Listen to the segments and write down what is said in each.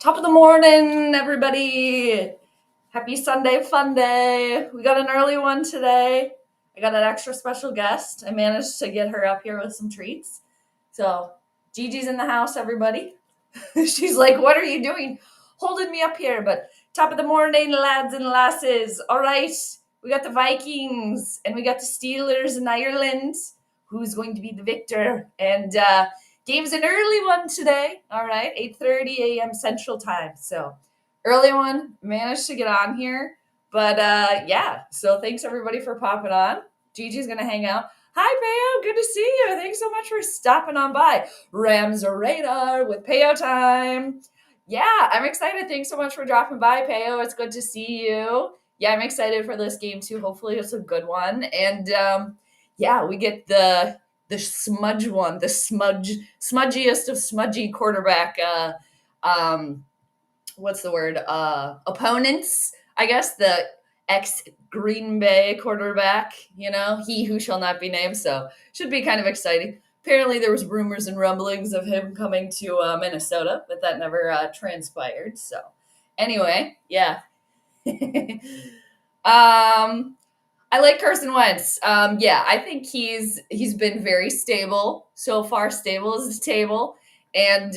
Top of the morning, everybody. Happy Sunday fun day. We got an early one today. I got an extra special guest. I managed to get her up here with some treats. So Gigi's in the house, everybody. She's like, what are you doing? Holding me up here. But top of the morning, lads and lasses. All right. We got the Vikings and we got the Steelers in Ireland. Who's going to be the victor? And game's an early one today. All right. 8:30 a.m. Central Time. So early one. Managed to get on here. But yeah. So thanks everybody for popping on. Gigi's going to hang out. Hi, Peo. Good to see you. Thanks so much for stopping on by. Rams Radar with Peo time. Yeah, I'm excited. Thanks so much for dropping by, Peo. It's good to see you. Yeah, I'm excited for this game too. Hopefully it's a good one. And yeah, we get the smudge one, the smudgiest of smudgy quarterback what's the word? Opponents, I guess, the ex Green Bay quarterback, he who shall not be named. So should be kind of exciting. Apparently there was rumors and rumblings of him coming to Minnesota, but that never transpired. So anyway, yeah. I like Carson Wentz. Yeah, I think he's been very stable so far, stable as a table. And,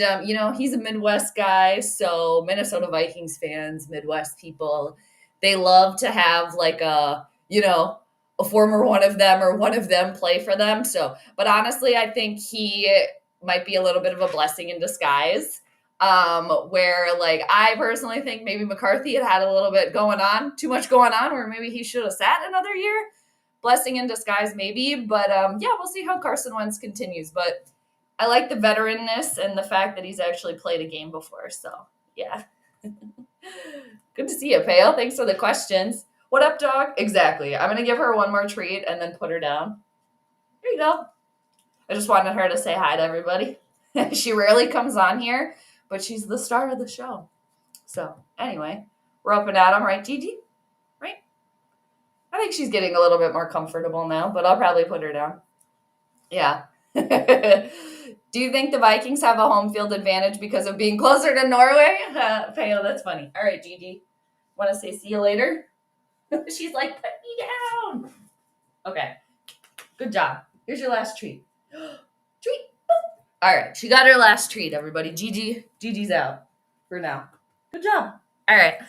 he's a Midwest guy, so Minnesota Vikings fans, Midwest people, they love to have like a former one of them or one of them play for them. So, but honestly, I think he might be a little bit of a blessing in disguise. Where like I personally think maybe McCarthy had a little bit too much going on, where maybe he should have sat another year. Blessing in disguise, maybe. But yeah, we'll see how Carson Wentz continues. But I like the veteranness and the fact that he's actually played a game before. So, yeah. Good to see you, Pale. Thanks for the questions. What up, dog? Exactly. I'm going to give her one more treat and then put her down. There you go. I just wanted her to say hi to everybody. She rarely comes on here, but she's the star of the show. So, anyway, we're up and at 'em, right, Gigi? Right? I think she's getting a little bit more comfortable now, but I'll probably put her down. Yeah. Do you think the Vikings have a home field advantage because of being closer to Norway? Peo, that's funny. All right, Gigi. Want to say see you later? She's like, put me down. Okay. Good job. Here's your last treat. Treat. All right. She got her last treat, everybody. Gigi's out for now. Good job. All right.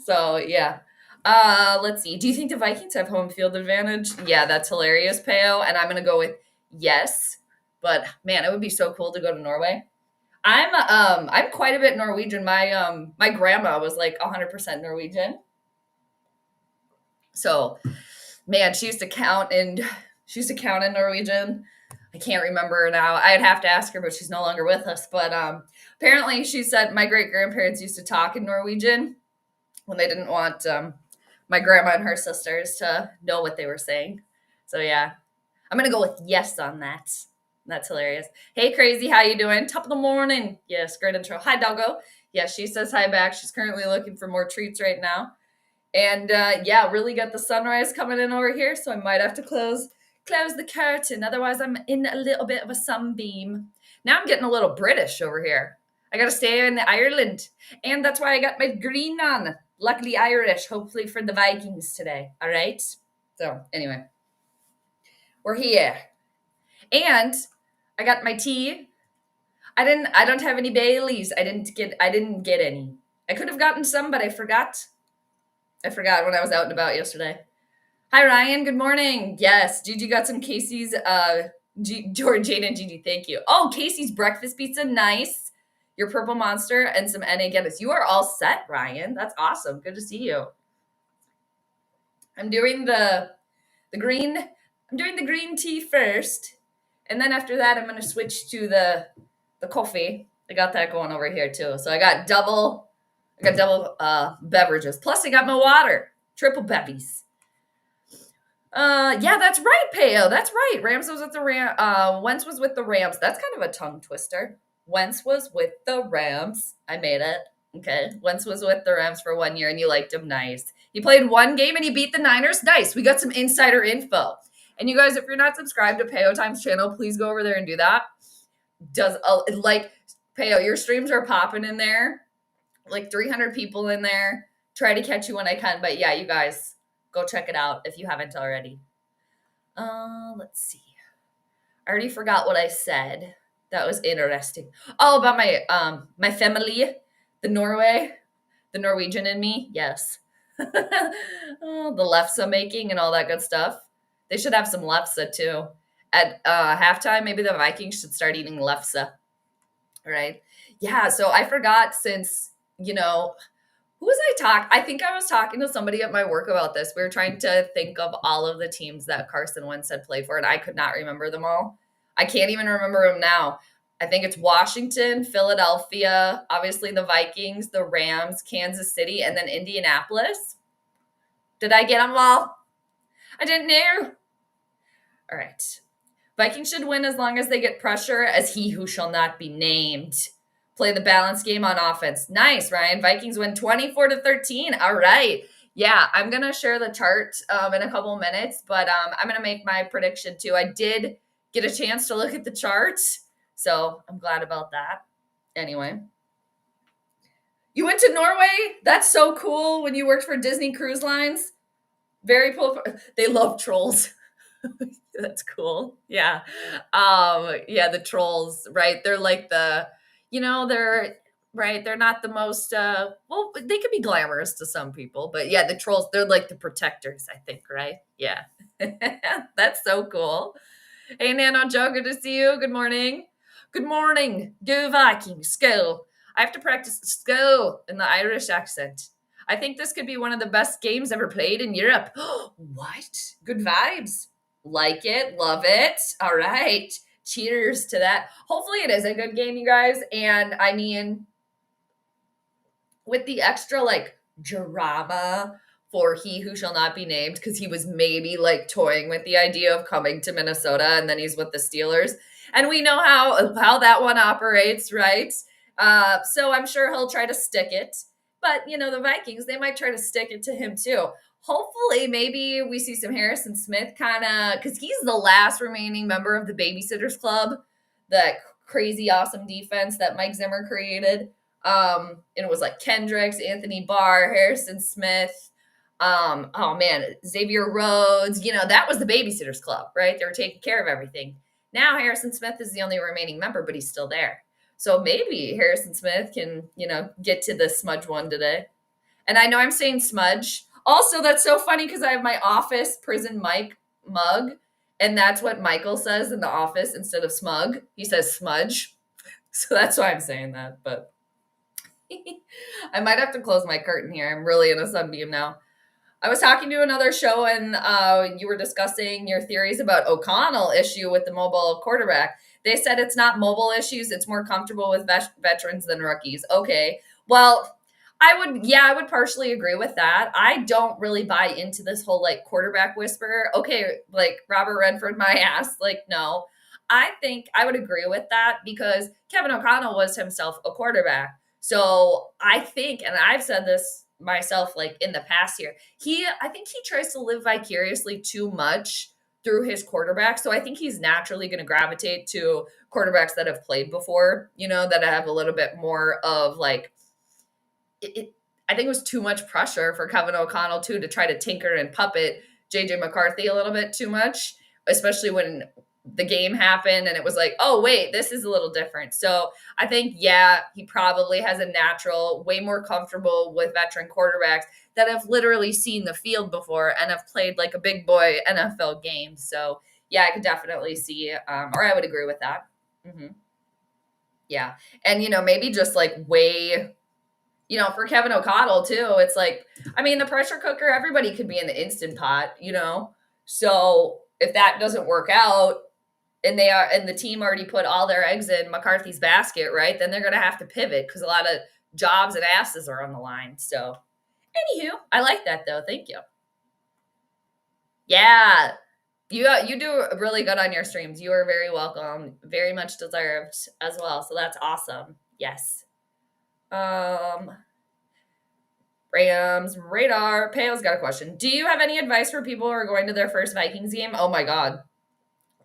So, yeah. Let's see. Do you think the Vikings have home field advantage? Yeah, that's hilarious, Peo. And I'm going to go with yes. But man, it would be so cool to go to Norway. I'm quite a bit Norwegian. My grandma was like 100% Norwegian. So, man, she used to count in Norwegian. I can't remember her now. I'd have to ask her, but she's no longer with us. But apparently she said my great-grandparents used to talk in Norwegian when they didn't want my grandma and her sisters to know what they were saying. So, yeah, I'm going to go with yes on that. That's hilarious. Hey, Crazy, how you doing? Top of the morning. Yes, great intro. Hi, Doggo. Yeah, she says hi back. She's currently looking for more treats right now. And, yeah, really got the sunrise coming in over here, so I might have to close the curtain. Otherwise, I'm in a little bit of a sunbeam. Now I'm getting a little British over here. I got to stay in Ireland. And that's why I got my green on. Luckily Irish, hopefully for the Vikings today. All right? So, anyway. We're here. And I got my tea. I don't have any Baileys. I didn't get any. I could have gotten some, but I forgot. I forgot when I was out and about yesterday. Hi, Ryan. Good morning. Yes, Gigi got some Casey's, George, Jane, and Gigi. Thank you. Oh, Casey's breakfast pizza. Nice. Your Purple Monster and some NA Guinness. You are all set, Ryan. That's awesome. Good to see you. I'm doing the green tea first. And then after that, I'm going to switch to the coffee. I got that going over here too. So I got double beverages. Plus I got my water. Triple bevies. Yeah, that's right, Peo. That's right. Wentz was with the Rams. That's kind of a tongue twister. Wentz was with the Rams. I made it. Okay. Wentz was with the Rams for 1 year and you liked him. Nice. He played one game and he beat the Niners. Nice. We got some insider info. And you guys, if you're not subscribed to Peo Time's channel, please go over there and do that. Peo, your streams are popping in there. Like 300 people in there. Try to catch you when I can. But yeah, you guys, go check it out if you haven't already. Let's see. I already forgot what I said. That was interesting. Oh, about my family, the Norwegian in me. Yes. Oh, the lefse making and all that good stuff. They should have some lefse too. At halftime, maybe the Vikings should start eating lefse. Right? Yeah. So I forgot since who was I think I was talking to somebody at my work about this. We were trying to think of all of the teams that Carson Wentz had played for, and I could not remember them all. I can't even remember them now. I think it's Washington, Philadelphia, obviously the Vikings, the Rams, Kansas City, and then Indianapolis. Did I get them all? I didn't know. All right. Vikings should win as long as they get pressure, as he who shall not be named. Play the balanced game on offense. Nice, Ryan. Vikings win 24-13. All right. Yeah, I'm going to share the chart in a couple minutes, but I'm going to make my prediction too. I did get a chance to look at the chart, so I'm glad about that. Anyway. You went to Norway? That's so cool when you worked for Disney Cruise Lines. Very cool. They love trolls. That's cool. Yeah. Yeah, the trolls, right? They're like they're right. They're not the most, well, they could be glamorous to some people, but yeah, the trolls, they're like the protectors, I think, right? Yeah. That's so cool. Hey, Nano Joe, good to see you. Good morning. Good morning. Go Vikings. SKOL. I have to practice SKOL in the Irish accent. I think this could be one of the best games ever played in Europe. What? Good vibes. Like it. Love it. All right. Cheers to that. Hopefully it is a good game, you guys. And I mean, with the extra drama for he who shall not be named, because he was maybe toying with the idea of coming to Minnesota and then he's with the Steelers. And we know how that one operates, right? So I'm sure he'll try to stick it. But, the Vikings, they might try to stick it to him too. Hopefully, maybe we see some Harrison Smith kind of, because he's the last remaining member of the Babysitters Club, that crazy awesome defense that Mike Zimmer created. And it was Kendricks, Anthony Barr, Harrison Smith, oh man, Xavier Rhodes, that was the Babysitters Club, right? They were taking care of everything. Now Harrison Smith is the only remaining member, but he's still there. So maybe Harrison Smith can, get to the smudge one today. And I know I'm saying smudge. Also, that's so funny because I have my Office Prison Mike mug, and that's what Michael says in the office instead of smug. He says smudge. So that's why I'm saying that, but I might have to close my curtain here. I'm really in a sunbeam now. I was talking to another show, and you were discussing your theories about O'Connell issue with the mobile quarterback. They said it's not mobile issues. It's more comfortable with veterans than rookies. Okay. Well, I would partially agree with that. I don't really buy into this whole quarterback whisper. Okay, Robert Redford, my ass. No. I think I would agree with that because Kevin O'Connell was himself a quarterback. So I think, and I've said this myself in the past year, I think he tries to live vicariously too much through his quarterback. So I think he's naturally going to gravitate to quarterbacks that have played before, that have a little bit more of I think it was too much pressure for Kevin O'Connell too to try to tinker and puppet JJ McCarthy a little bit too much, especially when the game happened and it was oh wait, this is a little different. So I think, yeah, he probably has a natural, way more comfortable with veteran quarterbacks that have literally seen the field before and have played a big boy NFL game. So yeah, I could definitely see, or I would agree with that. Mm-hmm. Yeah. And, maybe just way, for Kevin O'Connell too, it's the pressure cooker, everybody could be in the Instant Pot, So if that doesn't work out, and the team already put all their eggs in McCarthy's basket, right? Then they're going to have to pivot because a lot of jobs and asses are on the line. So, anywho, I like that though. Thank you. Yeah, you do really good on your streams. You are very welcome. Very much deserved as well. So that's awesome. Yes. Rams radar. Pale's got a question. Do you have any advice for people who are going to their first Vikings game? Oh my God.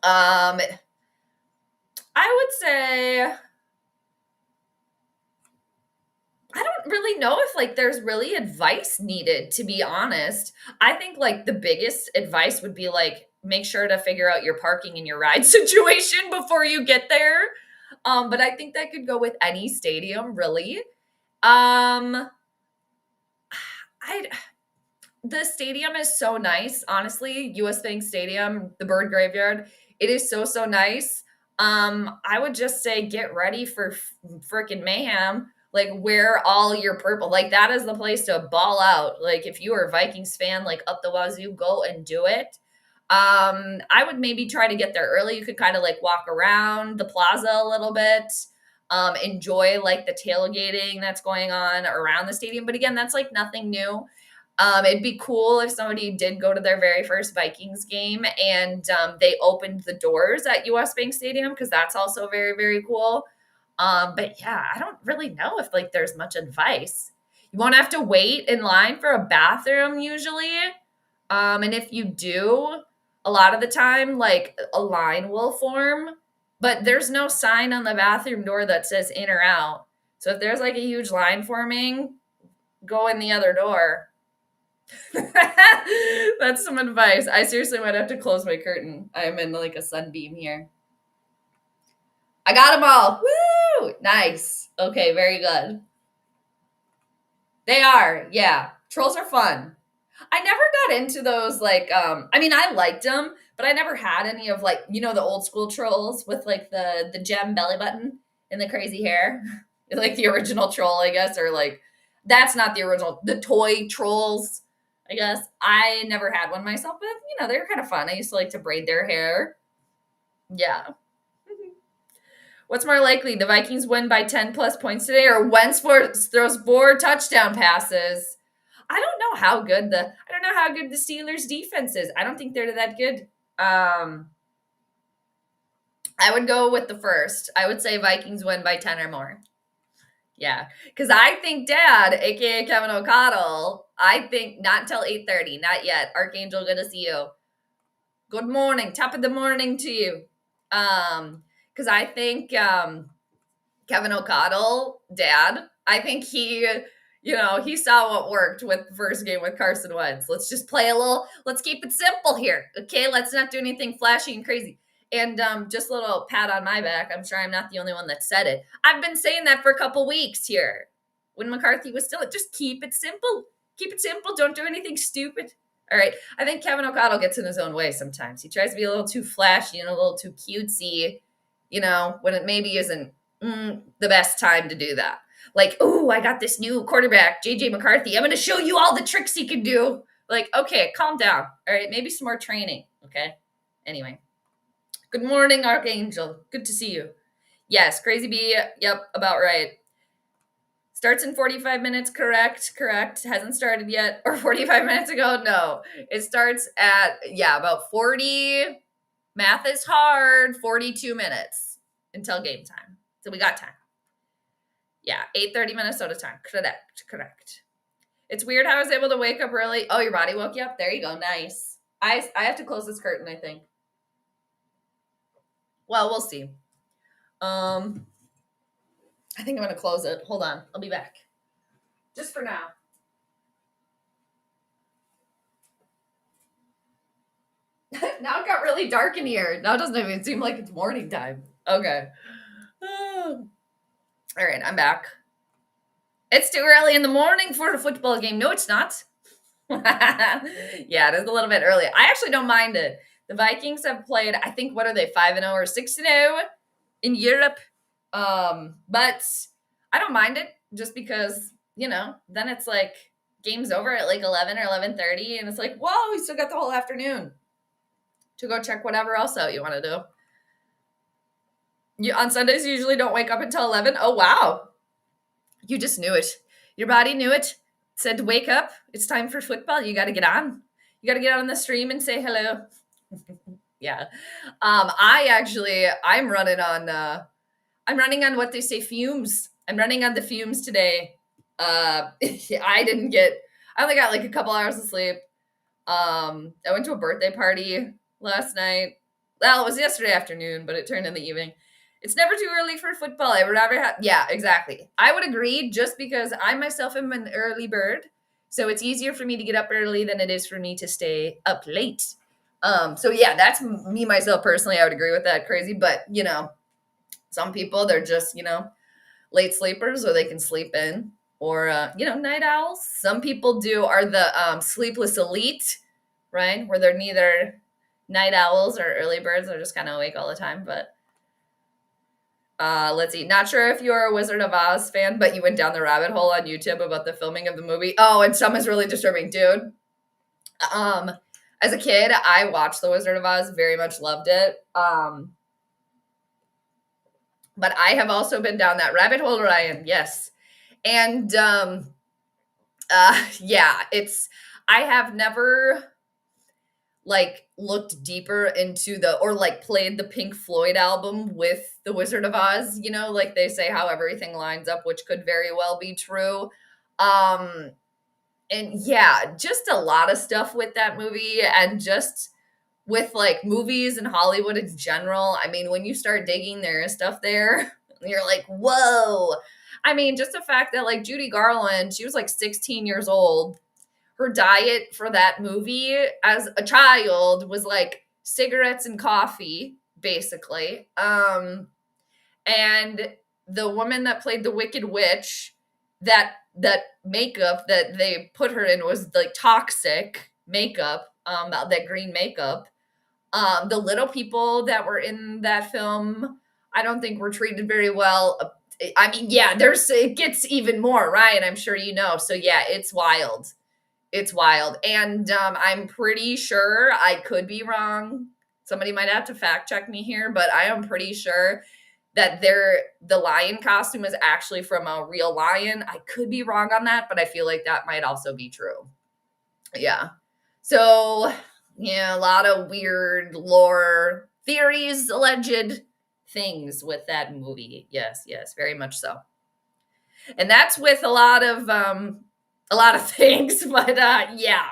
I would say really know if like there's really advice needed, to be honest. I think like the biggest advice would be like make sure to figure out your parking and your ride situation before you get there. But I think that could go with any stadium, really. Um, I The stadium is so nice, honestly. US Bank Stadium, the Bird Graveyard, it is so nice. I would just say get ready for freaking mayhem. Like wear all your purple. Like that is the place to ball out. Like if you are a Vikings fan, like up the wazoo, go and do it. I would maybe try to get there early. You could kind of like walk around the plaza a little bit. Enjoy like the tailgating that's going on around the stadium. But again, that's like nothing new. It'd be cool if somebody did go to their very first Vikings game and they opened the doors at US Bank Stadium, because that's also very cool. But yeah, I don't really know if like there's much advice. You won't have to wait in line for a bathroom usually. And if you do, a lot of the time, like a line will form, but there's no sign on the bathroom door that says in or out. So if there's like a huge line forming, go in the other door. That's some advice. I seriously might have to close my curtain. I'm in like a sunbeam here. I got them all. Woo! Nice. Okay, very good. They are. Yeah. Trolls are fun. I never got into those like I mean I liked them, but I never had any of like, you know, the old school trolls with like the gem belly button and the crazy hair. Like the original troll, I guess, or like that's not the original, the toy trolls. I guess I never had one myself, but you know, they're kind of fun. I used to like to braid their hair. Yeah. What's more likely, the Vikings win by 10 plus points today, or Wentz throws 4 touchdown passes? I don't know how good the Steelers defense is. I don't think they're that good. I would go with the first. I would say Vikings win by 10 or more. Yeah, because I think Dad, aka Kevin O'Connell, I think not until 8:30, not yet. Archangel, good to see you. Good morning, top of the morning to you. Because I think Kevin O'Connell, Dad, I think he saw what worked with the first game with Carson Wentz. Let's just play let's keep it simple here, okay? Let's not do anything flashy and crazy. And just a little pat on my back. I'm sure I'm not the only one that said it. I've been saying that for a couple weeks here. When McCarthy was still, just keep it simple. Keep it simple. Don't do anything stupid. All right. I think Kevin O'Connell gets in his own way sometimes. He tries to be a little too flashy and a little too cutesy, when it maybe isn't the best time to do that. Like, oh, I got this new quarterback, JJ McCarthy. I'm going to show you all the tricks he can do. Like, okay, calm down. All right. Maybe some more training. Okay. Anyway. Good morning, Archangel. Good to see you. Yes, Crazy Bee. Yep, about right. Starts in 45 minutes. Correct. Hasn't started yet. Or 45 minutes ago. No. It starts at, about 40. Math is hard. 42 minutes until game time. So we got time. Yeah, 8:30 Minnesota time. Correct. It's weird how I was able to wake up early. Oh, your body woke you up? There you go. Nice. I have to close this curtain, I think. Well, we'll see. I think I'm going to close it. Hold on. I'll be back. Just for now. Now it got really dark in here. Now it doesn't even seem like it's morning time. Okay. All right, I'm back. It's too early in the morning for the football game. No, it's not. Yeah, it is a little bit early. I actually don't mind it. The Vikings have played, I think, what are they, 5-0 or 6-0 in Europe? But I don't mind it just because, then it's like game's over at like 11 or 11:30, and it's like, whoa, we still got the whole afternoon to go check whatever else out you want to do. You, on Sundays, you usually don't wake up until 11. Oh, wow. You just knew it. Your body knew it. Said to wake up. It's time for football. You got to get on. You got to get on the stream and say hello. Yeah. I'm running on what they say, fumes. I'm running on the fumes today. I only got like a couple hours of sleep. I went to a birthday party last night. Well, it was yesterday afternoon, but it turned in the evening. It's never too early for football. I would rather have, yeah, exactly. I would agree just because I myself am an early bird. So it's easier for me to get up early than it is for me to stay up late. So yeah, that's me myself personally. I would agree with that. Crazy, but some people they're just late sleepers, or they can sleep in, or night owls. Some people are the sleepless elite, right? Where they're neither night owls or early birds. They're just kind of awake all the time, but. Let's see. Not sure if you're a Wizard of Oz fan, but you went down the rabbit hole on YouTube about the filming of the movie. Oh, and some is really disturbing, dude. As a kid, I watched The Wizard of Oz, very much loved it. But I have also been down that rabbit hole, Ryan. Yes. And yeah, I have never looked deeper into or played the Pink Floyd album with the Wizard of Oz, like they say how everything lines up, which could very well be true. And yeah, just a lot of stuff with that movie, and just with movies and Hollywood in general. I mean, when you start digging, there is stuff there. You're like, whoa. I mean, just the fact that Judy Garland, she was 16 years old. Her diet for that movie as a child was cigarettes and coffee, basically. And the woman that played the Wicked Witch, that makeup that they put her in was toxic makeup, that green makeup. The little people that were in that film, I don't think were treated very well. I mean, yeah, it gets even more, Ryan, I'm sure you know. So yeah, it's wild. It's wild. And I'm pretty sure, I could be wrong. Somebody might have to fact check me here, but I am pretty sure that the lion costume is actually from a real lion. I could be wrong on that, but I feel like that might also be true. Yeah. So, yeah, a lot of weird lore theories, alleged things with that movie. Yes, very much so. And that's with a lot of things, but yeah.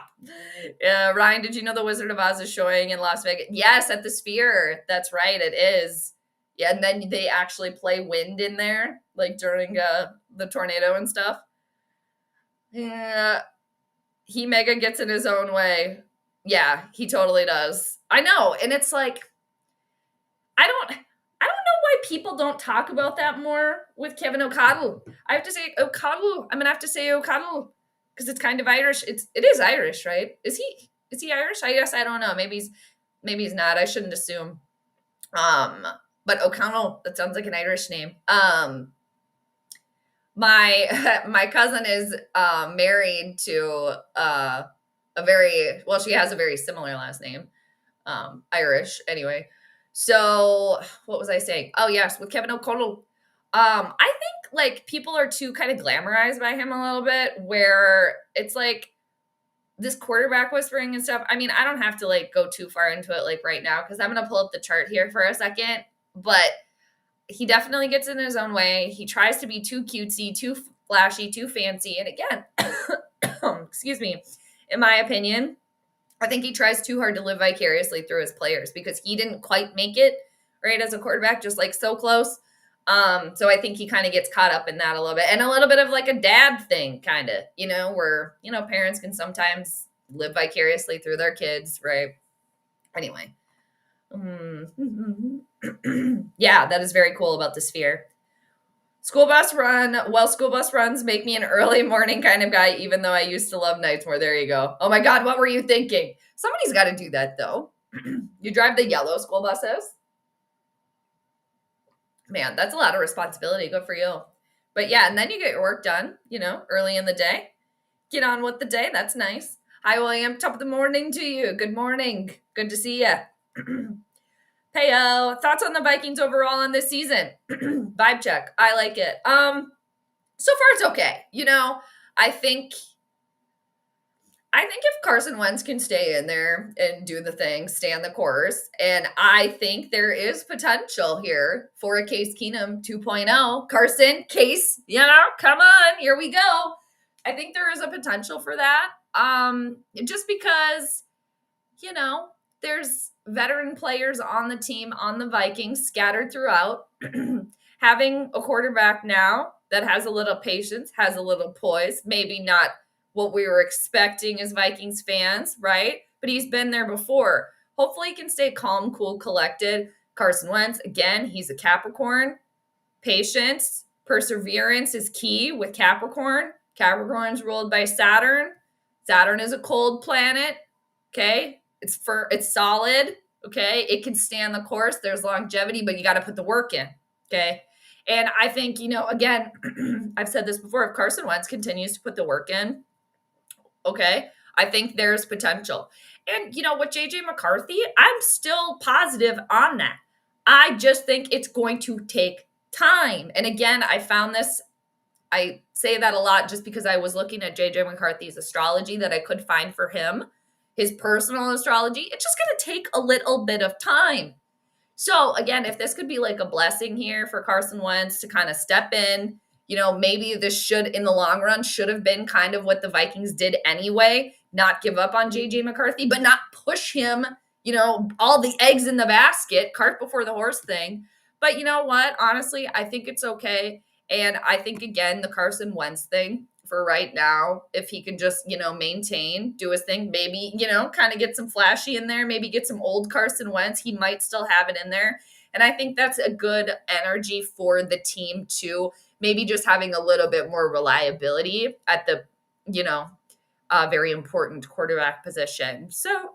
Ryan, did you know the Wizard of Oz is showing in Las Vegas? Yes, at the Sphere. That's right, it is. Yeah, and then they actually play wind in there, during the tornado and stuff. Yeah, he mega gets in his own way. Yeah, he totally does. I know, and it's I don't know why people don't talk about that more with Kevin O'Connell. I have to say O'Connell. I'm gonna have to say O'Connell because it's kind of Irish. It is Irish, right? Is he Irish? I guess I don't know. Maybe he's not. I shouldn't assume. But O'Connell, that sounds like an Irish name. My cousin is married to she has a very similar last name, Irish anyway. So what was I saying? Oh yes, with Kevin O'Connell. I think people are too kind of glamorized by him a little bit, where it's this quarterback whispering and stuff. I mean, I don't have to go too far into it right now, because I'm gonna pull up the chart here for a second. But he definitely gets in his own way. He tries to be too cutesy, too flashy, too fancy. And again, excuse me, in my opinion, I think he tries too hard to live vicariously through his players, because he didn't quite make it right as a quarterback, just so close. So I think he kind of gets caught up in that a little bit, and a little bit of a dad thing, kind of, where, parents can sometimes live vicariously through their kids, right? Anyway. Yeah, that is very cool about the Sphere. School bus run. Well, school bus runs make me an early morning kind of guy, even though I used to love nights more. There you go. Oh my God, what were you thinking? Somebody's got to do that, though. You drive the yellow school buses? Man, that's a lot of responsibility. Good for you. But yeah, and then you get your work done, early in the day. Get on with the day. That's nice. Hi, William. Top of the morning to you. Good morning. Good to see you. Heyo, thoughts on the Vikings overall on this season? Vibe check. I like it. So far it's okay. I think if Carson Wentz can stay in there and do the thing, stay on the course, and I think there is potential here for a Case Keenum 2.0. Carson, Case, come on, here we go. I think there is a potential for that. Just because, there's veteran players on the team, on the Vikings, scattered throughout, having a quarterback now that has a little patience, has a little poise, maybe not what we were expecting as Vikings fans, right? But he's been there before. Hopefully he can stay calm, cool, collected. Carson Wentz, again, he's a Capricorn. Patience, perseverance is key with Capricorn. Capricorn's ruled by Saturn. Saturn is a cold planet. Okay. It's solid. Okay. It can stand the course. There's longevity, but you got to put the work in. Okay. And I think, again, I've said this before, if Carson Wentz continues to put the work in, okay, I think there's potential. And, with JJ McCarthy, I'm still positive on that. I just think it's going to take time. And again, I found this, I say that a lot just because I was looking at JJ McCarthy's astrology that I could find for him, his personal astrology. It's just going to take a little bit of time. So again, if this could be like a blessing here for Carson Wentz to kind of step in, maybe this should, in the long run, should have been kind of what the Vikings did anyway, not give up on JJ McCarthy, but not push him, all the eggs in the basket, cart before the horse thing. But you know what? Honestly, I think it's okay. And I think, again, the Carson Wentz thing for right now, if he can just, maintain, do his thing, maybe, kind of get some flashy in there, maybe get some old Carson Wentz, he might still have it in there. And I think that's a good energy for the team too. Maybe just having a little bit more reliability at the, very important quarterback position. So,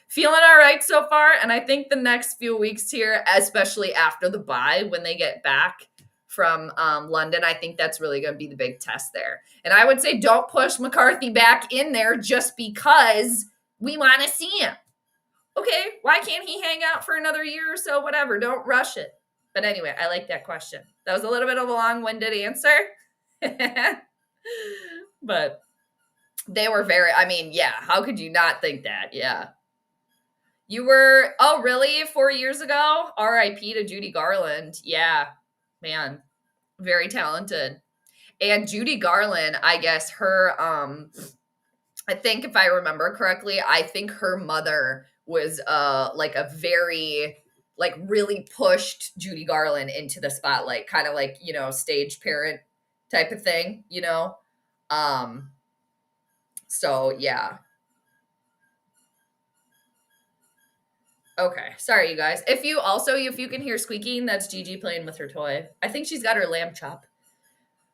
feeling all right so far. And I think the next few weeks here, especially after the bye, when they get back from London, I think that's really going to be the big test there. And I would say don't push McCarthy back in there just because we want to see him. Okay, why can't he hang out for another year or so? Whatever, don't rush it. But anyway, I like that question. That was a little bit of a long-winded answer. But they were how could you not think that? Yeah. You were, oh, really? 4 years ago? R.I.P. to Judy Garland. Yeah, man, very talented. And Judy Garland, I guess her, I think if I remember correctly, I think her mother was like a very, like really pushed Judy Garland into the spotlight, kind of like, stage parent type of thing, so yeah. Okay, sorry you guys. If you can hear squeaking, that's Gigi playing with her toy. I think she's got her lamb chop.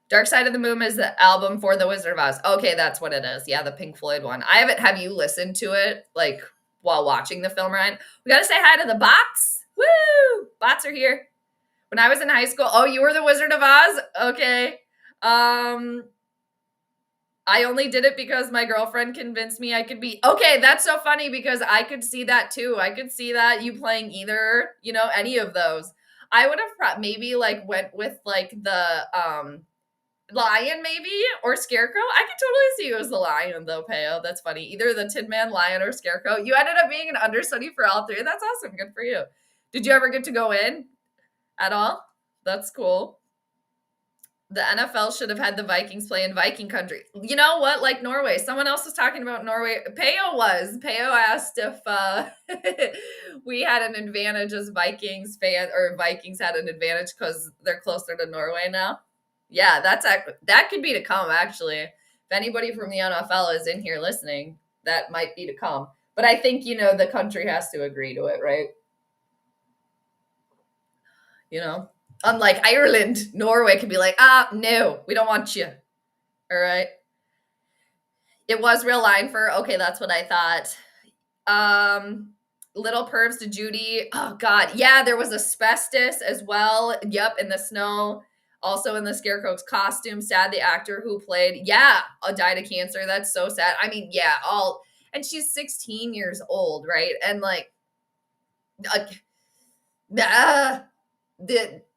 Dark Side of the Moon is the album for The Wizard of Oz. Okay, that's what it is. Yeah, the Pink Floyd one. Have you listened to it, like, while watching the film, Ryan? We got to say hi to the bots. Woo! Bots are here. When I was in high school, oh, you were the Wizard of Oz? Okay. I only did it because my girlfriend convinced me I could be. Okay, that's so funny because I could see that too. I could see that you playing either, any of those. I would have maybe like went with like the lion maybe or scarecrow. I could totally see you as the lion though, Peo. That's funny. Either the Tin Man, lion, or scarecrow. You ended up being an understudy for all three. That's awesome. Good for you. Did you ever get to go in at all? That's cool. The NFL should have had the Vikings play in Viking country. You know what? Like Norway. Someone else was talking about Norway. Peo asked if we had an advantage as Vikings fans, or Vikings had an advantage because they're closer to Norway now. Yeah, that could be to come, actually. If anybody from the NFL is in here listening, that might be to come. But I think, the country has to agree to it, right? Unlike Ireland, Norway could be like, no, we don't want you. All right. It was real line for, okay, that's what I thought. Little pervs to Judy. Oh, God. Yeah, there was asbestos as well. Yep, in the snow. Also in the Scarecrow's costume. Sad the actor who played, died of cancer. That's so sad. I mean, and she's 16 years old, right? And like,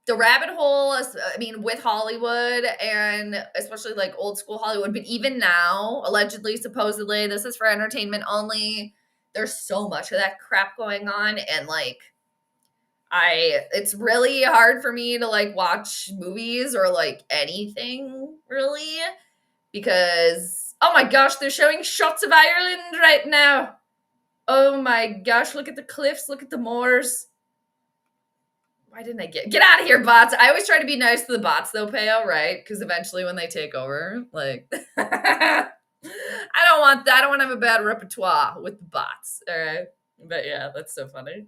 the rabbit hole, with Hollywood, and especially like old school Hollywood, but even now, allegedly, supposedly, this is for entertainment only. There's so much of that crap going on, and like, it's really hard for me to like watch movies or like anything really, because, oh my gosh, they're showing shots of Ireland right now. Oh my gosh, look at the cliffs, look at the moors. Why didn't I get out of here, bots? I always try to be nice to the bots though, Peo, right? Because eventually when they take over, like I don't want that. I don't want to have a bad repertoire with the bots. All right. But yeah, that's so funny.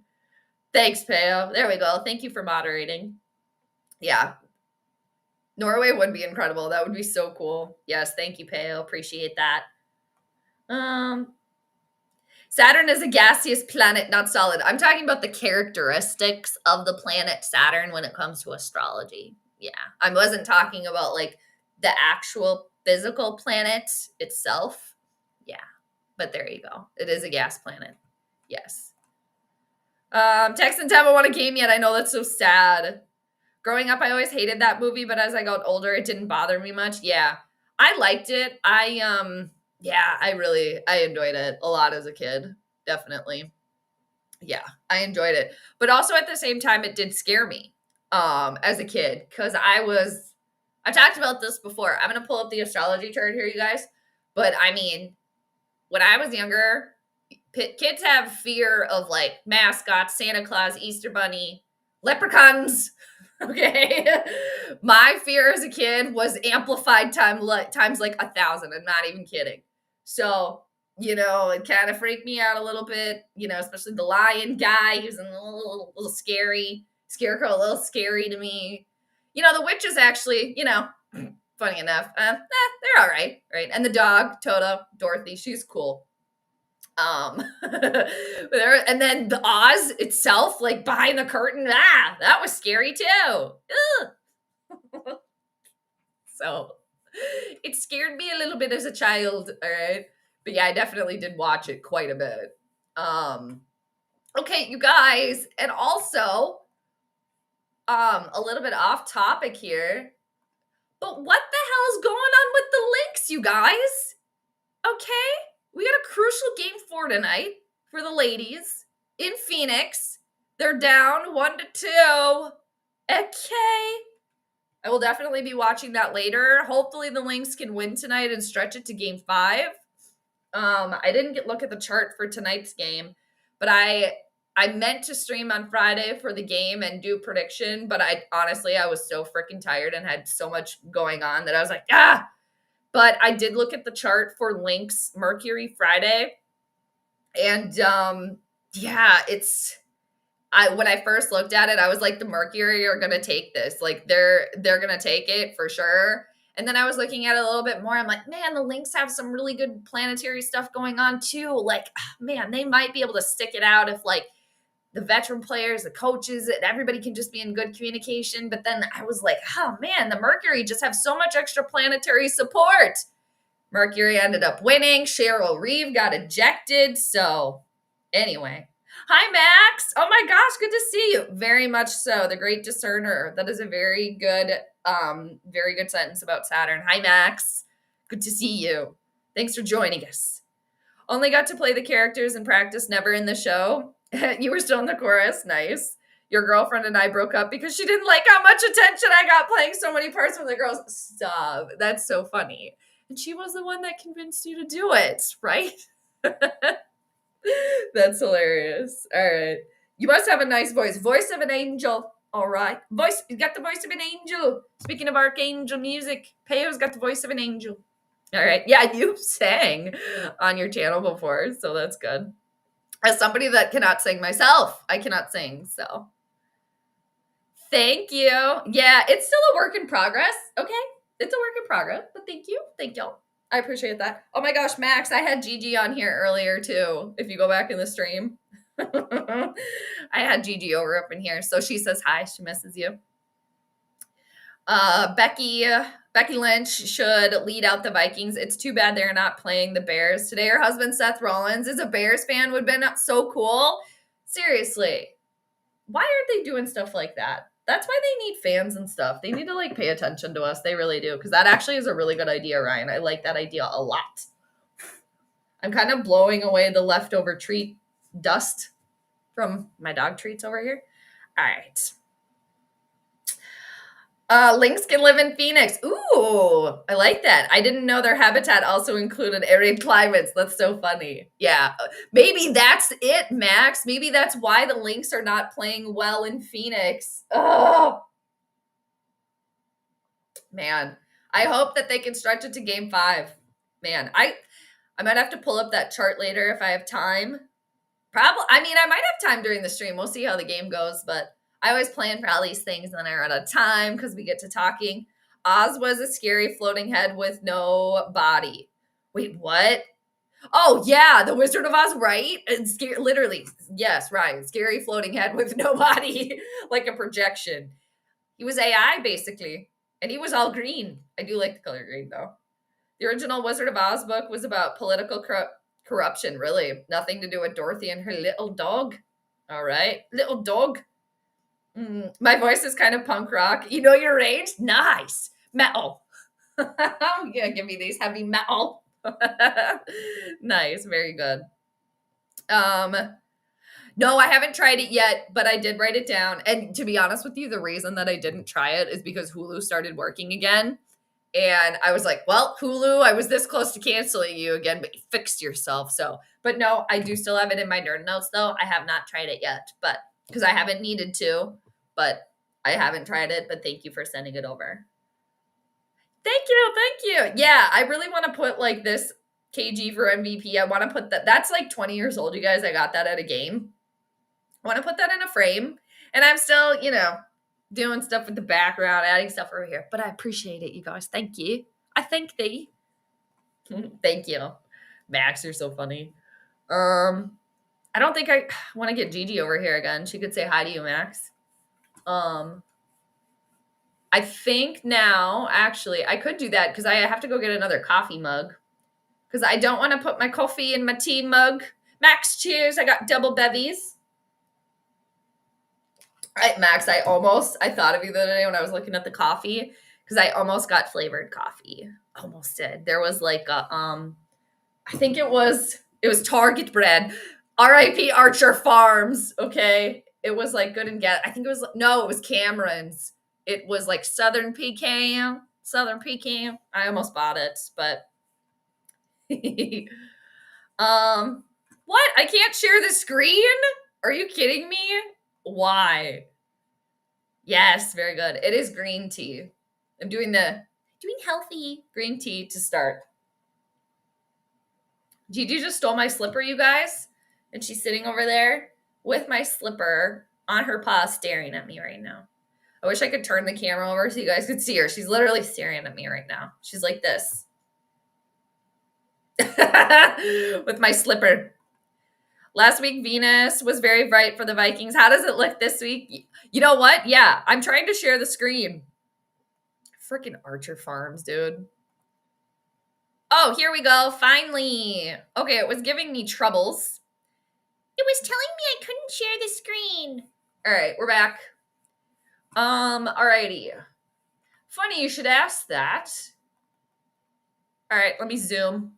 Thanks, Peo. There we go. Thank you for moderating. Yeah. Norway would be incredible. That would be so cool. Yes, thank you, Peo. Appreciate that. Saturn is a gaseous planet, not solid. I'm talking about the characteristics of the planet Saturn when it comes to astrology. Yeah. I wasn't talking about like the actual physical planet itself. Yeah. But there you go. It is a gas planet. Yes. Texans haven't won a game yet. I know, that's so sad. Growing up, I always hated that movie, but as I got older, it didn't bother me much. Yeah. I liked it. I enjoyed it a lot as a kid. Definitely. Yeah, I enjoyed it. But also at the same time, it did scare me as a kid because I talked about this before. I'm going to pull up the astrology chart here, you guys. But I mean, when I was younger, kids have fear of like mascots, Santa Claus, Easter Bunny, leprechauns. Okay. My fear as a kid was amplified times like 1,000. I'm not even kidding. So, it kind of freaked me out a little bit, especially the lion guy. He was a little scary. Scarecrow, a little scary to me. The witches actually, funny enough, they're all right, right? And the dog, Toto, Dorothy, she's cool. And then the Oz itself, like behind the curtain, that was scary too. So it scared me a little bit as a child, all right? But yeah, I definitely did watch it quite a bit. Okay, you guys, and also a little bit off topic here, but what the hell is going on with the Lynx, you guys? Okay, we got a crucial game 4 tonight for the ladies in Phoenix. They're down 1-2. Okay. I will definitely be watching that later. Hopefully the Lynx can win tonight and stretch it to game 5. I didn't look at the chart for tonight's game, but I meant to stream on Friday for the game and do prediction, but I was so freaking tired and had so much going on that I was like, But I did look at the chart for Lynx Mercury Friday. And when I first looked at it, I was like, the Mercury are going to take this. Like they're going to take it for sure. And then I was looking at it a little bit more. I'm like, man, the Lynx have some really good planetary stuff going on too. Like, man, they might be able to stick it out if like the veteran players, the coaches, and everybody can just be in good communication. But then I was like, oh man, the Mercury just have so much extra planetary support. Mercury ended up winning. Cheryl Reeve got ejected. So anyway, hi, Max. Oh my gosh, good to see you. Very much so. The great discerner. That is a very good sentence about Saturn. Hi, Max. Good to see you. Thanks for joining us. Only got to play the characters in practice, never in the show. You were still in the chorus. Nice. Your girlfriend and I broke up because she didn't like how much attention I got playing so many parts with the girls. Stop. That's so funny. And she was the one that convinced you to do it, right? That's hilarious. All right. You must have a nice voice. Voice of an angel. All right. You got the voice of an angel. Speaking of archangel music, Peyo's got the voice of an angel. All right. Yeah, you sang on your channel before, so that's good. As somebody that cannot sing myself, I cannot sing, so. Thank you. Yeah, it's still a work in progress, okay? It's a work in progress, but thank you. Thank y'all. I appreciate that. Oh my gosh, Max, I had Gigi on here earlier too, if you go back in the stream. I had Gigi over up in here, so she says hi. She misses you. Becky Lynch should lead out the Vikings. It's too bad they're not playing the Bears today. Her husband, Seth Rollins, is a Bears fan. Would have been so cool. Seriously. Why aren't they doing stuff like that? That's why they need fans and stuff. They need to like pay attention to us. They really do. Because that actually is a really good idea, Ryan. I like that idea a lot. I'm kind of blowing away the leftover treat dust from my dog treats over here. All right. Lynx can live in Phoenix. Ooh, I like that. I didn't know their habitat also included arid climates. That's so funny. Yeah, maybe that's it, Max. Maybe that's why the Lynx are not playing well in Phoenix. Oh, man. I hope that they can stretch it to game 5. Man, I might have to pull up that chart later if I have time. Probably, I mean, I might have time during the stream. We'll see how the game goes, but I always plan for all these things and then I run out of time because we get to talking. Oz was a scary floating head with no body. Wait, what? Oh, yeah, the Wizard of Oz, right? And literally, yes, right. Scary floating head with no body, like a projection. He was AI, basically, and he was all green. I do like the color green, though. The original Wizard of Oz book was about political corruption, really. Nothing to do with Dorothy and her little dog. All right. Little dog. My voice is kind of punk rock. You know your range? Nice. Metal. Yeah, give me these heavy metal. Nice. Very good. No, I haven't tried it yet, but I did write it down. And to be honest with you, the reason that I didn't try it is because Hulu started working again. And I was like, well, Hulu, I was this close to canceling you again, but you fixed yourself. So, but no, I do still have it in my nerd notes though. I have not tried it yet, but because I haven't needed to, but I haven't tried it, but thank you for sending it over. Thank you. Thank you. Yeah. I really want to put like this KG for MVP. I want to put that. That's like 20 years old, you guys. I got that at a game. I want to put that in a frame and I'm still, doing stuff with the background, adding stuff over here. But I appreciate it, you guys. Thank you. I thank thee. Thank you. Max, you're so funny. I don't think I want to get Gigi over here again. She could say hi to you, Max. I think now, actually, I could do that because I have to go get another coffee mug. Because I don't want to put my coffee in my tea mug. Max, cheers. I got double bevies. All right, Max, I thought of you the other day when I was looking at the coffee because I almost got flavored coffee. Almost did. There was like a, I think it was Target brand. R.I.P. Archer Farms. Okay. It was like good and get. I think it was Cameron's. It was like Southern Pecan. I almost bought it, but what? I can't share the screen? Are you kidding me? Why? Yes, very good. It is green tea. I'm doing healthy green tea to start. Gigi just stole my slipper, you guys. And she's sitting over there with my slipper on her paw staring at me right now. I wish I could turn the camera over so you guys could see her. She's literally staring at me right now. She's like this. With my slipper. Last week, Venus was very bright for the Vikings. How does it look this week? You know what? Yeah, I'm trying to share the screen. Freaking Archer Farms, dude. Oh, here we go. Finally. Okay, it was giving me troubles. It was telling me I couldn't share the screen. All right, we're back. Alrighty. Funny you should ask that. All right, let me zoom.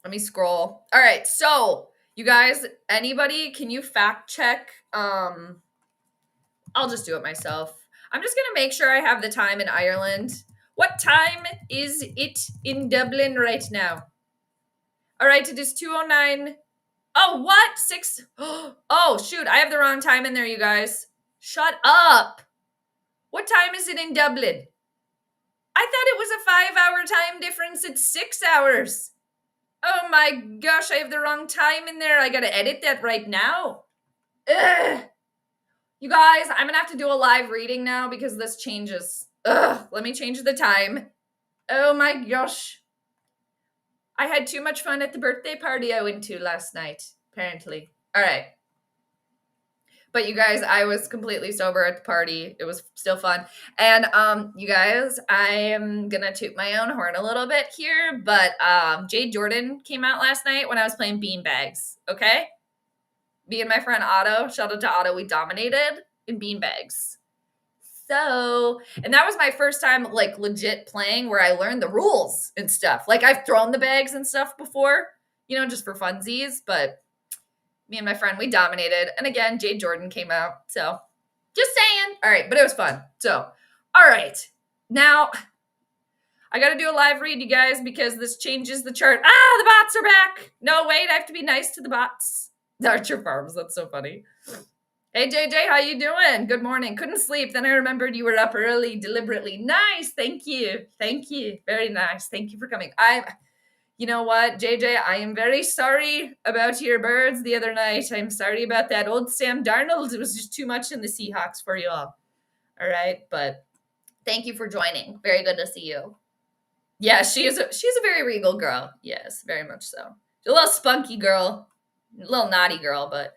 Let me scroll. All right, so you guys, anybody, can you fact check? I'll just do it myself. I'm just gonna make sure I have the time in Ireland. What time is it in Dublin right now? All right, it is 2:09. Oh, what? 6. Oh, shoot, I have the wrong time in there, you guys. Shut up. What time is it in Dublin? I thought it was a 5-hour time difference. It's 6 hours. Oh my gosh, I have the wrong time in there. I gotta edit that right now. Ugh. You guys, I'm gonna have to do a live reading now because this changes. Ugh, let me change the time. Oh my gosh. I had too much fun at the birthday party I went to last night, apparently. All right. But you guys, I was completely sober at the party. It was still fun. And you guys, I am gonna toot my own horn a little bit here, but Jade Jordan came out last night when I was playing beanbags. Okay? Me and my friend Otto, shout out to Otto, we dominated in beanbags. So, and that was my first time like legit playing where I learned the rules and stuff. Like I've thrown the bags and stuff before, just for funsies, but me and my friend, we dominated. And again, Jade Jordan came out. So just saying. All right. But it was fun. So All right. Now, I got to do a live read, you guys, because this changes the chart. The bots are back. No, wait, I have to be nice to the bots. Archer Farms, that's so funny. Hey, JJ, how you doing? Good morning. Couldn't sleep. Then I remembered you were up early, deliberately. Nice. Thank you. Thank you. Very nice. Thank you for coming. You know what, JJ, I am very sorry about your birds the other night. I'm sorry about that old Sam Darnold. It was just too much in the Seahawks for you all. All right, but thank you for joining. Very good to see you. Yeah, she's a very regal girl. Yes, very much so. She's a little spunky girl, a little naughty girl, but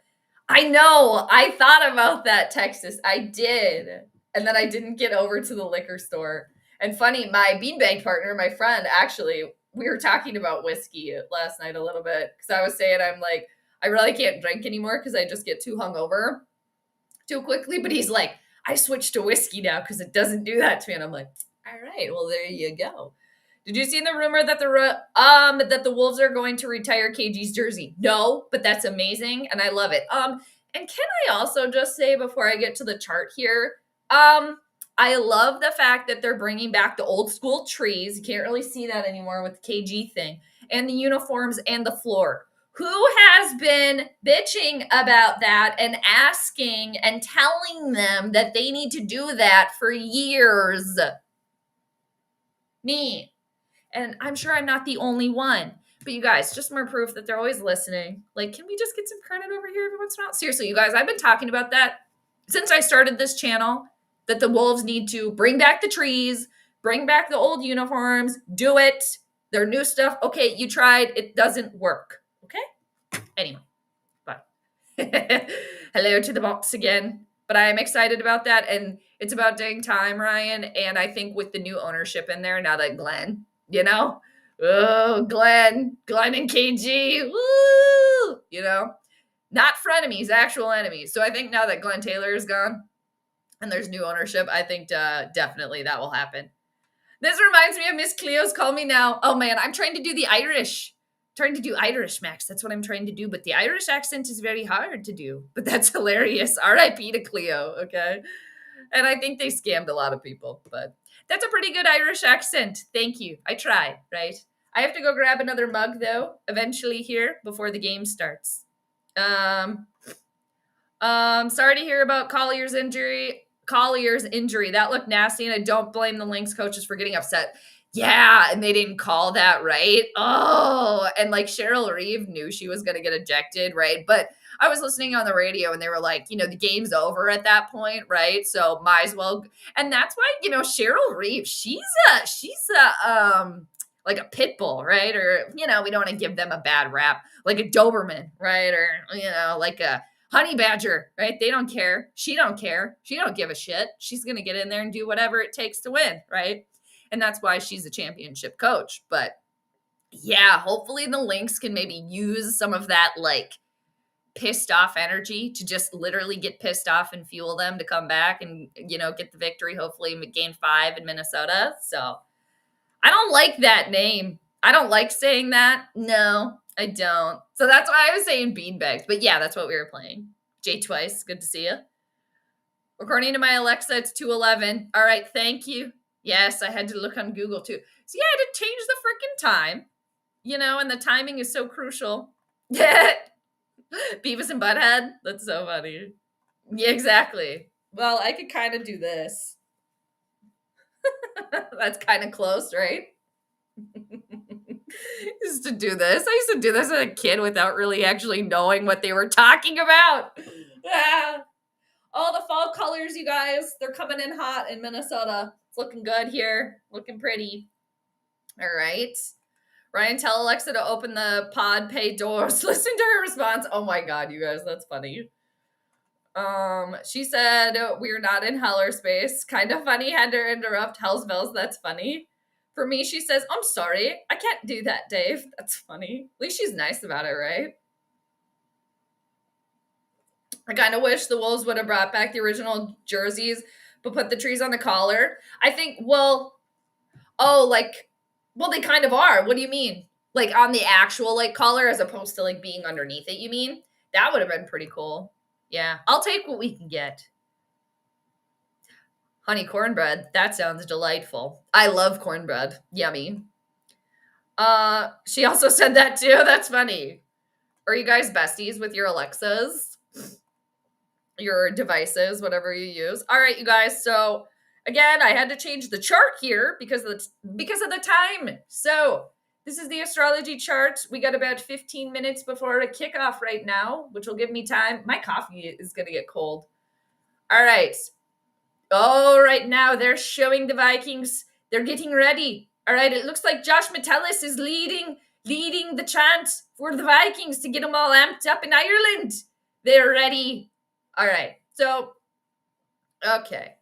I know. I thought about that, Texas. I did. And then I didn't get over to the liquor store. And funny, my beanbag partner, my friend, actually, we were talking about whiskey last night a little bit because I was saying I'm like, I really can't drink anymore because I just get too hungover too quickly. But he's like, I switched to whiskey now because it doesn't do that to me. And I'm like, all right, well, there you go. Did you see the rumor that the Wolves are going to retire KG's jersey? No, but that's amazing and I love it. And can I also just say before I get to the chart here, I love the fact that they're bringing back the old school trees. You can't really see that anymore with the KG thing, and the uniforms and the floor. Who has been bitching about that and asking and telling them that they need to do that for years? Me. And I'm sure I'm not the only one. But you guys, just more proof that they're always listening. Like, can we just get some credit over here every once in a while? Seriously, you guys, I've been talking about that since I started this channel, that the Wolves need to bring back the trees, bring back the old uniforms, do it. Their new stuff. Okay, you tried. It doesn't work. Okay? Anyway, bye. Hello to the box again. But I am excited about that. And it's about dang time, Ryan. And I think with the new ownership in there, now that Glenn, you know, oh, Glenn and KG, woo, you know, not frenemies, actual enemies. So I think now that Glenn Taylor is gone and there's new ownership, I think definitely that will happen. This reminds me of Miss Cleo's Call Me Now. Oh man, I'm trying to do the Irish. Max. That's what I'm trying to do. But the Irish accent is very hard to do. But that's hilarious. R.I.P. to Cleo, okay? And I think they scammed a lot of people. But that's a pretty good Irish accent. Thank you. I tried, right? I have to go grab another mug, though, eventually here before the game starts. Sorry to hear about Collier's injury. That looked nasty, and I don't blame the Lynx coaches for getting upset. Yeah, and they didn't call that, right? Oh, and like Cheryl Reeve knew she was going to get ejected, right? But I was listening on the radio and they were like, the game's over at that point, right? So might as well. And that's why, Cheryl Reeve, she's like a pit bull, right? Or, we don't want to give them a bad rap, like a Doberman, right? Or, like a honey badger, right? They don't care. She don't care. She don't give a shit. She's going to get in there and do whatever it takes to win, right? And that's why she's a championship coach. But yeah, hopefully the Lynx can maybe use some of that like pissed off energy to just literally get pissed off and fuel them to come back and, get the victory, hopefully gain 5 in Minnesota. So I don't like that name. I don't like saying that. No, I don't. So that's why I was saying beanbags. But yeah, that's what we were playing. Jay Twice, good to see you. According to my Alexa, it's 2:11. All right, thank you. Yes, I had to look on Google too. So yeah, I had to change the freaking time, and the timing is so crucial. Beavis and Butthead. That's so funny. Yeah, exactly. Well, I could kind of do this. That's kind of close, right? Used to do this. I used to do this as a kid without really actually knowing what they were talking about. Yeah. All the fall colors, you guys, they're coming in hot in Minnesota. It's looking good here. Looking pretty. All right. Ryan, tell Alexa to open the pod pay doors. Listen to her response. Oh my God, you guys, that's funny. She said, we're not in Heller space. Kind of funny. Had to interrupt. Hell's bells. That's funny. For me, she says, I'm sorry. I can't do that, Dave. That's funny. At least she's nice about it, right? I kind of wish the Wolves would have brought back the original jerseys, but put the trees on the collar. I think, they kind of are. What do you mean? Like on the actual like collar as opposed to like being underneath it, you mean? That would have been pretty cool. Yeah, I'll take what we can get. Honey cornbread. That sounds delightful. I love cornbread. Yummy. She also said that too. That's funny. Are you guys besties with your Alexas? Your devices, whatever you use. All right, you guys. So again, I had to change the chart here because of the time. So this is the astrology chart. We got about 15 minutes before a kickoff right now, which will give me time. My coffee is going to get cold. All right. Oh, right now they're showing the Vikings. They're getting ready. All right. It looks like Josh Metellus is leading the chant for the Vikings to get them all amped up in Ireland. They're ready. All right. So, okay.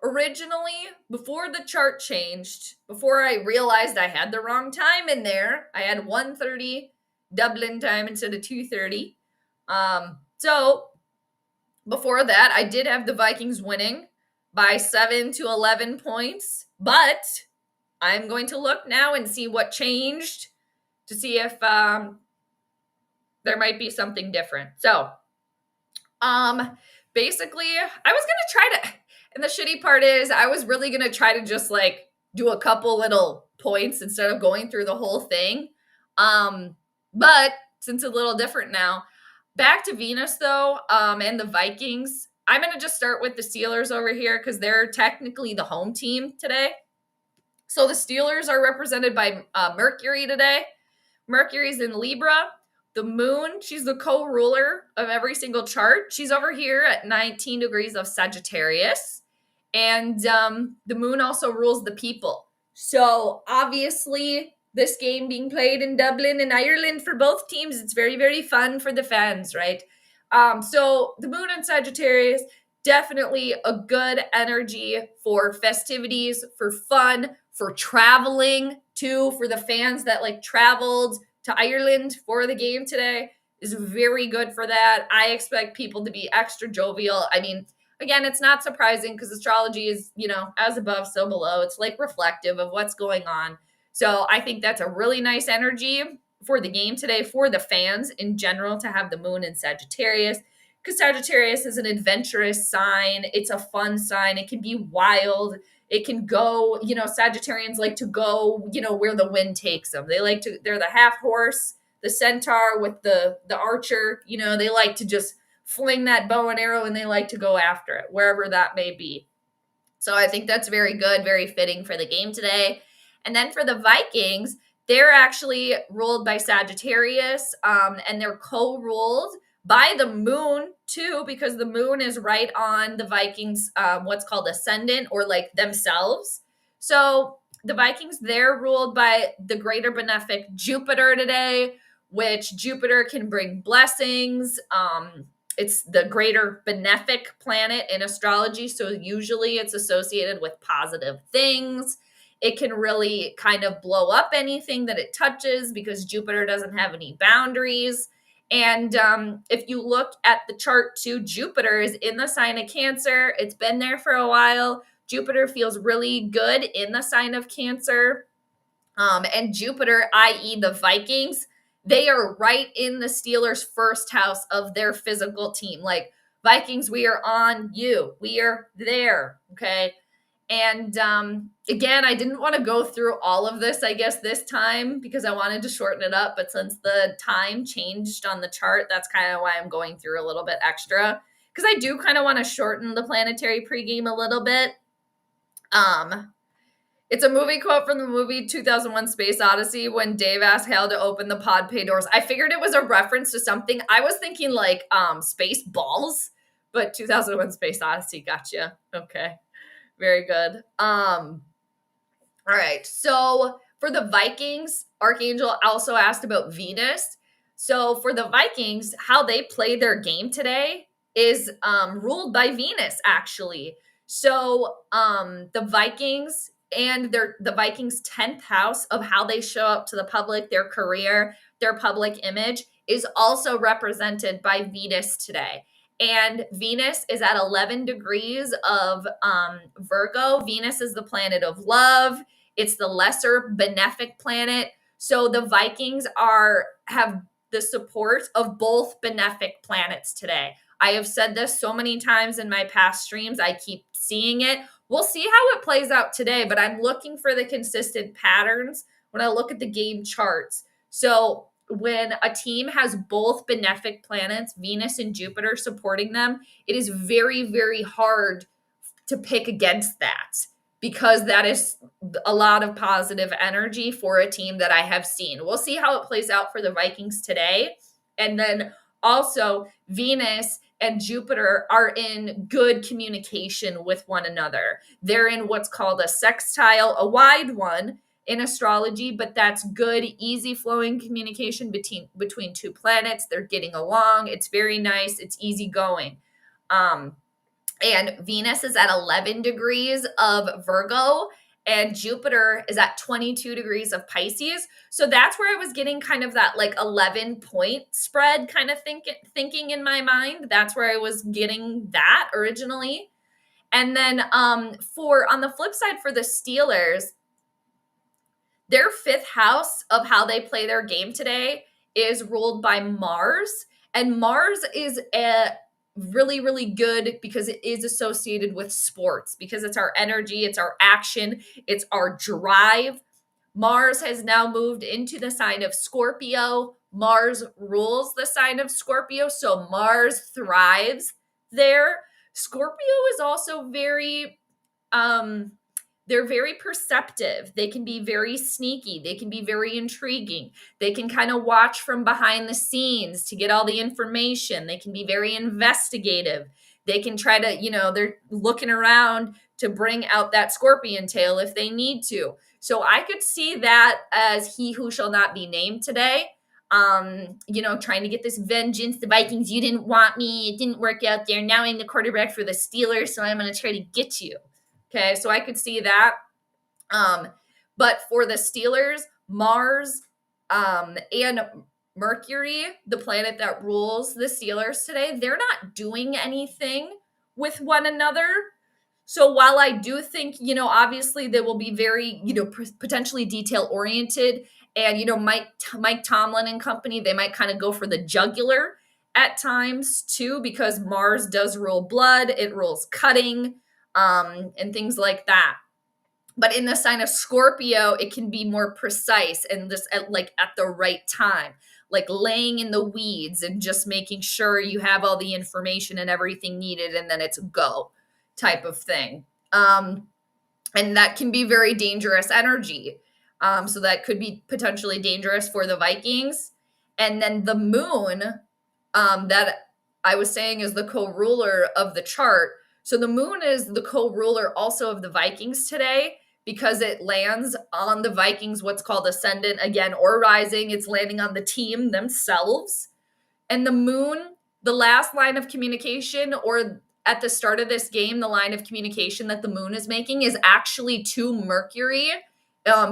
Originally, before the chart changed, before I realized I had the wrong time in there, I had 1:30 Dublin time instead of 2:30. So before that, I did have the Vikings winning by 7 to 11 points, but I'm going to look now and see what changed to see if there might be something different. So, basically, I was going to try to, and the shitty part is I was really going to try to just like do a couple little points instead of going through the whole thing. But since it's a little different now, back to Venus though, and the Vikings, I'm going to just start with the Steelers over here because they're technically the home team today. So the Steelers are represented by Mercury today. Mercury's in Libra. The moon, she's the co-ruler of every single chart. She's over here at 19 degrees of Sagittarius. And the moon also rules the people. So obviously, this game being played in Dublin and Ireland for both teams, it's very, very fun for the fans, right? So the moon and Sagittarius, definitely a good energy for festivities, for fun, for traveling too, for the fans that like traveled to Ireland for the game today is very good for that. I expect people to be extra jovial. I mean, again, it's not surprising because astrology is, as above, so below. It's like reflective of what's going on. So I think that's a really nice energy for the game today, for the fans in general, to have the moon in Sagittarius, because Sagittarius is an adventurous sign. It's a fun sign. It can be wild. It can go, Sagittarians like to go, where the wind takes them. They're the half horse, the centaur with the archer, they like to just fling that bow and arrow and they like to go after it, wherever that may be. So I think that's very good, very fitting for the game today. And then for the Vikings, they're actually ruled by Sagittarius, and they're co-ruled by the moon too, because the moon is right on the Vikings, what's called ascendant, or like themselves. So the Vikings, they're ruled by the greater benefic Jupiter today, which Jupiter can bring blessings. It's the greater benefic planet in astrology, so usually it's associated with positive things. It can really kind of blow up anything that it touches because Jupiter doesn't have any boundaries. And if you look at the chart too, Jupiter is in the sign of Cancer. It's been there for a while. Jupiter feels really good in the sign of Cancer. And Jupiter, i.e. the Vikings, they are right in the Steelers' first house of their physical team. Like, Vikings, we are on you. We are there, okay? And again, I didn't want to go through all of this, I guess, this time because I wanted to shorten it up. But since the time changed on the chart, that's kind of why I'm going through a little bit extra. Because I do kind of want to shorten the planetary pregame a little bit. It's a movie quote from the movie 2001 Space Odyssey when Dave asked Hal to open the pod pay doors. I figured it was a reference to something. I was thinking like space balls, but 2001 Space Odyssey, gotcha. Okay. Very good. All right. So for the Vikings, Archangel also asked about Venus. So for the Vikings, how they play their game today is ruled by Venus, actually. So the Vikings and the Vikings' 10th house of how they show up to the public, their career, their public image is also represented by Venus today. And Venus is at 11 degrees of Virgo. Venus is the planet of love. It's the lesser benefic planet. So the Vikings have the support of both benefic planets today. I have said this so many times in my past streams. I keep seeing it. We'll see how it plays out today, but I'm looking for the consistent patterns when I look at the game charts. So when a team has both benefic planets, Venus and Jupiter, supporting them, it is very, very hard to pick against that because that is a lot of positive energy for a team that I have seen. We'll see how it plays out for the Vikings today. And then also, Venus and Jupiter are in good communication with one another. They're in what's called a sextile, a wide one in astrology, but that's good, easy flowing communication between two planets. They're getting along. It's very nice. It's easy going. And Venus is at 11 degrees of Virgo, and Jupiter is at 22 degrees of Pisces. So that's where I was getting kind of that like 11-point spread kind of thinking in my mind. That's where I was getting that originally. And then on the flip side for the Steelers, their fifth house of how they play their game today is ruled by Mars. And Mars is really, really good because it is associated with sports, because it's our energy, it's our action, it's our drive. Mars has now moved into the sign of Scorpio. Mars rules the sign of Scorpio, so Mars thrives there. Scorpio is also very they're very perceptive. They can be very sneaky. They can be very intriguing. They can kind of watch from behind the scenes to get all the information. They can be very investigative. They can try to, they're looking around to bring out that scorpion tail if they need to. So I could see that as he who shall not be named today. Trying to get this vengeance. The Vikings, you didn't want me. It didn't work out there. Now I'm the quarterback for the Steelers, so I'm going to try to get you. Okay, so I could see that. But for the Steelers, Mars and Mercury, the planet that rules the Steelers today, they're not doing anything with one another. So while I do think, obviously they will be very, potentially detail oriented, and, Mike Tomlin and company, they might kind of go for the jugular at times too, because Mars does rule blood, it rules cutting, and things like that. But in the sign of Scorpio, it can be more precise and just at the right time, like laying in the weeds and just making sure you have all the information and everything needed, and then it's go type of thing. And that can be very dangerous energy. So that could be potentially dangerous for the Vikings. And then the moon, that I was saying is the co-ruler of the chart. So the moon is the co-ruler also of the Vikings today, because it lands on the Vikings, what's called ascendant again, or rising. It's landing on the team themselves. And the moon, the last line of communication, or at the start of this game, the line of communication that the moon is making is actually to Mercury.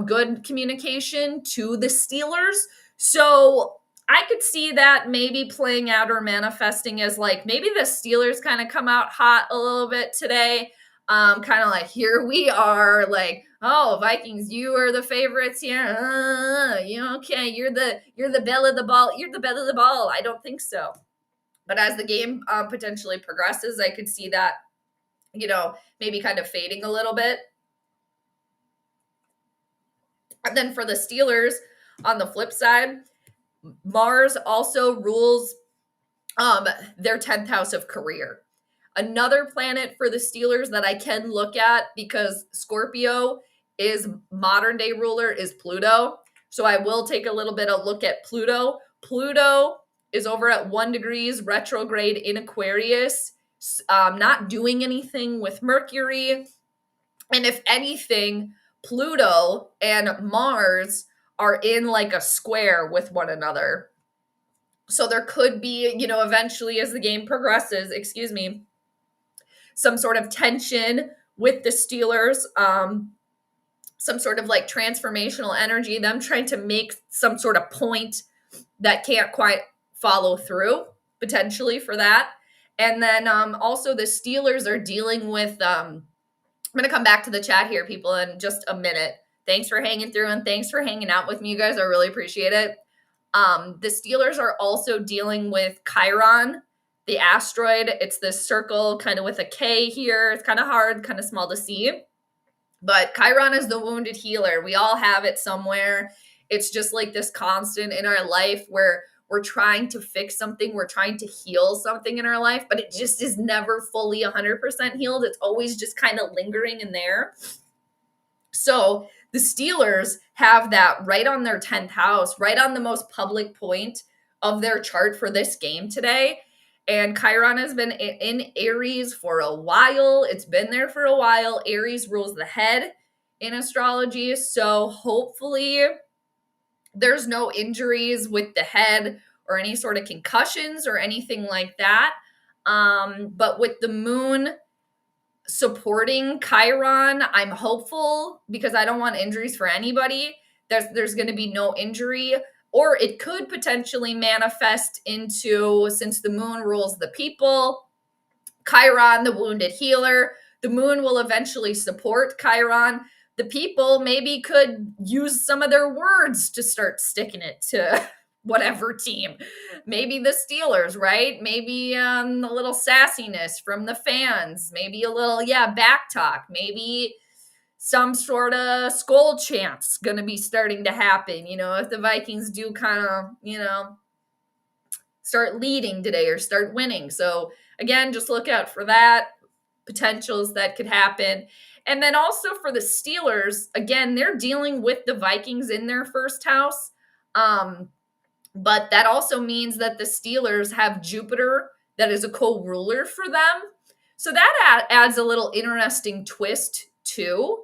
Good communication to the Steelers. So I could see that maybe playing out or manifesting as maybe the Steelers kind of come out hot a little bit today. Kind of here we are, oh, Vikings, you are the favorites here. Okay, you're the belle of the ball. You're the belle of the ball. I don't think so. But as the game potentially progresses, I could see that, maybe kind of fading a little bit. And then for the Steelers, on the flip side, Mars also rules their 10th house of career. Another planet for the Steelers that I can look at, because Scorpio is modern day ruler, is Pluto. So I will take a little bit of look at Pluto. Pluto is over at 1 degrees retrograde in Aquarius, not doing anything with Mercury. And if anything, Pluto and Mars are in a square with one another. So there could be, eventually as the game progresses, some sort of tension with the Steelers, some sort of transformational energy, them trying to make some sort of point that can't quite follow through, potentially for that. And then also the Steelers are dealing with, I'm going to come back to the chat here, people, in just a minute. Thanks for hanging through and thanks for hanging out with me, you guys. I really appreciate it. The Steelers are also dealing with Chiron the asteroid. It's this circle kind of with a K here. It's kind of hard, kind of small to see. But Chiron is the wounded healer. We all have it somewhere. It's just like this constant in our life where we're trying to fix something, we're trying to heal something in our life, but it just is never fully 100% healed. It's always just kind of lingering in there. So the Steelers have that right on their 10th house, right on the most public point of their chart for this game today. And Chiron has been in Aries for a while. It's been there for a while. Aries rules the head in astrology. So hopefully there's no injuries with the head or any sort of concussions or anything like that. But with the moon supporting Chiron, I'm hopeful, because I don't want injuries for anybody. There's going to be no injury, or it could potentially manifest into, since the moon rules the people, Chiron, the wounded healer, the moon will eventually support Chiron. The people maybe could use some of their words to start sticking it to whatever team. Maybe the Steelers, right? Maybe a little sassiness from the fans. Maybe a little, back talk. Maybe some sort of SKOL chants going to be starting to happen. If the Vikings do kind of, start leading today or start winning. So again, just look out for that. Potentials that could happen. And then also for the Steelers, again, they're dealing with the Vikings in their first house. But that also means that the Steelers have Jupiter that is a co-ruler for them. So that adds a little interesting twist too.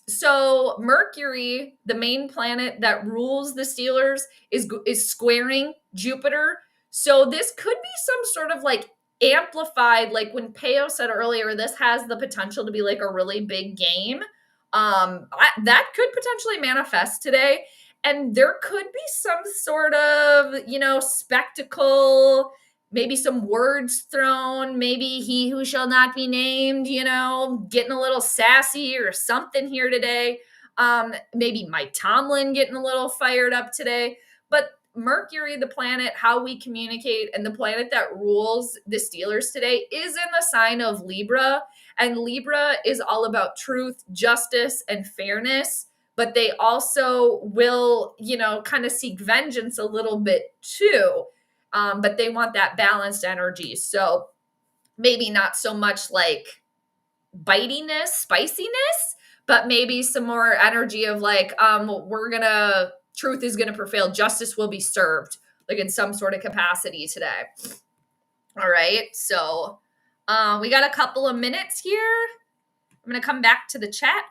So Mercury, the main planet that rules the Steelers, is squaring Jupiter. So this could be some sort of like amplified, like when Peo said earlier, this has the potential to be like a really big game. That could potentially manifest today. And there could be some sort of, spectacle, maybe some words thrown, maybe he who shall not be named, getting a little sassy or something here today. Maybe Mike Tomlin getting a little fired up today. But Mercury, the planet, how we communicate, and the planet that rules the Steelers today is in the sign of Libra. And Libra is all about truth, justice, and fairness. But they also will, kind of seek vengeance a little bit too. But they want that balanced energy. So maybe not so much like bitiness, spiciness, but maybe some more energy of like, truth is going to prevail. Justice will be served, like in some sort of capacity today. All right. So we got a couple of minutes here. I'm going to come back to the chat.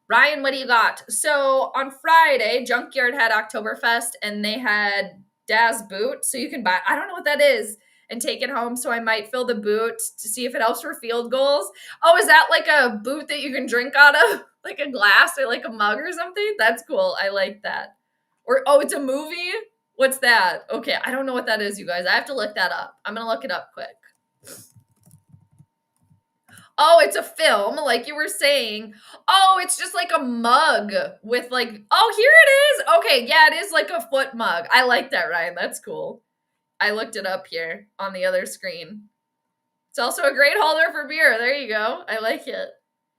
Ryan, what do you got? So on Friday, Junkyard had Oktoberfest and they had Das Boot. So you can buy, I don't know what that is, and take it home. So I might fill the boot to see if it helps for field goals. Oh, is that like a boot that you can drink out of? Like a glass or like a mug or something? That's cool. I like that. Or, oh, it's a movie? What's that? Okay, I don't know what that is, you guys. I have to look that up. I'm going to look it up quick. Oh, it's a film, like you were saying. Oh, it's just like a mug with like, oh, here it is. Okay, yeah, it is like a foot mug. I like that, Ryan. That's cool. I looked it up here on the other screen. It's also a great holder for beer. There you go. I like it.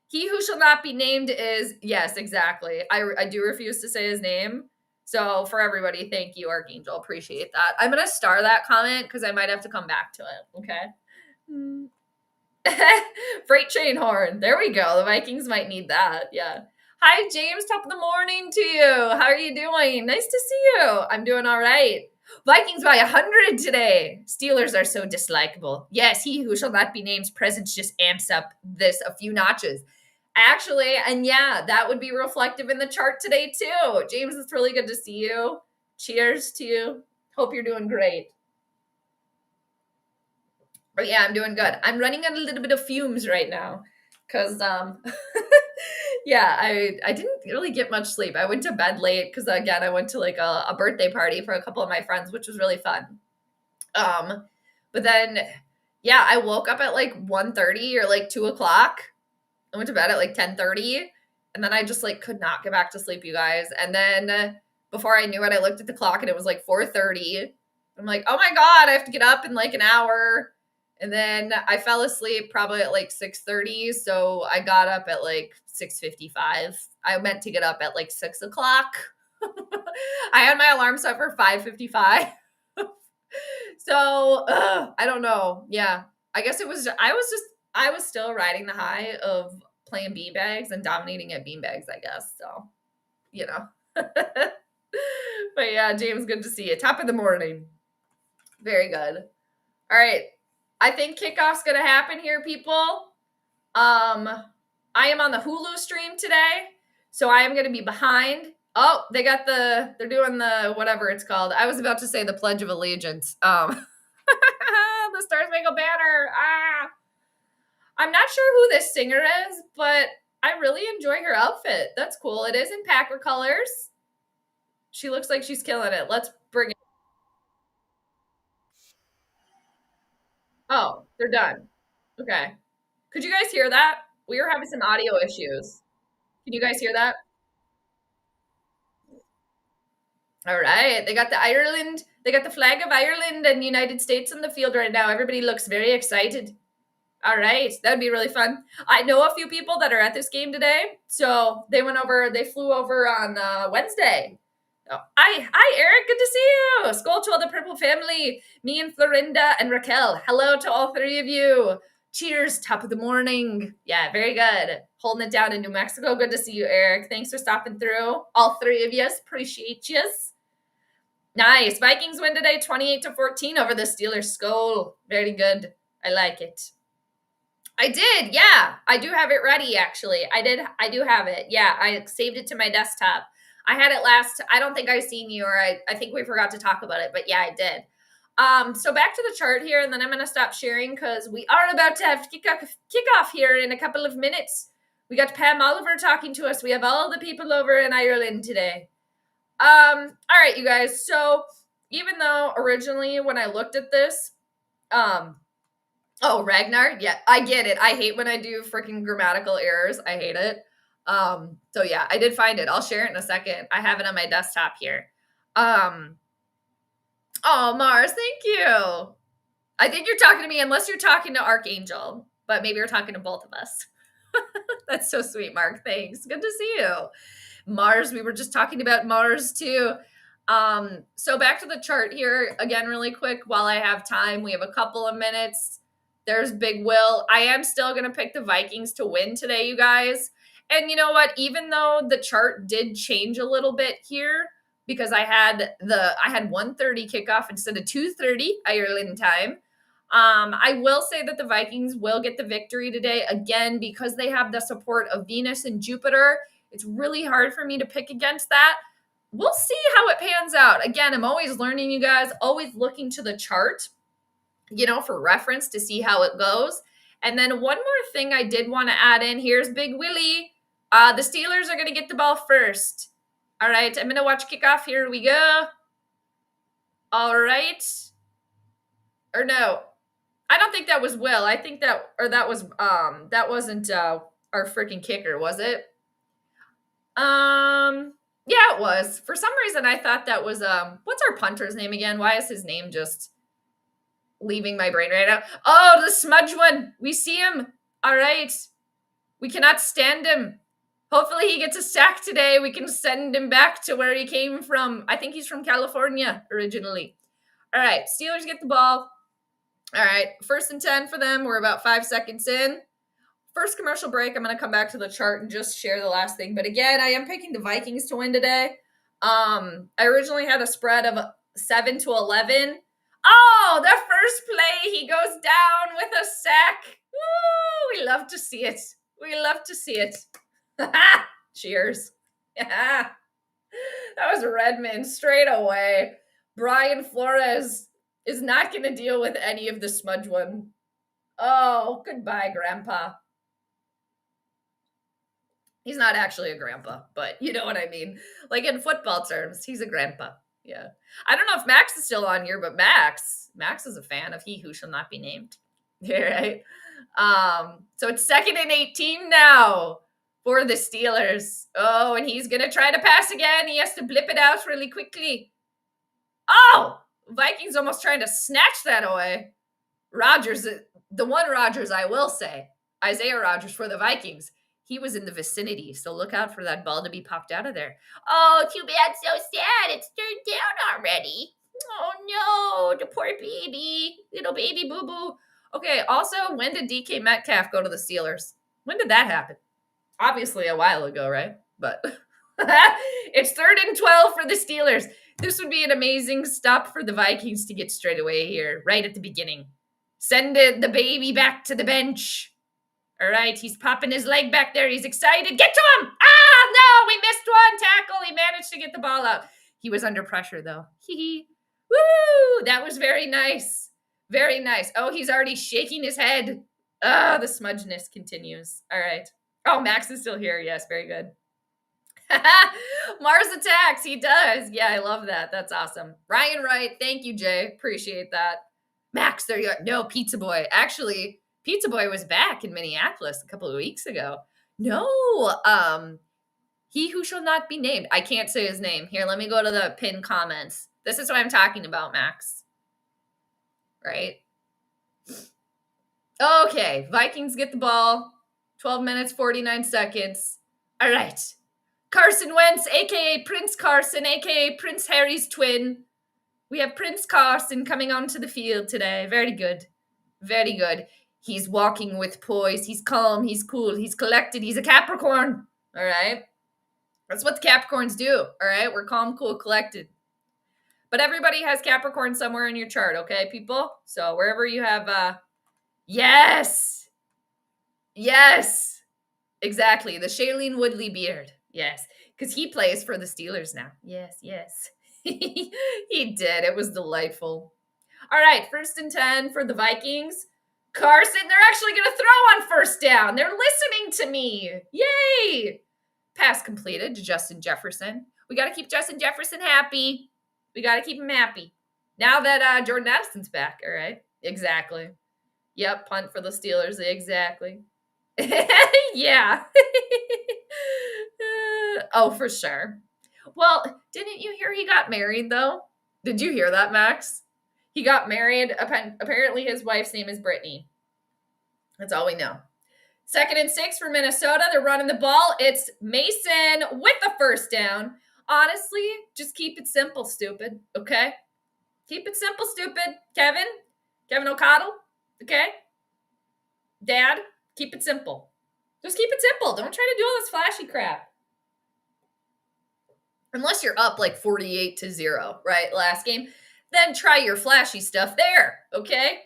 He who shall not be named is, yes, exactly. I do refuse to say his name. So for everybody, thank you, Archangel. Appreciate that. I'm going to star that comment because I might have to come back to it. Okay. Freight train horn. There we go. The Vikings might need that. Yeah. Hi, James. Top of the morning to you. How are you doing? Nice to see you. I'm doing all right. Vikings by 100 today. Steelers are so dislikable. Yes, he who shall not be named's presence just amps up this a few notches. Actually, and yeah, that would be reflective in the chart today too. James, it's really good to see you. Cheers to you. Hope you're doing great. But yeah, I'm doing good. I'm running on a little bit of fumes right now because, yeah, I didn't really get much sleep. I went to bed late because, again, I went to like a birthday party for a couple of my friends, which was really fun. But then, yeah, I woke up at like 1:30 or like 2 o'clock. I went to bed at like 10:30, and then I just like could not get back to sleep, you guys. And then before I knew it, I looked at the clock and it was like 4:30. I'm like, oh my God, I have to get up in like an hour. And then I fell asleep probably at like 6:30. So I got up at like 6:55. I meant to get up at like 6 o'clock. I had my alarm set for 5:55. So I don't know. Yeah. I guess I was still riding the high of playing beanbags and dominating at beanbags, I guess. So, you know. But yeah, James, good to see you. Top of the morning. Very good. All right. I think kickoff's going to happen here, people. I am on the Hulu stream today, so I am going to be behind. Oh, they're doing the, whatever it's called. I was about to say the Pledge of Allegiance. The Star Spangled Banner. I'm not sure who this singer is, but I really enjoy her outfit. That's cool. It is in Packer colors. She looks like she's killing it. Let's bring it. Oh, they're done. Okay. Could you guys hear that? We were having some audio issues. Can you guys hear that? All right. They got the flag of Ireland and the United States in the field right now. Everybody looks very excited. All right. That would be really fun. I know a few people that are at this game today. So they flew over on Wednesday. Oh, hi, Eric. Good to see you. SKOL to all the Purple family. Me and Florinda and Raquel. Hello to all three of you. Cheers. Top of the morning. Yeah, very good. Holding it down in New Mexico. Good to see you, Eric. Thanks for stopping through. All three of you. Appreciate you. Nice. Vikings win today 28-14 over the Steelers. SKOL. Very good. I like it. I did. Yeah. I do have it ready, actually. I do have it. Yeah. I saved it to my desktop. I had it last. I don't think I've seen you, or I think we forgot to talk about it, but yeah, I did. So back to the chart here, and then I'm going to stop sharing because we are about to have kickoff here in a couple of minutes. We got Pam Oliver talking to us. We have all the people over in Ireland today. All right, you guys. So even though originally when I looked at this, oh, Ragnar, yeah, I get it. I hate when I do freaking grammatical errors. I hate it. So yeah, I did find it. I'll share it in a second. I have it on my desktop here. Oh, Mars, thank you. I think you're talking to me, unless you're talking to Archangel, but maybe you're talking to both of us. That's so sweet, Mark. Thanks. Good to see you. Mars, we were just talking about Mars too. So back to the chart here again, really quick while I have time. We have a couple of minutes. There's Big Will. I am still going to pick the Vikings to win today, you guys. And you know what? Even though the chart did change a little bit here, because I had 1:30 kickoff instead of 2:30 Ireland time. I will say that the Vikings will get the victory today again because they have the support of Venus and Jupiter. It's really hard for me to pick against that. We'll see how it pans out. Again, I'm always learning, you guys, always looking to the chart, for reference to see how it goes. And then one more thing I did want to add in. Here's Big Willie. The Steelers are going to get the ball first. All right, I'm going to watch kickoff. Here we go. All right. Or no, I don't think that was Will. I think that wasn't our freaking kicker, was it? Yeah, it was. For some reason, I thought that was what's our punter's name again? Why is his name just leaving my brain right now? Oh, the smudge one. We see him. All right. We cannot stand him. Hopefully he gets a sack today. We can send him back to where he came from. I think he's from California originally. All right. Steelers get the ball. All right. 1st and 10 for them. We're about 5 seconds in. First commercial break. I'm going to come back to the chart and just share the last thing. But again, I am picking the Vikings to win today. I originally had a spread of 7-11. Oh, the first play, he goes down with a sack. Woo, we love to see it. We love to see it. Cheers. Yeah. That was Redmond straight away. Brian Flores is not going to deal with any of the smudge one. Oh, goodbye, Grandpa. He's not actually a grandpa, but you know what I mean. Like in football terms, he's a grandpa. Yeah. I don't know if Max is still on here, but Max is a fan of He Who Shall Not Be Named. All right. So it's 2nd and 18 now for the Steelers. Oh, and he's going to try to pass again. He has to blip it out really quickly. Oh, Vikings almost trying to snatch that away. Rodgers, the one Rodgers I will say, Isaiah Rodgers for the Vikings, he was in the vicinity. So look out for that ball to be popped out of there. Oh, too bad. So sad. It's turned down already. Oh, no. The poor baby. Little baby boo-boo. Okay, also, when did DK Metcalf go to the Steelers? When did that happen? Obviously a while ago, right? But it's 3rd and 12 for the Steelers. This would be an amazing stop for the Vikings to get straight away here, right at the beginning. Send the baby back to the bench. All right, he's popping his leg back there. He's excited. Get to him! Ah, no, we missed one tackle. He managed to get the ball out. He was under pressure, though. Woo! That was very nice. Very nice. Oh, he's already shaking his head. Ah, the smudgeness continues. All right. Oh, Max is still here. Yes, very good. Mars attacks. He does. Yeah, I love that. That's awesome. Ryan Wright. Thank you, Jay. Appreciate that. Max, there you are. No, Pizza Boy. Actually, Pizza Boy was back in Minneapolis a couple of weeks ago. No, he who shall not be named. I can't say his name. Here, let me go to the pinned comments. This is what I'm talking about, Max. Right? Okay, Vikings get the ball. 12 minutes, 49 seconds. All right. Carson Wentz, a.k.a. Prince Carson, a.k.a. Prince Harry's twin. We have Prince Carson coming onto the field today. Very good. Very good. He's walking with poise. He's calm. He's cool. He's collected. He's a Capricorn. All right? That's what the Capricorns do. All right? We're calm, cool, collected. But everybody has Capricorn somewhere in your chart, okay, people? So wherever you have, yes! Yes! Exactly. The Shailene Woodley beard. Yes. Because he plays for the Steelers now. Yes, yes. He did. It was delightful. All right, 1st and 10 for the Vikings. Carson, they're actually going to throw on 1st down. They're listening to me. Yay! Pass completed to Justin Jefferson. We got to keep Justin Jefferson happy. We got to keep him happy. Now that Jordan Addison's back, all right? Exactly. Yep, punt for the Steelers. Exactly. Yeah. Oh, for sure. Well, didn't you hear he got married, though? Did you hear that, Max? He got married. Apparently, his wife's name is Brittany. That's all we know. 2nd and 6 for Minnesota. They're running the ball. It's Mason with the 1st down. Honestly, just keep it simple, stupid. Okay? Keep it simple, stupid. Kevin O'Connell. Okay? Dad, keep it simple. Just keep it simple. Don't try to do all this flashy crap. Unless you're up like 48-0, right? Last game. Then try your flashy stuff there, okay?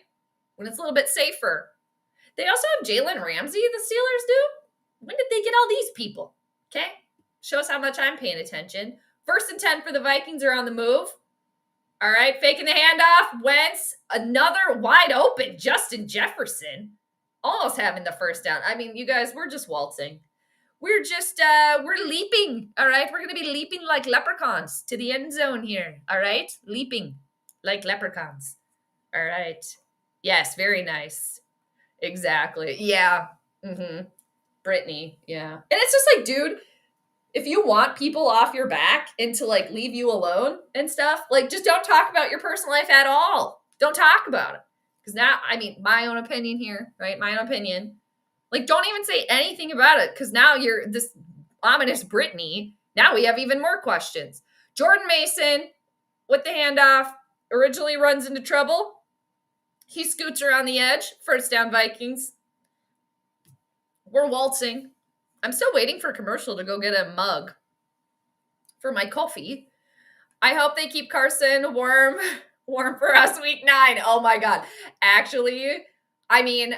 When it's a little bit safer. They also have Jalen Ramsey, the Steelers do. When did they get all these people? Okay? Shows how much I'm paying attention. 1st and 10 for the Vikings are on the move. All right, faking the handoff. Wentz, another wide open Justin Jefferson. Almost having the 1st down. I mean, you guys, we're just waltzing. We're just, we're leaping, all right? We're going to be leaping like leprechauns to the end zone here, all right? Leaping like leprechauns. All right. Yes, very nice. Exactly. Yeah. Brittany, yeah. And it's just like, dude, if you want people off your back and to, like, leave you alone and stuff, like, just don't talk about your personal life at all. Don't talk about it. Because now, I mean, my own opinion here, right? My own opinion. Like, don't even say anything about it, because now you're this ominous Brittany. Now we have even more questions. Jordan Mason with the handoff originally runs into trouble. He scoots around the edge. 1st down, Vikings. We're waltzing. I'm still waiting for a commercial to go get a mug for my coffee. I hope they keep Carson warm for us week 9. Oh, my God. Actually, I mean,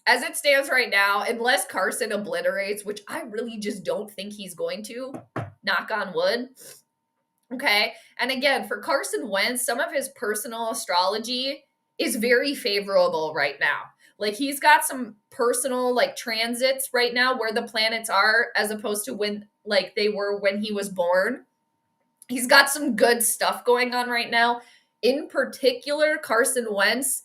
as it stands right now, unless Carson obliterates, which I really just don't think he's going to, knock on wood. Okay. And again, for Carson Wentz, some of his personal astrology is very favorable right now. Like, he's got some personal, like, transits right now where the planets are, as opposed to when, like, they were when he was born. He's got some good stuff going on right now. In particular, Carson Wentz,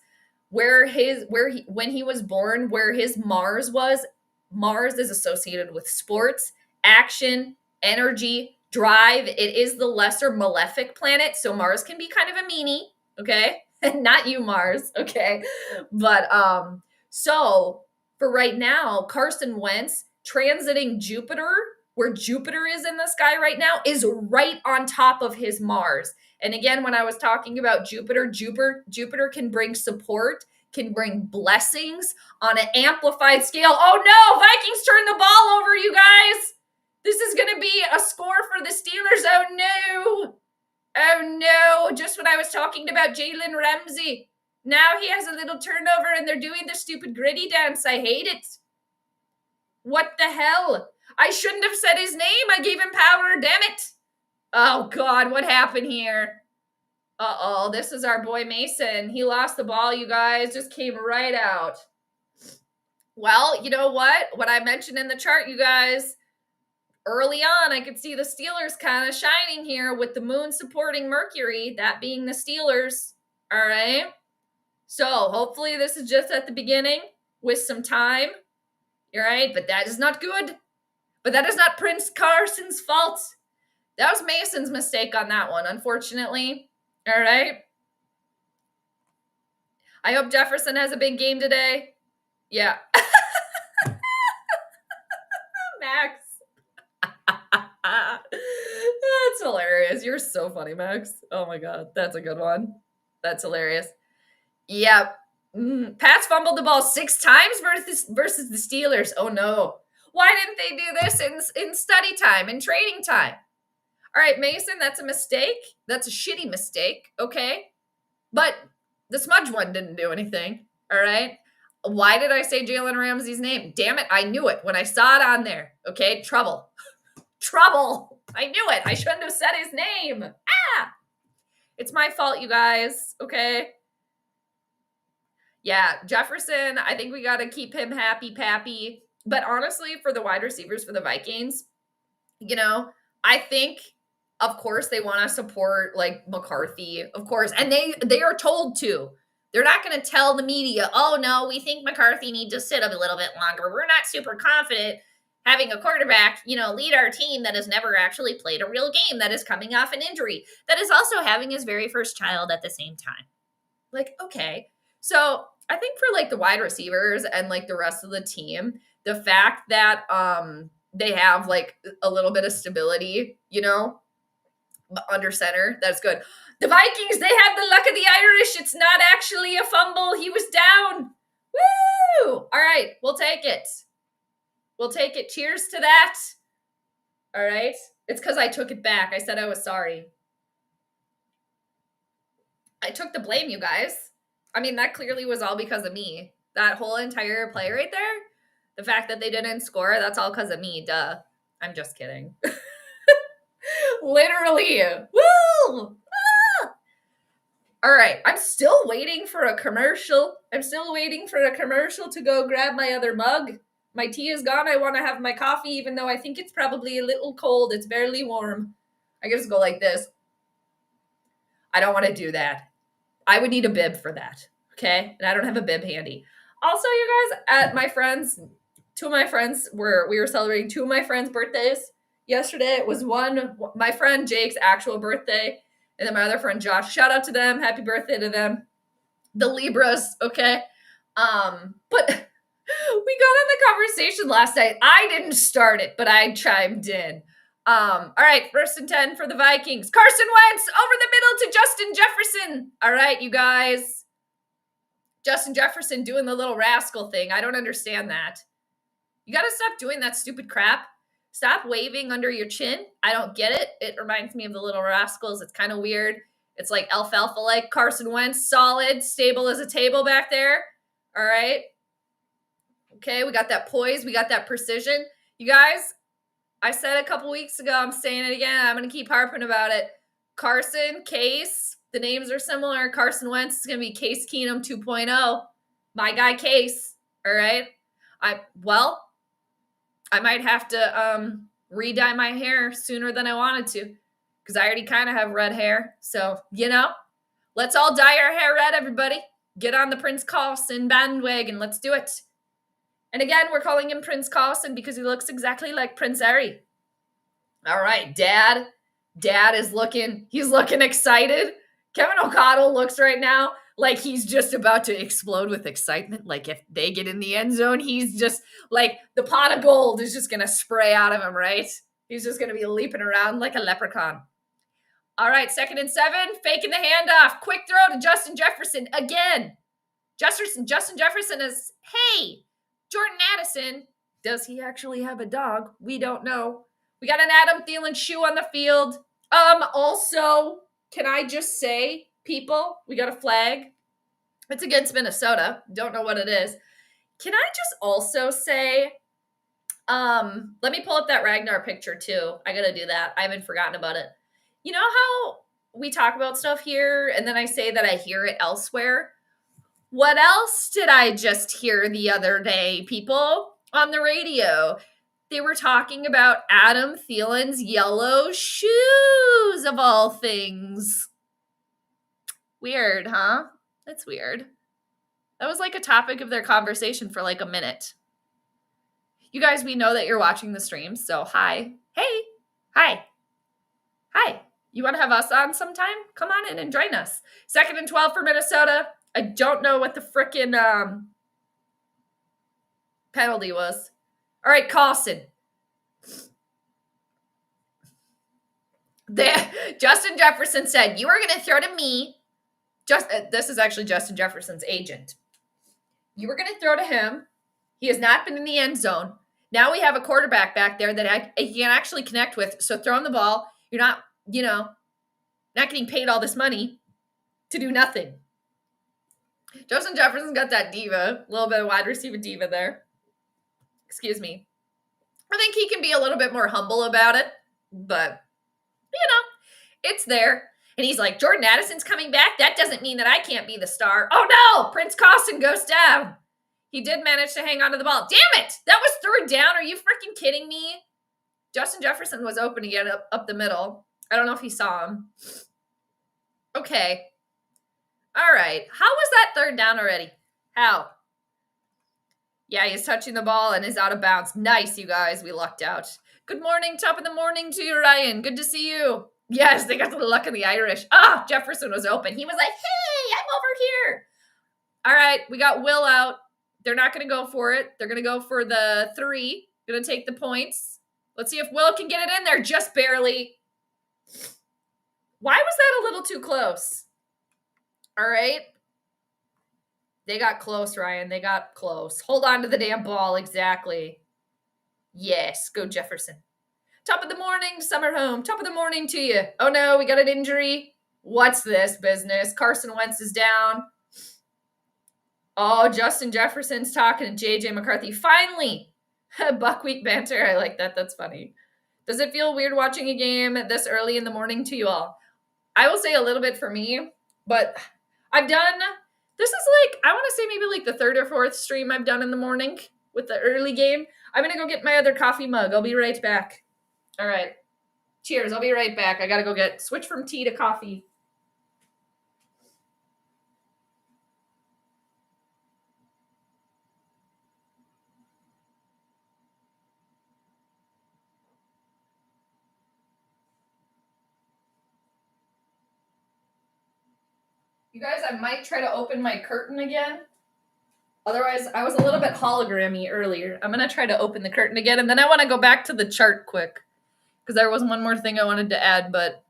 when he was born, where his Mars is associated with sports, action, energy, drive. It is the lesser malefic planet, so Mars can be kind of a meanie, okay? Not you, Mars, okay? But so for right now, Carson Wentz transiting Jupiter, where Jupiter is in the sky right now, is right on top of his Mars. And again, when I was talking about Jupiter can bring support, can bring blessings on an amplified scale. Oh no, Vikings turned the ball over, you guys. This is going to be a score for the Steelers. Oh no. Oh no, just when I was talking about Jalen Ramsey. Now he has a little turnover and they're doing the stupid gritty dance. I hate it. What the hell? I shouldn't have said his name. I gave him power, damn it. Oh God, what happened here? Uh-oh, this is our boy Mason. He lost the ball, you guys. Just came right out. Well, you know what? What I mentioned in the chart, you guys, early on, I could see the Steelers kind of shining here with the moon supporting Mercury, that being the Steelers. All right. So hopefully this is just at the beginning with some time. All right. But that is not good. But that is not Prince Carson's fault. That was Mason's mistake on that one, unfortunately. All right. I hope Jefferson has a big game today. Yeah. Max. That's hilarious. You're so funny, Max. Oh my God. That's a good one. That's hilarious. Yep. Pats fumbled the ball 6 times versus the Steelers. Oh no. Why didn't they do this in study time, in training time? All right, Mason, that's a mistake. That's a shitty mistake, okay? But the smudge one didn't do anything, all right? Why did I say Jalen Ramsey's name? Damn it, I knew it when I saw it on there, okay? Trouble. Trouble. I knew it. I shouldn't have said his name. Ah! It's my fault, you guys, okay? Yeah, Jefferson, I think we got to keep him happy-pappy. But honestly, for the wide receivers for the Vikings, you know, I think, of course, they want to support, like, McCarthy, of course. And they are told to. They're not going to tell the media, oh, no, we think McCarthy needs to sit a little bit longer. We're not super confident having a quarterback, you know, lead our team that has never actually played a real game, that is coming off an injury, that is also having his very first child at the same time. Like, okay. So I think for, like, the wide receivers and, like, the rest of the team, the fact that they have, like, a little bit of stability, you know, under center, that's good. The Vikings, they have the luck of the Irish. It's not actually a fumble. He was down. Woo! All right, we'll take it. We'll take it. Cheers to that. All right. It's because I took it back. I said I was sorry. I took the blame, you guys. I mean, that clearly was all because of me. That whole entire play right there, the fact that they didn't score, that's all because of me. Duh. I'm just kidding. Literally. Woo! Ah! All right. I'm still waiting for a commercial. I'm still waiting for a commercial to go grab my other mug. My tea is gone. I want to have my coffee, even though I think it's probably a little cold. It's barely warm. I can just go like this. I don't want to do that. I would need a bib for that. Okay? And I don't have a bib handy. Also, you guys, at my friends, we were celebrating 2 of my friends' birthdays yesterday. It was my friend Jake's actual birthday, and then my other friend Josh. Shout out to them. Happy birthday to them. The Libras, okay? But we got in the conversation last night. I didn't start it, but I chimed in. All right, 1st and 10 for the Vikings. Carson Wentz over the middle to Justin Jefferson. All right, you guys. Justin Jefferson doing the little rascal thing. I don't understand that. You got to stop doing that stupid crap. Stop waving under your chin. I don't get it. It reminds me of the Little Rascals. It's kind of weird. It's like alfalfa-like. Carson Wentz, solid, stable as a table back there. All right. Okay, we got that poise. We got that precision. You guys, I said a couple weeks ago, I'm saying it again. I'm going to keep harping about it. Carson, Case, the names are similar. Carson Wentz is going to be Case Keenum 2.0. My guy, Case. All right. I might have to re-dye my hair sooner than I wanted to because I already kind of have red hair. So, you know, let's all dye our hair red, everybody. Get on the Prince Carlson bandwagon. Let's do it. And again, we're calling him Prince Carlson because he looks exactly like Prince Harry. All right, Dad. Dad is he's looking excited. Kevin O'Connell looks right now like he's just about to explode with excitement. Like if they get in the end zone, he's just like the pot of gold is just going to spray out of him, right? He's just going to be leaping around like a leprechaun. All right, 2nd and 7, faking the handoff. Quick throw to Justin Jefferson again. Justin Jefferson is, hey, Jordan Addison, does he actually have a dog? We don't know. We got an Adam Thielen shoe on the field. Also, can I just say, people, we got a flag. It's against Minnesota. Don't know what it is. Can I just also say, let me pull up that Ragnar picture too. I gotta do that. I haven't forgotten about it. You know how we talk about stuff here and then I say that I hear it elsewhere? What else did I just hear the other day, people, on the radio? They were talking about Adam Thielen's yellow shoes, of all things. Weird, huh? That's weird. That was like a topic of their conversation for like a minute. You guys, we know that you're watching the stream, so hi. Hey, hi. Hi. You want to have us on sometime? Come on in and join us. 2nd and 12 for Minnesota. I don't know what the frickin' penalty was. All right, Carlson. Justin Jefferson said, you are going to throw to me. This is actually Justin Jefferson's agent. You were going to throw to him. He has not been in the end zone. Now we have a quarterback back there that he can actually connect with. So throw him the ball. You're not, not getting paid all this money to do nothing. Justin Jefferson's got that diva, a little bit of wide receiver diva there. Excuse me. I think he can be a little bit more humble about it, but, it's there. And he's like, Jordan Addison's coming back? That doesn't mean that I can't be the star. Oh, no! Prince Carson goes down. He did manage to hang on to the ball. Damn it! That was 3rd down. Are you freaking kidding me? Justin Jefferson was open to get up the middle. I don't know if he saw him. Okay. All right. How was that 3rd down already? How? Yeah, he's touching the ball and is out of bounds. Nice, you guys. We lucked out. Good morning, top of the morning to you, Ryan. Good to see you. Yes, they got the luck of the Irish. Jefferson was open. He was like, hey, I'm over here. All right, we got Will out. They're not going to go for it. They're going to go for the 3. Going to take the points. Let's see if Will can get it in there. Just barely. Why was that a little too close? All right. They got close, Ryan. They got close. Hold on to the damn ball. Exactly. Yes. Go Jefferson. Top of the morning, Summer Home. Top of the morning to you. Oh, no. We got an injury. What's this business? Carson Wentz is down. Oh, Justin Jefferson's talking to J.J. McCarthy. Finally. Buckwheat banter. I like that. That's funny. Does it feel weird watching a game this early in the morning to you all? I will say a little bit for me, but I've done... This is I want to say maybe the 3rd or 4th stream I've done in the morning with the early game. I'm going to go get my other coffee mug. I'll be right back. All right. Cheers. I'll be right back. I got to go switch from tea to coffee. You guys, I might try to open my curtain again. Otherwise, I was a little bit hologrammy earlier. I'm going to try to open the curtain again, and then I want to go back to the chart quick because there was one more thing I wanted to add, but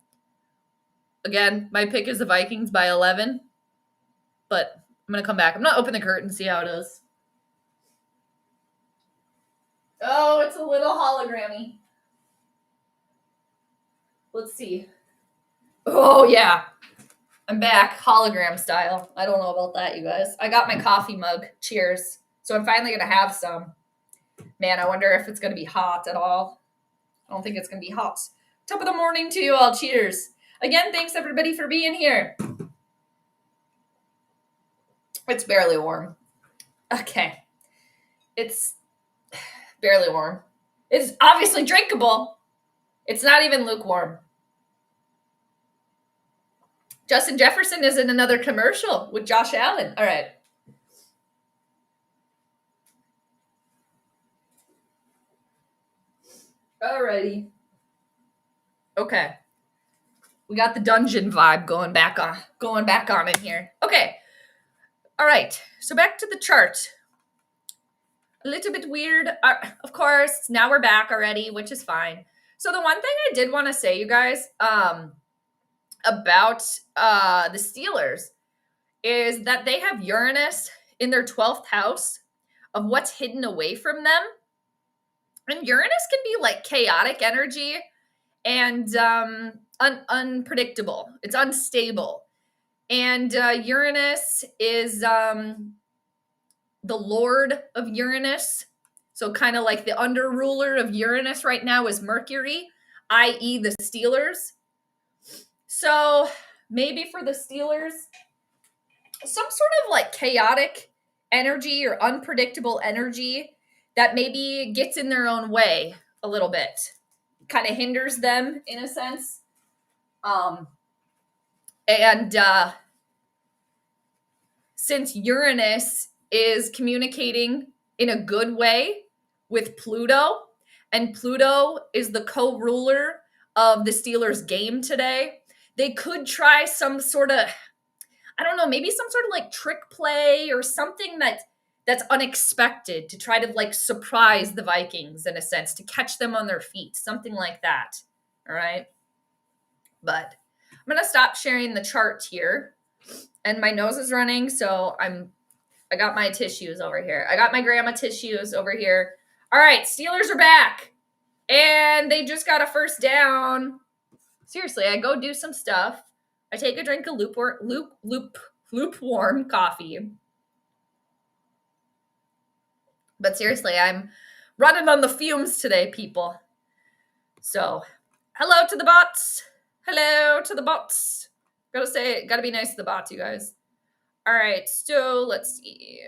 again, my pick is the Vikings by 11, but I'm going to come back. I'm going to open the curtain and see how it is. Oh, it's a little hologrammy. Let's see. Oh, yeah. I'm back, hologram style. I don't know about that, you guys. I got my coffee mug. Cheers. So I'm finally going to have some. Man, I wonder if it's going to be hot at all. I don't think it's going to be hot. Top of the morning to you all. Cheers. Again, thanks everybody for being here. It's barely warm. Okay. It's barely warm. It's obviously drinkable. It's not even lukewarm. Justin Jefferson is in another commercial with Josh Allen. All right. Alrighty. Okay. We got the dungeon vibe going back on in here. Okay. All right. So back to the chart. A little bit weird. Of course, now we're back already, which is fine. So the one thing I did want to say, you guys, about the Steelers is that they have Uranus in their 12th house of what's hidden away from them. And Uranus can be like chaotic energy and unpredictable. It's unstable. And Uranus is the lord of Uranus. So kind of like the under ruler of Uranus right now is Mercury, i.e. the Steelers. So maybe for the Steelers, some sort of like chaotic energy or unpredictable energy that maybe gets in their own way a little bit, kind of hinders them in a sense. And since Uranus is communicating in a good way with Pluto, and Pluto is the co-ruler of the Steelers game today, they could try some sort of, I don't know, maybe some sort of like trick play or something that's unexpected to try to like surprise the Vikings in a sense, to catch them on their feet, something like that. All right. But I'm going to stop sharing the chart here, and my nose is running. So I got my tissues over here. I got my grandma tissues over here. All right. Steelers are back, and they just got a first down. Seriously, I go do some stuff. I take a drink of lukewarm coffee. But seriously, I'm running on the fumes today, people. So, hello to the bots. Hello to the bots. Gotta be nice to the bots, you guys. All right, so let's see.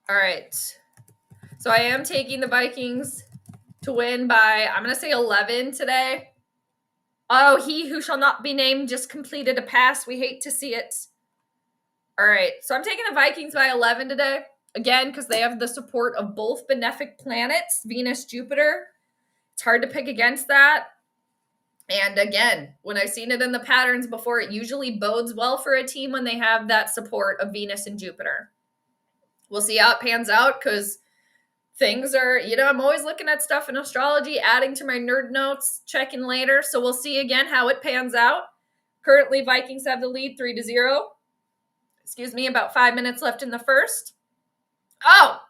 All right. So I am taking the Vikings to win by, I'm going to say 11 today. Oh, he who shall not be named just completed a pass. We hate to see it. All right. So I'm taking the Vikings by 11 today. Again, because they have the support of both benefic planets, Venus, Jupiter. It's hard to pick against that. And again, when I've seen it in the patterns before, it usually bodes well for a team when they have that support of Venus and Jupiter. We'll see how it pans out, because things are, I'm always looking at stuff in astrology, adding to my nerd notes, checking later. So we'll see again how it pans out. Currently, Vikings have the lead 3-0. Excuse me, about 5 minutes left in the first. Oh,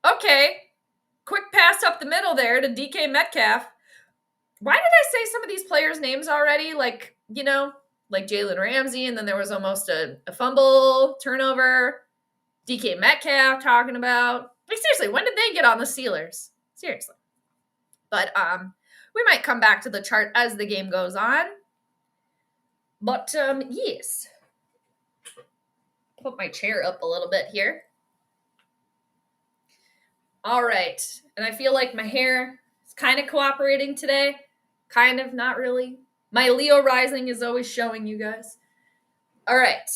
okay. Quick pass up the middle there to DK Metcalf. Why did I say some of these players' names already? Like Jalen Ramsey, and then there was almost a fumble, turnover. DK Metcalf talking about. Like, seriously, when did they get on the Steelers? Seriously. But we might come back to the chart as the game goes on. But, yes. Put my chair up a little bit here. All right. And I feel like my hair is kind of cooperating today. Kind of, not really. My Leo rising is always showing you guys. All right.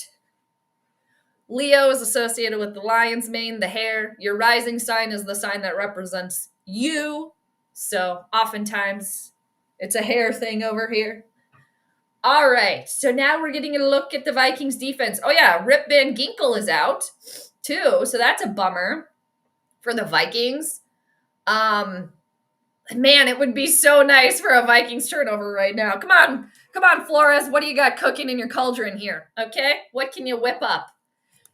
Leo is associated with the lion's mane, the hair. Your rising sign is the sign that represents you. So oftentimes it's a hair thing over here. All right. So now we're getting a look at the Vikings defense. Oh, yeah. Rip Van Ginkel is out too. So that's a bummer for the Vikings. Man, it would be so nice for a Vikings turnover right now. Come on, Flores. What do you got cooking in your cauldron here? Okay. What can you whip up?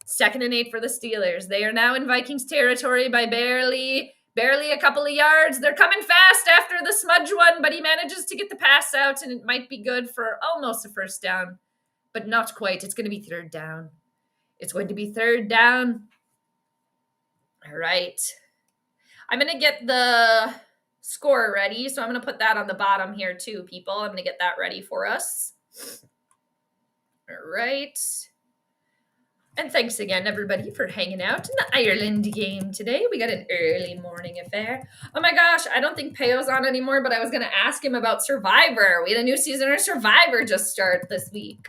2nd and 8 for the Steelers. They are now in Vikings territory by barely a couple of yards. They're coming fast after the smudge one, but he manages to get the pass out, and it might be good for almost a first down, but not quite. It's going to be 3rd down. It's going to be 3rd down. All right. I'm going to get the score ready, so I'm going to put that on the bottom here too, people. I'm going to get that ready for us. All right. And thanks again, everybody, for hanging out in the Ireland game today. We got an early morning affair. Oh my gosh, I don't think Peyo's on anymore, but I was going to ask him about Survivor. We had a new season of Survivor just start this week.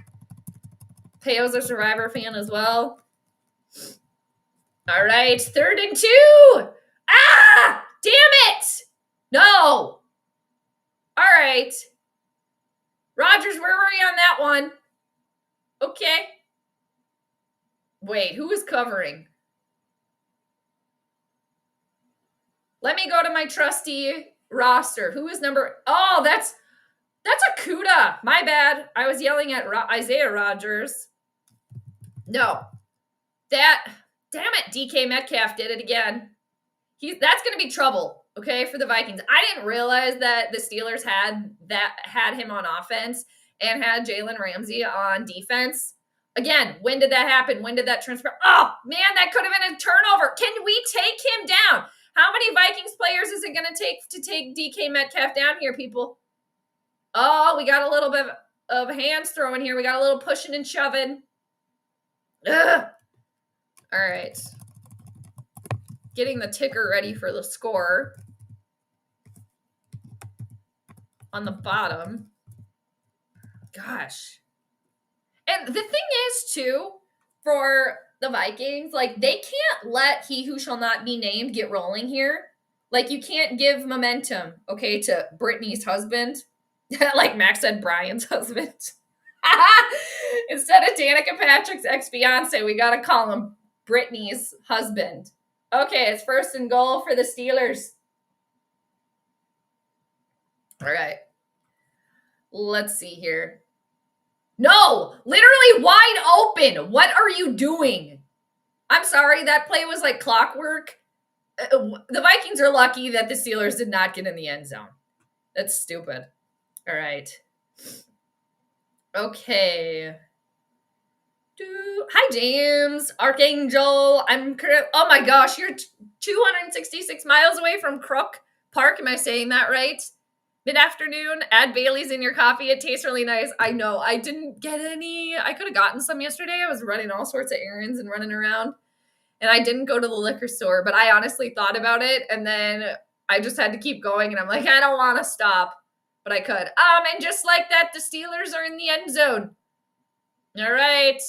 Peyo's a Survivor fan as well. All right, 3rd and 2. Ah, damn it. No. All right. Rogers, where were you on that one? Okay. Wait, who is covering? Let me go to my trusty roster. Who is number? Oh, that's a Cuda. My bad. I was yelling at Isaiah Rogers. No. Damn it, DK Metcalf did it again. That's going to be trouble, okay, for the Vikings. I didn't realize that the Steelers had him on offense and had Jalen Ramsey on defense. Again, when did that happen? When did that transfer? Oh, man, that could have been a turnover. Can we take him down? How many Vikings players is it going to take DK Metcalf down here, people? Oh, we got a little bit of hands throwing here. We got a little pushing and shoving. Ugh. All right. Getting the ticker ready for the score on the bottom. Gosh. And the thing is, too, for the Vikings, like, they can't let he who shall not be named get rolling here. Like, you can't give momentum, okay, to Brittany's husband. Like Max said, Brian's husband. Instead of Danica Patrick's ex-fiance, we got to call him Brittany's husband. Okay, it's 1st and goal for the Steelers. All right. Let's see here. No, literally wide open. What are you doing? I'm sorry, that play was like clockwork. The Vikings are lucky that the Steelers did not get in the end zone. That's stupid. All right. Okay. Hi, James. Archangel. Oh my gosh, you're 266 miles away from Crook Park. Am I saying that right? Mid-afternoon, add Bailey's in your coffee. It tastes really nice. I know. I didn't get any. I could have gotten some yesterday. I was running all sorts of errands and running around. And I didn't go to the liquor store, but I honestly thought about it. And then I just had to keep going. And I'm like, I don't want to stop. But I could. And just like that, the Steelers are in the end zone. All right.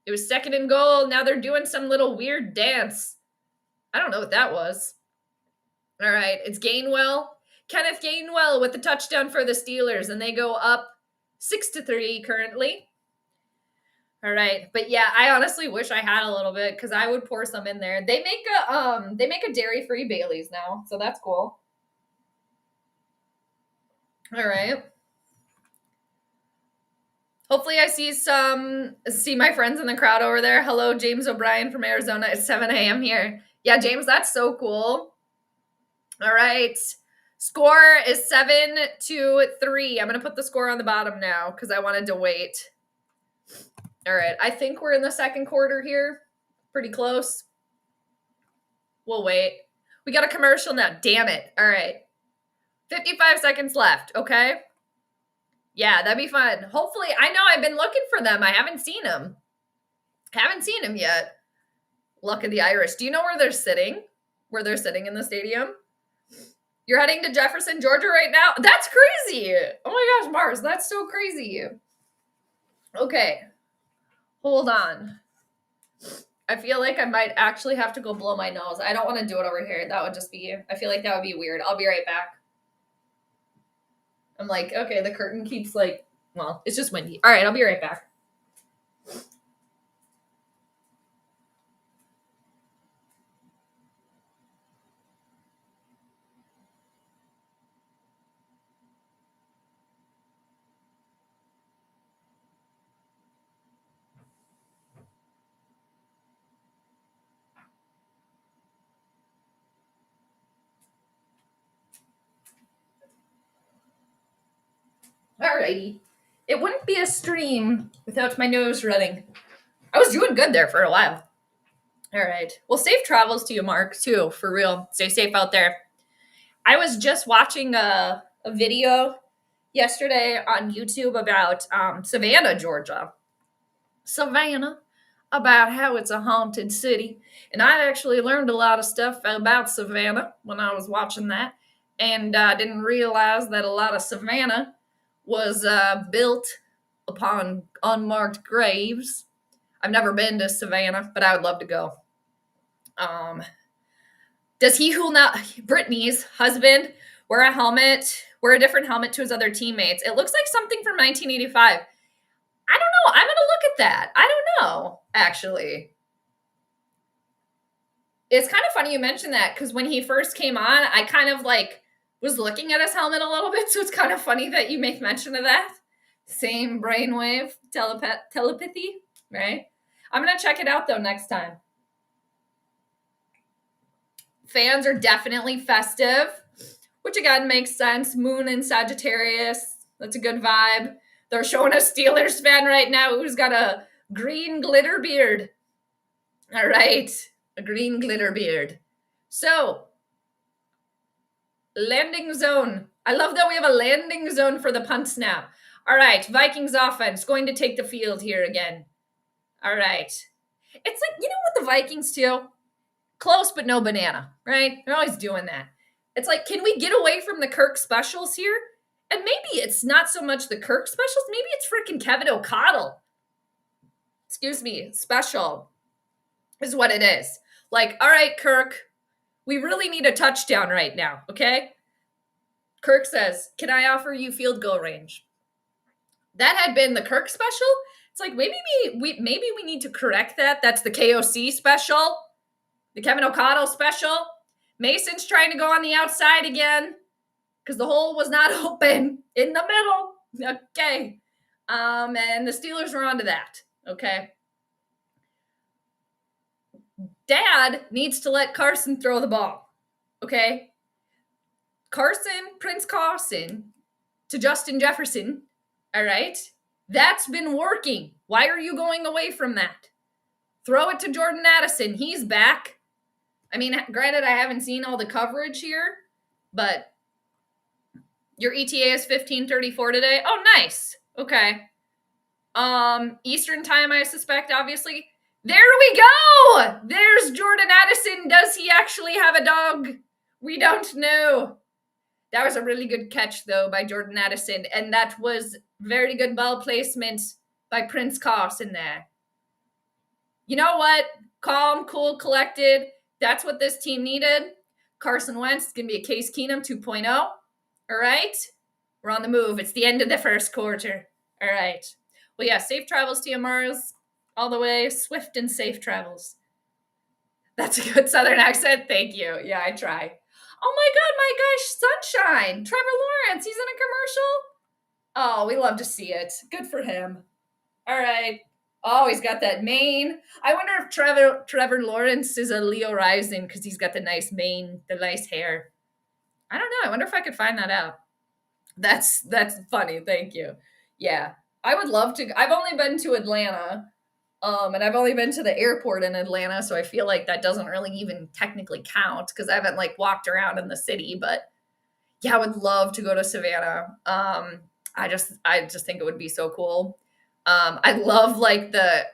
It was 2nd and goal. Now they're doing some little weird dance. I don't know what that was. All right. It's Gainwell. Kenneth Gainwell with the touchdown for the Steelers. And they go up 6-3 currently. All right. But yeah, I honestly wish I had a little bit because I would pour some in there. They make a dairy-free Bailey's now. So that's cool. All right. Hopefully I see my friends in the crowd over there. Hello, James O'Brien from Arizona. It's 7 a.m. here. Yeah, James, that's so cool. All right. Score is 7-3. I'm going to put the score on the bottom now because I wanted to wait. All right. I think we're in the 2nd quarter here. Pretty close. We'll wait. We got a commercial now. Damn it. All right. 55 seconds left. Okay. Yeah, that'd be fun. Hopefully, I know I've been looking for them. I haven't seen them. Yet. Luck of the Irish. Do you know where they're sitting? Where they're sitting in the stadium? You're heading to Jefferson, Georgia right now? That's crazy. Oh my gosh, Mars, that's so crazy. Okay. Hold on. I feel like I might actually have to go blow my nose. I don't want to do it over here. That would just be, I feel like that would be weird. I'll be right back. I'm like, okay, the curtain keeps like, well, it's just windy. All right, I'll be right back. Alrighty. It wouldn't be a stream without my nose running. I was doing good there for a while. All right. Well, safe travels to you, Mark, too, for real. Stay safe out there. I was just watching a video yesterday on YouTube about Savannah, Georgia. Savannah, about how it's a haunted city. And I actually learned a lot of stuff about Savannah when I was watching that. And I didn't realize that a lot of Savannah was built upon unmarked graves. I've never been to Savannah, but I would love to go. Does he who not Brittany's husband wear a helmet, wear a different helmet to his other teammates. It looks like something from 1985. I don't know. I'm going to look at that. I don't know, actually. It's kind of funny you mentioned that because when he first came on, I kind of like was looking at his helmet a little bit. So it's kind of funny that you make mention of that. Same brainwave telepathy, right? I'm going to check it out though next time. Fans are definitely festive, which again makes sense. Moon in Sagittarius. That's a good vibe. They're showing a Steelers fan right now who's got a green glitter beard. All right. A green glitter beard. So, landing zone. I love that we have a landing zone for the punt snap. All right. Vikings offense going to take the field here again. All right. It's like, you know what the Vikings do? Close but no banana, right? They're always doing that. It's like, can we get away from the Kirk specials here? And maybe it's not so much the Kirk specials. Maybe it's freaking Kevin O'Connell. Excuse me, special is what it is. Like, all right, Kirk, we really need a touchdown right now, okay? Kirk says, can I offer you field goal range? That had been the Kirk special. It's like, maybe we need to correct that. That's the KOC special. The Kevin O'Connell special. Mason's trying to go on the outside again because the hole was not open in the middle. Okay. And the Steelers were onto that. Okay. Dad needs to let Carson throw the ball. Okay. Prince Carson to Justin Jefferson. All right. That's been working. Why are you going away from that? Throw it to Jordan Addison. He's back. I mean, granted, I haven't seen all the coverage here, but your ETA is 15:34 today. Oh, nice. Okay. Eastern time, I suspect, obviously. There we go. There's Jordan Addison. Does he actually have a dog? We don't know. That was a really good catch, though, by Jordan Addison. And that was very good ball placement by Prince Carson there. You know what? Calm, cool, collected. That's what this team needed. Carson Wentz is going to be a Case Keenum 2.0. All right? We're on the move. It's the end of the first quarter. All right. Well, yeah, safe travels to you, Mars. All the way. Swift and safe travels. That's a good Southern accent. Thank you. Yeah, I try. Oh, my God, my gosh, Sunshine. Trevor Lawrence. He's in a commercial. Oh, we love to see it. Good for him. All right. Oh, he's got that mane. I wonder if Trevor Lawrence is a Leo rising because he's got the nice mane, the nice hair. I don't know. I wonder if I could find that out. That's funny. Thank you. Yeah. I would love to. I've only been to Atlanta, and I've only been to the airport in Atlanta, so I feel like that doesn't really even technically count because I haven't like walked around in the city. But yeah, I would love to go to Savannah. I just think it would be so cool. I love like the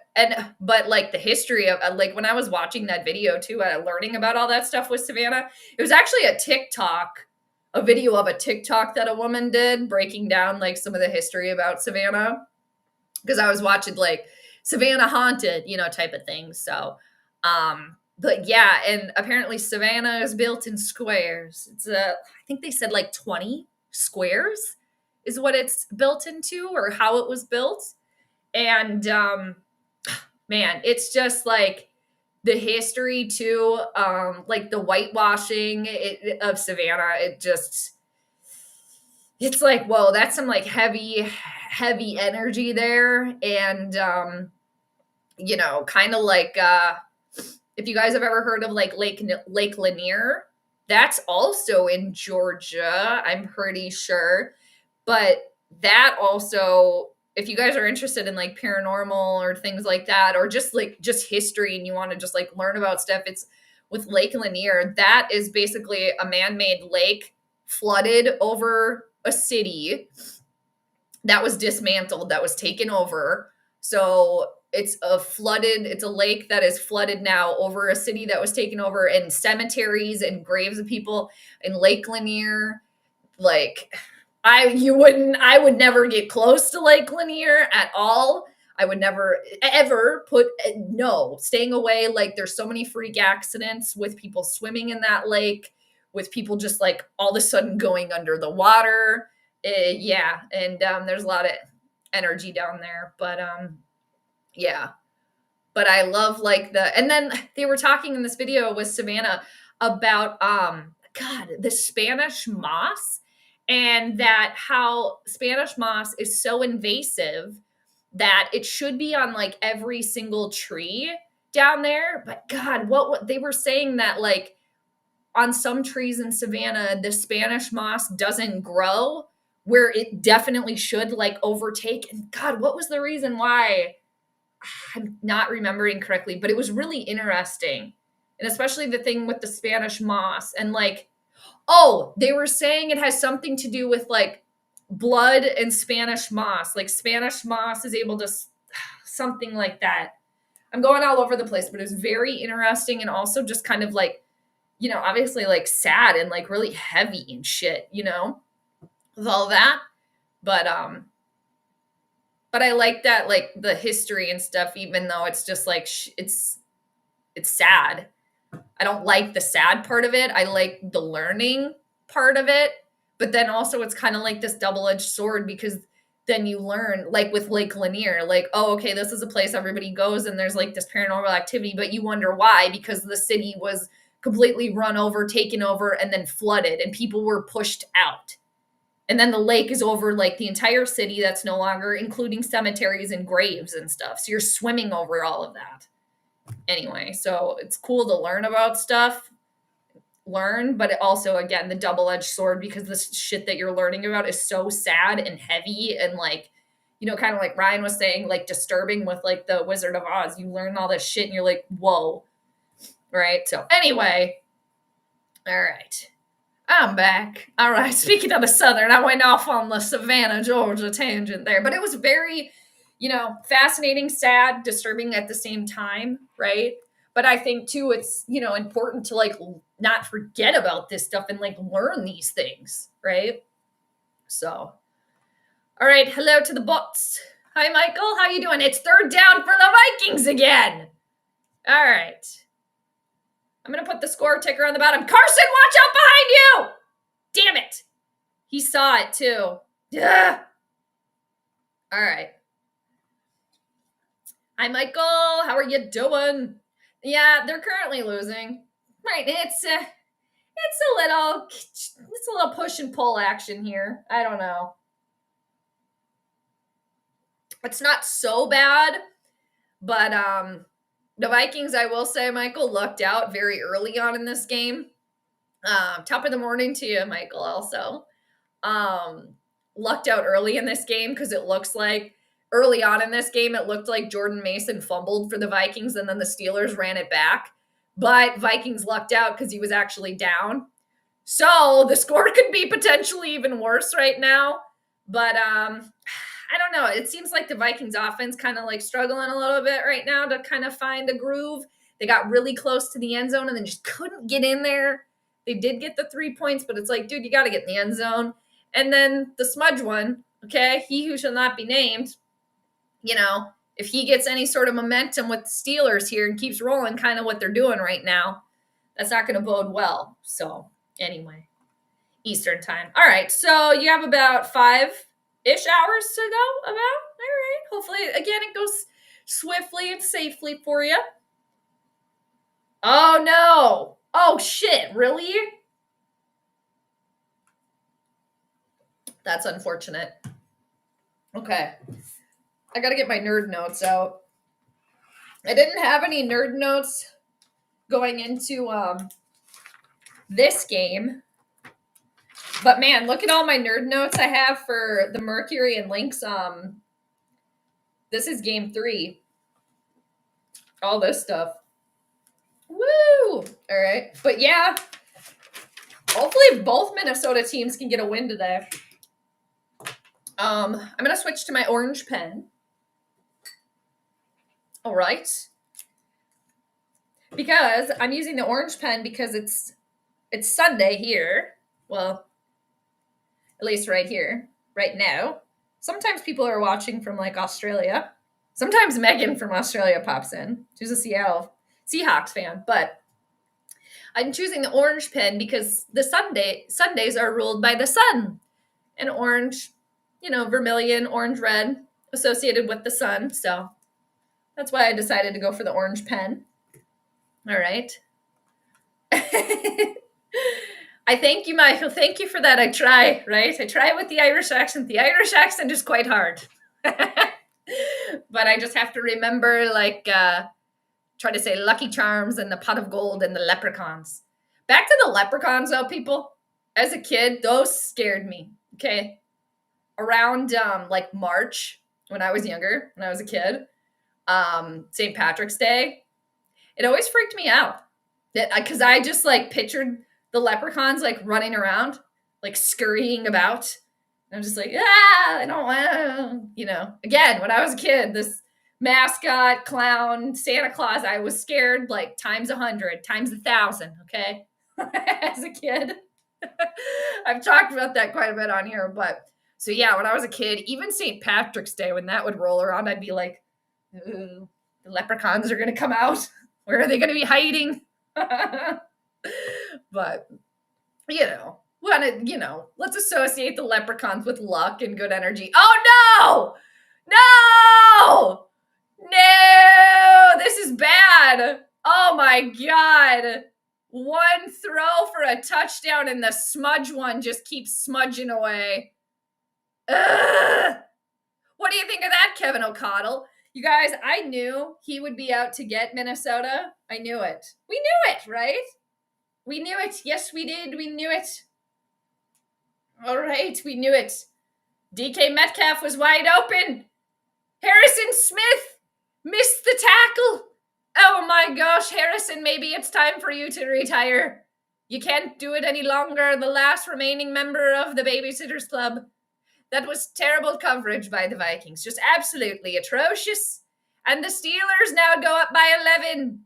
history of like when I was watching that video too, learning about all that stuff with Savannah, it was actually a video of a TikTok that a woman did breaking down like some of the history about Savannah. Because I was watching like Savannah Haunted, type of thing. So, but yeah, and apparently Savannah is built in squares. I think they said like 20 squares is what it's built into or how it was built. And man, it's just like the history too, like the whitewashing of Savannah. It's like, whoa, that's some like heavy energy there. And, kind of like if you guys have ever heard of like Lake Lanier, that's also in Georgia, I'm pretty sure. But that also, if you guys are interested in like paranormal or things like that, or just history and you want to just like learn about stuff, it's with Lake Lanier. That is basically a man-made lake flooded over a city that was dismantled, that was taken over. So it's a lake that is flooded now over a city that was taken over, and cemeteries and graves of people in Lake Lanier. Like, I would never get close to Lake Lanier at all. I would never ever staying away. Like, there's so many freak accidents with people swimming in that lake, with people just like all of a sudden going under the water. Yeah. And there's a lot of energy down there. But yeah. But I love like and then they were talking in this video with Savannah about God, the Spanish moss, and that how Spanish moss is so invasive that it should be on like every single tree down there. But God, what they were saying that like on some trees in Savannah, the Spanish moss doesn't grow where it definitely should, like overtake. And God, what was the reason why? I'm not remembering correctly, but it was really interesting. And especially the thing with the Spanish moss and like, oh, they were saying it has something to do with like blood and Spanish moss. Like Spanish moss is able to something like that. I'm going all over the place, but it was very interesting and also just kind of like, you know, obviously like sad and like really heavy and shit, you know, with all that. But I like that, like the history and stuff, even though it's just like, it's sad. I don't like the sad part of it. I like the learning part of it. But then also it's kind of like this double-edged sword because then you learn, like with Lake Lanier, like, oh, okay, this is a place everybody goes and there's like this paranormal activity, but you wonder why, because the city was completely run over, taken over, and then flooded and people were pushed out. And then the lake is over like the entire city that's no longer, including cemeteries and graves and stuff. So you're swimming over all of that. Anyway, so it's cool to learn about stuff, but it also, again, the double-edged sword because the shit that you're learning about is so sad and heavy and like, you know, kind of like Ryan was saying, like disturbing with like the Wizard of Oz. You learn all this shit and you're like, whoa. Right? So anyway, all right. I'm back. All right. Speaking of the Southern, I went off on the Savannah, Georgia tangent there, but it was very, you know, fascinating, sad, disturbing at the same time, right? But I think too, it's, you know, important to like not forget about this stuff and like learn these things, right? So, all right. Hello to the bots. Hi, Michael. How you doing? It's third down for the Vikings again. All right. I'm going to put the score ticker on the bottom. Carson, watch out behind you! Damn it. He saw it too. Ugh. All right. Hi, Michael. How are you doing? Yeah, they're currently losing. Right. It's a little push and pull action here. I don't know. It's not so bad, but the Vikings, I will say, Michael, lucked out very early on in this game. Top of the morning to you, Michael, also. Lucked out early in this game because it looks like early on in this game, it looked like Jordan Mason fumbled for the Vikings and then the Steelers ran it back. But Vikings lucked out because he was actually down. So the score could be potentially even worse right now. But I don't know. It seems like the Vikings offense kind of like struggling a little bit right now to kind of find a groove. They got really close to the end zone and then just couldn't get in there. They did get the 3 points, but it's like, dude, you got to get in the end zone. And then the smudge one, okay, he who shall not be named, you know, if he gets any sort of momentum with the Steelers here and keeps rolling kind of what they're doing right now, that's not going to bode well. Anyway, Eastern time. All right, so you have about 5-ish hours to go about. All right, hopefully, again, it goes swiftly and safely for you. Oh, no. Oh, shit, really? That's unfortunate. Okay. I got to get my nerd notes out. I didn't have any nerd notes going into this game. But man, look at all my nerd notes I have for the Mercury and Lynx. This is game 3. All this stuff. Woo! All right. But yeah, hopefully both Minnesota teams can get a win today. I'm going to switch to my orange pen. All right. Because I'm using the orange pen because it's Sunday here. Well, at least right here, right now. Sometimes people are watching from like Australia. Sometimes Megan from Australia pops in. She's a Seattle Seahawks fan. But I'm choosing the orange pen because the Sundays are ruled by the sun. And orange, vermilion, orange, red, associated with the sun. So that's why I decided to go for the orange pen. All right. I thank you, Michael. Thank you for that. I try, right? I try with the Irish accent. The Irish accent is quite hard. But I just have to remember, try to say Lucky Charms and the pot of gold and the leprechauns. Back to the leprechauns, though, people. As a kid, those scared me. Okay. Around March, when I was younger, when I was a kid, St. Patrick's Day, it always freaked me out. Because I just pictured the leprechauns running around, scurrying about. And I'm just I don't want, again, when I was a kid, this mascot, clown, Santa Claus, I was scared times 100, times 1,000, okay? As a kid. I've talked about that quite a bit on here, but so yeah, when I was a kid, even St. Patrick's Day, when that would roll around, I'd be like, ooh, the leprechauns are going to come out. Where are they going to be hiding? But, let's associate the leprechauns with luck and good energy. Oh, no! No! This is bad. Oh, my God. One throw for a touchdown, and the smudge one just keeps smudging away. Ugh. What do you think of that, Kevin O'Connell? You guys, I knew he would be out to get Minnesota. I knew it. We knew it, right? We knew it. Yes, we did. We knew it. All right, we knew it. DK Metcalf was wide open. Harrison Smith missed the tackle. Oh my gosh, Harrison, maybe it's time for you to retire. You can't do it any longer. The last remaining member of the Babysitters Club. That was terrible coverage by the Vikings. Just absolutely atrocious. And the Steelers now go up by 11.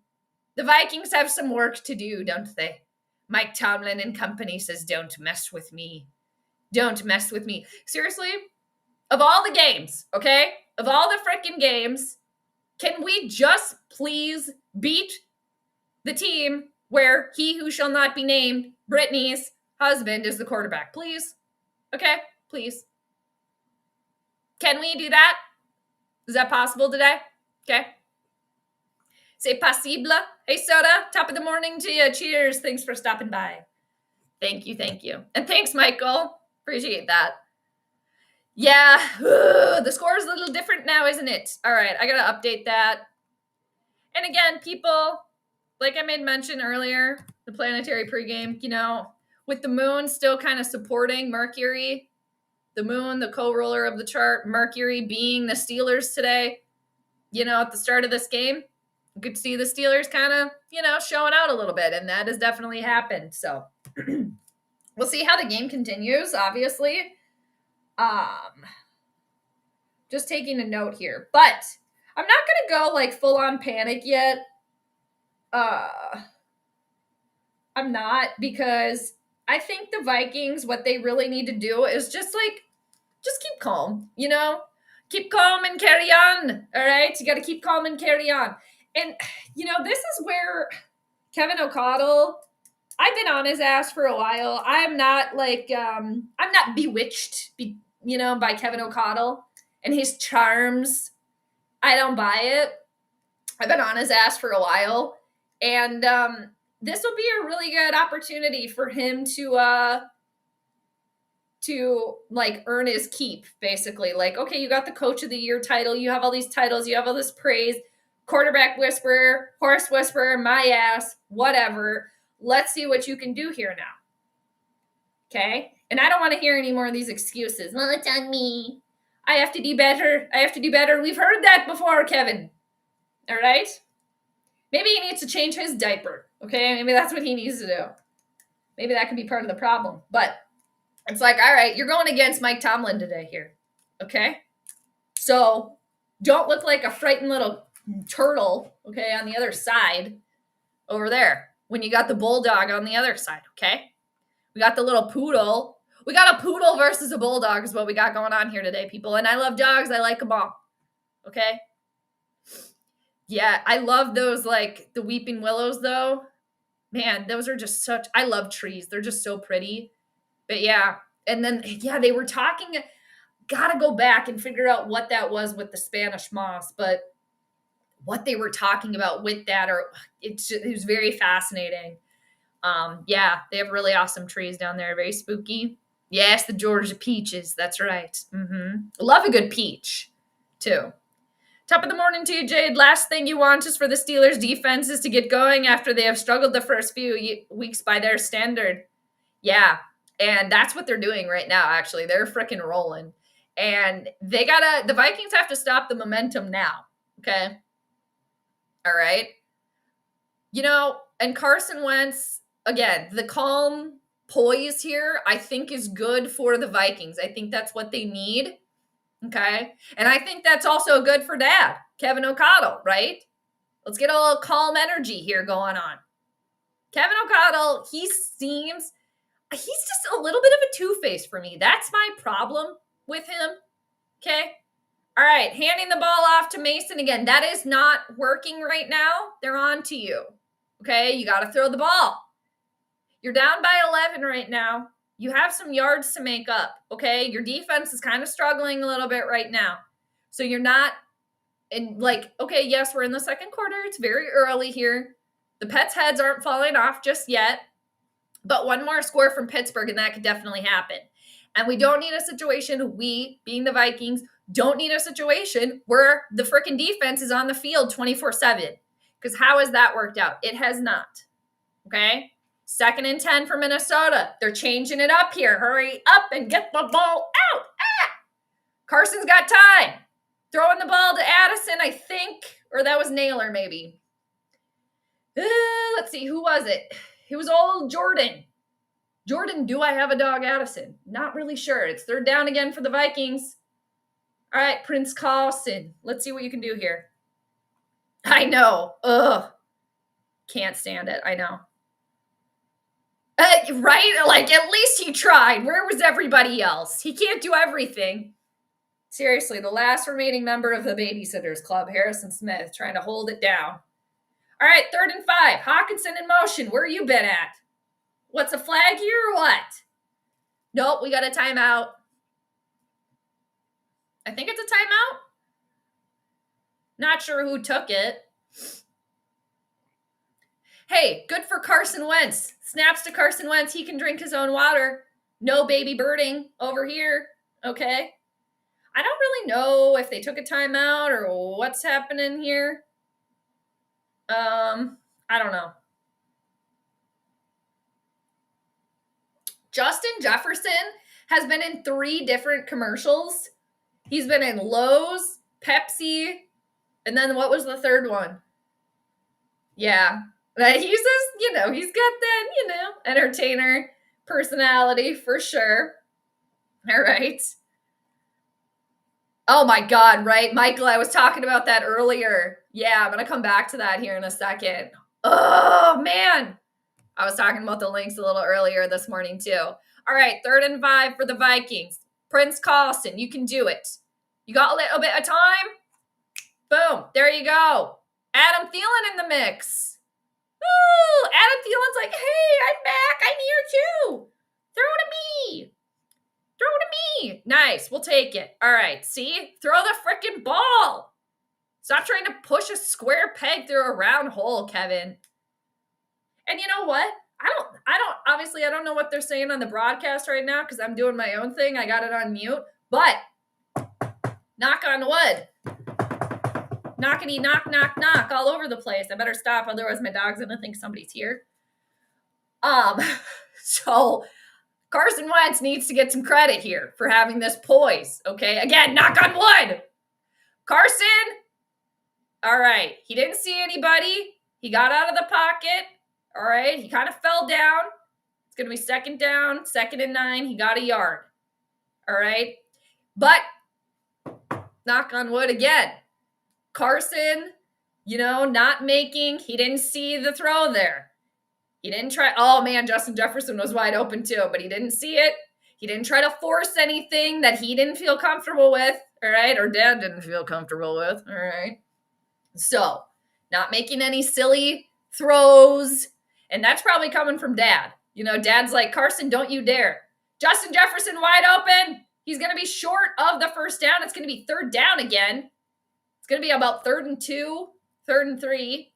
The Vikings have some work to do, don't they? Mike Tomlin and company says, don't mess with me. Don't mess with me. Seriously, of all the games, okay? Of all the freaking games, can we just please beat the team where he who shall not be named, Brittany's husband, is the quarterback? Please? Okay? Please. Can we do that? Is that possible today? Okay. C'est possible. Hey, Soda, top of the morning to you. Cheers. Thanks for stopping by. Thank you. And thanks, Michael. Appreciate that. Yeah, the score is a little different now, isn't it? All right, I got to update that. And again, people, like I made mention earlier, the planetary pregame, with the moon still kind of supporting Mercury, the moon, the co-ruler of the chart, Mercury being the Steelers today, at the start of this game, you could see the Steelers kind of, showing out a little bit, and that has definitely happened. So we'll see how the game continues, obviously. Just taking a note here, but I'm not going to go full on panic yet. I'm not, because I think the Vikings, what they really need to do is just keep calm, keep calm and carry on. All right. You got to keep calm and carry on. And, this is where Kevin O'Connell, I've been on his ass for a while. I'm not I'm not bewitched, by Kevin O'Connell and his charms. I don't buy it. I've been on his ass for a while. And this will be a really good opportunity for him to earn his keep, basically. Okay, you got the Coach of the Year title. You have all these titles. You have all this praise. Quarterback whisperer, horse whisperer, my ass, whatever. Let's see what you can do here now. Okay? And I don't want to hear any more of these excuses. Well, it's on me. I have to do better. We've heard that before, Kevin. All right? Maybe he needs to change his diaper. Okay? Maybe that's what he needs to do. Maybe that can be part of the problem. But it's all right, you're going against Mike Tomlin today here. Okay? So don't look like a frightened little turtle, okay, on the other side over there when you got the bulldog on the other side, okay? We got the little poodle. We got a poodle versus a bulldog is what we got going on here today, people. And I love dogs. I like them all, okay? Yeah, I love those, the weeping willows, though. man, those are just such, I love trees. They're just so pretty. But yeah. And then, yeah, they were talking, gotta go back and figure out what that was with the Spanish moss, but what they were talking about with that, or it was very fascinating. Yeah, they have really awesome trees down there. Very spooky. Yes, the Georgia peaches. That's right. Love a good peach, too. Top of the morning to you, Jade. Last thing you want is for the Steelers defense is to get going after they have struggled the first few weeks by their standard. Yeah, and that's what they're doing right now, actually. They're freaking rolling. And the Vikings have to stop the momentum now, okay? All right? And Carson Wentz, again, the calm poise here, I think is good for the Vikings. I think that's what they need. Okay. And I think that's also good for Dad, Kevin O'Connell, right? Let's get a little calm energy here going on. Kevin O'Connell, he's just a little bit of a two-face for me. That's my problem with him. Okay. All right. Handing the ball off to Mason again. That is not working right now. They're on to you. Okay. You got to throw the ball. You're down by 11 right now. You have some yards to make up, okay? Your defense is kind of struggling a little bit right now. So you're not okay, yes, we're in the second quarter. It's very early here. The Pets' heads aren't falling off just yet. But one more score from Pittsburgh, and that could definitely happen. And we don't need a situation, we, being the Vikings, don't need a situation where the freaking defense is on the field 24/7. Because how has that worked out? It has not, okay? 2nd and 10 for Minnesota. They're changing it up here. Hurry up and get the ball out. Carson's got time. Throwing the ball to Addison, I think. Or that was Naylor, maybe. Let's see. Who was it? It was old Jordan. Jordan, do I have a dog, Addison? Not really sure. It's 3rd down again for the Vikings. All right, Prince Carlson. Let's see what you can do here. I know. Ugh. Can't stand it. I know. Right? Like, at least he tried. Where was everybody else? He can't do everything. Seriously, the last remaining member of the Babysitters Club, Harrison Smith, trying to hold it down. All right, 3rd and 5. Hawkinson in motion. Where you been at? What's a flag here or what? Nope, we got a timeout. I think it's a timeout. Not sure who took it. Hey, good for Carson Wentz. Snaps to Carson Wentz. He can drink his own water. No baby birding over here. Okay. I don't really know if they took a timeout or what's happening here. I don't know. Justin Jefferson has been in 3 different commercials. He's been in Lowe's, Pepsi, and then what was the 3rd one? Yeah. He's just, he's got that, entertainer personality for sure. All right. Oh my God, right? Michael, I was talking about that earlier. Yeah, I'm going to come back to that here in a second. Oh, man. I was talking about the links a little earlier this morning too. All right, 3rd and 5 for the Vikings. Prince Carlson, you can do it. You got a little bit of time? Boom, there you go. Adam Thielen in the mix. Ooh, Adam Thielen's like, hey, I'm back. I'm here too. Throw to me. Throw to me. Nice. We'll take it. All right. See? Throw the freaking ball. Stop trying to push a square peg through a round hole, Kevin. And you know what? Obviously, I don't know what they're saying on the broadcast right now because I'm doing my own thing. I got it on mute. But knock on wood. Knockety knock, knock, knock all over the place. I better stop, otherwise my dog's gonna think somebody's here. So Carson Wentz needs to get some credit here for having this poise, okay? Again, knock on wood. Carson, all right. He didn't see anybody. He got out of the pocket, all right? He kind of fell down. It's gonna be 2nd down, 2nd and 9. He got a yard, all right? But knock on wood again. Carson, not making, he didn't see the throw there. He didn't try. Oh, man, Justin Jefferson was wide open too, but he didn't see it. He didn't try to force anything that he didn't feel comfortable with, all right? Or Dad didn't feel comfortable with, all right? So, not making any silly throws. And that's probably coming from Dad. You know, Dad's like, Carson, don't you dare. Justin Jefferson wide open. He's going to be short of the first down. It's going to be third down again. It's going to be about 3rd and 2, 3rd and 3.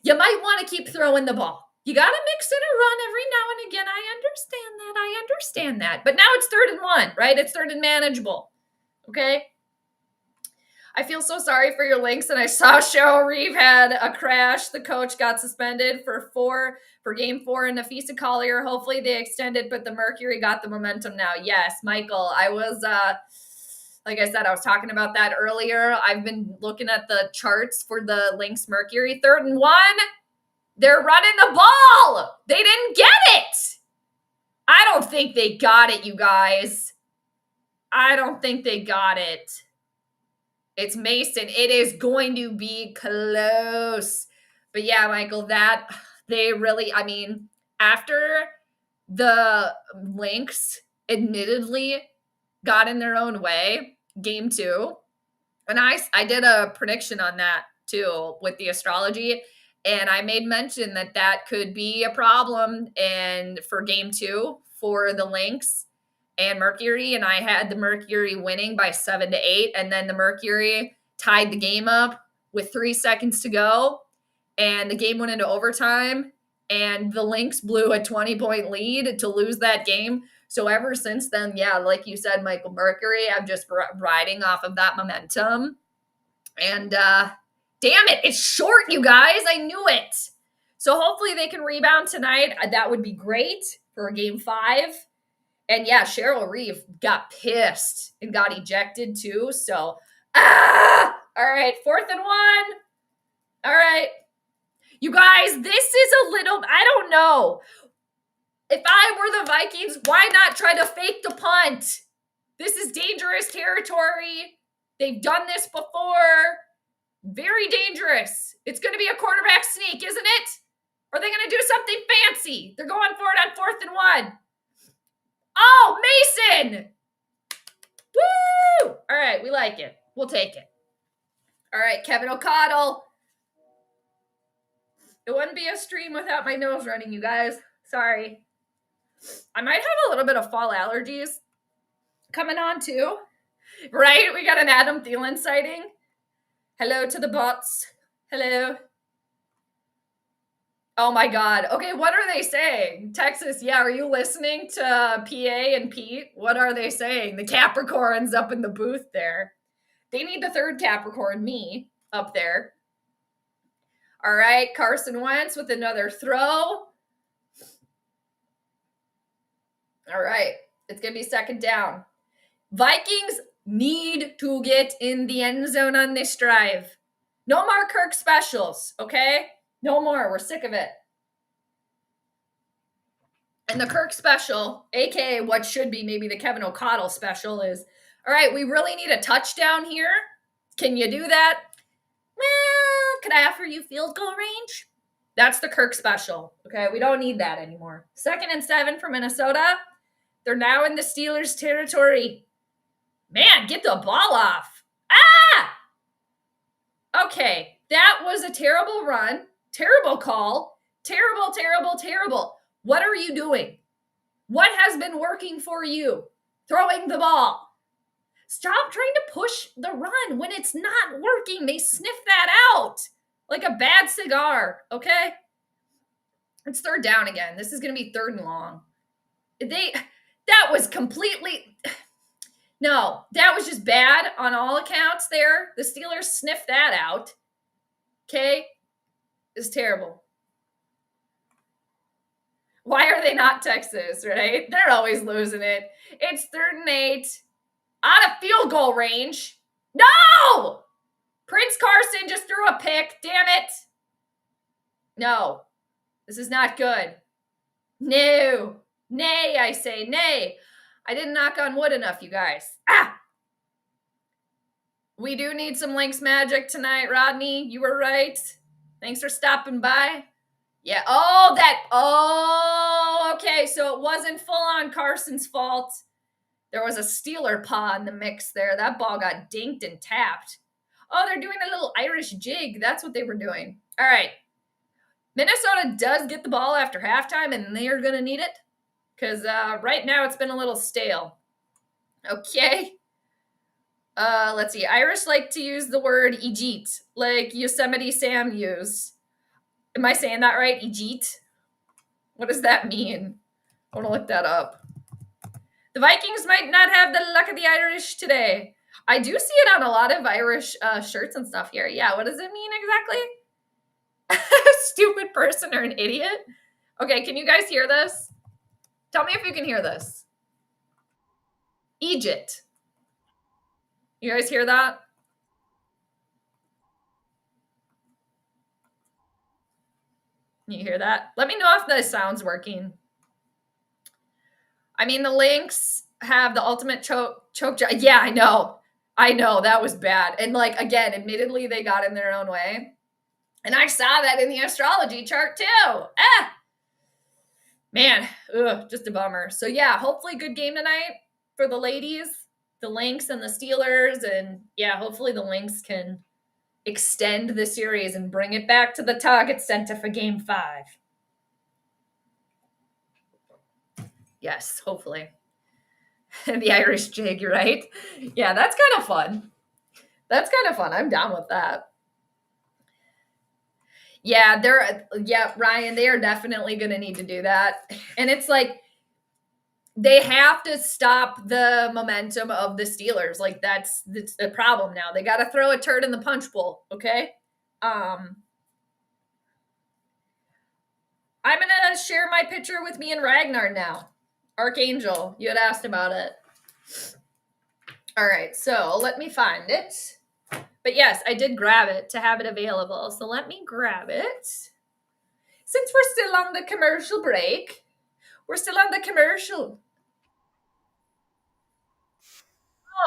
You might want to keep throwing the ball. You got to mix in a run every now and again. I understand that. But now it's 3rd and 1, right? It's 3rd and manageable. Okay? I feel so sorry for your Lynx, and I saw Cheryl Reeve had a crash. The coach got suspended for game 4, and Nafisa Collier. Hopefully they extended, but the Mercury got the momentum now. Yes, Michael, I was, like I said, I was talking about that earlier. I've been looking at the charts for the Lynx Mercury. 3rd and 1, they're running the ball. They didn't get it. I don't think they got it, you guys. I don't think they got it. It's Mason. It is going to be close. But yeah, Michael, that they really, I mean, after the Lynx admittedly got in their own way, game 2, and I did a prediction on that too with the astrology, and I made mention that could be a problem and for game 2 for the Lynx and Mercury, and I had the Mercury winning by 7 to 8, and then the Mercury tied the game up with 3 seconds to go, and the game went into overtime, and the Lynx blew a 20-point lead to lose that game. So ever since then, yeah, like you said, Michael, Mercury, I'm just riding off of that momentum, and damn it, it's short, you guys. I knew it. So hopefully they can rebound tonight. That would be great for game 5. And yeah, Cheryl Reeve got pissed and got ejected too. So, all right, 4th and 1. All right. You guys, this is a little, I don't know. If I were the Vikings, why not try to fake the punt? This is dangerous territory. They've done this before. Very dangerous. It's going to be a quarterback sneak, isn't it? Or are they going to do something fancy? They're going for it on 4th and 1. Oh, Mason! Woo! All right, we like it. We'll take it. All right, Kevin O'Connell. It wouldn't be a stream without my nose running, you guys. Sorry. I might have a little bit of fall allergies coming on too. Right? We got an Adam Thielen sighting. Hello to the bots. Hello. Oh my God. Okay, what are they saying? Texas, yeah, are you listening to PA and Pete? What are they saying? The Capricorn's up in the booth there. They need the 3rd Capricorn, me, up there. All right, Carson Wentz with another throw. All right, it's going to be 2nd down. Vikings need to get in the end zone on this drive. No more Kirk specials, okay? No more. We're sick of it. And the Kirk special, aka what should be maybe the Kevin O'Connell special, is, all right, we really need a touchdown here. Can you do that? Well, could I offer you field goal range? That's the Kirk special. Okay, we don't need that anymore. 2nd and 7 for Minnesota. They're now in the Steelers' territory. Man, get the ball off. Ah! Okay, that was a terrible run. Terrible call. Terrible, terrible, terrible. What are you doing? What has been working for you? Throwing the ball. Stop trying to push the run when it's not working. They sniff that out like a bad cigar, okay? It's 3rd down again. This is going to be 3rd and long. That was completely... No, that was just bad on all accounts there. The Steelers sniffed that out. Okay? It's terrible. Why are they not Texas, right? They're always losing it. It's 3rd and 8. Out of field goal range. No! Prince Carson just threw a pick. Damn it. No. This is not good. No. Nay, I say. Nay. I didn't knock on wood enough, you guys. Ah! We do need some Lynx magic tonight, Rodney. You were right. Thanks for stopping by. Yeah. Okay. So it wasn't full on Carson's fault. There was a Steeler paw in the mix there. That ball got dinked and tapped. Oh, they're doing a little Irish jig. That's what they were doing. All right. Minnesota does get the ball after halftime, and they're going to need it because right now it's been a little stale. Okay. Let's see. Irish like to use the word Ejit, like Yosemite Sam used. Am I saying that right? Ejit? What does that mean? I want to look that up. The Vikings might not have the luck of the Irish today. I do see it on a lot of Irish shirts and stuff here. Yeah, what does it mean exactly? Stupid person or an idiot? Okay, can you guys hear this? Tell me if you can hear this. Egypt. You guys hear that? You hear that? Let me know if the sound's working. I mean, the Lynx have the ultimate choke job. Yeah, I know. I know. That was bad. And like, again, admittedly, they got in their own way. And I saw that in the astrology chart too. Man, just a bummer. So yeah, hopefully good game tonight for the ladies, the Lynx and the Steelers. And yeah, hopefully the Lynx can extend the series and bring it back to the Target Center for game 5. Yes, hopefully. The Irish jig, right? Yeah, that's kind of fun. That's kind of fun. I'm down with that. Yeah, Ryan, they are definitely going to need to do that. And it's like they have to stop the momentum of the Steelers. Like that's the problem now. They got to throw a turd in the punch bowl, okay? I'm going to share my picture with me and Ragnar now. Archangel, you had asked about it. All right, so let me find it. But yes, I did grab it to have it available. So let me grab it. Since we're still on the commercial break, we're still on the commercial.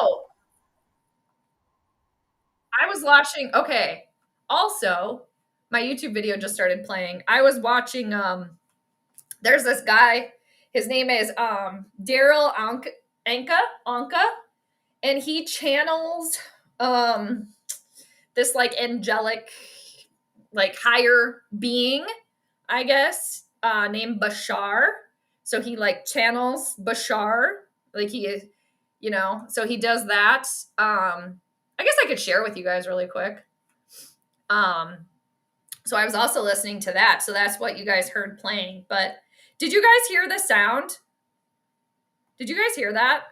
Oh, I was watching. Okay. Also, my YouTube video just started playing. I was watching. There's this guy. His name is Daryl Anka, and he channels this like angelic, like higher being, I guess, named Bashar. So he like channels Bashar, like he is, so he does that. I guess I could share with you guys really quick. So I was also listening to that. So that's what you guys heard playing. But did you guys hear the sound? Did you guys hear that?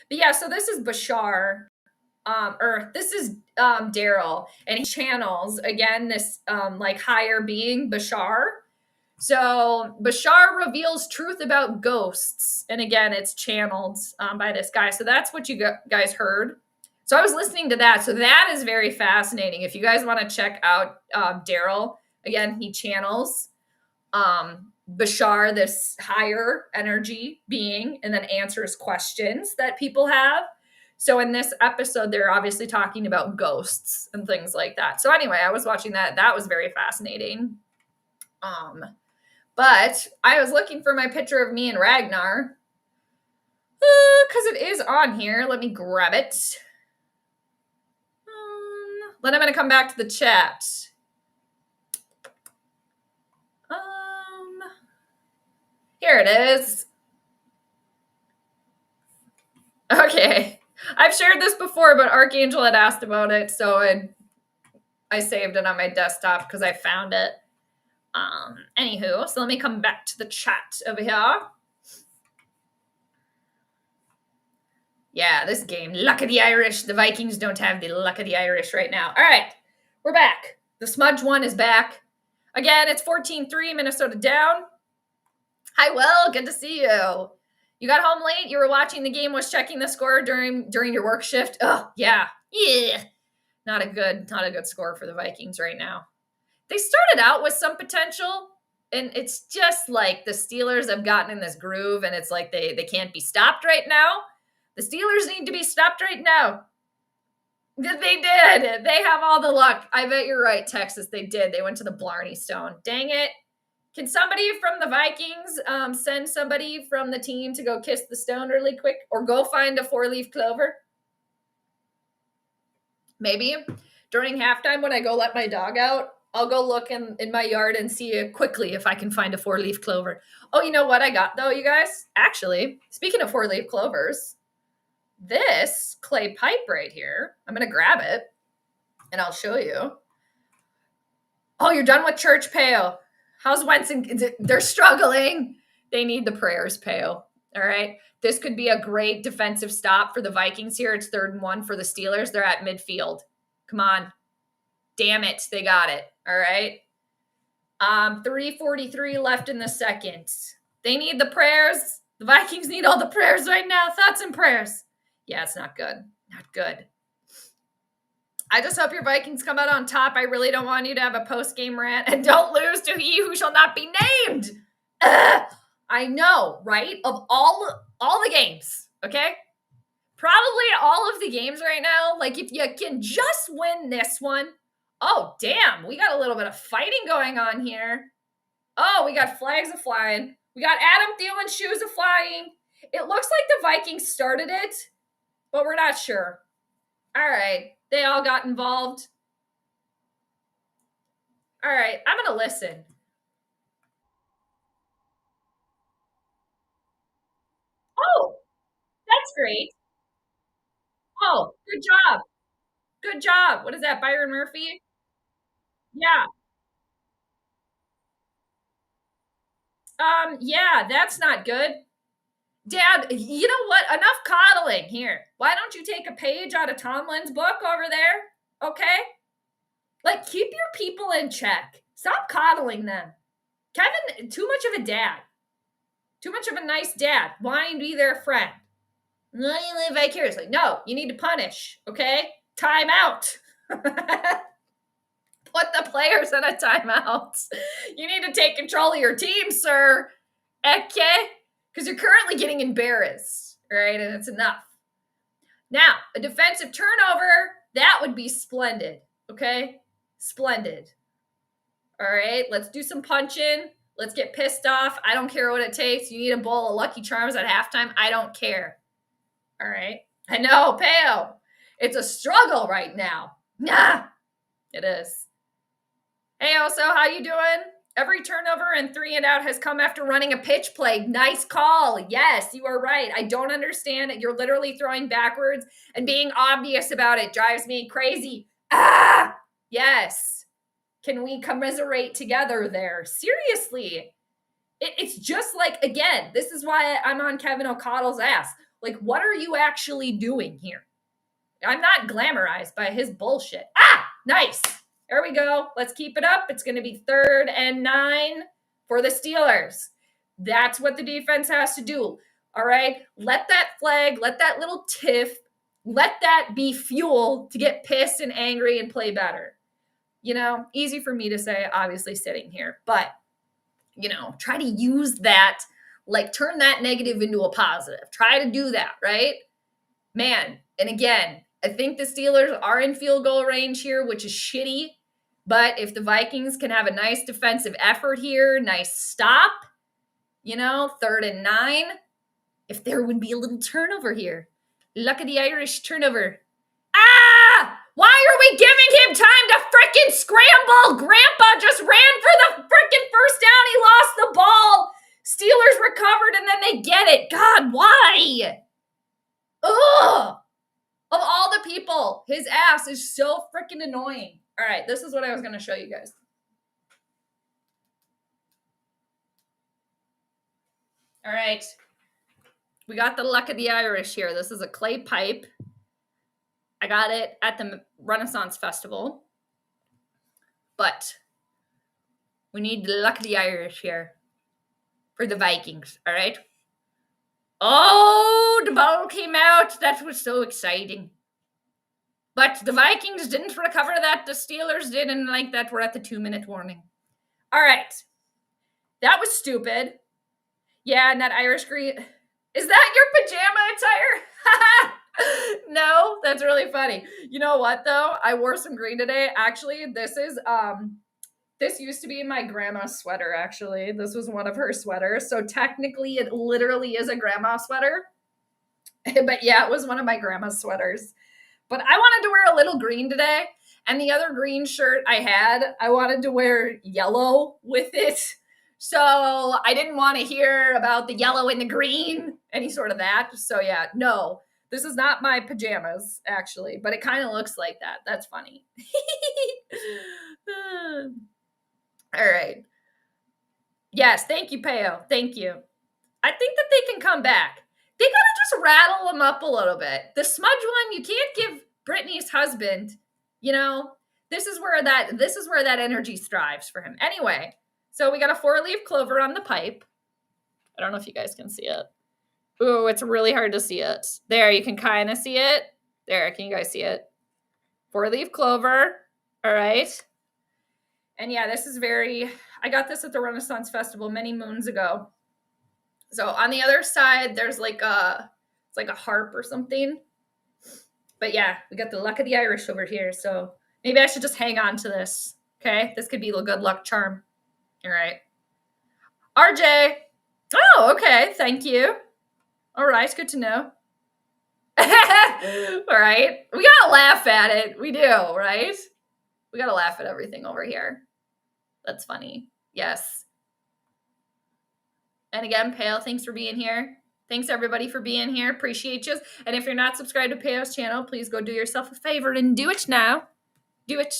But yeah, so this is Bashar. This is Daryl, and he channels again this like higher being, Bashar. So Bashar reveals truth about ghosts, and again, it's channeled by this guy. So that's what you guys heard. So I was listening to that. So that is very fascinating. If you guys want to check out Daryl, again, he channels Bashar, this higher energy being, and then answers questions that people have. So in this episode, they're obviously talking about ghosts and things like that. So anyway, I was watching that. That was very fascinating. But I was looking for my picture of me and Ragnar because it is on here. Let me grab it. Then I'm going to come back to the chat. Here it is. Okay. I've shared this before, but Archangel had asked about it, so I saved it on my desktop because I found it. Anywho, so let me come back to the chat over here. Yeah, this game, luck of the Irish. The Vikings don't have the luck of the Irish right now. All right, we're back. The smudge one is back. Again, it's 14-3, Minnesota down. Hi, Will, good to see you. You got home late? You were watching the game, was checking the score during your work shift? Oh, yeah. Not a good score for the Vikings right now. They started out with some potential, and it's just like the Steelers have gotten in this groove, and it's like they can't be stopped right now. The Steelers need to be stopped right now. They did. They have all the luck. I bet you're right, Texas. They did. They went to the Blarney Stone. Dang it. Can somebody from the Vikings send somebody from the team to go kiss the stone really quick, or go find a 4-leaf clover? Maybe during halftime when I go let my dog out, I'll go look in my yard and see quickly if I can find a 4-leaf clover. Oh, you know what I got though, you guys? Actually, speaking of 4-leaf clovers, this clay pipe right here, I'm going to grab it and I'll show you. Oh, you're done with church, Peo. How's Wenson? They're struggling. They need the prayers, Peo. All right. This could be a great defensive stop for the Vikings here. It's 3rd and 1 for the Steelers. They're at midfield. Come on. Damn it. They got it. All right. 3:43 left in the second. They need the prayers. The Vikings need all the prayers right now. Thoughts and prayers. Yeah, it's not good. Not good. I just hope your Vikings come out on top. I really don't want you to have a post-game rant. And don't lose to he who shall not be named. I know, right? Of all the games, okay? Probably all of the games right now, like if you can just win this one. Oh, damn. We got a little bit of fighting going on here. Oh, we got flags a-flying. We got Adam Thielen's shoes a-flying. It looks like the Vikings started it, but we're not sure. All right. They all got involved. All right. I'm going to listen. Oh, that's great. Oh, good job. Good job. What is that, Byron Murphy? Yeah. Yeah, that's not good. Dad, you know what? Enough coddling here. Why don't you take a page out of Tomlin's book over there? Okay? Like, keep your people in check. Stop coddling them. Kevin, too much of a dad. Too much of a nice dad. Wanting to be their friend. No, you live vicariously. No, you need to punish. Okay? Time out. Put the players in a timeout. You need to take control of your team, sir. Okay? Because you're currently getting embarrassed, right? And it's enough. Now, a defensive turnover, that would be splendid, okay? Splendid. All right, let's do some punching. Let's get pissed off. I don't care what it takes. You need a bowl of Lucky Charms at halftime. I don't care. All right? I know, Peo. It's a struggle right now. Nah, it is. Hey, also, how you doing? Every turnover and 3 and out has come after running a pitch play. Nice call. Yes, you are right. I don't understand it. You're literally throwing backwards and being obvious about it drives me crazy. Ah, yes. Can we commiserate together there? Seriously. It's just like, again, this is why I'm on Kevin O'Connell's ass. Like, what are you actually doing here? I'm not glamorized by his bullshit. Ah, nice. There we go. Let's keep it up. It's going to be 3rd and 9 for the Steelers. That's what the defense has to do. All right. Let that flag, let that little tiff, let that be fuel to get pissed and angry and play better. You know, easy for me to say, obviously sitting here, but, you know, try to use that, like turn that negative into a positive. Try to do that, right? Man. And again, I think the Steelers are in field goal range here, which is shitty. But if the Vikings can have a nice defensive effort here, nice stop, you know, 3rd and 9, if there would be a little turnover here. Luck of the Irish turnover. Ah! Why are we giving him time to frickin' scramble? Grandpa just ran for the frickin' first down. He lost the ball. Steelers recovered and then they get it. God, why? Ugh! Of all the people, his ass is so freaking annoying. All right, this is what I was going to show you guys. All right. We got the Luck of the Irish here. This is a clay pipe. I got it at the Renaissance Festival. But we need the Luck of the Irish here for the Vikings, all right? Oh, the ball came out. That was so exciting. But the Vikings didn't recover that. The Steelers did, and like that, we're at the 2-minute warning. All right. That was stupid. Yeah, and that Irish green. Is that your pajama attire? No, that's really funny. You know what, though? I wore some green today. Actually, this used to be my grandma's sweater, actually. This was one of her sweaters. So technically, it literally is a grandma sweater. But yeah, it was one of my grandma's sweaters. But I wanted to wear a little green today. And the other green shirt I wanted to wear yellow with it. So I didn't want to hear about the yellow and the green, any sort of that. So yeah, no, this is not my pajamas, actually, but it kind of looks like that. That's funny. All right. Yes, thank you, Peo. Thank you. I think that they can come back. They gotta just rattle them up a little bit. The smudge one, you can't give Brittany's husband, you know, this is where that energy strives for him. Anyway, so we got a 4-leaf clover on the pipe. I don't know if you guys can see it. Ooh, it's really hard to see it. There, you can kind of see it. There, can you guys see it? 4-leaf clover. All right. And yeah, this is I got this at the Renaissance Festival many moons ago. So on the other side, there's it's like a harp or something. But yeah, we got the luck of the Irish over here. So maybe I should just hang on to this. Okay, this could be a good luck charm. All right. RJ. Oh, okay. Thank you. All right. Good to know. All right. We got to laugh at it. We do, right? We got to laugh at everything over here. That's funny. Yes. And again, Pale, thanks for being here. Thanks, everybody, for being here. Appreciate you. And if you're not subscribed to Pale's channel, please go do yourself a favor and do it now. Do it.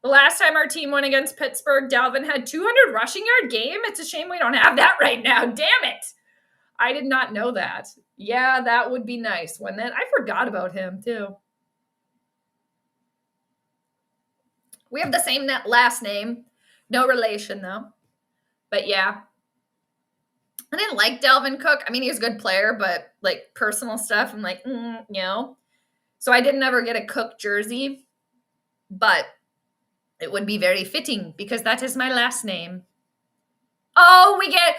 The last time our team went against Pittsburgh, Dalvin had 200 rushing yard game. It's a shame we don't have that right now. Damn it. I did not know that. Yeah, that would be nice, wouldn't it? I forgot about him, too. We have the same last name. No relation, though. But yeah. I didn't like Dalvin Cook. I mean, he was a good player, but like personal stuff, I'm like, no. So I didn't ever get a Cook jersey, but it would be very fitting because that is my last name. Oh, we're getting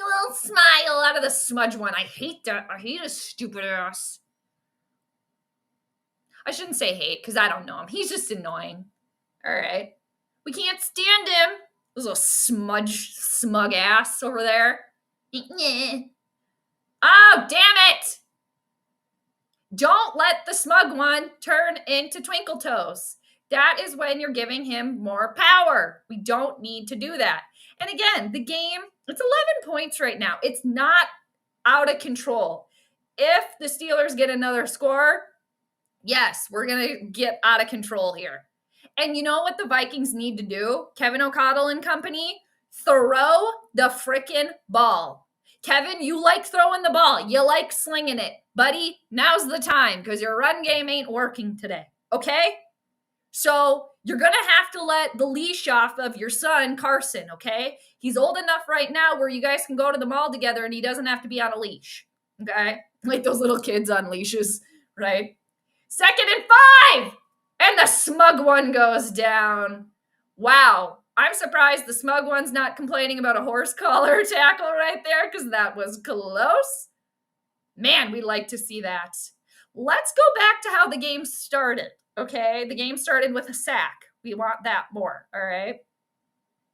a little smile out of the smudge one. I hate that. I hate his stupid ass. I shouldn't say hate because I don't know him. He's just annoying. All right. We can't stand him. This little smug ass over there. Oh, damn it. Don't let the smug one turn into Twinkle Toes. That is when you're giving him more power. We don't need to do that. And again, the game, it's 11 points right now. It's not out of control. If the Steelers get another score, yes, we're going to get out of control here. And you know what the Vikings need to do? Kevin O'Connell and company, throw the frickin' ball. Kevin, you like throwing the ball. You like slinging it. Buddy, now's the time because your run game ain't working today. Okay? So you're going to have to let the leash off of your son, Carson, okay? He's old enough right now where you guys can go to the mall together and he doesn't have to be on a leash. Okay? Like those little kids on leashes, right? 2nd and 5! And the smug one goes down. Wow. I'm surprised the smug one's not complaining about a horse collar tackle right there because that was close. Man, we like to see that. Let's go back to how the game started, okay? The game started with a sack. We want that more, all right?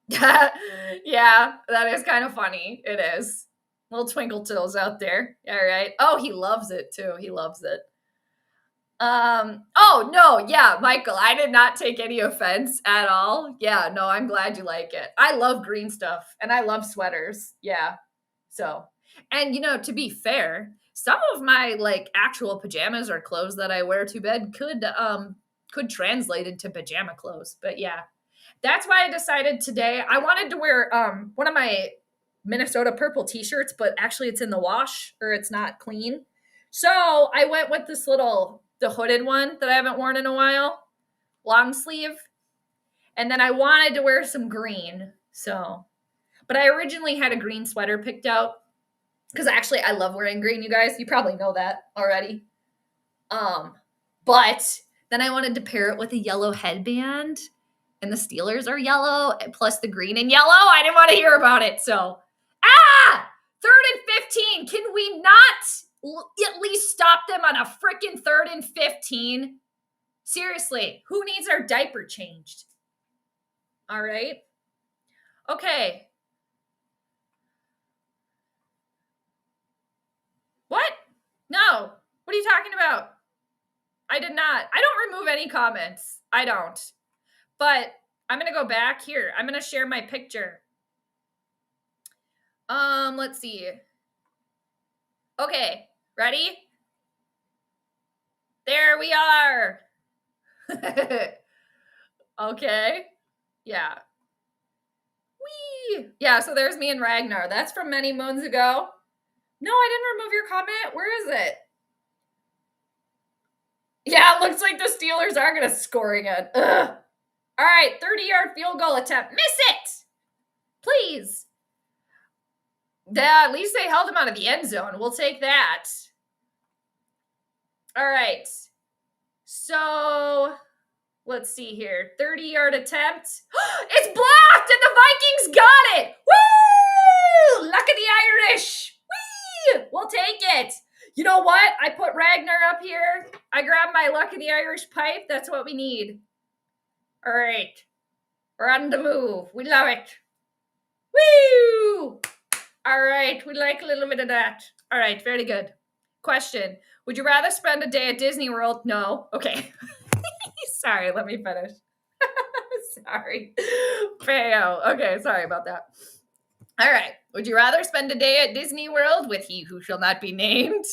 Yeah, that is kind of funny. It is. Little twinkle toes out there. All right. Oh, he loves it too. He loves it. Oh, no, yeah, Michael, I did not take any offense at all. Yeah, no, I'm glad you like it. I love green stuff and I love sweaters. Yeah. So, and to be fair, some of my like actual pajamas or clothes that I wear to bed could translate into pajama clothes. But yeah, that's why I decided today I wanted to wear one of my Minnesota purple t-shirts, but actually it's in the wash or it's not clean. So I went with this the hooded one that I haven't worn in a while, long sleeve. And then I wanted to wear some green. So, but I originally had a green sweater picked out because actually I love wearing green, you guys. You probably know that already. But then I wanted to pair it with a yellow headband and the Steelers are yellow plus the green and yellow. I didn't want to hear about it. So, 3rd and 15. Can we not at least stop them on a freaking 3rd and 15? Seriously, who needs our diaper changed? All right. Okay. What? No. What are you talking about? I did not. I don't remove any comments. I don't. But I'm going to go back here. I'm going to share my picture. Let's see. Okay, ready? There we are. Okay. Yeah. Whee! Yeah, so there's me and Ragnar. That's from many moons ago. No, I didn't remove your comment. Where is it? Yeah, it looks like the Steelers are going to score again. Ugh. All right, 30-yard field goal attempt. Miss it! Please. Yeah, at least they held him out of the end zone. We'll take that. All right. So, let's see here. 30-yard attempt. It's blocked, and the Vikings got it. Woo! Luck of the Irish. Whee! We'll take it. You know what? I put Ragnar up here. I grabbed my Luck of the Irish pipe. That's what we need. All right. We're on the move. We love it. Woo! All right. We like a little bit of that. All right. Very good. Question. Would you rather spend a day at Disney World? No. Okay. Sorry. Let me finish. Sorry. Fail. Okay. Sorry about that. All right. Would you rather spend a day at Disney World with he who shall not be named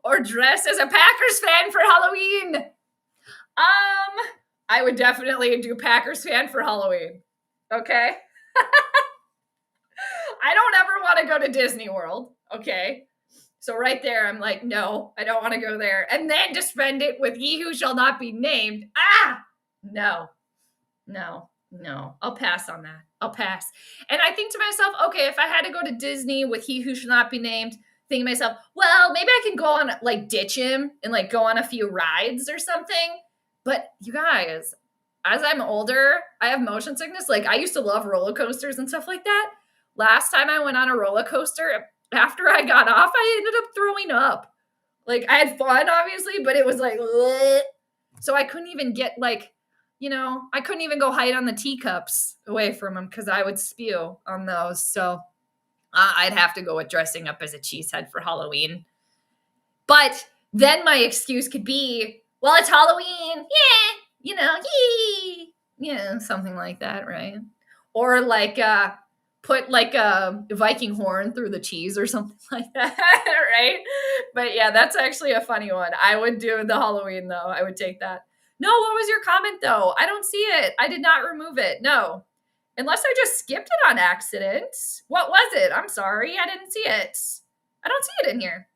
or dress as a Packers fan for Halloween? I would definitely do Packers fan for Halloween. Okay. I don't ever want to go to Disney World. Okay. So right there, I'm like, no, I don't want to go there. And then to spend it with he who shall not be named. No. I'll pass on that. I'll pass. And I think to myself, okay, if I had to go to Disney with he who shall not be named, think to myself, well, maybe I can go on, like, ditch him and, like, go on a few rides or something. But you guys, as I'm older, I have motion sickness. Like, I used to love roller coasters and stuff like that. Last time I went on a roller coaster, after I got off, I ended up throwing up. Like, I had fun, obviously, but it was like, bleh. So I couldn't even get, like, I couldn't even go hide on the teacups away from them because I would spew on those. So I'd have to go with dressing up as a cheesehead for Halloween. But then my excuse could be, well, it's Halloween. Yeah, yee. Something like that, right? Or like put like a Viking horn through the cheese or something like that, right? But yeah, that's actually a funny one. I would do the Halloween, though. I would take that. No, what was your comment, though? I don't see it. I did not remove it. No. Unless I just skipped it on accident. What was it? I'm sorry. I didn't see it. I don't see it in here.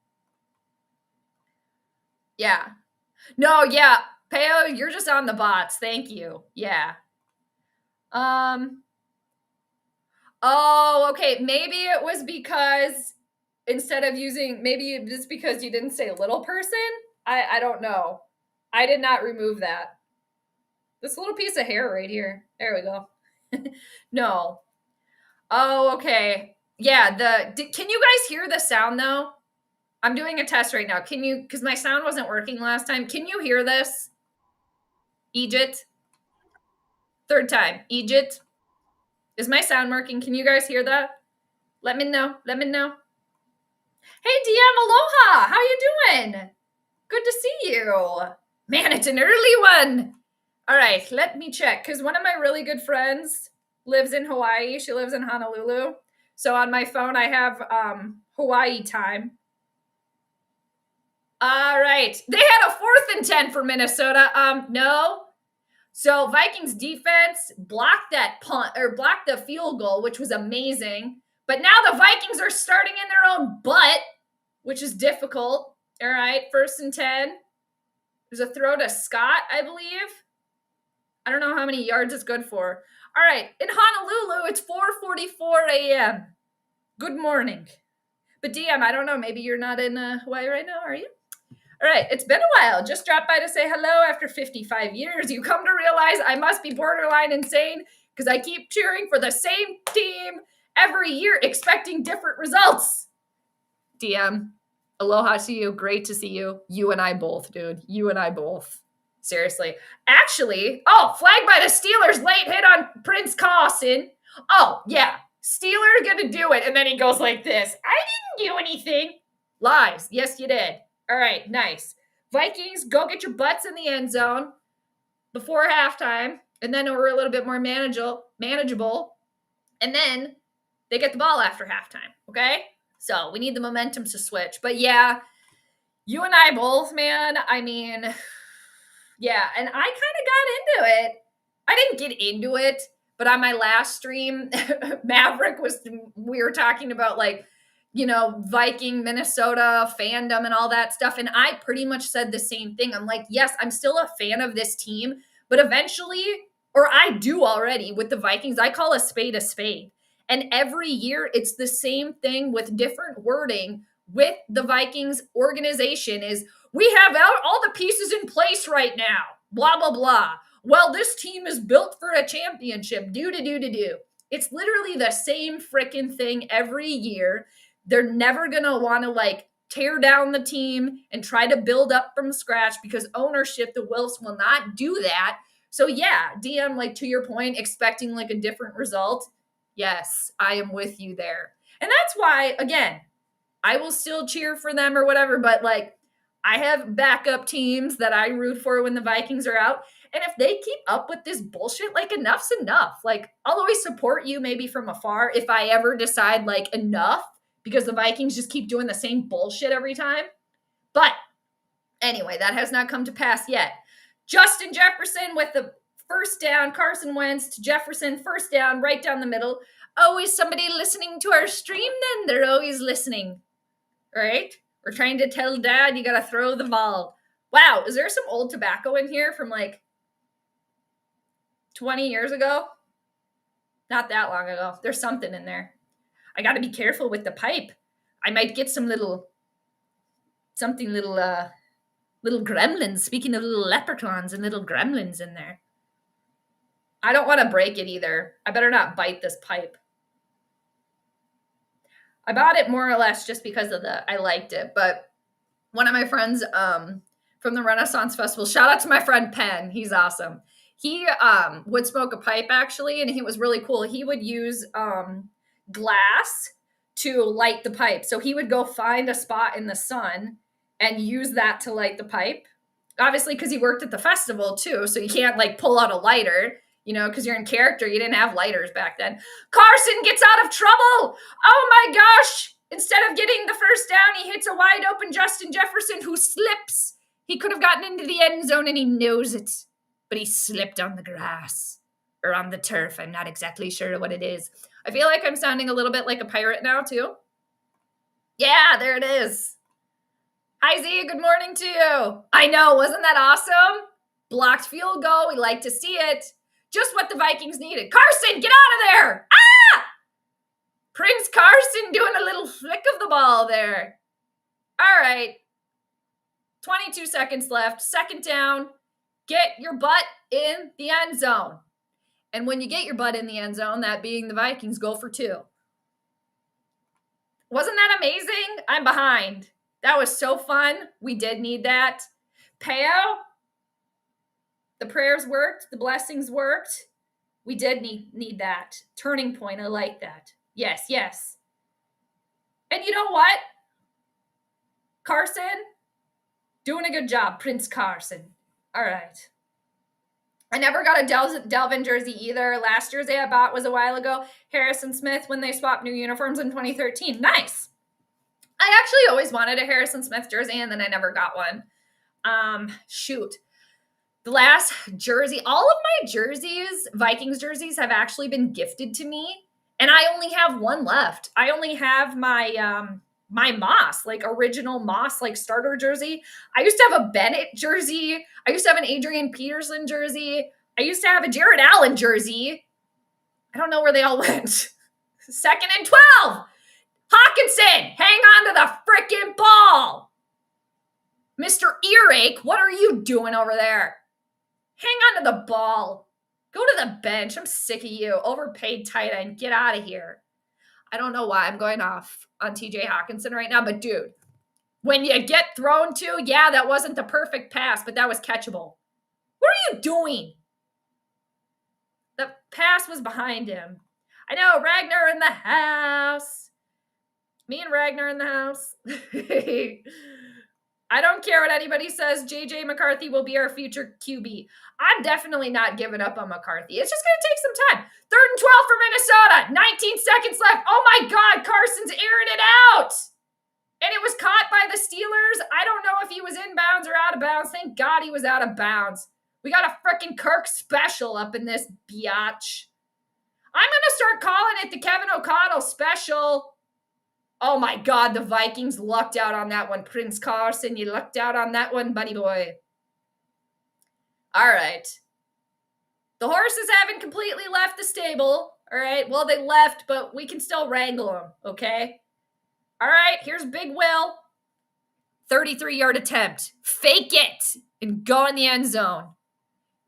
Yeah. No, yeah. Peo, you're just on the bots. Thank you. Yeah. Oh, okay. Maybe it was because instead of maybe it's because you didn't say little person. I don't know. I did not remove that. This little piece of hair right here. There we go. No. Oh, okay. Yeah, can you guys hear the sound though? I'm doing a test right now. Can you, because my sound wasn't working last time. Can you hear this? Egypt. Third time. Egypt. Is my sound working? Can you guys hear that? Let me know. Let me know. Hey, DM, aloha. How you doing? Good to see you. Man, it's an early one. All right, let me check. Because one of my really good friends lives in Hawaii. She lives in Honolulu. So on my phone, I have Hawaii time. All right. They had a 4th and 10 for Minnesota. No. So Vikings defense blocked that punt or blocked the field goal, which was amazing. But now the Vikings are starting in their own butt, which is difficult. All right, 1st and 10. There's a throw to Scott, I believe. I don't know how many yards it's good for. All right, in Honolulu, it's 4:44 a.m. Good morning. But DM, I don't know, maybe you're not in Hawaii right now, are you? All right, it's been a while. Just dropped by to say hello after 55 years. You come to realize I must be borderline insane because I keep cheering for the same team every year, expecting different results. DM, aloha to you. Great to see you. You and I both, dude. You and I both. Seriously. Actually, flagged by the Steelers, late hit on Prince Carson. Oh, yeah. Steelers gonna do it. And then he goes like this. I didn't do anything. Lies. Yes, you did. All right, nice. Vikings, go get your butts in the end zone before halftime, and then we're a little bit more manageable, and then they get the ball after halftime, okay? So we need the momentum to switch. But yeah, you and I both, man, I mean, yeah, and I kind of got into it. I didn't get into it, but on my last stream, we were talking about like, you know, Viking, Minnesota fandom and all that stuff. And I pretty much said the same thing. I'm like, yes, I'm still a fan of this team, but eventually, or I do already with the Vikings, I call a spade a spade. And every year it's the same thing with different wording with the Vikings organization is we have all the pieces in place right now, blah, blah, blah. Well, this team is built for a championship, do. It's literally the same freaking thing every year. They're never going to want to like tear down the team and try to build up from scratch because ownership, the Wilfs, will not do that. So yeah, DM, like to your point, expecting like a different result. Yes, I am with you there. And that's why, again, I will still cheer for them or whatever, but like I have backup teams that I root for when the Vikings are out. And if they keep up with this bullshit, like enough's enough. Like I'll always support you maybe from afar if I ever decide like enough because the Vikings just keep doing the same bullshit every time. But anyway, that has not come to pass yet. Justin Jefferson with the first down, Carson Wentz to Jefferson, first down, right down the middle. Always somebody listening to our stream then? They're always listening, right? We're trying to tell dad you got to throw the ball. Wow, is there some old tobacco in here from like 20 years ago? Not that long ago. There's something in there. I got to be careful with the pipe. I might get some little gremlins. Speaking of little leprechauns and little gremlins in there. I don't want to break it either. I better not bite this pipe. I bought it more or less just because of I liked it. But one of my friends from the Renaissance Festival, shout out to my friend Penn. He's awesome. He would smoke a pipe actually, and he was really cool. He would use glass to light the pipe. So he would go find a spot in the sun and use that to light the pipe. Obviously, because he worked at the festival too, so you can't like pull out a lighter, you know, because you're in character. You didn't have lighters back then. Carson gets out of trouble. Oh my gosh. Instead of getting the first down, he hits a wide open Justin Jefferson who slips. He could have gotten into the end zone and he knows it, but he slipped on the grass or on the turf. I'm not exactly sure what it is. I feel like I'm sounding a little bit like a pirate now too. Yeah, there it is. Hi, Z. Good morning to you. I know. Wasn't that awesome? Blocked field goal. We like to see it. Just what the Vikings needed. Carson, get out of there. Ah! Prince Carson doing a little flick of the ball there. All right. 22 seconds left. Second down. Get your butt in the end zone. And when you get your butt in the end zone, that being the Vikings, go for 2. Wasn't that amazing? I'm behind. That was so fun. We did need that. Peo, the prayers worked. The blessings worked. We did need that. Turning point. I like that. Yes, yes. And you know what? Carson, doing a good job. Prince Carson. All right. I never got a Delvin jersey either. Last jersey I bought was a while ago. Harrison Smith when they swapped new uniforms in 2013. Nice. I actually always wanted a Harrison Smith jersey, and then I never got one. Shoot. The last jersey, all of my jerseys, Vikings jerseys, have actually been gifted to me, and I only have one left. I only have my my Moss, like original Moss, like starter jersey. I used to have a Bennett jersey. I used to have an Adrian Peterson jersey. I used to have a Jared Allen jersey. I don't know where they all went. 2nd and 12. Hawkinson, hang on to the frickin' ball. Mr. Earache, what are you doing over there? Hang on to the ball. Go to the bench. I'm sick of you. Overpaid tight end. Get out of here. I don't know why I'm going off on TJ Hawkinson right now, but dude, when you get thrown to, yeah, that wasn't the perfect pass, but that was catchable. What are you doing? The pass was behind him. I know, Ragnar in the house. Me and Ragnar in the house. I don't care what anybody says. JJ McCarthy will be our future QB. I'm definitely not giving up on McCarthy. It's just going to take some time. 3rd and 12 for Minnesota. 19 seconds left. Oh my God, Carson's airing it out. And it was caught by the Steelers. I don't know if he was inbounds or out of bounds. Thank God he was out of bounds. We got a freaking Kirk special up in this biatch. I'm going to start calling it the Kevin O'Connell special. Oh my God, the Vikings lucked out on that one. Prince Carson, you lucked out on that one, buddy boy. All right. The horses haven't completely left the stable. All right. Well, they left, but we can still wrangle them. Okay. All right. Here's Big Will. 33-yard attempt. Fake it and go in the end zone.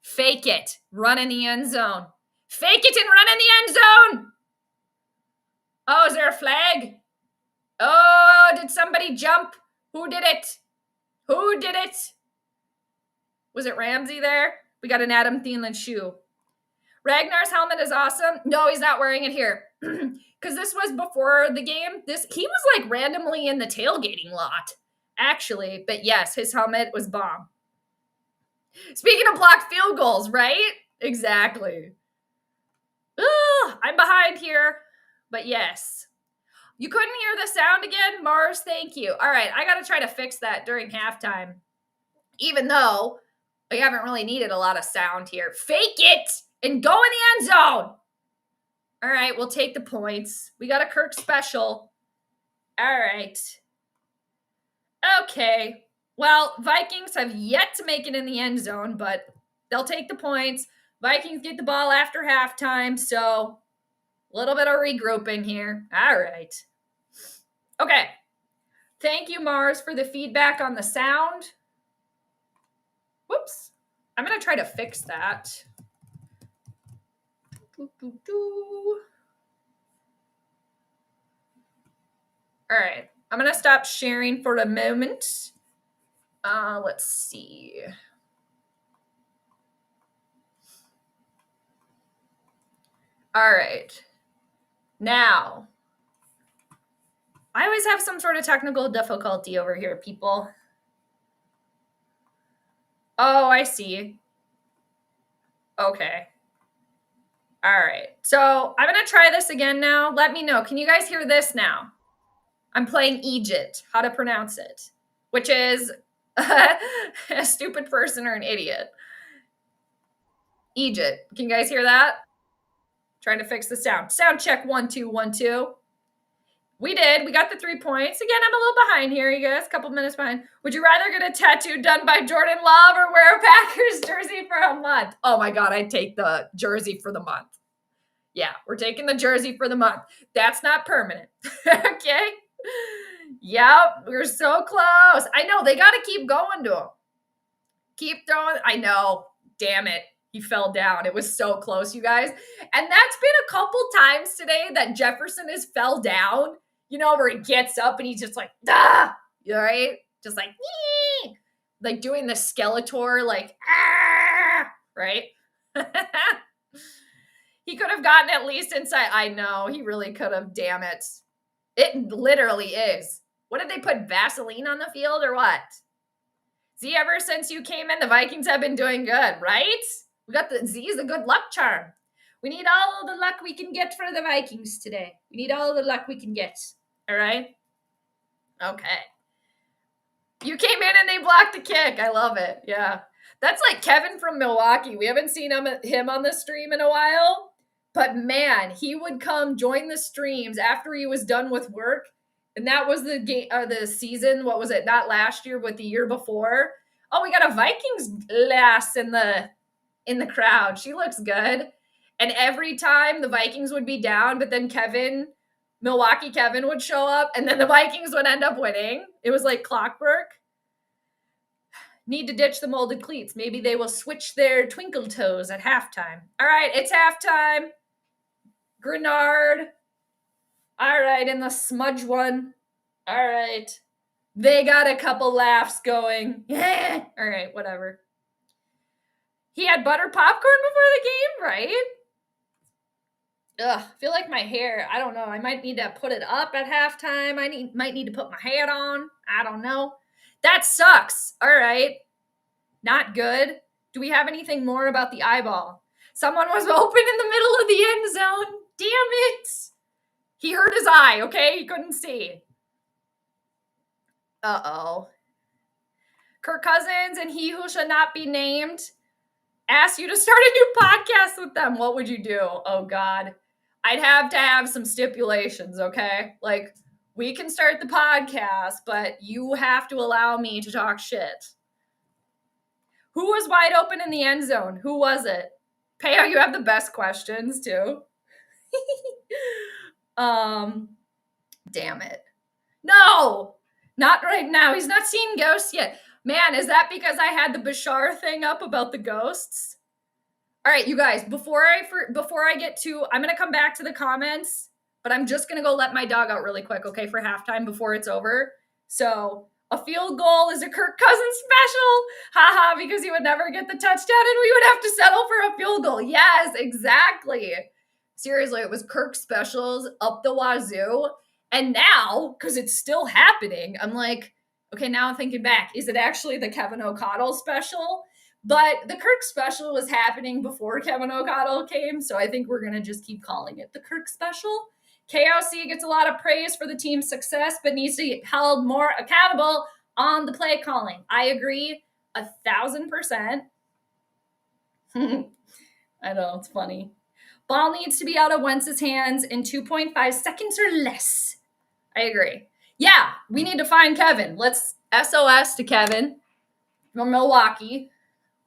Fake it. Run in the end zone. Fake it and run in the end zone. Oh, is there a flag? Oh, did somebody jump? Who did it? Who did it? Was it Ramsey there? We got an Adam Thielen shoe. Ragnar's helmet is awesome. No, he's not wearing it here. Because this was before the game. He was like randomly in the tailgating lot, actually. But yes, his helmet was bomb. Speaking of blocked field goals, right? Exactly. Ugh, I'm behind here. But yes. You couldn't hear the sound again? Mars, thank you. All right, I got to try to fix that during halftime. Even though we haven't really needed a lot of sound here. Fake it and go in the end zone. All right, we'll take the points. We got a Kirk special. All right. Okay. Well, Vikings have yet to make it in the end zone, but they'll take the points. Vikings get the ball after halftime, so a little bit of regrouping here. All right. Okay. Thank you, Mars, for the feedback on the sound. Whoops. I'm going to try to fix that. All right. I'm going to stop sharing for a moment. Let's see. All right. Now, I always have some sort of technical difficulty over here, people. Oh, I see. Okay. All right. So I'm going to try this again now. Let me know. Can you guys hear this now? I'm playing Egypt, how to pronounce it, which is a stupid person or an idiot. Egypt. Can you guys hear that? Trying to fix the sound. Sound check 1 2 1 2. We did. We got the 3 points. Again, I'm a little behind here, you guys. A couple minutes behind. Would you rather get a tattoo done by Jordan Love or wear a Packers jersey for a month? Oh my God, I'd take the jersey for the month. Yeah, we're taking the jersey for the month. That's not permanent. Okay? Yep, we're so close. I know, they got to keep going to him. Keep throwing. I know. Damn it. He fell down. It was so close, you guys. And that's been a couple times today that Jefferson has fell down. You know, where he gets up and he's just like, ah, right? Just like, ee! Like doing the Skeletor, like, ah, right? He could have gotten at least inside. I know, he really could have, damn it. It literally is. What did they put, Vaseline on the field or what? Z, ever since you came in, the Vikings have been doing good, right? We got the Z is a good luck charm. We need all the luck we can get for the Vikings today. We need all the luck we can get. All right? Okay. You came in and they blocked the kick. I love it. Yeah. That's like Kevin from Milwaukee. We haven't seen him on the stream in a while. But man, he would come join the streams after he was done with work. And that was the game, the season. What was it? Not last year, but the year before. Oh, we got a Vikings lass in the crowd. She looks good. And every time the Vikings would be down, but then Milwaukee Kevin would show up, and then the Vikings would end up winning. It was like clockwork. Need to ditch the molded cleats. Maybe they will switch their twinkle toes at halftime. All right, it's halftime. Grenard. All right, and the smudge one. All right. They got a couple laughs going. All right, whatever. He had butter popcorn before the game, right? Ugh, I feel like my hair, I don't know. I might need to put it up at halftime. I might need to put my hat on. I don't know. That sucks. All right. Not good. Do we have anything more about the eyeball? Someone was open in the middle of the end zone. Damn it. He hurt his eye, okay? He couldn't see. Uh-oh. Kirk Cousins and he who shall not be named asked you to start a new podcast with them. What would you do? Oh, God. I'd have to have some stipulations, okay? Like, we can start the podcast, but you have to allow me to talk shit. Who was wide open in the end zone? Who was it? Peo, you have the best questions, too. Damn it. No! Not right now. He's not seen ghosts yet. Man, is that because I had the Bashar thing up about the ghosts? All right, you guys, before I get to, I'm going to come back to the comments, but I'm just going to go let my dog out really quick, okay, for halftime before it's over. So, a field goal is a Kirk Cousins special. Haha, because he would never get the touchdown and we would have to settle for a field goal. Yes, exactly. Seriously, it was Kirk specials up the wazoo. And now, because it's still happening, I'm like, okay, now I'm thinking back. Is it actually the Kevin O'Connell special? But the Kirk special was happening before Kevin O'Connell came, so I think we're going to just keep calling it the Kirk special. KOC gets a lot of praise for the team's success, but needs to be held more accountable on the play calling. I agree 1,000%. I know, it's funny. Ball needs to be out of Wentz's hands in 2.5 seconds or less. I agree. Yeah, we need to find Kevin. Let's SOS to Kevin from Milwaukee.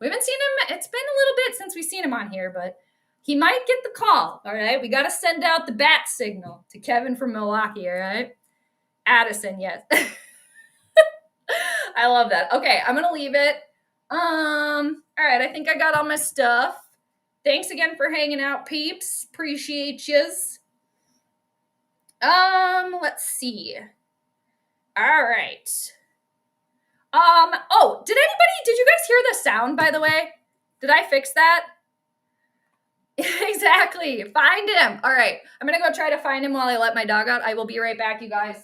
We haven't seen him. It's been a little bit since we've seen him on here, but he might get the call. All right. We got to send out the bat signal to Kevin from Milwaukee. All right. Addison, yes. I love that. Okay. I'm going to leave it. All right. I think I got all my stuff. Thanks again for hanging out, peeps. Appreciate yous. Let's see. All right. Oh, did you guys hear the sound, by the way? Did I fix that? Exactly. Find him. All right. I'm going to go try to find him while I let my dog out. I will be right back, you guys.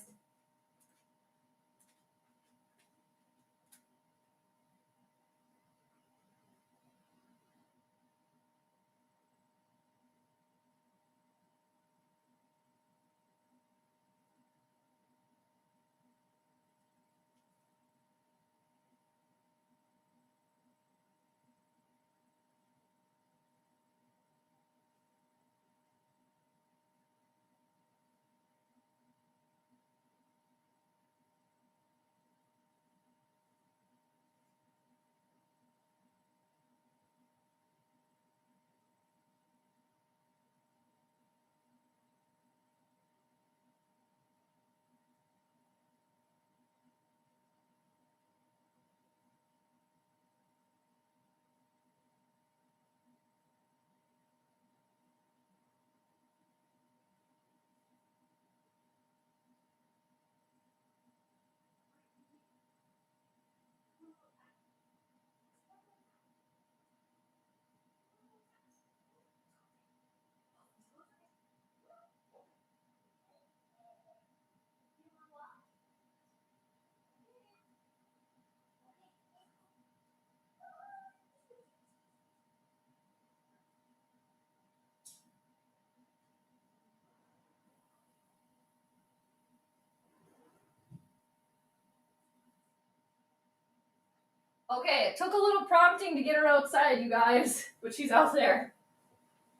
Okay, it took a little prompting to get her outside, you guys, but she's out there.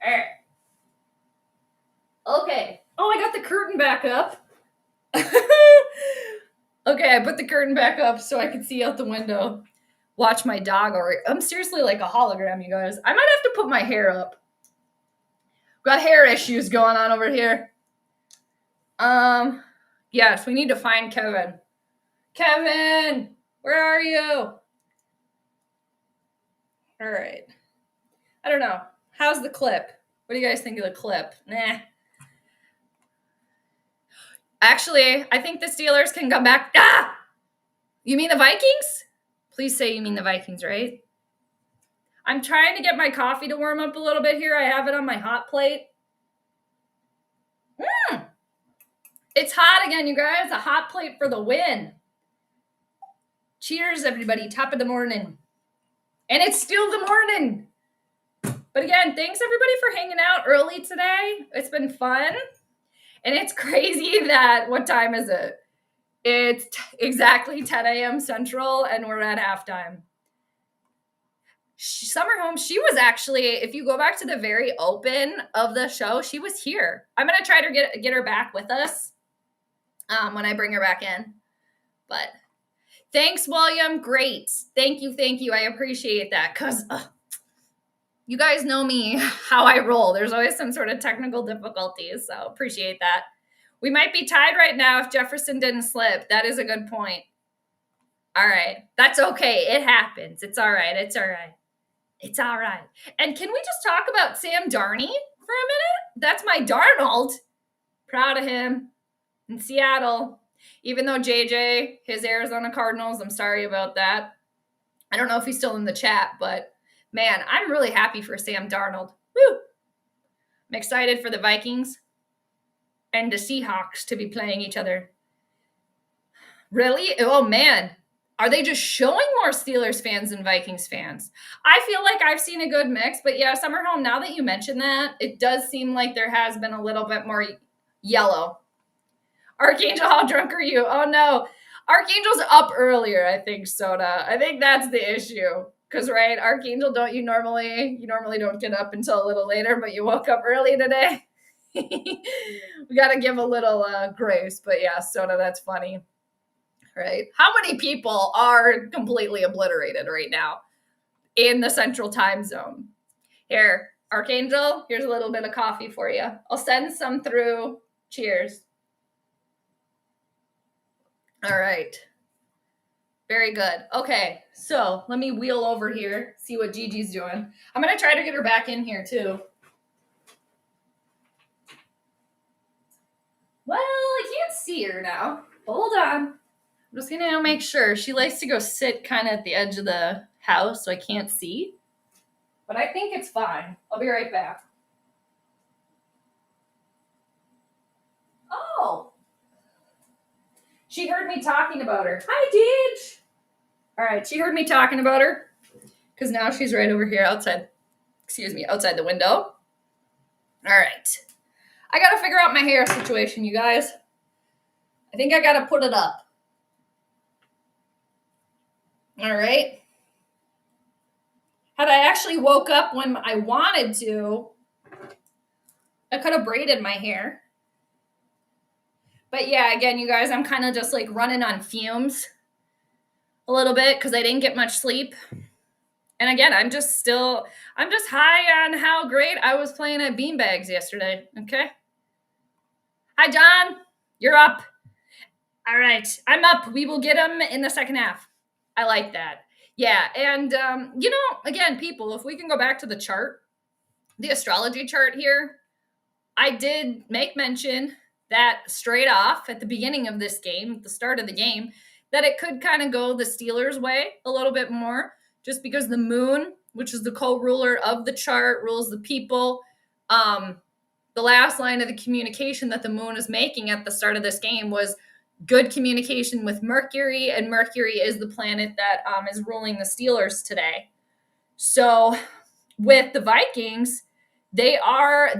All right. Okay. Oh, I got the curtain back up. Okay, I put the curtain back up so I can see out the window. Watch my dog, or I'm seriously like a hologram, you guys. I might have to put my hair up. Got hair issues going on over here. Yes, we need to find Kevin. Kevin, where are you? All right. I don't know. How's the clip? What do you guys think of the clip? Nah. Actually, I think the Steelers can come back. Ah! You mean the Vikings? Please say you mean the Vikings, right? I'm trying to get my coffee to warm up a little bit here. I have it on my hot plate. It's hot again, you guys. A hot plate for the win. Cheers, everybody. Top of the morning. And it's still the morning. But again, thanks everybody for hanging out early today. It's been fun. And it's crazy that, what time is it? It's exactly 10 a.m. Central, and we're at halftime. Summer Home, she was actually, if you go back to the very open of the show, she was here. I'm going to try to get her back with us when I bring her back in. But thanks, William. Great. Thank you. I appreciate that because you guys know me, how I roll. There's always some sort of technical difficulties, so appreciate that. We might be tied right now if Jefferson didn't slip. That is a good point. All right. That's okay. It happens. It's all right. It's all right. It's all right. And can we just talk about Sam Darnold for a minute? That's my Darnold. Proud of him in Seattle. Even though JJ, his Arizona Cardinals, I'm sorry about that. I don't know if he's still in the chat, but man, I'm really happy for Sam Darnold. Woo! I'm excited for the Vikings and the Seahawks to be playing each other. Really? Oh, man. Are they just showing more Steelers fans than Vikings fans? I feel like I've seen a good mix, but yeah, Summer Home, now that you mention that, it does seem like there has been a little bit more yellow. Archangel, how drunk are you? Oh, no. Archangel's up earlier, I think, Soda. I think that's the issue. Because, right, Archangel, you normally don't get up until a little later, but you woke up early today. We got to give a little grace. But, yeah, Soda, that's funny. Right? How many people are completely obliterated right now in the central time zone? Here, Archangel, here's a little bit of coffee for you. I'll send some through. Cheers. All right. Very good. Okay, so let me wheel over here, see what Gigi's doing. I'm going to try to get her back in here, too. Well, I can't see her now. Hold on. I'm just going to make sure. She likes to go sit kind of at the edge of the house so I can't see. But I think it's fine. I'll be right back. Oh. She heard me talking about her. Hi, Deej. All right, she heard me talking about her because now she's right over here outside the window. All right. I got to figure out my hair situation, you guys. I think I got to put it up. All right. Had I actually woke up when I wanted to, I could have braided my hair. But yeah, again, you guys, I'm kind of just like running on fumes a little bit because I didn't get much sleep. And again, I'm just high on how great I was playing at beanbags yesterday. Okay. Hi, John. You're up. All right. I'm up. We will get them in the second half. I like that. Yeah. And, again, people, if we can go back to the chart, the astrology chart here, I did make mention that straight off at the beginning of this game, at the start of the game, that it could kind of go the Steelers' way a little bit more, just because the moon, which is the co-ruler of the chart, rules the people. The last line of the communication that the moon is making at the start of this game was good communication with Mercury, and Mercury is the planet that is ruling the Steelers today. So with the Vikings, they are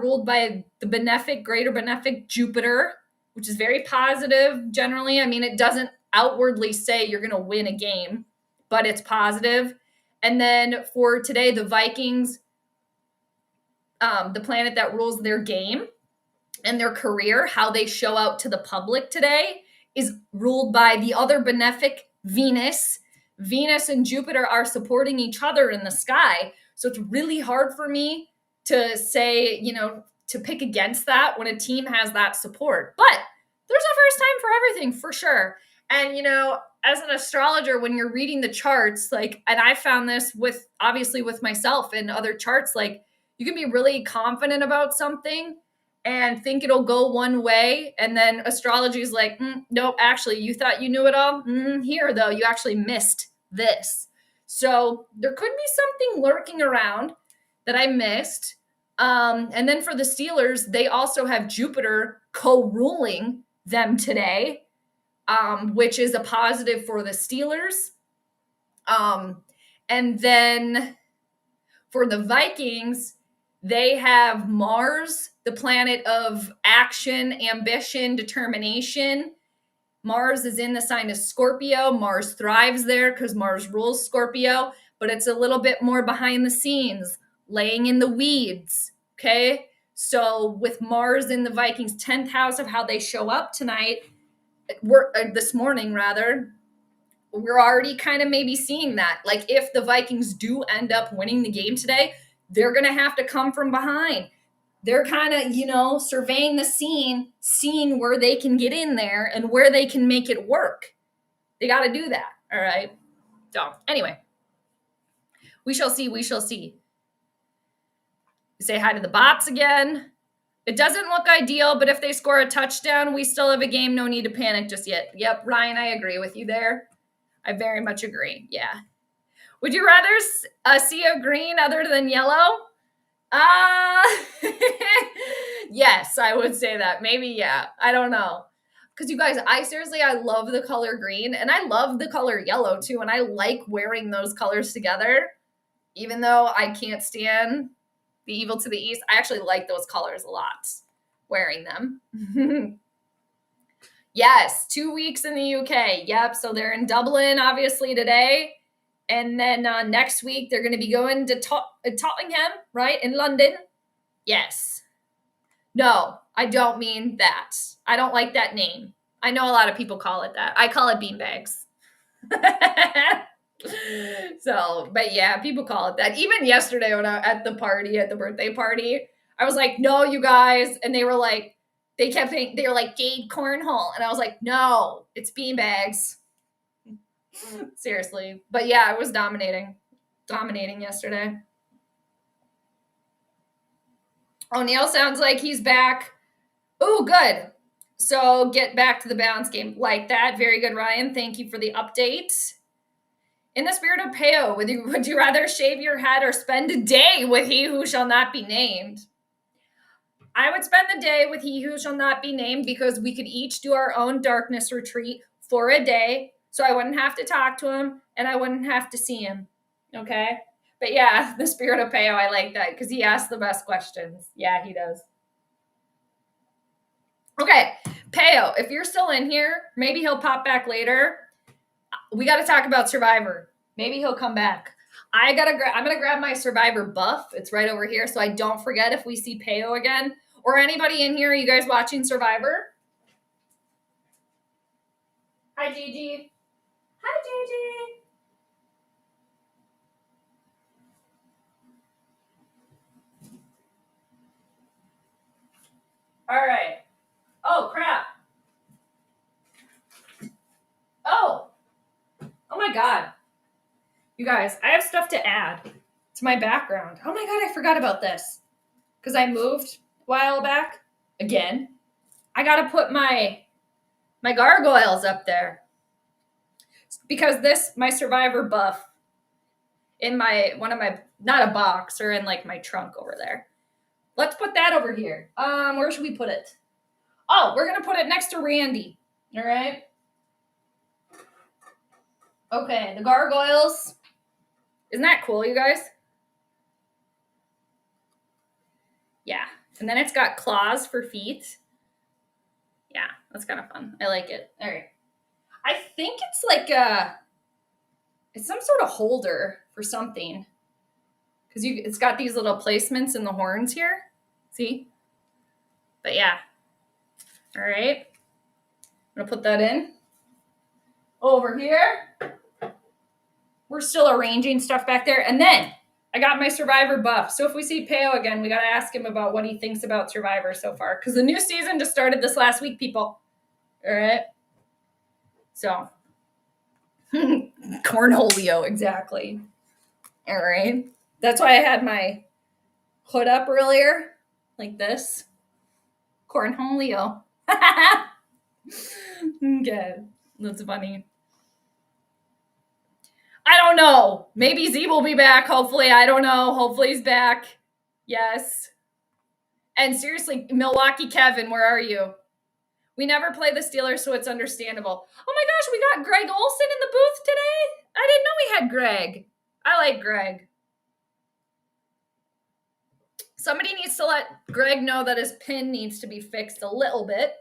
ruled by the greater benefic Jupiter, which is very positive generally. I mean, it doesn't outwardly say you're going to win a game, but it's positive. And then for today, the Vikings, the planet that rules their game and their career, how they show out to the public today, is ruled by the other benefic Venus. Venus and Jupiter are supporting each other in the sky. So it's really hard for me to say, to pick against that when a team has that support. But there's a first time for everything, for sure. And, as an astrologer, when you're reading the charts, and I found this with myself and other charts, you can be really confident about something and think it'll go one way. And then astrology is like, nope, actually, you thought you knew it all. Here, though, you actually missed this. So there could be something lurking around that I missed. And then for the Steelers, they also have Jupiter co-ruling them today, which is a positive for the Steelers. And then for the Vikings, they have Mars, the planet of action, ambition, determination. Mars is in the sign of Scorpio. Mars thrives there because Mars rules Scorpio, but it's a little bit more behind the scenes, laying in the weeds. Okay. So with Mars in the Vikings' 10th house of how they show up tonight, this morning rather, we're already kind of maybe seeing that. Like if the Vikings do end up winning the game today, they're going to have to come from behind. They're kind of, surveying the scene, seeing where they can get in there and where they can make it work. They got to do that. All right. So anyway, we shall see. We shall see. Say hi to the bots again. It doesn't look ideal, but if they score a touchdown, we still have a game. No need to panic just yet. Yep, Ryan, I agree with you there. I very much agree. Yeah. Would you rather see a green other than yellow? Yes, I would say that. Maybe, yeah. I don't know. Because you guys, I love the color green and I love the color yellow too. And I like wearing those colors together, even though I can't stand the evil to the east. I actually like those colors a lot, wearing them. Yes, 2 weeks in the UK. Yep, so they're in Dublin, obviously, today. And then next week, they're going to be going to Tottenham, right, in London. Yes. No, I don't mean that. I don't like that name. I know a lot of people call it that. I call it beanbags. So, but yeah, people call it that. Even yesterday when I at the birthday party, I was like, no, you guys. And they were like, they were like Jade Cornhole. And I was like, no, it's beanbags. Seriously. But yeah, I was dominating yesterday. O'Neal sounds like he's back. Oh, good. So get back to the balance game like that. Very good, Ryan. Thank you for the update. In the spirit of Peo, would you rather shave your head or spend a day with he who shall not be named? I would spend the day with he who shall not be named because we could each do our own darkness retreat for a day. So I wouldn't have to talk to him and I wouldn't have to see him. Okay? But yeah, the spirit of Peo, I like that because he asks the best questions. Yeah, he does. Okay, Peo, if you're still in here, maybe he'll pop back later. We got to talk about Survivor. Maybe he'll come back. I'm going to grab my Survivor buff. It's right over here so I don't forget if we see Peo again. Or anybody in here, are you guys watching Survivor? Hi, Gigi. Hi, Gigi. All right. Oh, crap. Oh my God. You guys, I have stuff to add to my background. Oh my God, I forgot about this. Because I moved a while back. Again. I got to put my gargoyles up there. Because my Survivor buff in not a box, or in like my trunk over there. Let's put that over here. Where should we put it? Oh, we're going to put it next to Randy. All right. Okay, the gargoyles. Isn't that cool, you guys? Yeah. And then it's got claws for feet. Yeah, that's kind of fun. I like it. All right. I think it's like it's some sort of holder for something. Because it's got these little placements in the horns here. See? But yeah. All right. I'm going to put that in. Over here. We're still arranging stuff back there. And then I got my Survivor buff. So if we see Peo again, we got to ask him about what he thinks about Survivor so far. Because the new season just started this last week, people. All right. So. Cornholio, exactly. All right. That's why I had my hood up earlier. Like this. Cornholio. Okay. That's funny. I don't know. Maybe Z will be back. Hopefully. I don't know. Hopefully he's back. Yes. And seriously, Milwaukee Kevin, where are you? We never play the Steelers, so it's understandable. Oh my gosh, we got Greg Olson in the booth today? I didn't know we had Greg. I like Greg. Somebody needs to let Greg know that his pin needs to be fixed a little bit.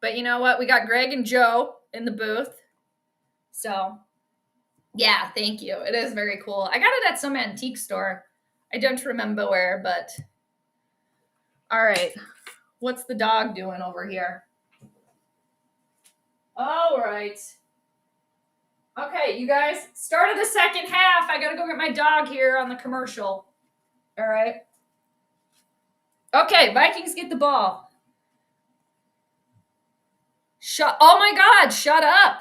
But you know what? We got Greg and Joe in the booth. So, yeah, thank you. It is very cool. I got it at some antique store. I don't remember where, but all right. What's the dog doing over here? All right. Okay, you guys, start of the second half. I got to go get my dog here on the commercial. All right. Okay, Vikings get the ball. Oh my God, shut up.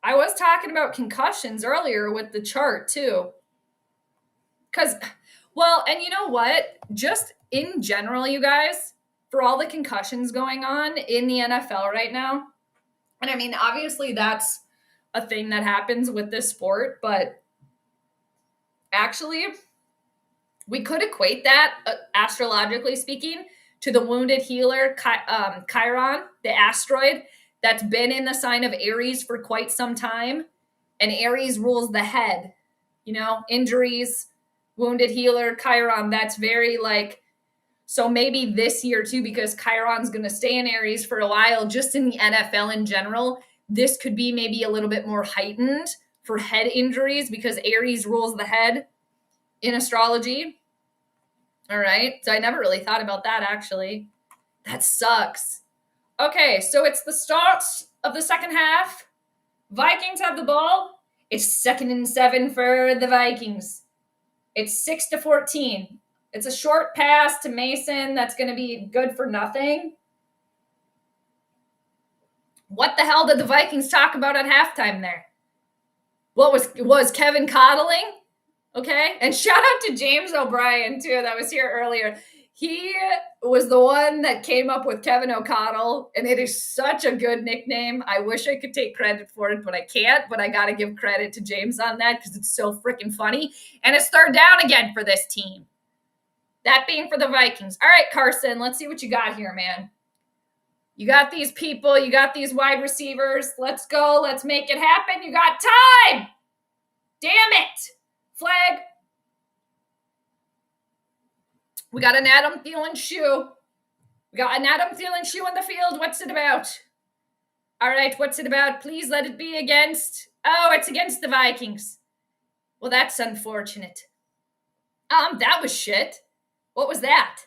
I was talking about concussions earlier with the chart too. Because, well, and you know what? Just in general, you guys, for all the concussions going on in the NFL right now, and I mean, obviously that's a thing that happens with this sport, but actually, we could equate that, astrologically speaking, to the wounded healer Chiron, the asteroid that's been in the sign of Aries for quite some time. And Aries rules the head, you know, injuries, wounded healer, Chiron. That's very like, so maybe this year too, because Chiron's going to stay in Aries for a while, just in the NFL in general, this could be maybe a little bit more heightened for head injuries because Aries rules the head in astrology. All right. So I never really thought about that actually. That sucks. Okay. So it's the start of the second half. Vikings have the ball. It's 2nd and 7 for the Vikings. It's 6-14. It's a short pass to Mason that's going to be good for nothing. What the hell did the Vikings talk about at halftime there? What was Kevin coddling? Okay. And shout out to James O'Brien, too, that was here earlier. He was the one that came up with Kevin O'Connell, and it is such a good nickname. I wish I could take credit for it, but I can't. But I got to give credit to James on that because it's so freaking funny. And it's 3rd down again for this team. That being for the Vikings. All right, Carson, let's see what you got here, man. You got these people. You got these wide receivers. Let's go. Let's make it happen. You got time. Damn it. Flag. We got an Adam Thielen shoe. We got an Adam Thielen shoe in the field. What's it about? All right, what's it about? Please let it be against. Oh, it's against the Vikings. Well, that's unfortunate. That was shit. What was that?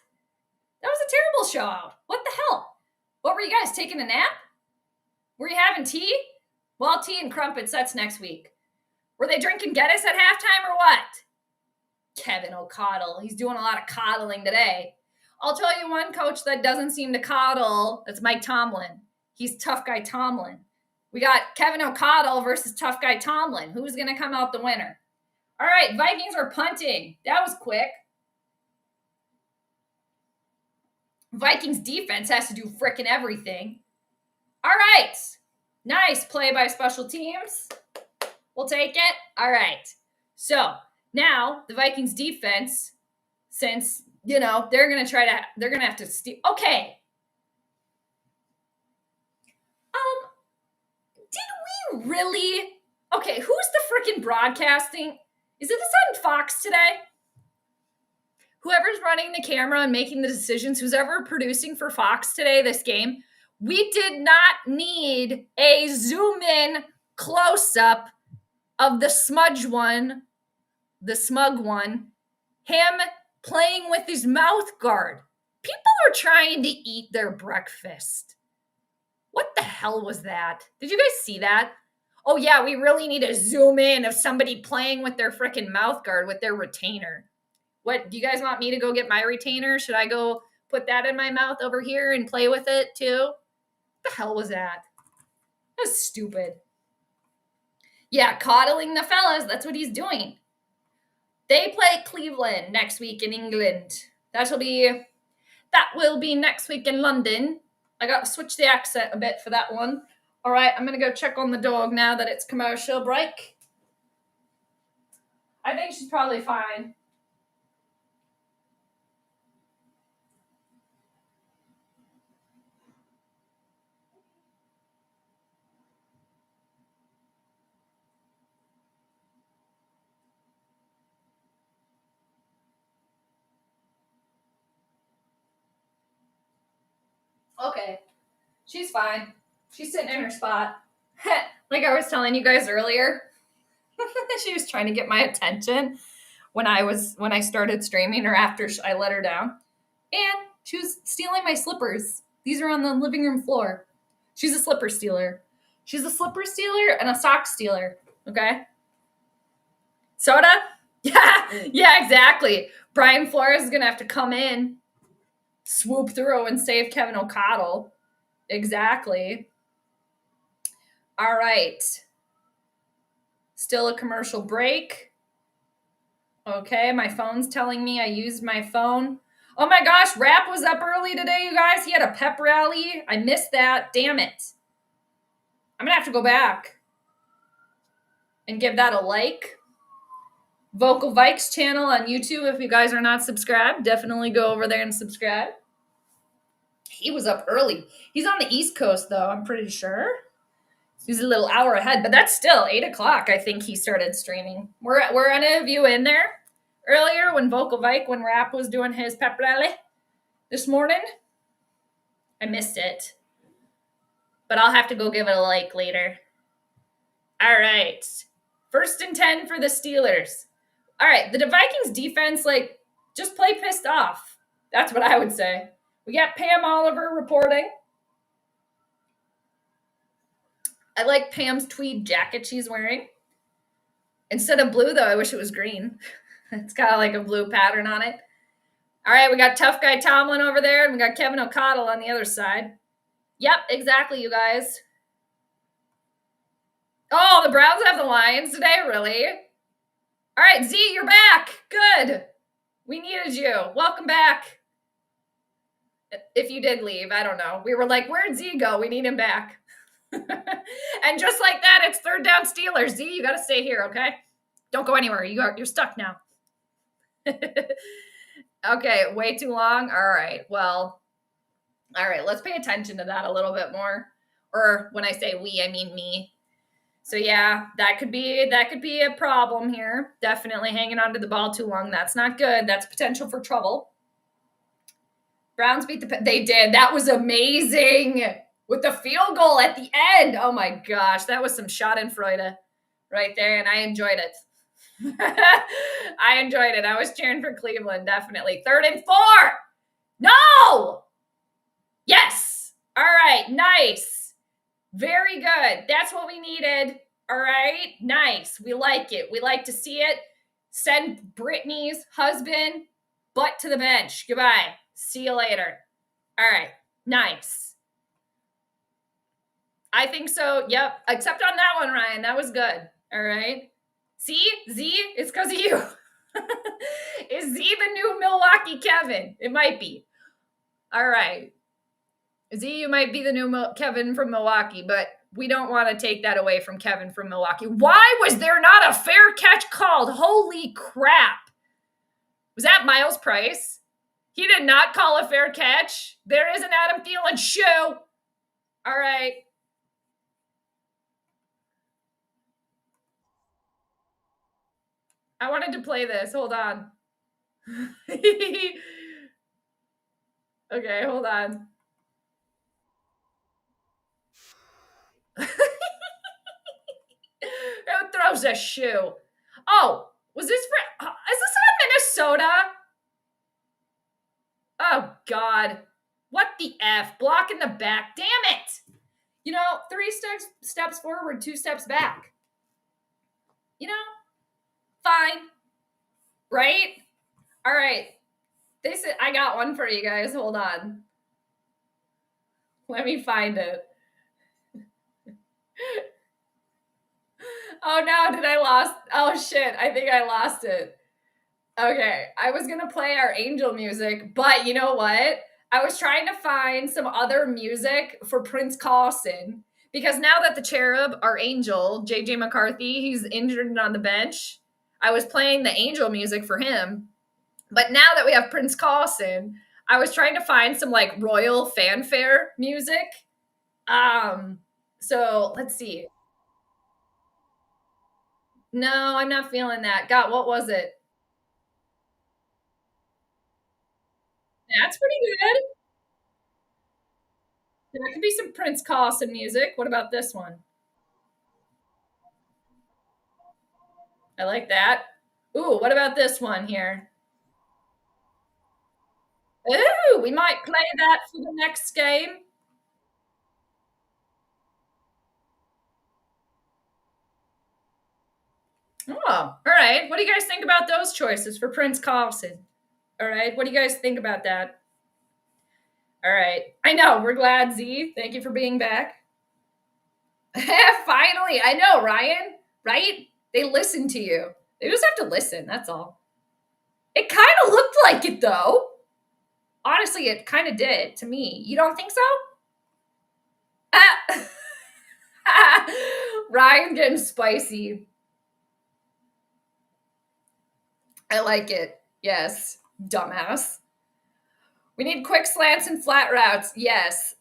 That was a terrible show out. What the hell? What were you guys taking a nap? Were you having tea? Well, tea and crumpets, that's next week. Were they drinking Guinness at halftime or what? Kevin O'Connell. He's doing a lot of coddling today. I'll tell you one coach that doesn't seem to coddle. That's Mike Tomlin. He's tough guy Tomlin. We got Kevin O'Connell versus tough guy Tomlin. Who's going to come out the winner? All right, Vikings are punting. That was quick. Vikings defense has to do frickin' everything. All right. Nice play by special teams. We'll take it. All right. So now the Vikings defense, since, you know, they're going to have to steal. Okay. Did we really? Okay. Who's the frickin' broadcasting? Is it this on Fox today? Whoever's running the camera and making the decisions, who's ever producing for Fox today, this game, we did not need a zoom in close up of the smug one, him playing with his mouth guard. People are trying to eat their breakfast. What the hell was that? Did you guys see that? Oh yeah, we really need a zoom in of somebody playing with their freaking mouth guard with their retainer. What, do you guys want me to go get my retainer? Should I go put that in my mouth over here and play with it too? What the hell was that? That's stupid. Yeah, coddling the fellas. That's what he's doing. They play Cleveland next week in England. That will be next week in London. I got to switch the accent a bit for that one. All right, I'm going to go check on the dog now that it's commercial break. I think she's probably fine. Okay. She's fine. She's sitting in her spot. Like I was telling you guys earlier, she was trying to get my attention when I started streaming or after I let her down. And she was stealing my slippers. These are on the living room floor. She's a slipper stealer. She's a slipper stealer and a sock stealer. Okay? Soda? Yeah, yeah, exactly. Brian Flores is gonna have to come in, swoop through, and save Kevin O'Connell. Exactly. All right. Still a commercial break. Okay, my phone's telling me I used my phone. Oh my gosh, Rap was up early today, you guys. He had a pep rally. I missed that. Damn it. I'm gonna have to go back and give that a like. Vocal Vikes channel on YouTube. If you guys are not subscribed, definitely go over there and subscribe. He was up early. He's on the East Coast, though, I'm pretty sure. He's a little hour ahead, but that's still 8 o'clock. I think he started streaming. Were any of you in there earlier when when Rap was doing his pep rally this morning? I missed it, but I'll have to go give it a like later. All right. 1st and 10 for the Steelers. All right. The Vikings defense, just play pissed off. That's what I would say. We got Pam Oliver reporting. I like Pam's tweed jacket she's wearing. Instead of blue, though, I wish it was green. It's got like a blue pattern on it. All right, we got Tough Guy Tomlin over there, and we got Kevin O'Connell on the other side. Yep, exactly, you guys. Oh, the Browns have the Lions today, really? All right, Z, you're back. Good. We needed you. Welcome back. If you did leave, I don't know. We were like, where'd Z go? We need him back. And just like that, it's 3rd down Steelers. Z, you got to stay here, okay? Don't go anywhere. You're stuck now. Okay, way too long. All right. Well, all right. Let's pay attention to that a little bit more. Or when I say we, I mean me. So yeah, that could be a problem here. Definitely hanging onto the ball too long. That's not good. That's potential for trouble. Browns beat they did. That was amazing. With the field goal at the end. Oh my gosh, that was some Schadenfreude right there, and I enjoyed it. I enjoyed it. I was cheering for Cleveland, definitely. 3rd and 4. No! Yes! All right, nice. Very good. That's what we needed. All right, nice. We like it. We like to see it. Send Brittany's husband butt to the bench. Goodbye. See you later. All right, nice. I think so. Yep. Except on that one, Ryan. That was good. All right. See? Z? It's because of you. Is Z the new Milwaukee Kevin? It might be. All right. Z, you might be the new Kevin from Milwaukee, but we don't want to take that away from Kevin from Milwaukee. Why was there not a fair catch called? Holy crap. Was that Miles Price? He did not call a fair catch. There is an Adam Thielen shoe. All right. I wanted to play this. Hold on. Okay, hold on. Who throws a shoe? Oh, was this for... Is this on Minnesota? Oh, God. What the F? Block in the back. Damn it. 3 steps forward, 2 steps back. Fine. Right? All right. I got one for you guys. Hold on. Let me find it. Oh no, oh shit, I think I lost it. Okay, I was gonna play our angel music, but you know what? I was trying to find some other music for Prince Carlson, because now that the cherub, our angel, JJ McCarthy, he's injured and on the bench, I was playing the angel music for him. But now that we have Prince Carlson, I was trying to find some royal fanfare music. So let's see. No, I'm not feeling that. God, what was it? That's pretty good. That could be some Prince Carlson music. What about this one? I like that. Ooh, what about this one here? Ooh, we might play that for the next game. Oh, all right. What do you guys think about those choices for Prince Carlson? All right. What do you guys think about that? All right. I know. We're glad, Z. Thank you for being back. Finally. I know, Ryan. Right? They listen to you. They just have to listen. That's all. It kind of looked like it, though. Honestly, it kind of did to me. You don't think so? Ah. Ryan getting spicy. I like it. Yes. Dumbass. We need quick slants and flat routes. Yes.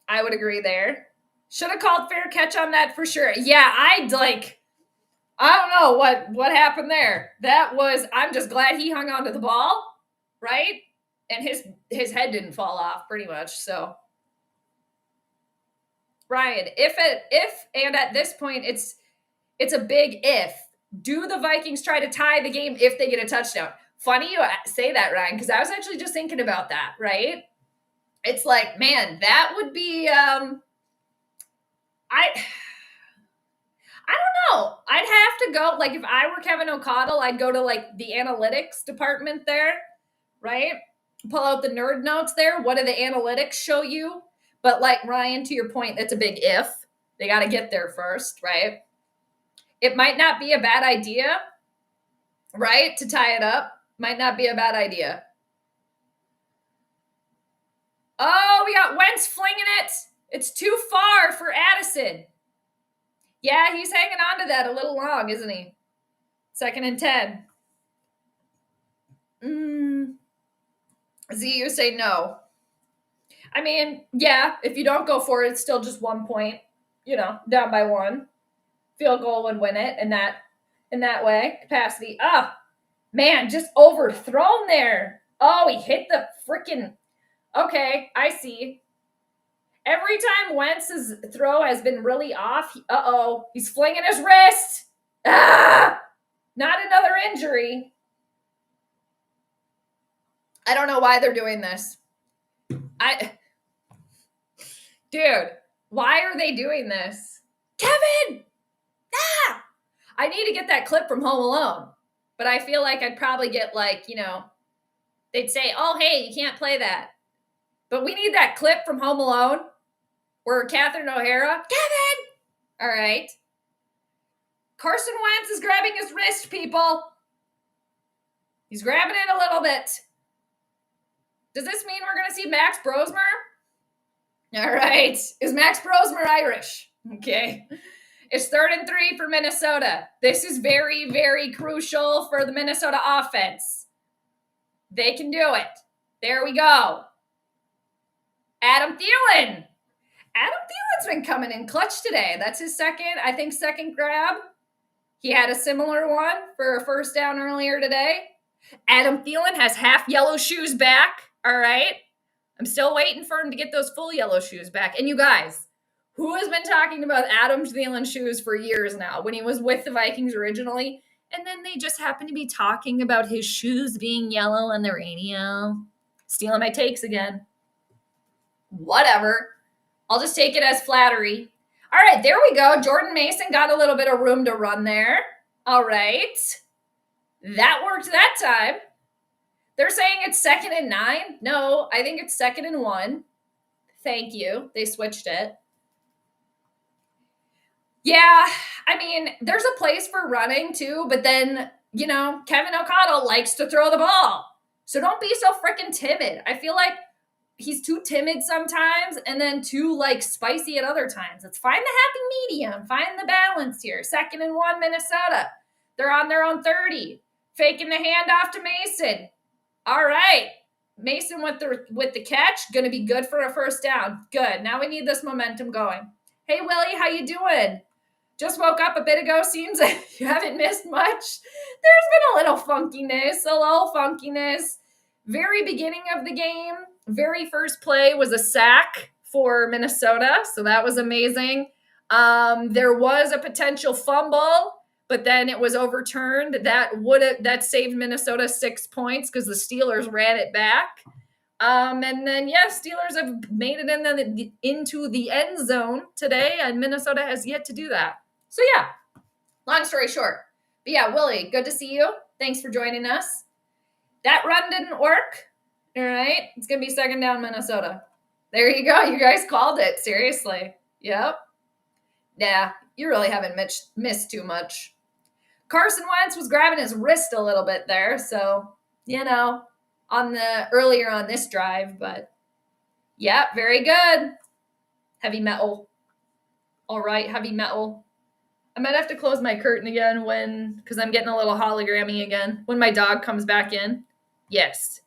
I would agree there. Should have called fair catch on that for sure. Yeah, I don't know what happened there. That was, I'm just glad he hung onto the ball, right? And his head didn't fall off pretty much. So Ryan, if and at this point it's a big if. Do the Vikings try to tie the game if they get a touchdown? Funny you say that, Ryan, because I was actually just thinking about that, right? It's like, man, that would be I don't know. I'd have to go, like, if I were Kevin O'Connell, I'd go to like the analytics department there, right? Pull out the nerd notes there. What do the analytics show you? But like, Ryan, to your point, that's a big if. They got to get there first, right? It might not be a bad idea, right? To tie it up. Might not be a bad idea. Oh, we got Wentz flinging it. It's too far for Addison. Yeah, he's hanging on to that a little long, isn't he? 2nd and 10. Z, you say no. I mean, yeah, if you don't go for it, it's still just 1 point, down by 1. Field goal would win it in that way. Capacity. Man, just overthrown there. Oh, he hit the freaking. Okay, I see. Every time Wentz's throw has been really off, he's flinging his wrist. Not another injury. I don't know why they're doing this. Dude, why are they doing this? Kevin! I need to get that clip from Home Alone. But I feel like I'd probably get they'd say, oh, hey, you can't play that. But we need that clip from Home Alone where Catherine O'Hara, Kevin! All right. Carson Wentz is grabbing his wrist, people. He's grabbing it a little bit. Does this mean we're going to see Max Brosmer? All right. Is Max Brosmer Irish? Okay. It's 3rd and 3 for Minnesota. This is very, very crucial for the Minnesota offense. They can do it. There we go. Adam Thielen. Adam Thielen's been coming in clutch today. That's his second grab. He had a similar one for a first down earlier today. Adam Thielen has half yellow shoes back. All right. I'm still waiting for him to get those full yellow shoes back. And you guys, who has been talking about Adam Thielen shoes for years now when he was with the Vikings originally? And then they just happen to be talking about his shoes being yellow on the radio. Stealing my takes again. Whatever. I'll just take it as flattery. All right, there we go. Jordan Mason got a little bit of room to run there. All right. That worked that time. They're saying it's 2nd and 9. No, I think it's 2nd and 1. Thank you. They switched it. Yeah, I mean, there's a place for running too, but then, Kevin O'Connell likes to throw the ball. So don't be so freaking timid. I feel like he's too timid sometimes and then too spicy at other times. Let's find the happy medium. Find the balance here. 2nd and 1 Minnesota. They're on their own 30. Faking the handoff to Mason. All right. Mason with the catch. Going to be good for a first down. Good. Now we need this momentum going. Hey, Willie, how you doing? Just woke up a bit ago. Seems like you haven't missed much. There's been a little funkiness. Very beginning of the game. Very first play was a sack for Minnesota. So that was amazing. There was a potential fumble, but then it was overturned. That saved Minnesota 6 points because the Steelers ran it back. And then, Steelers have made it into the end zone today, and Minnesota has yet to do that. So, long story short. But Willie, good to see you. Thanks for joining us. That run didn't work. All right. It's going to be second down Minnesota. There you go. You guys called it. Seriously. Yep. Yeah, you really haven't missed too much. Carson Wentz was grabbing his wrist a little bit there. So, earlier on this drive, but very good. Heavy metal. All right, heavy metal. I might have to close my curtain again because I'm getting a little hologrammy again when my dog comes back in. Yes.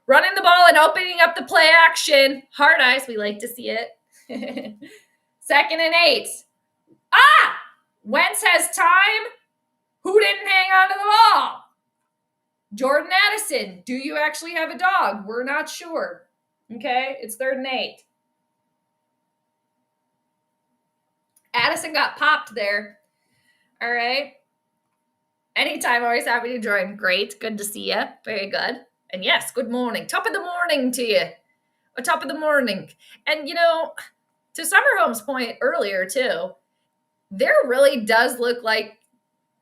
Running the ball and opening up the play action. Hard eyes, we like to see it. 2nd and 8. Wentz has time. Who didn't hang on to the ball? Jordan Addison, do you actually have a dog? We're not sure. Okay, it's 3rd and 8. Addison got popped there. All right. Anytime, always happy to join. Great, good to see you. Very good. And yes, good morning. Top of the morning to you. Top of the morning. And, to Summerhome's point earlier, too, there really does look like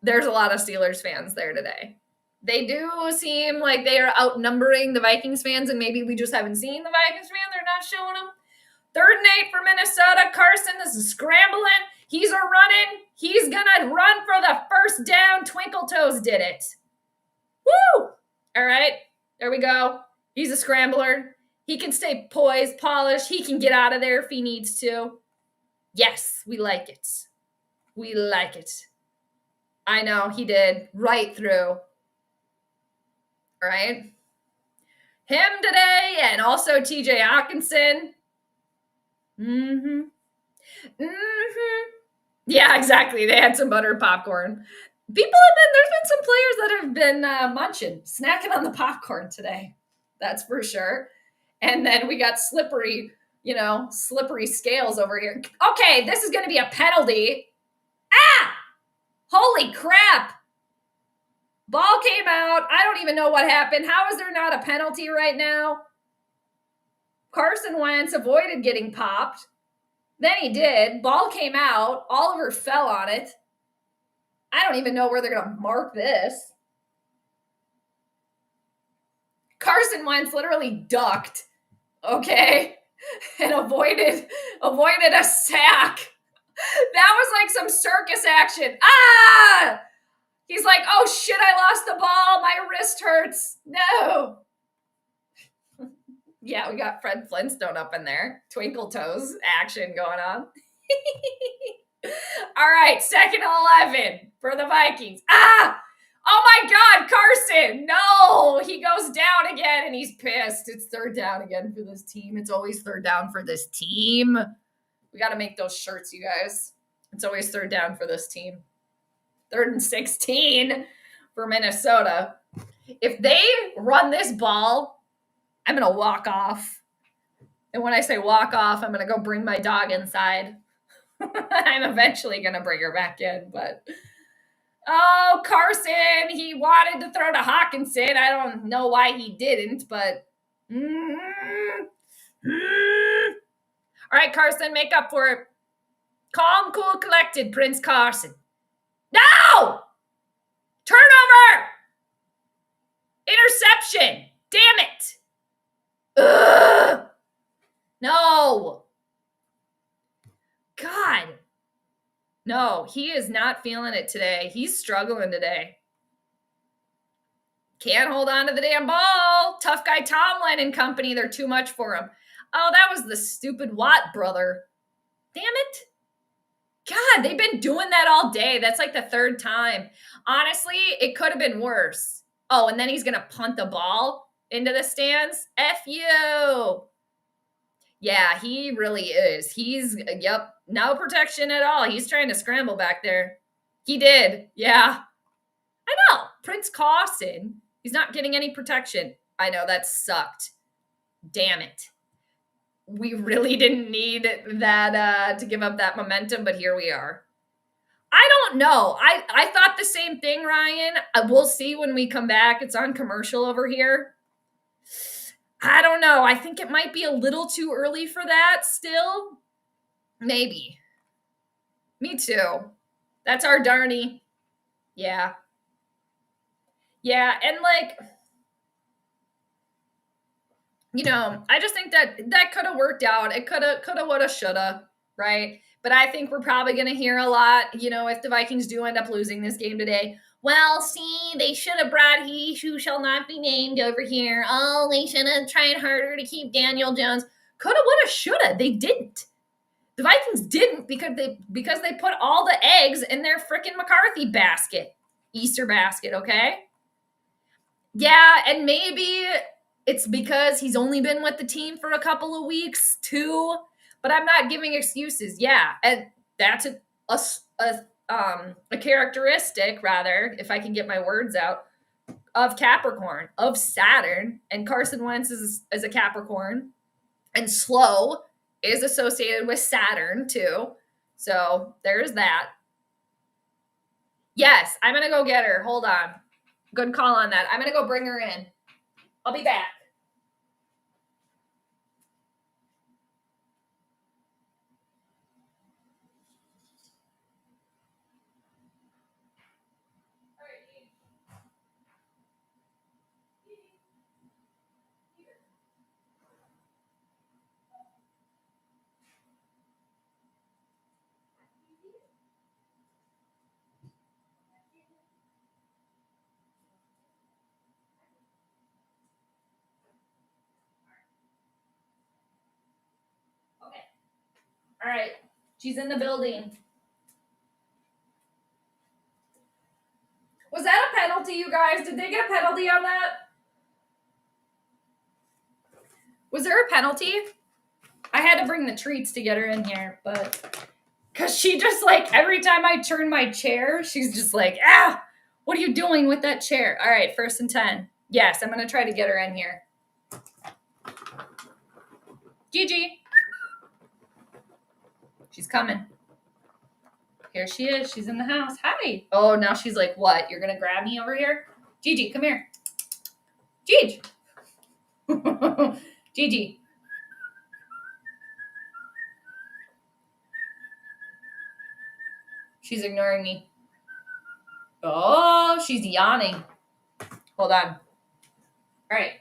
there's a lot of Steelers fans there today. They do seem like they are outnumbering the Vikings fans, and maybe we just haven't seen the Vikings fans. They're not showing them. 3rd and 8 for Minnesota. Carson is scrambling. He's running. He's going to run for the first down. Twinkle Toes did it. Woo! All right. There we go. He's a scrambler. He can stay poised, polished. He can get out of there if he needs to. Yes, we like it. We like it. I know, he did. Right through. Right? Him today and also TJ Hawkinson. Yeah, exactly. They had some buttered popcorn. There's been some players that have been munching, snacking on the popcorn today. That's for sure. And then we got slippery scales over here. Okay, this is going to be a penalty. Holy crap. Ball came out. I don't even know what happened. How is there not a penalty right now? Carson Wentz avoided getting popped. Then he did. Ball came out. Oliver fell on it. I don't even know where they're going to mark this. Carson Wentz literally ducked, okay, and avoided a sack. That was like some circus action. He's like, oh shit, I lost the ball. My wrist hurts. No. Yeah, we got Fred Flintstone up in there. Twinkle Toes action going on. All right, 2nd and 11 for the Vikings. Oh my God, Carson. No, he goes down again and he's pissed. It's 3rd down again for this team. It's always 3rd down for this team. We got to make those shirts, you guys. It's always 3rd down for this team. 3rd and 16 for Minnesota. If they run this ball, I'm going to walk off. And when I say walk off, I'm going to go bring my dog inside. I'm eventually going to bring her back in, but Carson, he wanted to throw to Hawkinson. I don't know why he didn't, but all right, Carson, make up for it. Calm, cool, collected, Prince Carson. No! Turnover! Interception! Damn it! Ugh! No! God. No, he is not feeling it today. He's struggling today. Can't hold on to the damn ball. Tough guy Tomlin and company, they're too much for him. Oh, that was the stupid Watt brother. Damn it. God, they've been doing that all day. That's like the 3rd time. Honestly, it could have been worse. Oh, and then he's going to punt the ball into the stands. F you. Yeah, he really is. No protection at all. He's trying to scramble back there. He did. Yeah. I know. Prince Carson, he's not getting any protection. I know, that sucked. Damn it. we really didn't need that to give up that momentum, but here we are. I don't know. I thought the same thing, Ryan. We'll see when we come back. It's on commercial over here. I don't know. I think it might be a little too early for that still. Maybe. Me too. That's our Darnie. Yeah. Yeah, and like, you know, I just think that could have worked out. It could have, woulda, shoulda, right? But I think we're probably going to hear a lot, you know, if the Vikings do end up losing this game today. Well, see, they should have brought he who shall not be named over here. Oh, they should have tried harder to keep Daniel Jones. Coulda, woulda, shoulda. They didn't. The Vikings didn't because they put all the eggs in their frickin' McCarthy basket, Easter basket. Okay. Yeah, and maybe it's because he's only been with the team for a couple of weeks too. But I'm not giving excuses. Yeah, and that's a characteristic, rather, if I can get my words out, of Capricorn, of Saturn, and Carson Wentz is a Capricorn, and slow is associated with Saturn too. So there's that. Yes, I'm gonna go get her. Hold on. Good call on that. I'm gonna go bring her in. I'll be back. Okay. All right. She's in the building. Was that a penalty, you guys? Did they get a penalty on that? Was there a penalty? I had to bring the treats to get her in here, but because she just like every time I turn my chair, she's just like, ah, what are you doing with that chair? All right, 1st and 10. Yes, I'm gonna try to get her in here. Gigi. She's coming. Here she is. She's in the house. Hi. Oh, now she's like, what? You're gonna grab me over here? Gigi, come here. Gigi. Gigi. She's ignoring me. Oh, she's yawning. Hold on. All right.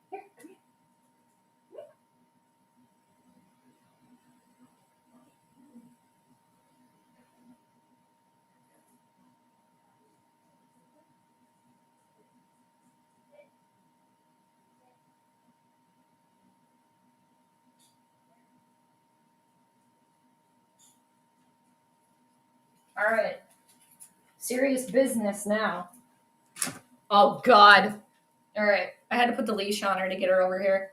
Here, come here. All right. Serious business now. Oh, God. All right. I had to put the leash on her to get her over here.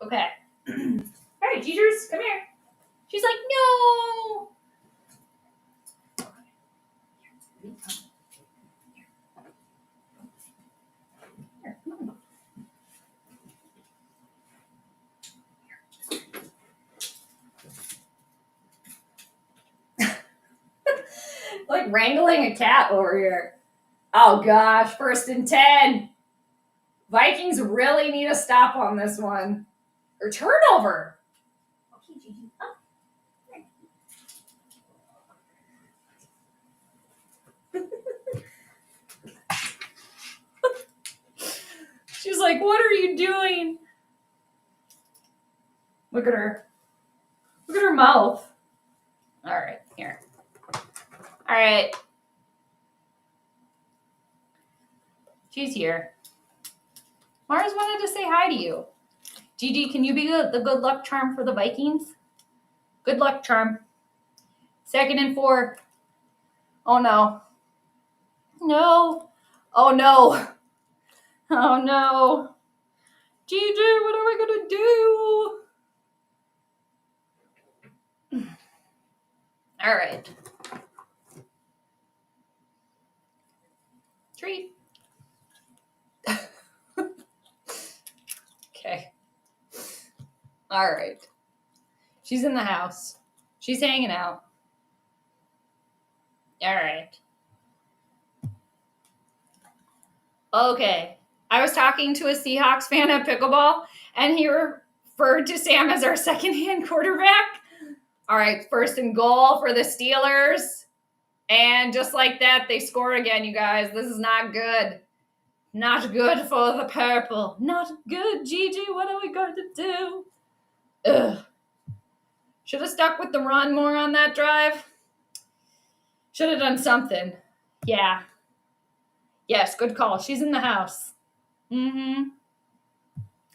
Okay. All right, Jeeters, come here. She's like, no. Here, come on. Like wrangling a cat over here. Oh, gosh. 1st and 10. Vikings really need a stop on this one. Or turnover. Okay, Gigi. Oh. She's like, what are you doing? Look at her. Look at her mouth. All right, here. All right. She's here. Mars wanted to say hi to you. Gigi, can you be the good luck charm for the Vikings? Good luck charm. 2nd and 4. Oh, no. No. Oh, no. Oh, no. Gigi, what are we going to do? All right. Treat. All right. She's in the house. She's hanging out. All right. Okay. I was talking to a Seahawks fan at pickleball, and he referred to Sam as our second-hand quarterback. All right, first and goal for the Steelers. And just like that, they score again, you guys. This is not good. Not good for the purple. Not good, Gigi. What are we going to do? Ugh. Should have stuck with the run more on that drive. Should have done something. Yeah. Yes, good call. She's in the house. Mm-hmm.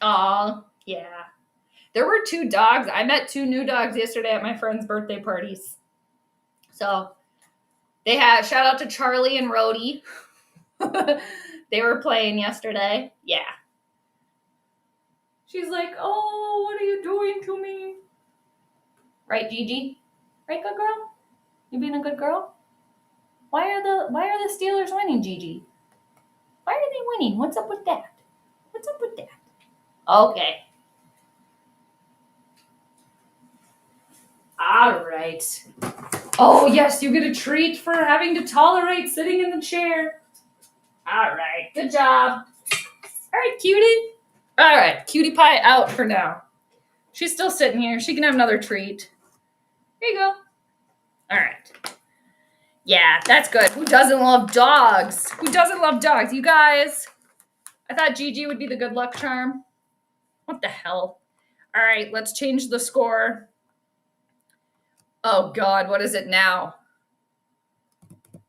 Aw, yeah. There were 2 dogs. I met 2 new dogs yesterday at my friend's birthday parties. So they had, shout out to Charlie and Rhodey. They were playing yesterday. Yeah. She's like, oh, what are you doing to me? Right, Gigi? Right, good girl? You being a good girl? Why are the Steelers winning, Gigi? Why are they winning? What's up with that? What's up with that? Okay. All right. Oh, yes, you get a treat for having to tolerate sitting in the chair. All right. Good job. All right, cutie. All right. Cutie pie out for now. She's still sitting here. She can have another treat. Here you go. All right. Yeah, that's good. Who doesn't love dogs? Who doesn't love dogs? You guys, I thought Gigi would be the good luck charm. What the hell? All right, let's change the score. Oh, God, what is it now?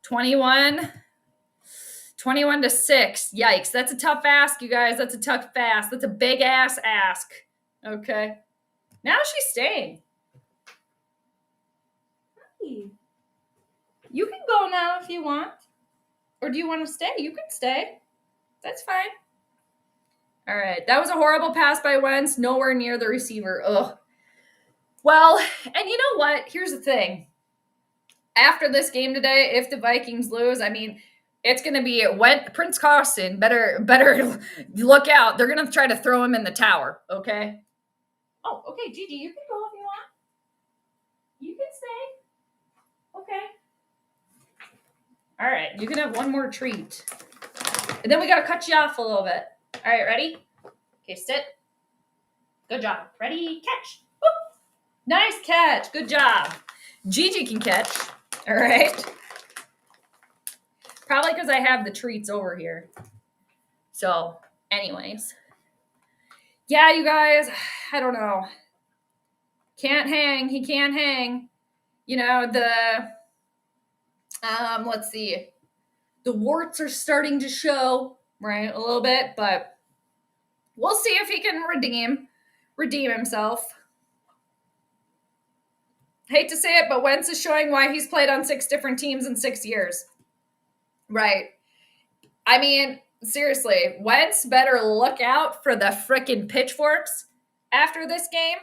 21 to 6. Yikes, that's a tough ask, you guys. That's a tough ask. That's a big-ass ask. Okay. Now she's staying. Hey. You can go now if you want. Or do you want to stay? You can stay. That's fine. All right. That was a horrible pass by Wentz. Nowhere near the receiver. Ugh. Well, and you know what? Here's the thing. After this game today, if the Vikings lose, I mean, it's going to be Prince Carson. Better look out. They're going to try to throw him in the tower. Okay. Oh, okay, Gigi, you can go if you want. You can stay. Okay. All right, you can have one more treat. And then we got to cut you off a little bit. All right, ready? Okay, sit. Good job. Ready? Catch. Woo! Nice catch. Good job. Gigi can catch. All right. Probably because I have the treats over here. So, anyways. Yeah, you guys, I don't know. Can't hang. He can't hang. You know, let's see. The warts are starting to show, right, a little bit, but we'll see if he can redeem himself. Hate to say it, but Wentz is showing why he's played on 6 different teams in 6 years. Right. I mean, seriously, Wentz better look out for the frickin' pitchforks after this game.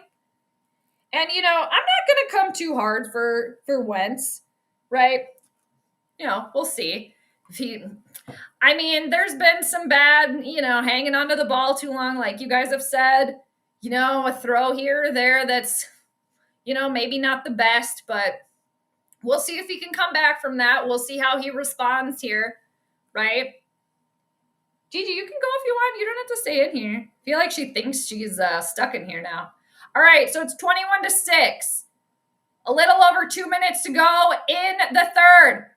And, you know, I'm not going to come too hard for Wentz, right? You know, we'll see. I mean, there's been some bad, you know, hanging onto the ball too long, like you guys have said. You know, a throw here or there that's, you know, maybe not the best, but we'll see if he can come back from that. We'll see how he responds here, right? Gigi, you can go if you want. You don't have to stay in here. I feel like she thinks she's stuck in here now. All right, so it's 21 to 6. A little over 2 minutes to go in the third.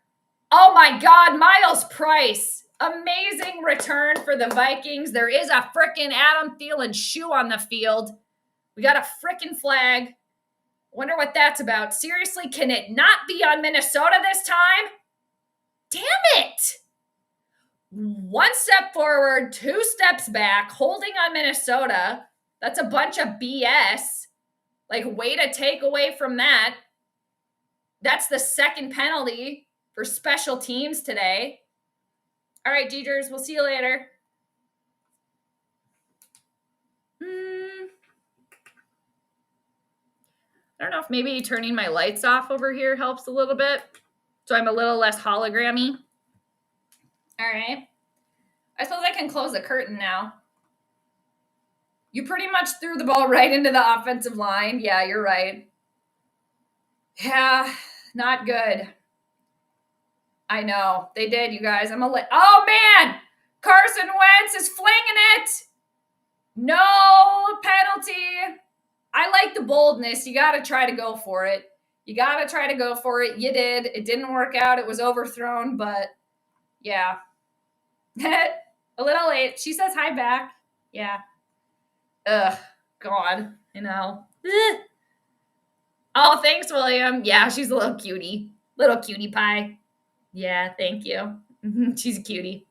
Oh my God, Miles Price. Amazing return for the Vikings. There is a frickin' Adam Thielen shoe on the field. We got a frickin' flag. Wonder what that's about. Seriously, can it not be on Minnesota this time? Damn it. 1 step forward, 2 steps back, holding on Minnesota. That's a bunch of BS. Like, way to take away from that. That's the second penalty for special teams today. All right, Gigers, we'll see you later. I don't know if maybe turning my lights off over here helps a little bit, so I'm a little less hologrammy. All right. I suppose I can close the curtain now. You pretty much threw the ball right into the offensive line. Yeah, you're right. Yeah, not good. I know. They did, you guys. Oh, man! Carson Wentz is flinging it! No penalty. I like the boldness. You got to try to go for it. You did. It didn't work out. It was overthrown, but yeah. A little late. She says hi back. Yeah. Ugh. God. Ugh. Oh, thanks, William. Yeah, she's a little cutie. Little cutie pie. Yeah, thank you. She's a cutie.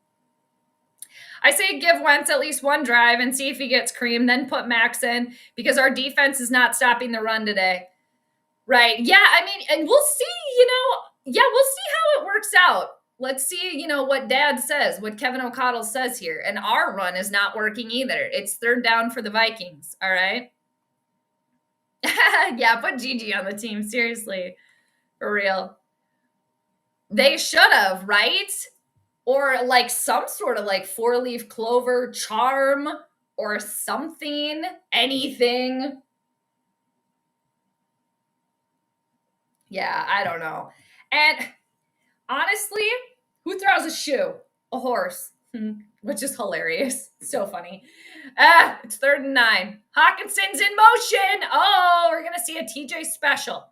I say give Wentz at least one drive and see if he gets creamed, then put Max in because our defense is not stopping the run today. Right. Yeah, I mean, and we'll see, we'll see how it works out. Let's see, what Dad says, what Kevin O'Connell says here. And our run is not working either. It's third down for the Vikings. All right. Yeah, put Gigi on the team. Seriously. For real. They should have, right? Or like some sort of like 4-leaf clover charm or something, anything. Yeah, I don't know. And honestly, who throws a shoe? A horse, which is hilarious. So funny. It's 3rd and 9. Hawkinson's in motion. Oh, we're going to see a TJ special.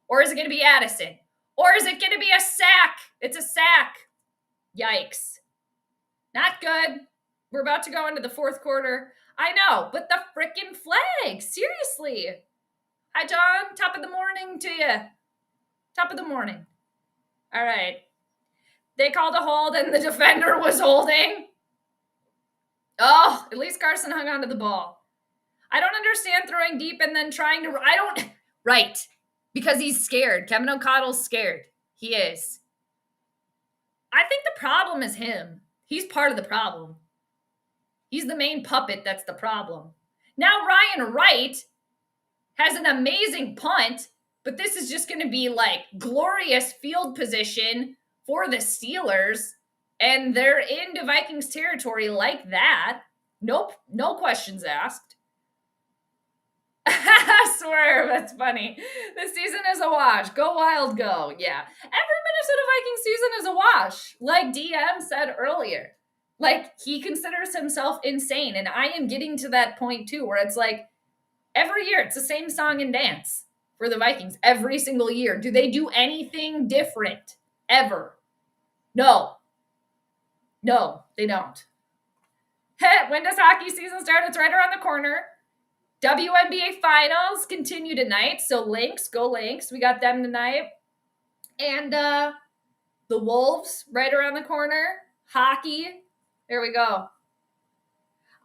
Or is it going to be Addison? Or is it going to be a sack? It's a sack. Yikes. Not good. We're about to go into the 4th quarter. I know, but the frickin' flag. Seriously. Hi, John. Top of the morning to you. Top of the morning. All right. They called a hold and the defender was holding. Oh, at least Carson hung onto the ball. I don't understand throwing deep and then trying to... Right. Because he's scared. Kevin O'Connell's scared. He is. I think the problem is him. He's part of the problem. He's the main puppet that's the problem. Now Ryan Wright has an amazing punt, but this is just going to be like glorious field position for the Steelers, and they're into Vikings territory like that. Nope, no questions asked. Swerve, that's funny. This season is a wash. Go Wild, go. Yeah. Every Minnesota Vikings season is a wash, like DM said earlier. Like, he considers himself insane, and I am getting to that point, too, where it's like, every year, it's the same song and dance for the Vikings. Every single year. Do they do anything different? Ever? No. No, they don't. When does hockey season start? It's right around the corner. WNBA finals continue tonight. So Lynx, go Lynx. We got them tonight. And the Wolves right around the corner. Hockey. There we go.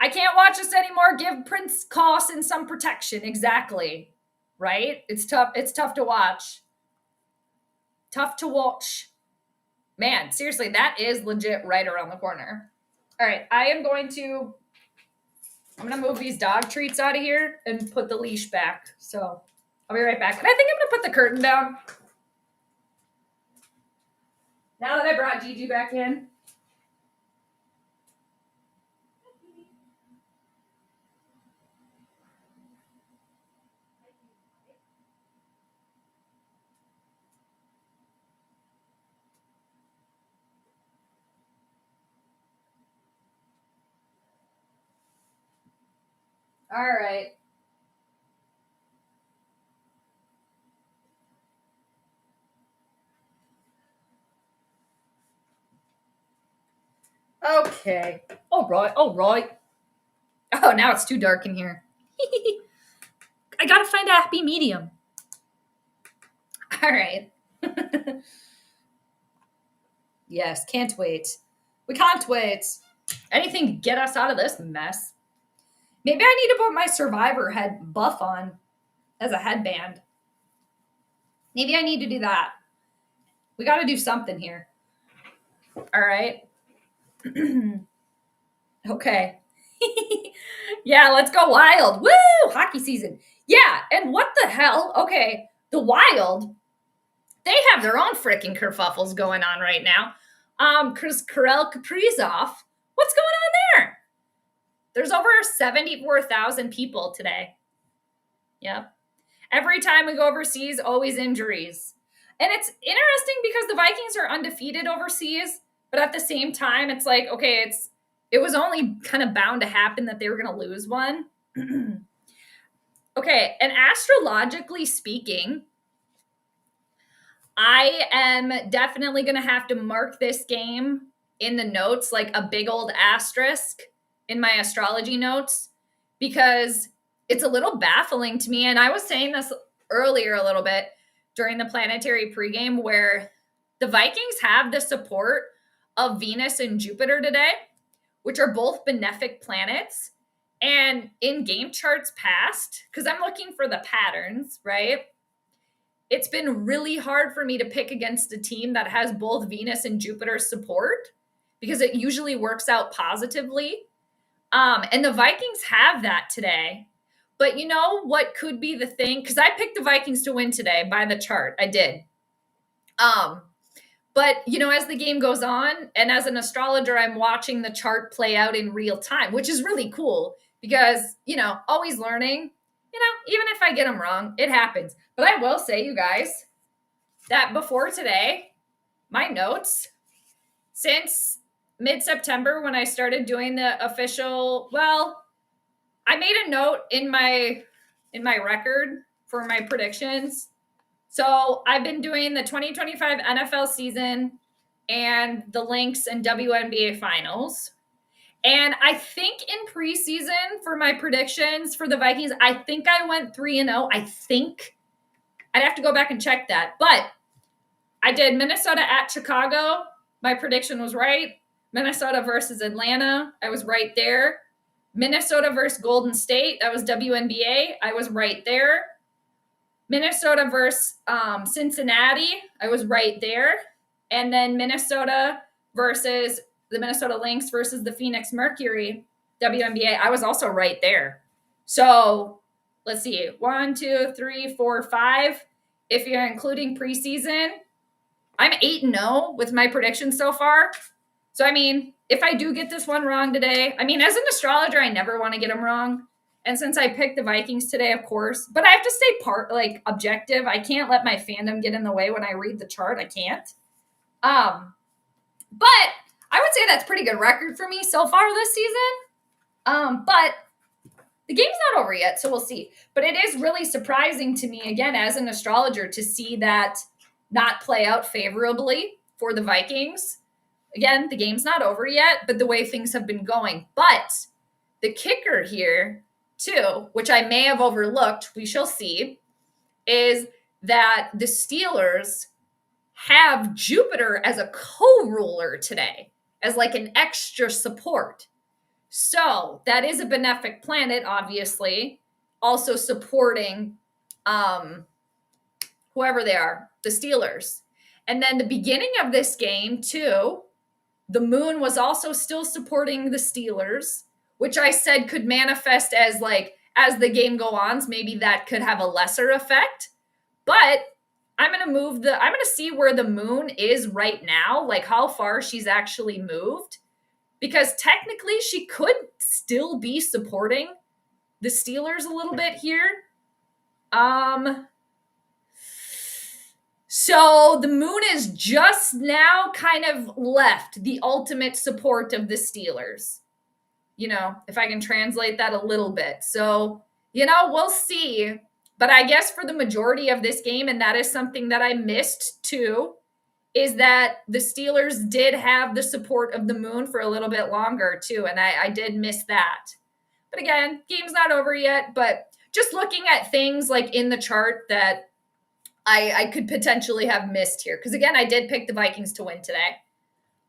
I can't watch this anymore. Give Prince Carson some protection. Exactly. Right? It's tough. It's tough to watch. Tough to watch. Man, seriously, that is legit right around the corner. All right, I'm going to move these dog treats out of here and put the leash back. So I'll be right back. And I think I'm going to put the curtain down. Now that I brought Gigi back in. All right. Okay. All right. Oh, now it's too dark in here. I gotta find a happy medium. All right. Yes, can't wait. We can't wait. Anything to get us out of this mess. Maybe I need to put my Survivor head buff on as a headband. Maybe I need to do that. We got to do something here. All right. Okay. Yeah, let's go Wild. Woo! Hockey season. Yeah, and what the hell? Okay, the Wild, they have their own freaking kerfuffles going on right now. Karel Kaprizov, what's going on there? There's over 74,000 people today. Yep. Every time we go overseas, always injuries. And it's interesting because the Vikings are undefeated overseas, but at the same time, it's like, okay, it was only kind of bound to happen that they were going to lose one. Okay, and astrologically speaking, I am definitely going to have to mark this game in the notes, like a big old asterisk in my astrology notes, because it's a little baffling to me. And I was saying this earlier a little bit during the planetary pregame, where the Vikings have the support of Venus and Jupiter today, which are both benefic planets. And in game charts past, because I'm looking for the patterns, right? It's been really hard for me to pick against a team that has both Venus and Jupiter support, because it usually works out positively. And the Vikings have that today. But you know what could be the thing? Because I picked the Vikings to win today by the chart. I did. But, you know, as the game goes on, and as an astrologer, I'm watching the chart play out in real time, which is really cool because, you know, always learning. You know, even if I get them wrong, it happens. But I will say, you guys, that before today, my notes, since mid-September when I started doing the official, well, I made a note in my record for my predictions. So I've been doing the 2025 NFL season and the Lynx and WNBA finals. And I think in preseason for my predictions for the Vikings, I think I went 3-0. I think. I'd have to go back and check that. But I did Minnesota at Chicago. My prediction was right. Minnesota versus Atlanta. I was right there. Minnesota versus Golden State. That was WNBA. I was right there. Minnesota versus Cincinnati. I was right there. And then Minnesota versus the Minnesota Lynx versus the Phoenix Mercury, WNBA. I was also right there. So let's see. 1, 2, 3, 4, 5. If you're including preseason, I'm 8-0 with my predictions so far. So, I mean, if I do get this one wrong today, I mean, as an astrologer, I never want to get them wrong. And since I picked the Vikings today, of course, but I have to stay objective. I can't let my fandom get in the way when I read the chart. I can't. But I would say that's pretty good record for me so far this season. But the game's not over yet, so we'll see. But it is really surprising to me, again, as an astrologer, to see that not play out favorably for the Vikings. Again, the game's not over yet, but the way things have been going. But the kicker here, too, which I may have overlooked, we shall see, is that the Steelers have Jupiter as a co-ruler today, as like an extra support. So that is a benefic planet, obviously, also supporting whoever they are, the Steelers. And then the beginning of this game, too, the moon was also still supporting the Steelers, which I said could manifest as as the game goes on, maybe that could have a lesser effect. But I'm going to see where the moon is right now, like how far she's actually moved, because technically she could still be supporting the Steelers a little bit here. So the moon is just now kind of left the ultimate support of the Steelers. You know, if I can translate that a little bit. So, you know, we'll see. But I guess for the majority of this game, and that is something that I missed too, is that the Steelers did have the support of the moon for a little bit longer too. And I did miss that. But again, game's not over yet. But just looking at things like in the chart that I could potentially have missed here. Because again, I did pick the Vikings to win today.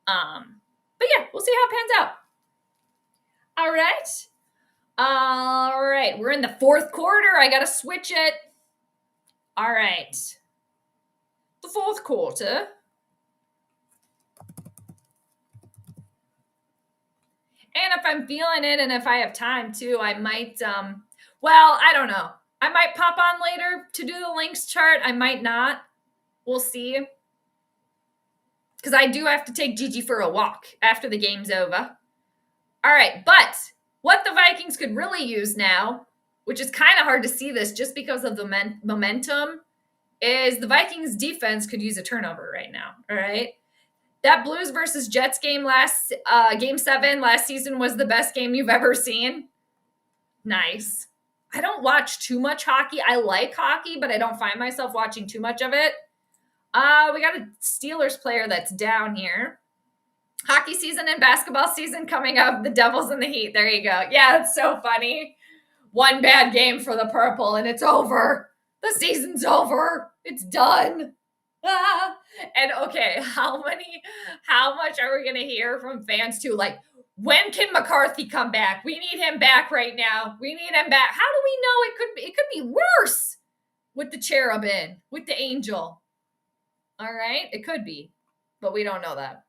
But yeah, we'll see how it pans out. All right. We're in the fourth quarter. I got to switch it. All right. The fourth quarter. And if I'm feeling it and if I have time too, I might, I don't know. I might pop on later to do the Lynx chart. I might not. We'll see. Because I do have to take Gigi for a walk after the game's over. All right, but What the Vikings could really use now, which is kind of hard to see this just because of the momentum, is the Vikings defense could use a turnover right now. All right. That Blues versus Jets game game 7 last season was the best game you've ever seen. Nice. I don't watch too much hockey. I like hockey, but I don't find myself watching too much of it. We got a Steelers player that's down here. Hockey season and basketball season coming up. The Devils and the Heat. There you go. Yeah, it's so funny. One bad game for the purple and it's over. The season's over. It's done. And okay, how much are we going to hear from fans too? Like, when can McCarthy come back? We need him back right now. We need him back. How do we know it could be worse with the cherubim, with the angel? All right, it could be, but we don't know that.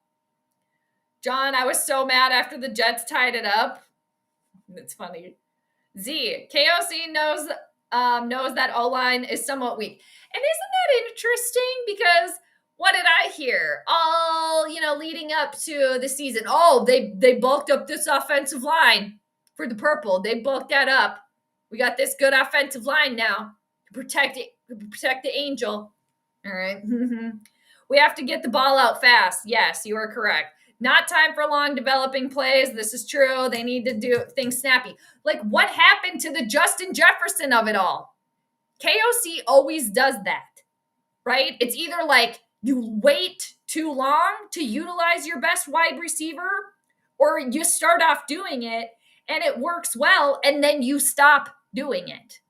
John, I was so mad after the Jets tied it up. It's funny. Z, KOC knows that O-line is somewhat weak. And isn't that interesting? Because what did I hear? All, leading up to the season. Oh, they bulked up this offensive line for the purple. They bulked that up. We got this good offensive line now to protect the angel. All right. We have to get the ball out fast. Yes, you are correct. Not time for long developing plays. This is true. They need to do things snappy. Like, what happened to the Justin Jefferson of it all? KOC always does that, right? It's either like you wait too long to utilize your best wide receiver, or you start off doing it and it works well, and then you stop doing it.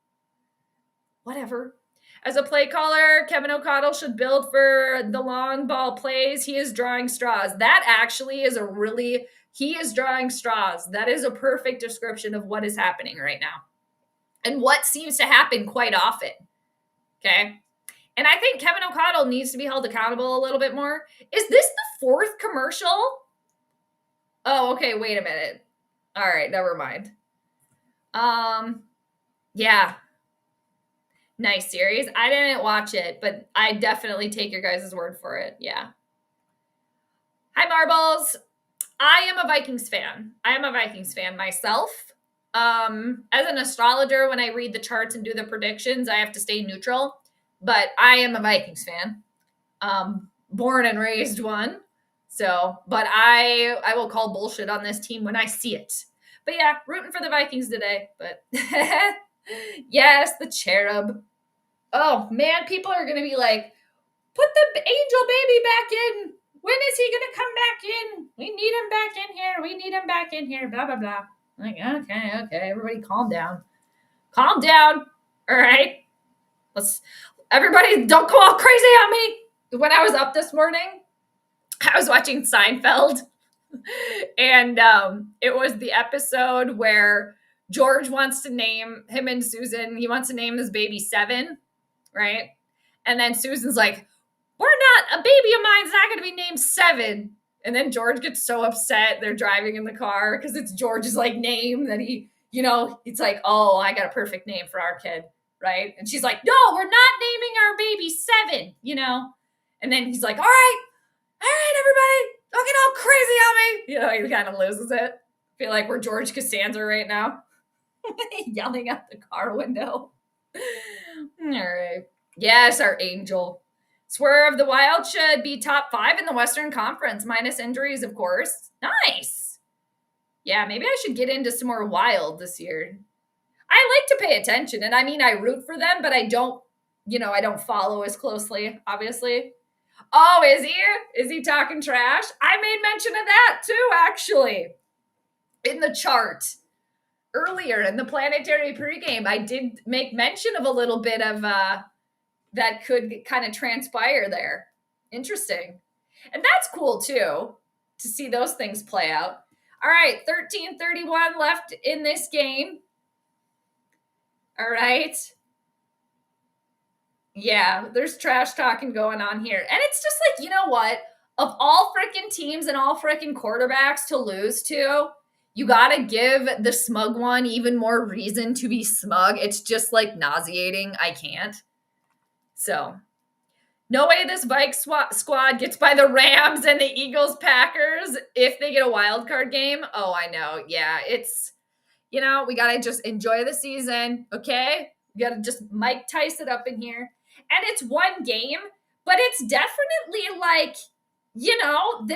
Whatever. As a play caller, Kevin O'Connell should build for the long ball plays. He is drawing straws. That actually is he is drawing straws. That is a perfect description of what is happening right now and what seems to happen quite often. Okay. And I think Kevin O'Connell needs to be held accountable a little bit more. Is this the 4th commercial? Oh, okay. Wait a minute. All right. Never mind. Yeah. Nice series. I didn't watch it, but I definitely take your guys' word for it. Yeah. Hi, Marbles. I am a Vikings fan. I am a Vikings fan myself. As an astrologer, when I read the charts and do the predictions, I have to stay neutral. But I am a Vikings fan. Born and raised one. So, but I will call bullshit on this team when I see it. But yeah, rooting for the Vikings today. But yes, the cherub. Oh, man, people are going to be like, put the angel baby back in. When is he going to come back in? We need him back in here. We need him back in here. Blah, blah, blah. Like, okay. Everybody calm down. Calm down. All right. Everybody don't go all crazy on me. When I was up this morning, I was watching Seinfeld. And it was the episode where George wants to name him and Susan. He wants to name this baby Seven, right? And then Susan's like, a baby of mine's not going to be named Seven. And then George gets so upset. They're driving in the car because it's George's like name that he, it's like, oh, I got a perfect name for our kid, right? And she's like, no, we're not naming our baby Seven, And then he's like, all right, everybody, don't get all crazy on me. He kind of loses it. I feel like we're George Costanza right now. Yelling out the car window. All right. Yes, our angel. Swerve, the Wild should be top 5 in the Western Conference, minus injuries, of course. Nice. Yeah, maybe I should get into some more Wild this year. I like to pay attention, and I mean, I root for them, but I don't follow as closely, obviously. Oh, is he? Is he talking trash? I made mention of that too, actually. In the chart. Earlier in the Planetary pregame, I did make mention of a little bit of that could kind of transpire there. Interesting. And that's cool too, to see those things play out. All right, 13:31 left in this game. All right. Yeah, there's trash talking going on here. And it's just like, you know what? Of all freaking teams and all freaking quarterbacks to lose to, you got to give the smug one even more reason to be smug. It's just like nauseating. I can't. So, no way this Vikes squad gets by the Rams and the Eagles Packers if they get a wild card game. Oh, I know. Yeah, it's You know, we got to just enjoy the season, okay? We got to just Mike Tyson up in here. And it's one game, but it's definitely like, you know,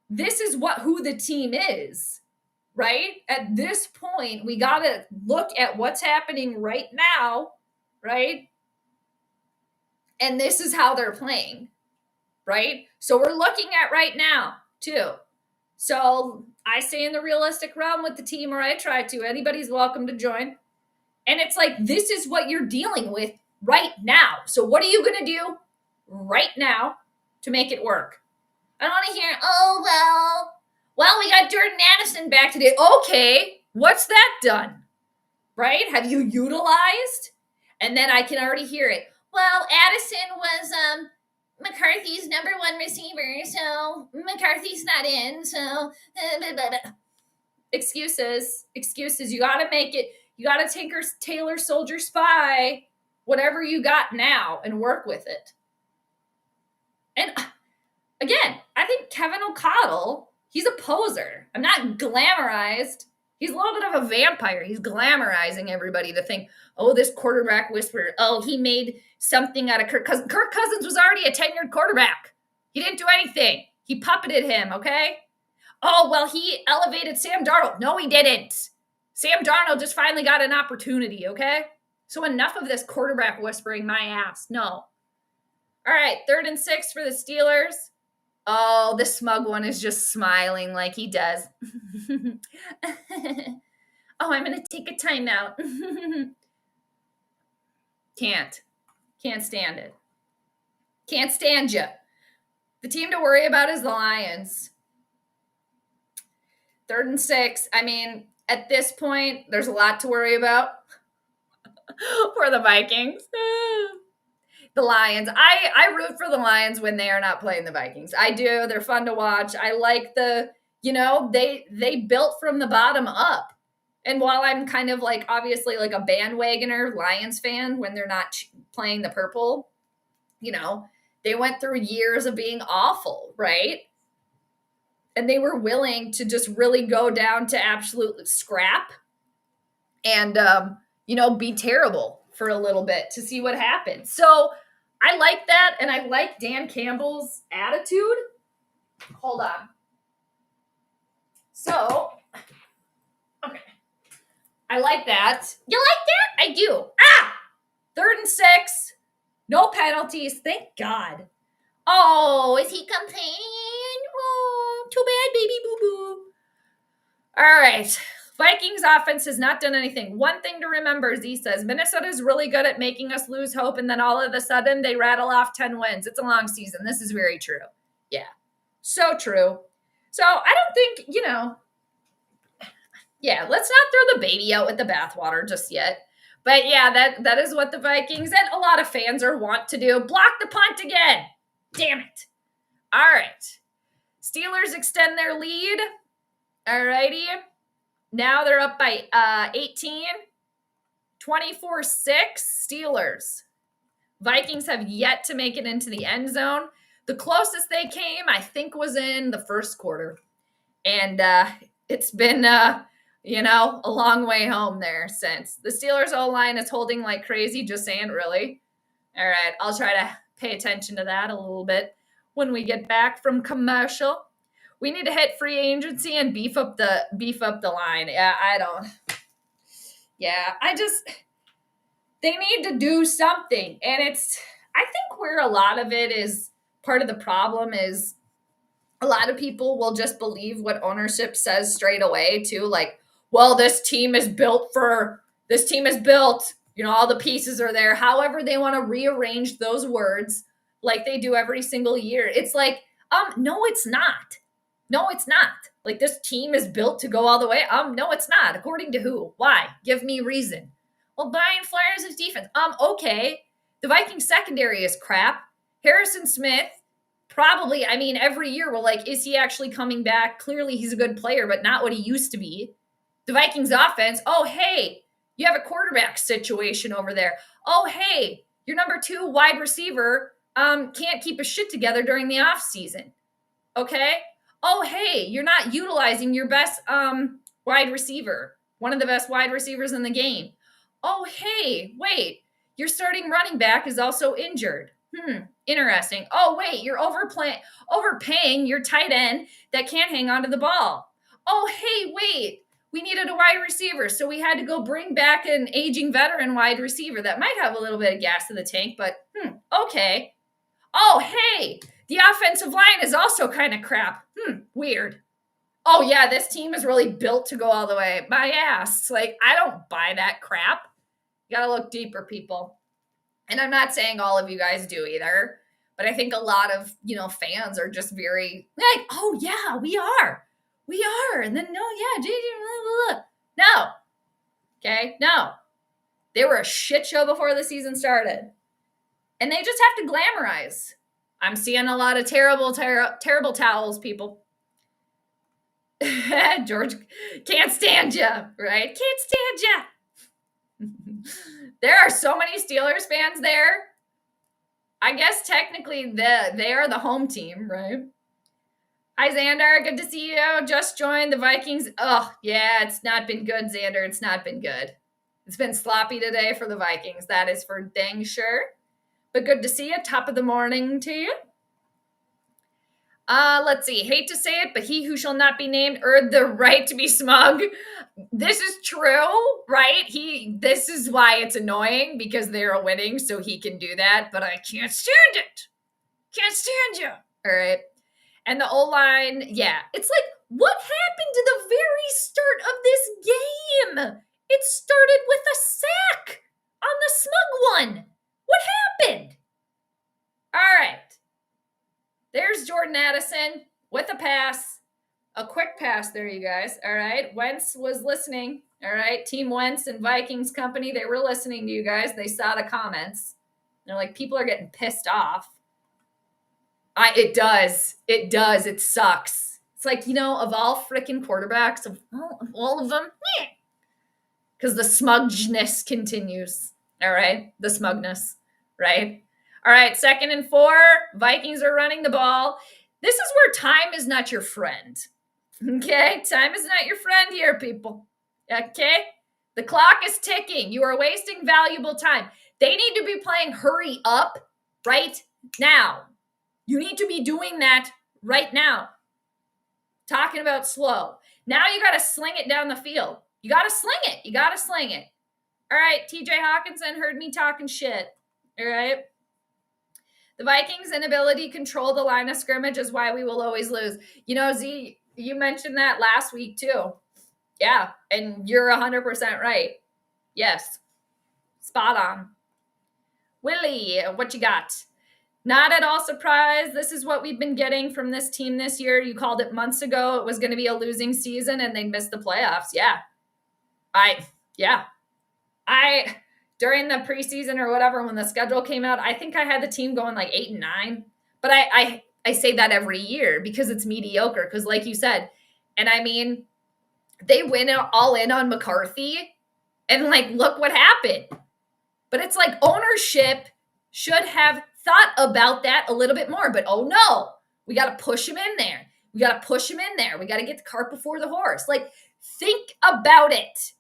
this is who the team is, right? At this point, we got to look at what's happening right now, right? And this is how they're playing, right? So we're looking at right now, too. So I stay in the realistic realm with the team, or I try to. Anybody's welcome to join. And it's like, this is what you're dealing with right now. So what are you going to do right now to make it work? I don't want to hear, oh, well, we got Jordan Addison back today. Okay, what's that done? Right? Have you utilized? And then I can already hear it. Well, Addison was McCarthy's number one receiver, so McCarthy's not in, so excuses. You gotta make it, you gotta tinker, Taylor, soldier, spy, whatever you got now, and work with it. And again, I think Kevin O'Connell, he's a poser. I'm not glamorized. He's a little bit of a vampire. He's glamorizing everybody to think, oh, this quarterback whisperer. Oh, he made something out of Kirk Cousins. Kirk Cousins was already a tenured quarterback. He didn't do anything. He puppeted him, okay? Oh, well, he elevated Sam Darnold. No, he didn't. Sam Darnold just finally got an opportunity, okay? So enough of this quarterback whispering my ass. No. All right, 3rd and 6 for the Steelers. Oh, the smug one is just smiling like he does. Oh, I'm going to take a timeout. Can't stand it. Can't stand you. The team to worry about is the Lions. 3rd and 6. I mean, at this point, there's a lot to worry about for the Vikings. The Lions. I root for the Lions when they are not playing the Vikings. I do. They're fun to watch. I like they built from the bottom up. And while I'm kind of like, obviously like a bandwagoner Lions fan when they're not playing the purple, they went through years of being awful, right? And they were willing to just really go down to absolute scrap and, be terrible for a little bit to see what happens. So I like that, and I like Dan Campbell's attitude. Hold on. So, okay. I like that. You like that? I do. 3rd and 6. No penalties. Thank God. Oh, is he complaining? Oh, too bad, baby boo-boo. All right. Vikings offense has not done anything. One thing to remember, Z says, Minnesota is really good at making us lose hope, and then all of a sudden they rattle off 10 wins. It's a long season. This is very true. Yeah. So true. So I don't think, let's not throw the baby out with the bathwater just yet. But yeah, that is what the Vikings and a lot of fans want to do. Block the punt again. Damn it. All right. Steelers extend their lead. All righty. Now they're up by 18. 24-6 Steelers. Vikings have yet to make it into the end zone. The closest they came, I think, was in the first quarter. And it's been, a long way home there since. The Steelers O-line is holding like crazy. Just saying, really. All right, I'll try to pay attention to that a little bit when we get back from commercial. We need to hit free agency and beef up the line. They need to do something. And I think where a lot of it is part of the problem is a lot of people will just believe what ownership says straight away too. Like, well, this team is built, all the pieces are there. However, they want to rearrange those words like they do every single year. It's like, no, it's not. No, it's not. Like, this team is built to go all the way. No, it's not. According to who? Why? Give me reason. Well, Brian Flores' defense. Okay. The Vikings secondary is crap. Harrison Smith, probably, every year we're like, is he actually coming back? Clearly he's a good player, but not what he used to be. The Vikings offense, oh, hey, you have a quarterback situation over there. Oh, hey, your number 2 wide receiver can't keep his shit together during the offseason. Okay? Oh, hey, you're not utilizing your best wide receiver. one of the best wide receivers in the game. Oh, hey, wait, your starting running back is also injured. Interesting. Oh, wait, you're overpaying your tight end that can't hang onto the ball. Oh, hey, wait, we needed a wide receiver, so we had to go bring back an aging veteran wide receiver that might have a little bit of gas in the tank, but okay. Oh, hey, the offensive line is also kind of crap. Weird. Oh, yeah, this team is really built to go all the way. My ass. Like, I don't buy that crap. You gotta look deeper, people. And I'm not saying all of you guys do either, but I think a lot of, fans are just very like, oh, yeah, we are. We are. And then, no, yeah, blah, blah, blah. No. Okay, no. They were a shit show before the season started. And they just have to glamorize. I'm seeing a lot of terrible towels, people. George, can't stand you, right? Can't stand you. There are so many Steelers fans there. I guess technically they are the home team, right? Hi, Xander. Good to see you. Just joined the Vikings. Oh, yeah, it's not been good, Xander. It's not been good. It's been sloppy today for the Vikings. That is for dang sure. But good to see you. Top of the morning to you. Let's see. Hate to say it, but he who shall not be named earned the right to be smug. This is true, right? This is why it's annoying, because they're winning, so he can do that, but I can't stand it. Can't stand you. All right. And the O-line, yeah. It's like, what happened to the very start of this game? It started with a sack on the smug one. What happened? All right. There's Jordan Addison with a pass. A quick pass there, you guys. All right. Wentz was listening. All right. Team Wentz and Vikings company, they were listening to you guys. They saw the comments. They're like, people are getting pissed off. It does. It does. It sucks. It's like, of all freaking quarterbacks, of all of them, because the smugness continues. All right. The smugness, right? All right. 2nd and 4. Vikings are running the ball. This is where time is not your friend. Okay? Time is not your friend here, people. Okay? The clock is ticking. You are wasting valuable time. They need to be playing hurry up right now. You need to be doing that right now. Talking about slow. Now you got to sling it down the field. You got to sling it. You got to sling it. All right, TJ Hawkinson heard me talking shit. All right. The Vikings' inability to control the line of scrimmage is why we will always lose. Z, you mentioned that last week too. Yeah, and you're 100% right. Yes. Spot on. Willie, what you got? Not at all surprised. This is what we've been getting from this team this year. You called it months ago. It was going to be a losing season and they'd miss the playoffs. Yeah. During the preseason or whatever, when the schedule came out, I think I had the team going like 8-9. But I say that every year because it's mediocre. Because like you said, and I mean, they went all in on McCarthy and like, look what happened. But it's like ownership should have thought about that a little bit more. But oh no, we got to push him in there. We got to push him in there. We got to get the cart before the horse. Like, think about it.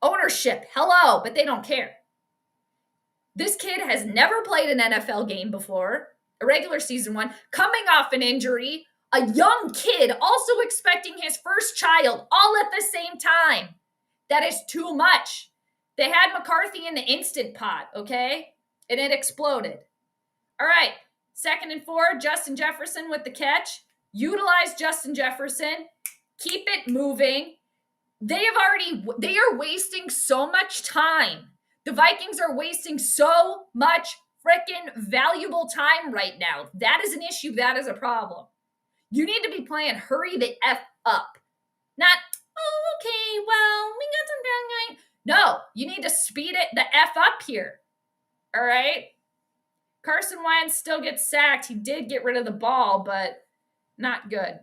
Ownership, hello, but they don't care. This kid has never played an NFL game before, a regular season one, coming off an injury, a young kid also expecting his first child all at the same time. That is too much. They had McCarthy in the instant pot, okay? And it exploded. All right, 2nd and 4, Justin Jefferson with the catch. Utilize Justin Jefferson. Keep it moving. They are wasting so much time. The Vikings are wasting so much freaking valuable time right now. That is an issue. That is a problem. You need to be playing hurry the F up. Not, oh, okay, well, we got some down. No, you need to speed it the F up here. All right? Carson Wentz still gets sacked. He did get rid of the ball, but not good.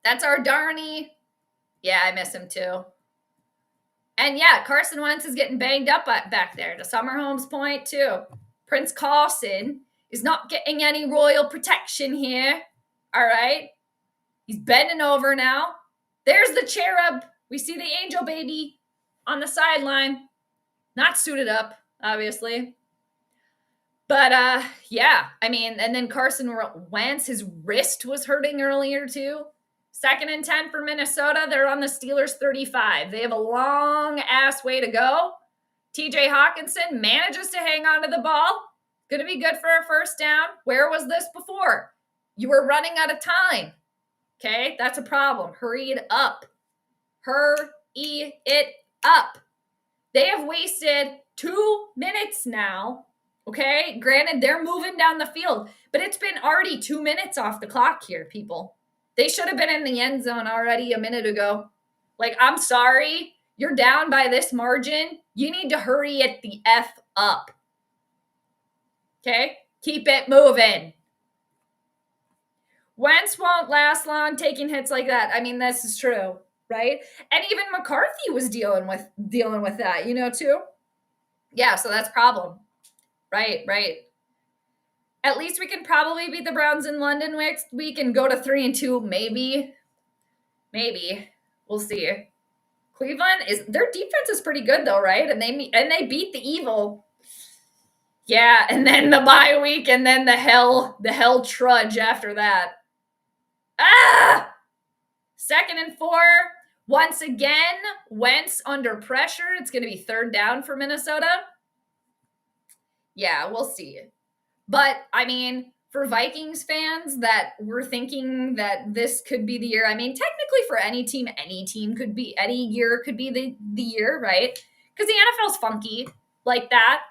That's our Darney. Yeah, I miss him too. And yeah, Carson Wentz is getting banged up back there. To Summerholm's point too. Prince Carson is not getting any royal protection here. All right? He's bending over now. There's the cherub. We see the angel baby on the sideline, not suited up, obviously. But yeah, I mean, and then Carson Wentz, his wrist was hurting earlier too. 2nd and 10 for Minnesota. They're on the Steelers 35. They have a long ass way to go. TJ Hawkinson manages to hang on to the ball. Going to be good for a first down. Where was this before? You were running out of time. Okay, that's a problem. Hurry it up. Hurry it up. They have wasted 2 minutes now. Okay, granted, they're moving down the field, but it's been already 2 minutes off the clock here, people. They should have been in the end zone already a minute ago. Like, I'm sorry. You're down by this margin. You need to hurry it the F up. Okay? Keep it moving. Wentz won't last long taking hits like that. I mean, this is true, right? And even McCarthy was dealing with that, too. Yeah, so that's a problem. Right. At least we can probably beat the Browns in London next week and go to 3-2, maybe. We'll see. Cleveland their defense is pretty good though, right? And they beat the evil. Yeah, and then the bye week, and then the hell trudge after that. 2nd and 4. Once again, Wentz under pressure. It's going to be 3rd down for Minnesota. Yeah, we'll see. But, I mean, for Vikings fans that were thinking that this could be the year, I mean, technically for any year could be the year, right? Because the NFL's funky like that.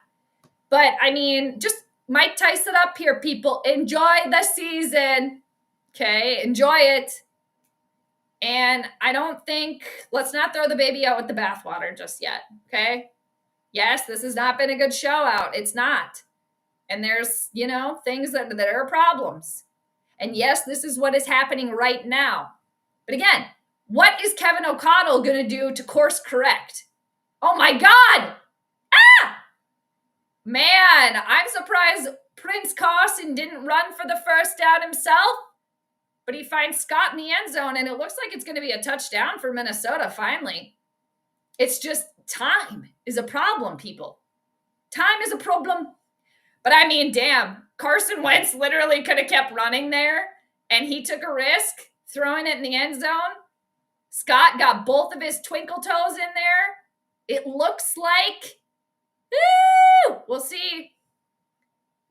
But, I mean, just Mike Tyson up here, people. Enjoy the season. Okay? Enjoy it. And let's not throw the baby out with the bathwater just yet. Okay? Yes, this has not been a good show out. It's not. And there's, things that are problems. And yes, this is what is happening right now. But again, what is Kevin O'Connell going to do to course correct? Oh my God! Man, I'm surprised Prince Carson didn't run for the first down himself. But he finds Scott in the end zone, and it looks like it's going to be a touchdown for Minnesota finally. It's just time is a problem, people. Time is a problem. But I mean, damn, Carson Wentz literally could have kept running there, and he took a risk throwing it in the end zone. Scott got both of his twinkle toes in there. It looks like, we'll see.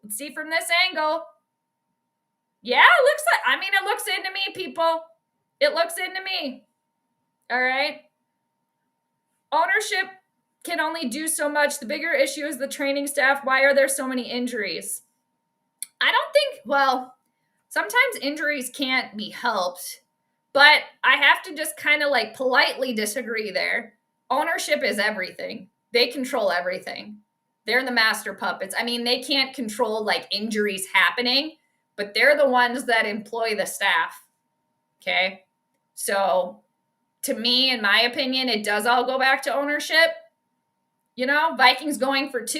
Let's see from this angle. Yeah, it looks into me, people. It looks into me. All right. Ownership can only do so much. The bigger issue is the training staff. Why are there so many injuries? I don't think, sometimes injuries can't be helped, but I have to just kind of politely disagree there. Ownership is everything. They control everything. They're the master puppets. I mean, they can't control injuries happening, but they're the ones that employ the staff. Okay. So to me, in my opinion, it does all go back to ownership. Vikings going for 2.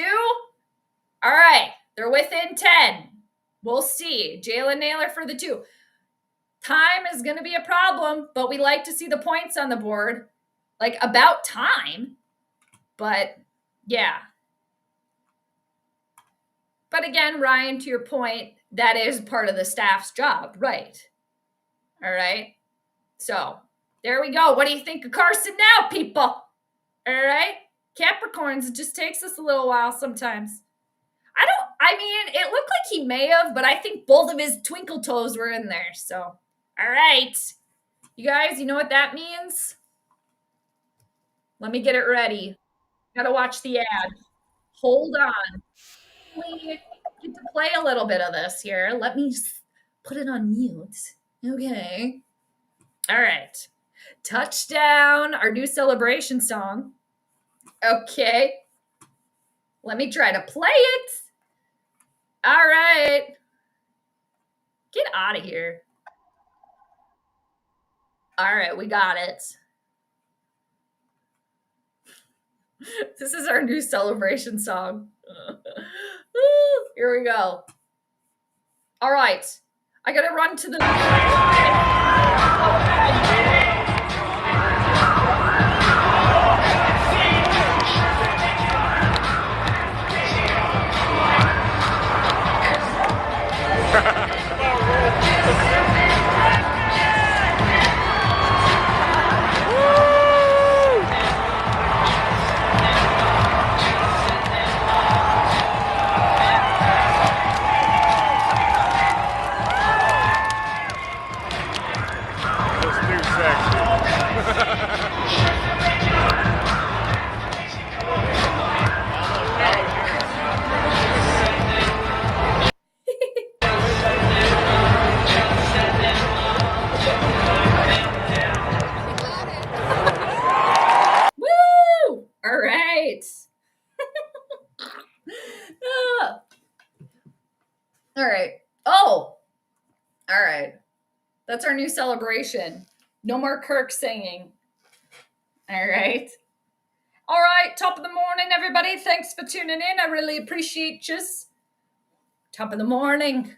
All right. They're within 10. We'll see. Jalen Naylor for the 2. Time is going to be a problem, but we like to see the points on the board. About time. But, yeah. But again, Ryan, to your point, that is part of the staff's job, right? All right. So, there we go. What do you think of Carson now, people? All right. Capricorns, it just takes us a little while sometimes. It looked like he may have, but I think both of his twinkle toes were in there. So, all right. You guys, you know what that means? Let me get it ready. Gotta watch the ad. Hold on. We get to play a little bit of this here. Let me put it on mute. Okay. All right. Touchdown, our new celebration song. Okay. Let me try to play it. All right. Get out of here. All right, we got it. This is our new celebration song. Here we go. All right. I got to run to the... All right. That's our new celebration. No more Kirk singing. All right. All right. Top of the morning, everybody. Thanks for tuning in. I really appreciate you. Top of the morning.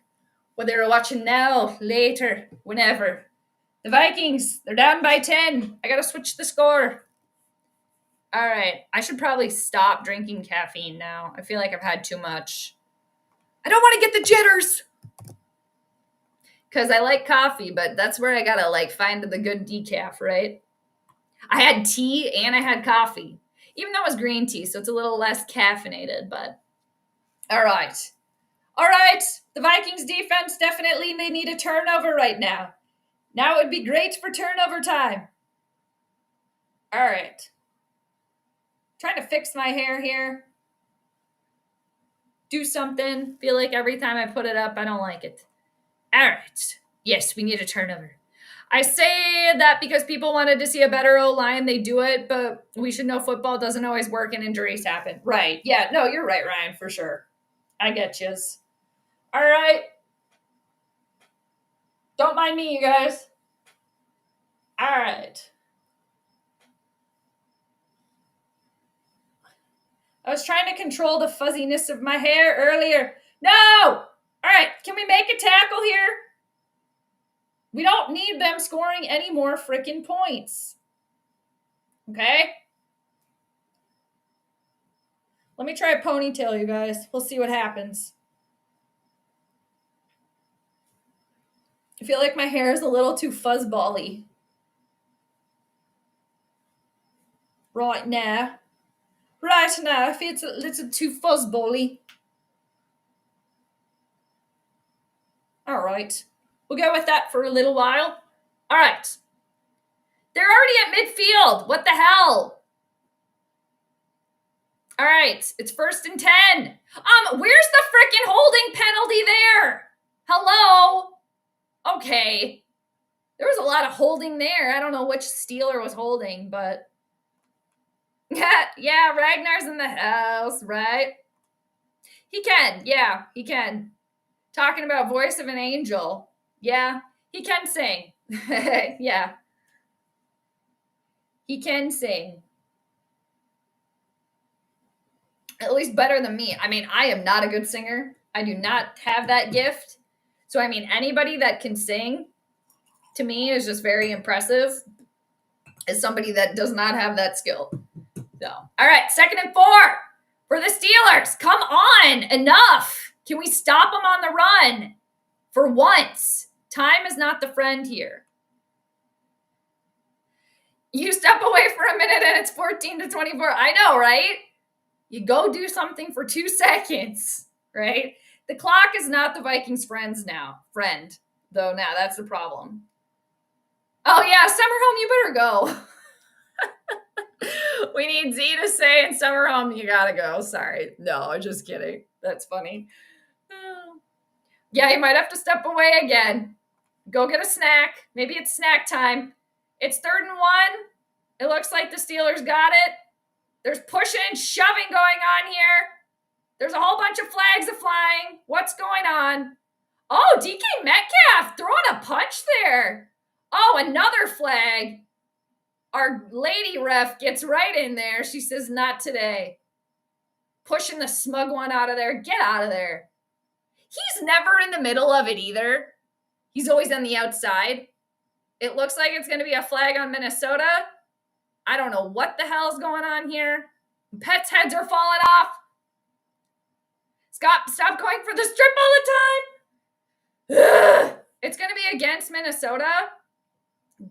Whether you're watching now, later, whenever. The Vikings, they're down by 10. I got to switch the score. All right. I should probably stop drinking caffeine now. I feel like I've had too much. I don't want to get the jitters. Because I like coffee, but that's where I got to like find the good decaf, right? I had tea and I had coffee. Even though it was green tea, so it's a little less caffeinated, but all right. All right. The Vikings defense definitely they need a turnover right now. Now it would be great for turnover time. All right. Trying to fix my hair here. Do something. Feel like every time I put it up, I don't like it. All right. Yes, we need a turnover. I say that because people wanted to see a better O-line. They do it, but we should know football doesn't always work and injuries happen. Right. Yeah, no, you're right, Ryan, for sure. I get yous. All right. Don't mind me, you guys. All right. I was trying to control the fuzziness of my hair earlier. No! All right, can we make a tackle here? We don't need them scoring any more freaking points. Okay? Let me try a ponytail, you guys. We'll see what happens. I feel like my hair is a little too fuzzball-y right now. Right now, I feel it's a little too fuzzball-y. All right. We'll go with that for a little while. All right. They're already at midfield. What the hell? All right. It's 1st and 10. Where's the freaking holding penalty there? Hello? Okay. There was a lot of holding there. I don't know which Steeler was holding, but yeah, Ragnar's in the house, right? He can. Yeah, he can. Talking about voice of an angel. Yeah, he can sing. Yeah. He can sing. At least better than me. I mean, I am not a good singer. I do not have that gift. So, I mean, anybody that can sing, to me, is just very impressive as somebody that does not have that skill. So, all right, 2nd and 4 for the Steelers. Come on, enough. Can we stop them on the run for once? Time is not the friend here. You step away for a minute and it's 14-24. I know, right? You go do something for 2 seconds, right? The clock is not the Vikings' friend, though now that's the problem. Oh yeah, Summer Home, you better go. We need Z to say in Summer Home, you gotta go. Sorry. No, just kidding. That's funny. Yeah, you might have to step away again. Go get a snack. Maybe it's snack time. It's 3rd and 1. It looks like the Steelers got it. There's pushing and shoving going on here. There's a whole bunch of flags flying. What's going on? Oh, DK Metcalf throwing a punch there. Oh, another flag. Our lady ref gets right in there. She says, not today. Pushing the smug one out of there. Get out of there. He's never in the middle of it either. He's always on the outside. It looks like it's going to be a flag on Minnesota. I don't know what the hell is going on here. Pets' heads are falling off. Stop going for the strip all the time. Ugh. It's going to be against Minnesota.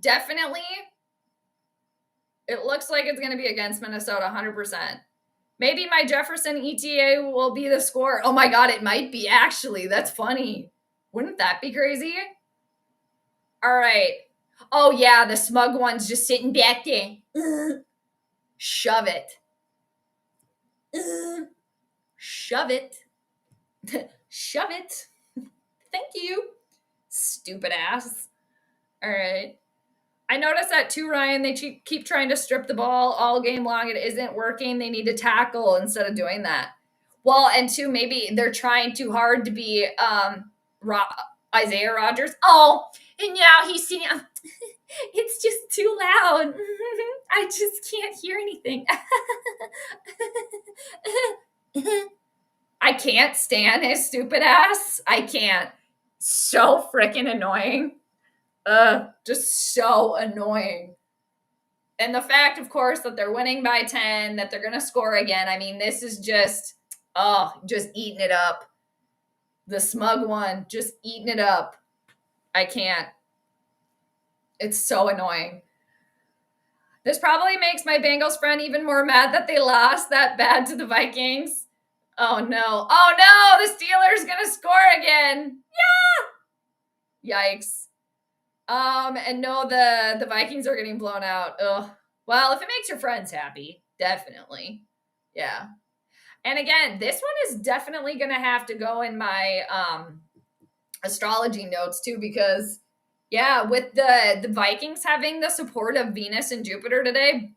Definitely. It looks like it's going to be against Minnesota 100%. Maybe my Jefferson ETA will be the score. Oh my God, it might be actually. That's funny. Wouldn't that be crazy? All right. Oh yeah, the smug one's just sitting back there. Shove it. Shove it. Shove it. Thank you. Stupid ass. All right. I noticed that too, Ryan. They keep trying to strip the ball all game long. It isn't working. They need to tackle instead of doing that. Well, and two, maybe they're trying too hard to be Isaiah Rogers. Oh, and now he's singing. It's just too loud. I just can't hear anything. I can't stand his stupid ass. I can't. So freaking annoying. Just so annoying. And the fact, of course, that they're winning by 10, that they're going to score again. I mean, this is just eating it up. The smug one, just eating it up. I can't. It's so annoying. This probably makes my Bengals friend even more mad that they lost that bad to the Vikings. Oh no. Oh no, the Steelers gonna score again. Yeah. Yikes. And no, the Vikings are getting blown out. Ugh. Well, if it makes your friends happy, definitely. Yeah. And again, this one is definitely gonna have to go in my astrology notes too, because yeah, with the Vikings having the support of Venus and Jupiter today.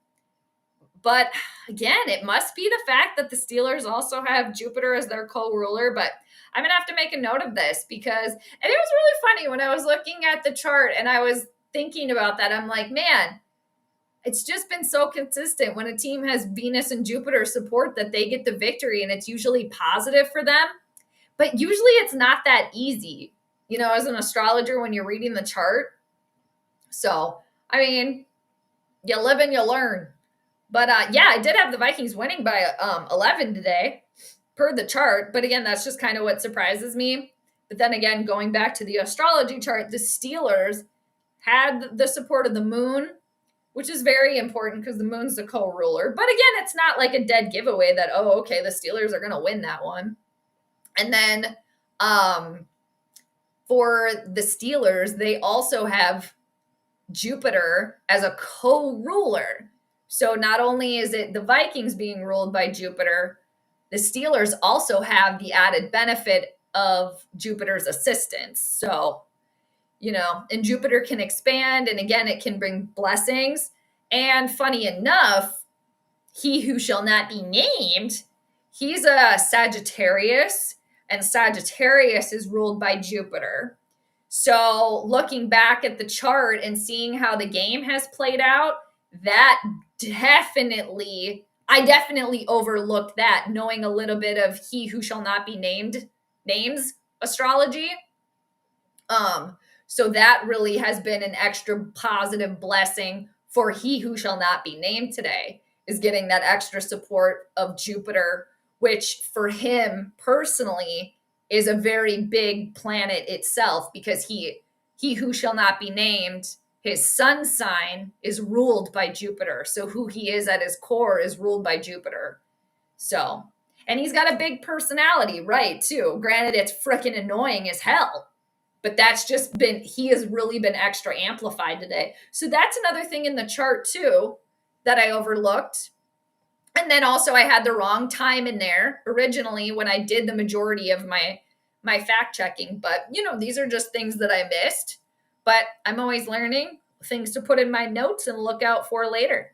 But again, it must be the fact that the Steelers also have Jupiter as their co-ruler. But I'm going to have to make a note of this because, and it was really funny when I was looking at the chart and I was thinking about that. I'm like, man, it's just been so consistent when a team has Venus and Jupiter support that they get the victory, and it's usually positive for them. But usually it's not that easy, you know, as an astrologer when you're reading the chart. So, I mean, you live and you learn. But yeah, I did have the Vikings winning by 11 today per the chart. But again, that's just kind of what surprises me. But then again, going back to the astrology chart, the Steelers had the support of the moon, which is very important because the moon's the co-ruler. But again, it's not like a dead giveaway that, oh, okay, the Steelers are going to win that one. And then for the Steelers, they also have Jupiter as a co-ruler. So not only is it the Vikings being ruled by Jupiter, the Steelers also have the added benefit of Jupiter's assistance. So, you know, and Jupiter can expand, and again, it can bring blessings. And funny enough, he who shall not be named, he's a Sagittarius, and Sagittarius is ruled by Jupiter. So looking back at the chart and seeing how the game has played out, that I definitely overlooked that, knowing a little bit of he who shall not be named names astrology. So that really has been an extra positive blessing for he who shall not be named today, is getting that extra support of Jupiter, which for him personally is a very big planet itself, because he who shall not be named, his sun sign is ruled by Jupiter. So who he is at his core is ruled by Jupiter. So, and he's got a big personality, right, too. Granted, it's freaking annoying as hell, but that's just been, he has really been extra amplified today. So that's another thing in the chart too that I overlooked. And then also I had the wrong time in there originally when I did the majority of my fact checking. But, you know, these are just things that I missed. But I'm always learning things to put in my notes and look out for later.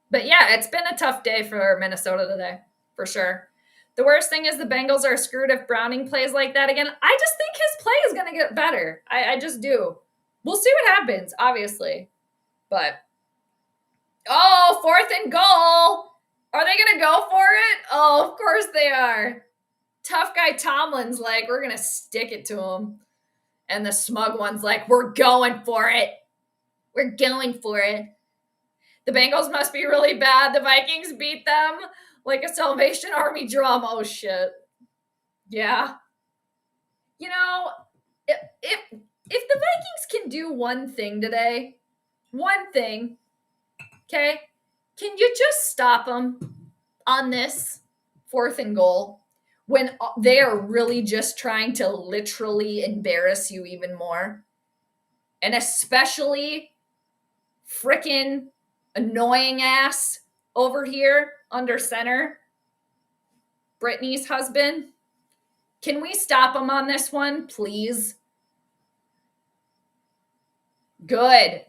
But yeah, it's been a tough day for Minnesota today, for sure. The worst thing is the Bengals are screwed if Browning plays like that again. I just think his play is going to get better. I just do. We'll see what happens, obviously. But, oh, 4th and goal. Are they going to go for it? Oh, of course they are. Tough guy Tomlin's like, we're going to stick it to him. And the smug one's like, we're going for it. We're going for it. The Bengals must be really bad. The Vikings beat them like a Salvation Army drum. Oh, shit. Yeah. You know, if the Vikings can do one thing today, one thing, okay, can you just stop them on this 4th and goal when they are really just trying to literally embarrass you even more? And especially frickin' annoying ass over here under center, Brittany's husband. Can we stop him on this one, please? Good.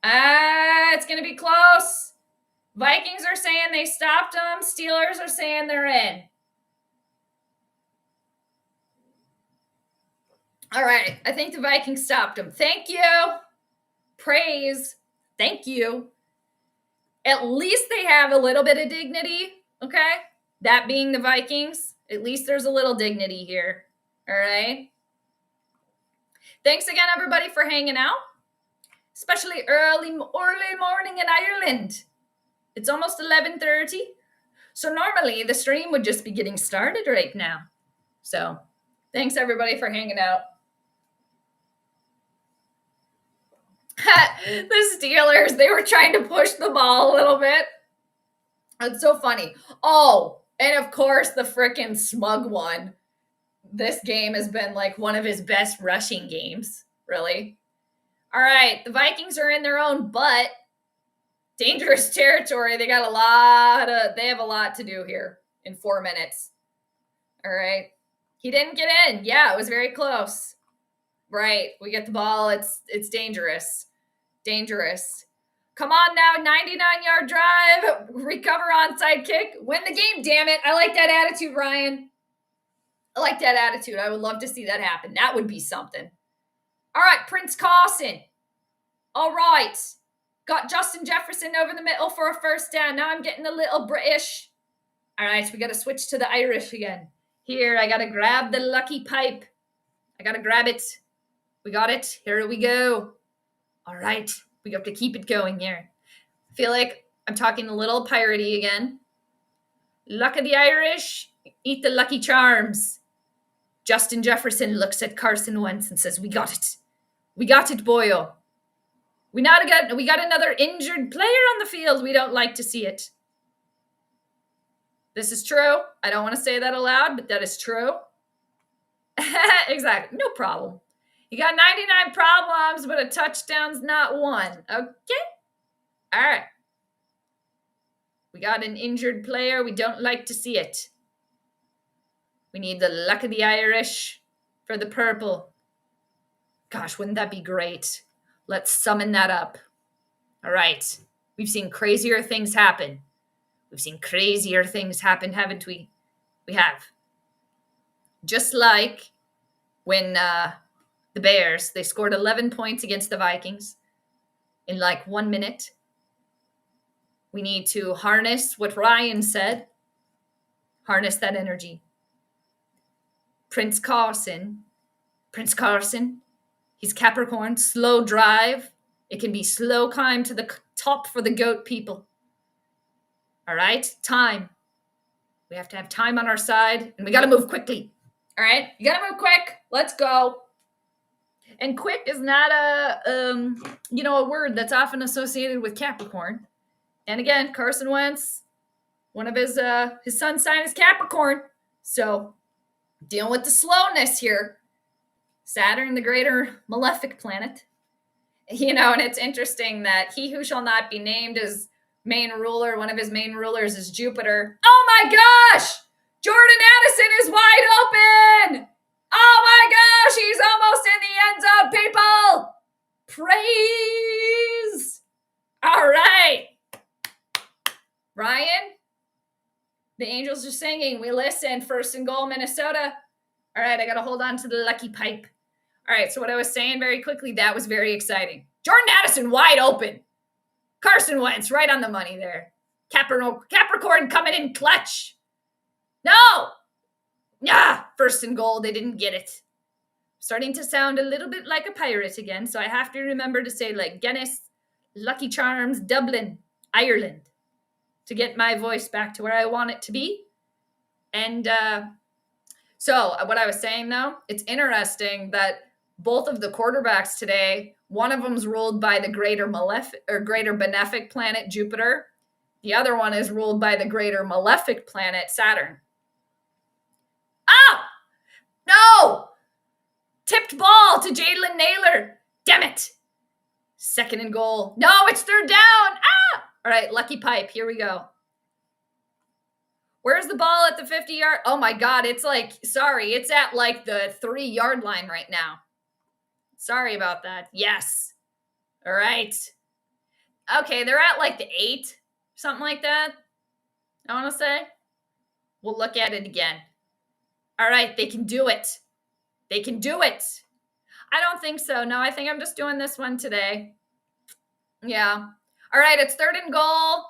It's going to be close. Vikings are saying they stopped him. Steelers are saying they're in. All right. I think the Vikings stopped them. Thank you. Praise. Thank you. At least they have a little bit of dignity. Okay. That being the Vikings, at least there's a little dignity here. All right. Thanks again, everybody, for hanging out, especially early morning in Ireland. It's almost 11:30. So normally the stream would just be getting started right now. So thanks, everybody, for hanging out. The Steelers, they were trying to push the ball a little bit. It's so funny. Oh, and of course, the frickin' smug one. This game has been like one of his best rushing games, really. All right, the Vikings are in their own butt. Dangerous territory. They have a lot to do here in 4 minutes. All right. He didn't get in. Yeah, it was very close. Right. We get the ball. It's dangerous. Dangerous. Come on now, 99-yard drive, recover onside kick, win the game, damn it. I like that attitude, Ryan. I like that attitude. I would love to see that happen. That would be something. All right, Prince Carson. All right. Got Justin Jefferson over the middle for a first down. Now I'm getting a little British. All right, we got to switch to the Irish again. Here, I got to grab the lucky pipe. I got to grab it. We got it. Here we go. All right. We have to keep it going here. I feel like I'm talking a little piratey again. Luck of the Irish, eat the Lucky Charms. Justin Jefferson looks at Carson Wentz and says, "We got it. We got it, boyo. We got another injured player on the field. We don't like to see it." This is true. I don't want to say that aloud, but that is true. Exactly. No problem. You got 99 problems, but a touchdown's not one. Okay? All right. We got an injured player. We don't like to see it. We need the luck of the Irish for the purple. Gosh, wouldn't that be great? Let's summon that up. All right. We've seen crazier things happen. We've seen crazier things happen, haven't we? We have. Just like when the Bears, they scored 11 points against the Vikings in like 1 minute. We need to harness what Ryan said. Harness that energy. Prince Carson, he's Capricorn, slow drive. It can be slow climb to the top for the goat people. All right, time. We have to have time on our side, and we got to move quickly. All right, you got to move quick. Let's go. And quick is not a word that's often associated with Capricorn. And again, Carson Wentz, one of his son's sign is Capricorn. So dealing with the slowness here. Saturn, the greater malefic planet. And it's interesting that he who shall not be named as main ruler, one of his main rulers is Jupiter. Oh my gosh! Jordan Addison is wide open! Oh my gosh, he's almost in the end zone, people! Praise! All right. Ryan, the Angels are singing. We listen. 1st and goal, Minnesota. All right, I got to hold on to the lucky pipe. All right, so what I was saying very quickly, that was very exciting. Jordan Addison wide open. Carson Wentz right on the money there. Capricorn coming in clutch. No! Yeah, 1st and goal. They didn't get it. Starting to sound a little bit like a pirate again, so I have to remember to say like Guinness, Lucky Charms, Dublin, Ireland, to get my voice back to where I want it to be. And so what I was saying, though, it's interesting that both of the quarterbacks today, one of them's ruled by the greater benefic planet Jupiter. The other one is ruled by the greater malefic planet Saturn. Oh! No! Tipped ball to Jalen Naylor. Damn it. 2nd and goal. No, it's 3rd down. Ah! All right, lucky pipe. Here we go. Where's the ball at the 50-yard? Oh, my God. It's it's at like the 3-yard line right now. Sorry about that. Yes. All right. Okay, they're at like the 8, something like that, I want to say. We'll look at it again. All right, they can do it. They can do it. I don't think so. No, I think I'm just doing this one today. Yeah. All right, it's 3rd and goal.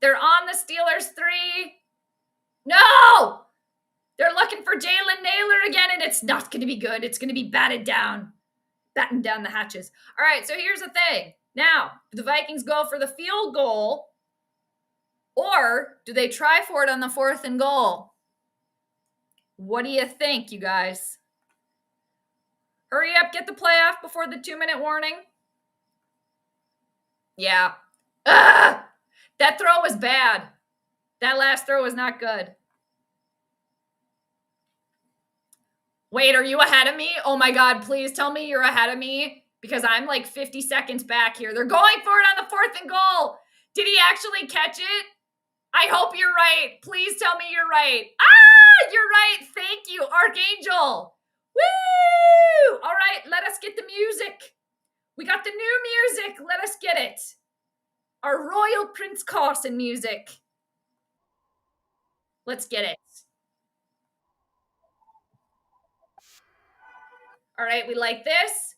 They're on the Steelers 3. No! They're looking for Jalen Naylor again, and it's not going to be good. It's going to be batted down. Batten down the hatches. All right, so here's the thing. Now, do the Vikings go for the field goal, or do they try for it on the 4th and goal? What do you think, you guys? Hurry up, get the play off before the 2-minute warning. Yeah. Ugh! That throw was bad. That last throw was not good. Wait, are you ahead of me? Oh my God, please tell me you're ahead of me because I'm like 50 seconds back here. They're going for it on the 4th and goal. Did he actually catch it? I hope you're right. Please tell me you're right. Ah, you're right. Thank you, Archangel. Woo! All right, let us get the music. We got the new music. Let us get it. Our Royal Prince Carson music. Let's get it. All right, we like this.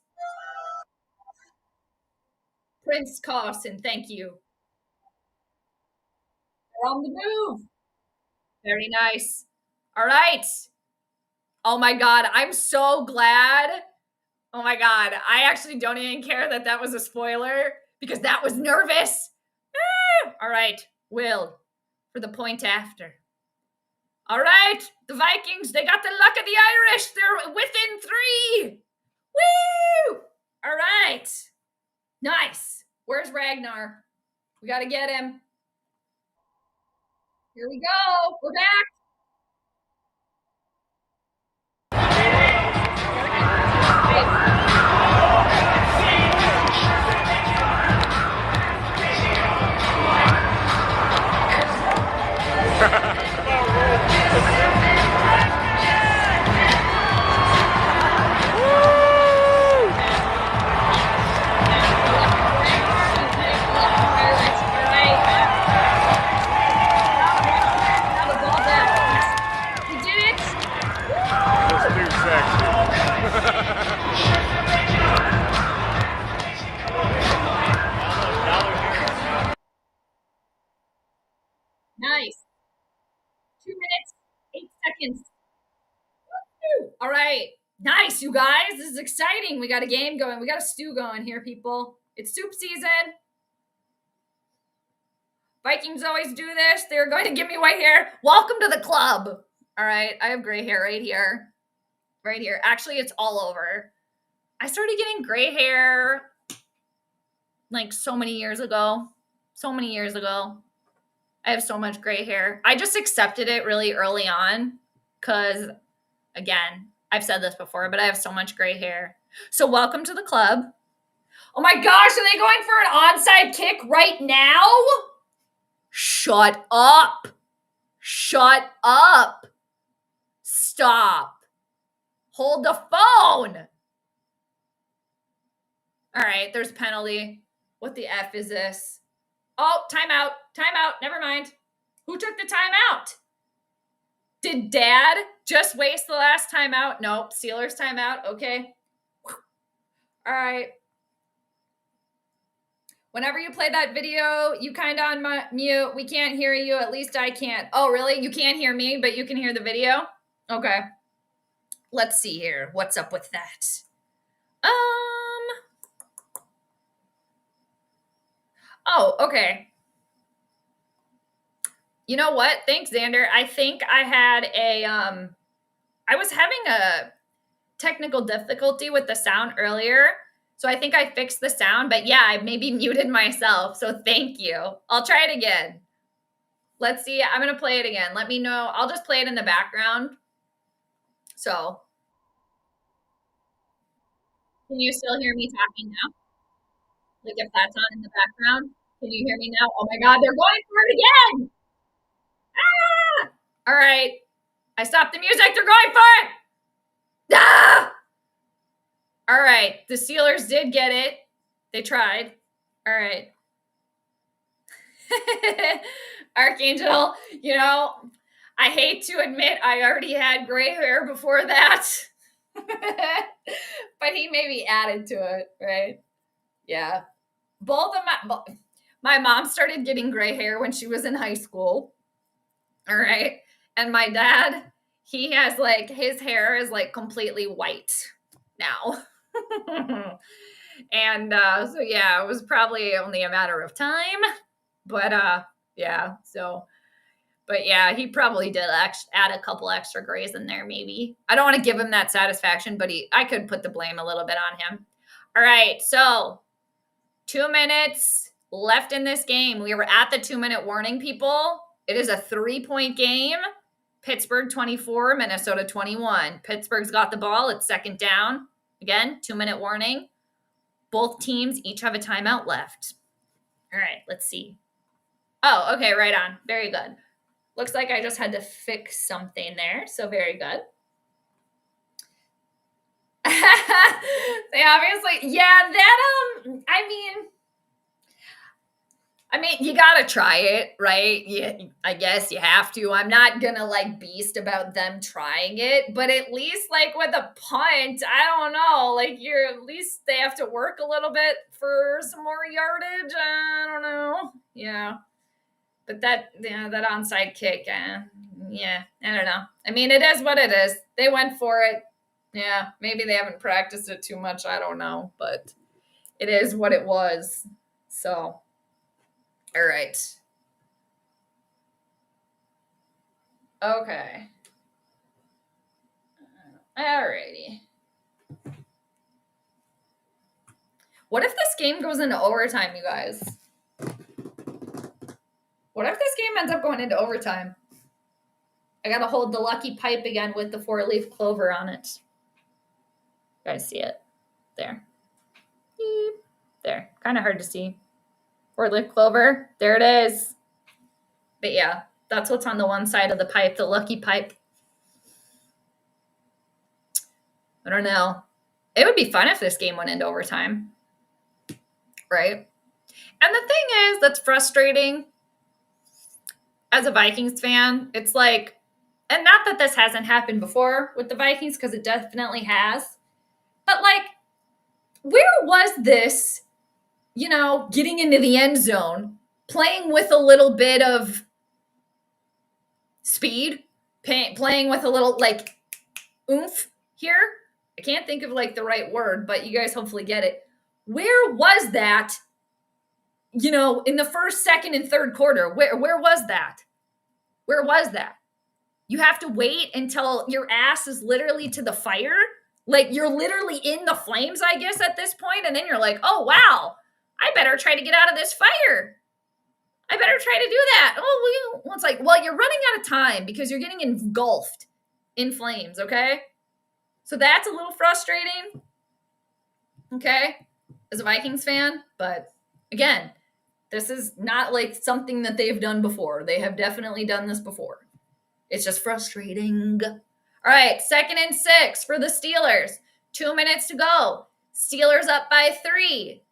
Prince Carson, thank you. We're on the move. Very nice. All right. Oh my God, I'm so glad. Oh my God, I actually don't even care that that was a spoiler because that was nervous. Ah! All right, Will, for the point after. All right, the Vikings, they got the luck of the Irish. They're within 3. Woo! All right. Nice. Where's Ragnar? We got to get him. Here we go. We're back. Nice. 2 minutes, 8 seconds. Woo! All right. Nice, you guys. This is exciting. We got a game going. We got a stew going here, people. It's soup season. Vikings always do this. They're going to give me white hair. Welcome to the club. All right. I have gray hair right here. Right here. Actually, it's all over. I started getting gray hair like so many years ago. So many years ago. I have so much gray hair. I just accepted it really early on because, again, I've said this before, but I have so much gray hair. So welcome to the club. Oh my gosh, are they going for an onside kick right now? Shut up. Shut up. Stop. Hold the phone. All right, there's a penalty. What the F is this? Oh, timeout. Timeout. Never mind. Who took the timeout? Did Dad just waste the last timeout? Nope. Steelers timeout. Okay. All right. Whenever you play that video, you kind of on mute. We can't hear you. At least I can't. Oh, really? You can't hear me, but you can hear the video? Okay. Let's see here. What's up with that? Oh, okay. You know what? Thanks, Xander. I think I had I was having a technical difficulty with the sound earlier. So I think I fixed the sound, but yeah, I maybe muted myself. So thank you. I'll try it again. Let's see. I'm going to play it again. Let me know. I'll just play it in the background. So can you still hear me talking now? Like if that's on in the background, can you hear me now? Oh my God, they're going for it again. Ah! All right. I stopped the music. They're going for it. Ah! All right. The Steelers did get it. They tried. All right. Archangel, you know, I hate to admit I already had gray hair before that. By but he maybe added to it, right? Yeah. Both of my mom started getting gray hair when she was in high school. All right. And my dad, he has like his hair is like completely white now. And so yeah, it was probably only a matter of time. But yeah, so but yeah, he probably did add a couple extra grays in there, maybe. I don't want to give him that satisfaction, but I could put the blame a little bit on him. All right, so 2 minutes left in this game. We were at the 2-minute warning, people. It is a 3-point game. Pittsburgh 24, Minnesota 21. Pittsburgh's got the ball. It's second down. Again, 2-minute warning. Both teams each have a timeout left. All right, let's see. Oh, okay, right on. Very good. Looks like I just had to fix something there, so very good. They obviously, yeah, that, I mean, you gotta try it, right? Yeah, I guess you have to. I'm not gonna like beast about them trying it, but at least like with a punt, I don't know, like you're at least they have to work a little bit for some more yardage. I don't know. Yeah. But that onside kick, yeah, I don't know. I mean, it is what it is. They went for it. Yeah, maybe they haven't practiced it too much. I don't know, but it is what it was. So, all right. Okay. All righty. What if this game goes into overtime, you guys? What if this game ends up going into overtime? I gotta hold the lucky pipe again with the 4-leaf clover on it. You guys see it? There. Beep. There. Kind of hard to see. 4-leaf clover. There it is. But yeah, that's what's on the one side of the pipe, the lucky pipe. I don't know. It would be fun if this game went into overtime. Right? And the thing is, that's frustrating as a Vikings fan. It's like, and not that this hasn't happened before with the Vikings, because it definitely has. But like, where was this, getting into the end zone, playing with a little bit of speed, playing with a little like oomph here? I can't think of like the right word, but you guys hopefully get it. Where was that, in the first, second, and third quarter? Where was that? Where was that? You have to wait until your ass is literally to the fire. Like you're literally in the flames, I guess, at this point. And then you're like, oh, wow, I better try to get out of this fire. I better try to do that. Oh, well, it's like, well, you're running out of time because you're getting engulfed in flames, okay? So that's a little frustrating, okay, as a Vikings fan. But again, this is not like something that they've done before. They have definitely done this before. It's just frustrating. All right, 2nd and 6 for the Steelers. 2 minutes to go. Steelers up by 3.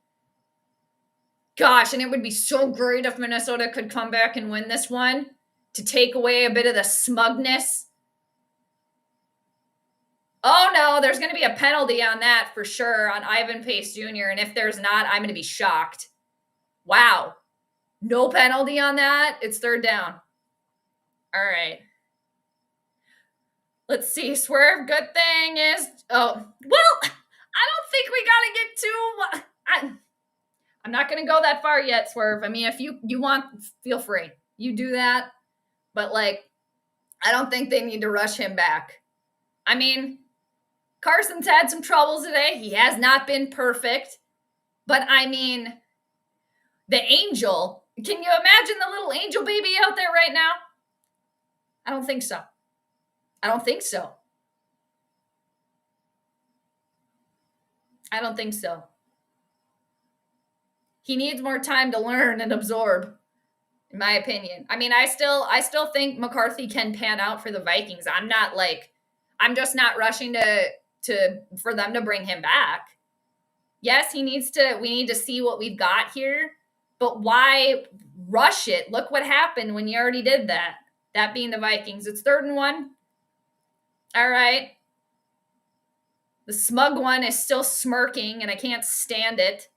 Gosh, and it would be so great if Minnesota could come back and win this one to take away a bit of the smugness. Oh, no, there's going to be a penalty on that for sure on Ivan Pace Jr., and if there's not, I'm going to be shocked. Wow. No penalty on that. It's 3rd down. All right. Let's see. Swerve, good thing is... Oh, well, I don't think we got to get too... I'm not going to go that far yet, Swerve. I mean, if you want, feel free. You do that. But, like, I don't think they need to rush him back. I mean, Carson's had some troubles today. He has not been perfect. But, I mean, the angel... Can you imagine the little angel baby out there right now? I don't think so. I don't think so. I don't think so. He needs more time to learn and absorb, in my opinion. I mean, I still think McCarthy can pan out for the Vikings. I'm just not rushing for them to bring him back. Yes, we need to see what we've got here, but why rush it? Look what happened when you already did that. That being the Vikings. It's 3rd and 1. All right. The smug one is still smirking, and I can't stand it.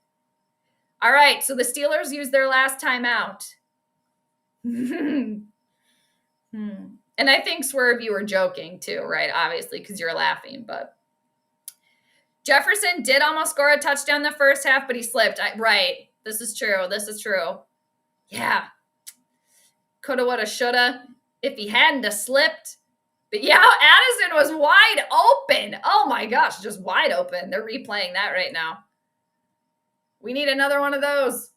All right, so the Steelers used their last timeout. And I think, Swerve, you were joking too, right? Obviously, because you're laughing. But Jefferson did almost score a touchdown the first half, but he slipped. Right. This is true. This is true. Yeah. Coulda, woulda, shoulda. If he hadn't have slipped. But yeah, Addison was wide open. Oh my gosh, just wide open. They're replaying that right now. We need another one of those.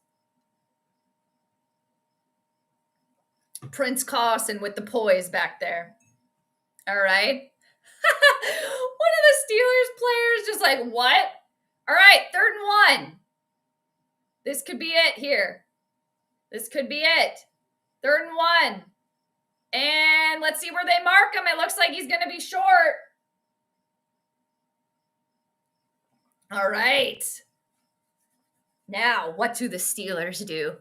Prince Carson with the poise back there. All right. One of the Steelers players just like, what? All right, 3rd and 1. This could be it here. This could be it. 3rd and 1. And let's see where they mark him. It looks like he's going to be short. All right. Now, what do the Steelers do?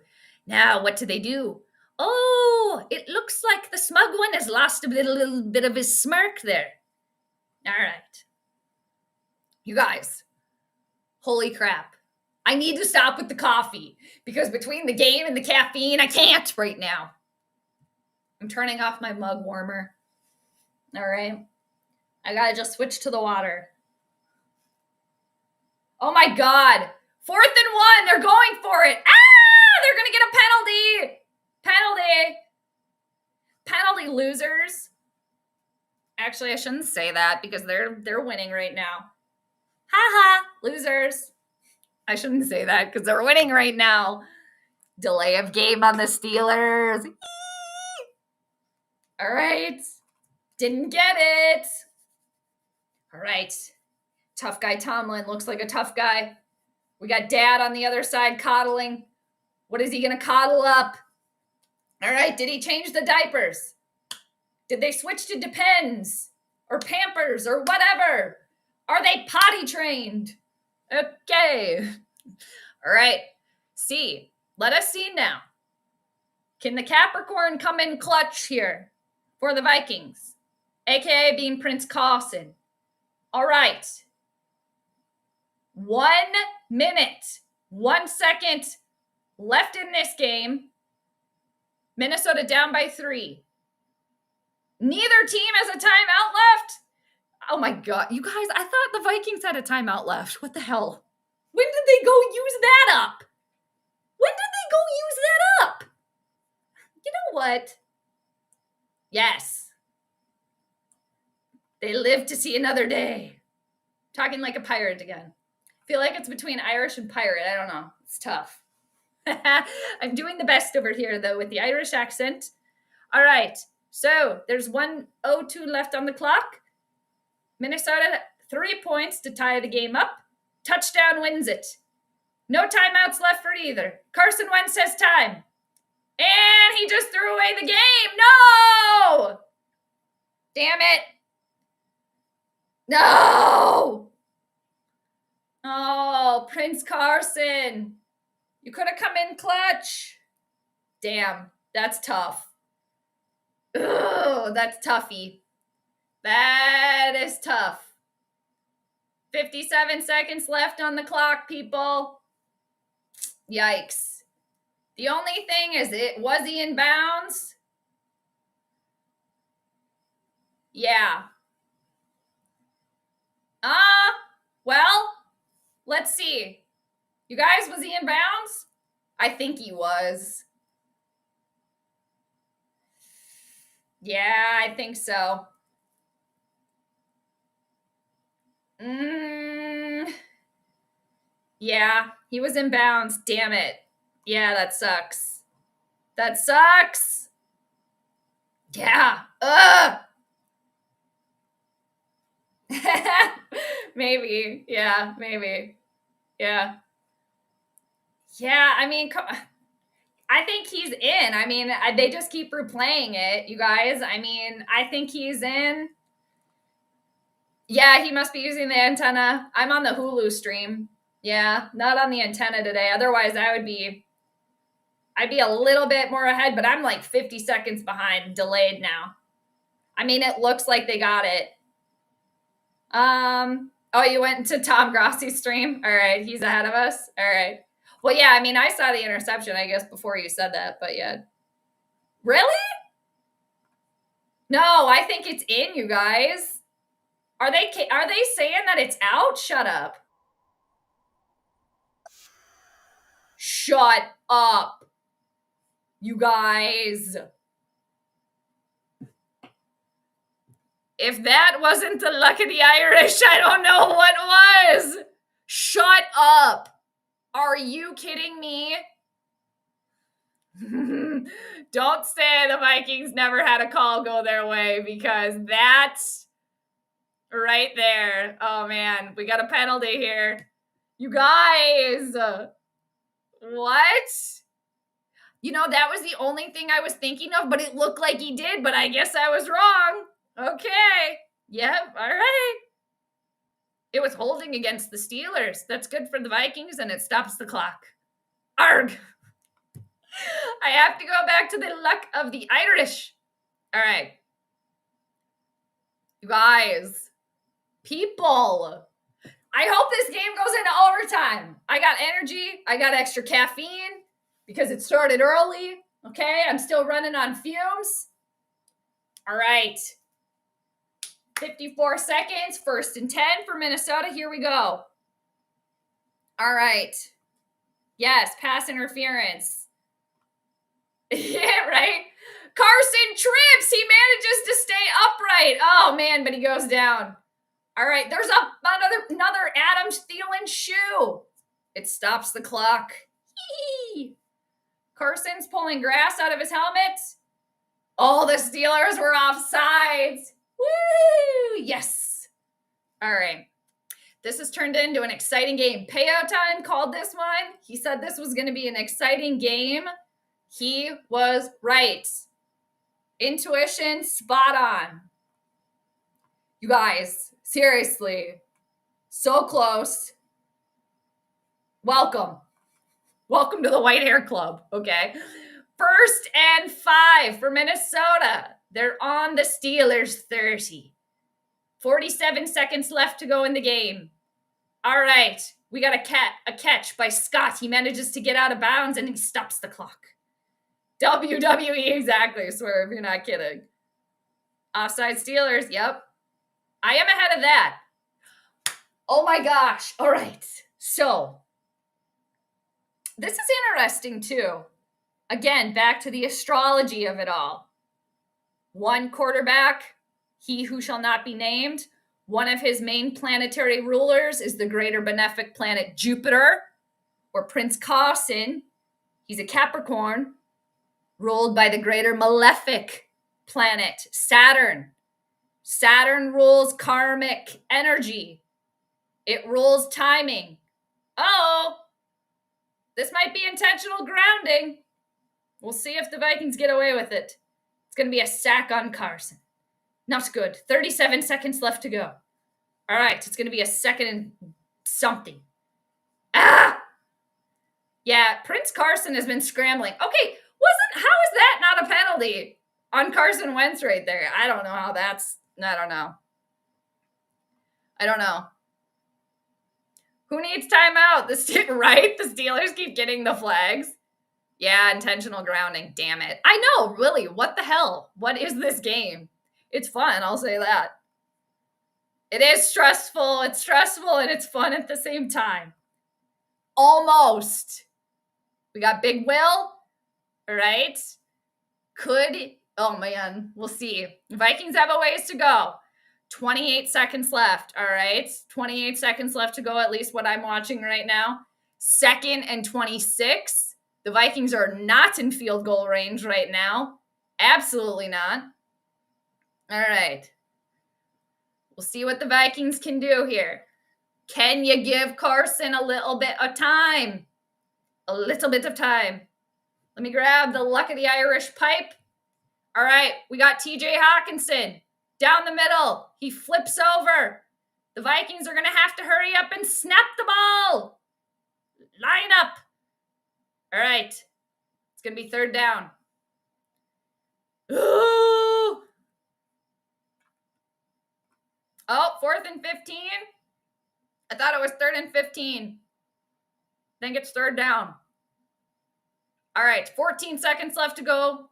Now, what do they do? Oh, it looks like the smug one has lost a little bit of his smirk there. All right. You guys, holy crap. I need to stop with the coffee because between the game and the caffeine, I can't right now. I'm turning off my mug warmer. All right. I got to just switch to the water. Oh my God. 4th and 1. They're going for it. They're going to get a penalty. Penalty, losers. Actually, I shouldn't say that because they're winning right now. Ha, losers. I shouldn't say that because they're winning right now. Delay of game on the Steelers. All right. Didn't get it. All right. Tough guy Tomlin looks like a tough guy. We got Dad on the other side coddling. What is he going to coddle up? All right. Did he change the diapers? Did they switch to Depends or Pampers or whatever? Are they potty trained? Okay. All right. See. Let us see now. Can the Capricorn come in clutch here for the Vikings? AKA being Prince Carson. All right. 1 minute, 1 second left in this game. Minnesota down by 3. Neither team has a timeout left. Oh my God. You guys, I thought the Vikings had a timeout left. What the hell? When did they go use that up? You know what? Yes. They live to see another day. Talking like a pirate again. Feel like it's between Irish and pirate. I don't know. It's tough. I'm doing the best over here, though, with the Irish accent. All right. So there's 1:02 left on the clock. Minnesota, 3 points to tie the game up. Touchdown wins it. No timeouts left for either. Carson Wentz has time. And he just threw away the game. No! Damn it. No! Oh, Prince Carson. You could have come in clutch. Damn, that's tough. Ugh, that's toughy. That is tough. 57 seconds left on the clock, people. Yikes. The only thing is, was he in bounds? Yeah. Well, let's see. You guys, was he in bounds? I think he was. Yeah, I think so. Yeah, he was in bounds. Damn it. Yeah, that sucks. That sucks. Yeah. Maybe. Yeah, maybe. Yeah. Yeah, I mean, I think he's in. I mean, they just keep replaying it, you guys. I mean, I think he's in. Yeah, he must be using the antenna. I'm on the Hulu stream. Yeah, not on the antenna today. Otherwise, I'd be a little bit more ahead, but I'm like 50 seconds behind, delayed now. I mean, it looks like they got it. Oh, you went to Tom Grossi's stream? All right, he's ahead of us. All right. Well, yeah, I mean, I saw the interception, I guess, before you said that, but yeah. Really? No, I think it's in, you guys. Are they saying that it's out? Shut up. Shut up. You guys. If that wasn't the luck of the Irish, I don't know what was. Shut up. Are you kidding me? Don't say the Vikings never had a call go their way, because that's right there. Oh man, we got a penalty here. You guys, what? You know, that was the only thing I was thinking of, but it looked like he did, but I guess I was wrong. Okay. Yep, all right. It was holding against the Steelers. That's good for the Vikings, and it stops the clock. Arg! I have to go back to the luck of the Irish. All right. You guys, people, I hope this game goes into overtime. I got energy. I got extra caffeine because it started early. Okay, I'm still running on fumes. All right. 54 seconds, 1st and 10 for Minnesota. Here we go. All right. Yes, pass interference. Yeah, right? Carson trips. He manages to stay upright. Oh, man, but he goes down. All right, there's another Adam Thielen shoe. It stops the clock. Hee. Carson's pulling grass out of his helmet. Oh, the Steelers were offsides. Woo! Yes. All right. This has turned into an exciting game. Payout Time called this one. He said this was going to be an exciting game. He was right. Intuition spot on. You guys, seriously, so close. Welcome. Welcome to the White Hair Club, okay? 1st and 5 for Minnesota. They're on the Steelers 30. 47 seconds left to go in the game. All right, we got a catch by Scott. He manages to get out of bounds, and he stops the clock. WWE, exactly, Swerve, you're not kidding. Offside Steelers, yep. I am ahead of that. Oh my gosh, all right. So, this is interesting too. Again, back to the astrology of it all. One quarterback, he who shall not be named. One of his main planetary rulers is the greater benefic planet Jupiter, or Prince Carson. He's a Capricorn, ruled by the greater malefic planet Saturn. Saturn rules karmic energy. It rules timing. Oh, this might be intentional grounding. We'll see if the Vikings get away with it. It's going to be a sack on Carson. Not good. 37 seconds left to go. All right, it's going to be a second and something. Ah! Yeah, Prince Carson has been scrambling. Okay, how is that not a penalty on Carson Wentz right there? I don't know how that's, I don't know. Who needs timeout? Right? The Steelers keep getting the flags. Yeah, intentional grounding. Damn it. I know, really. What the hell? What is this game? It's fun, I'll say that. It is stressful. It's stressful and it's fun at the same time. Almost. We got Big Will, right? Oh man, we'll see. Vikings have a ways to go. 28 seconds left, all right? 28 seconds left to go, at least what I'm watching right now. 2nd and 26. The Vikings are not in field goal range right now. Absolutely not. All right. We'll see what the Vikings can do here. Can you give Carson a little bit of time? A little bit of time. Let me grab the luck of the Irish pipe. All right, we got TJ Hawkinson down the middle. He flips over. The Vikings are going to have to hurry up and snap the ball. Line up. All right. It's going to be 3rd down. Ooh. Oh, 4th and 15. I thought it was 3rd and 15. I think it's 3rd down. All right, 14 seconds left to go.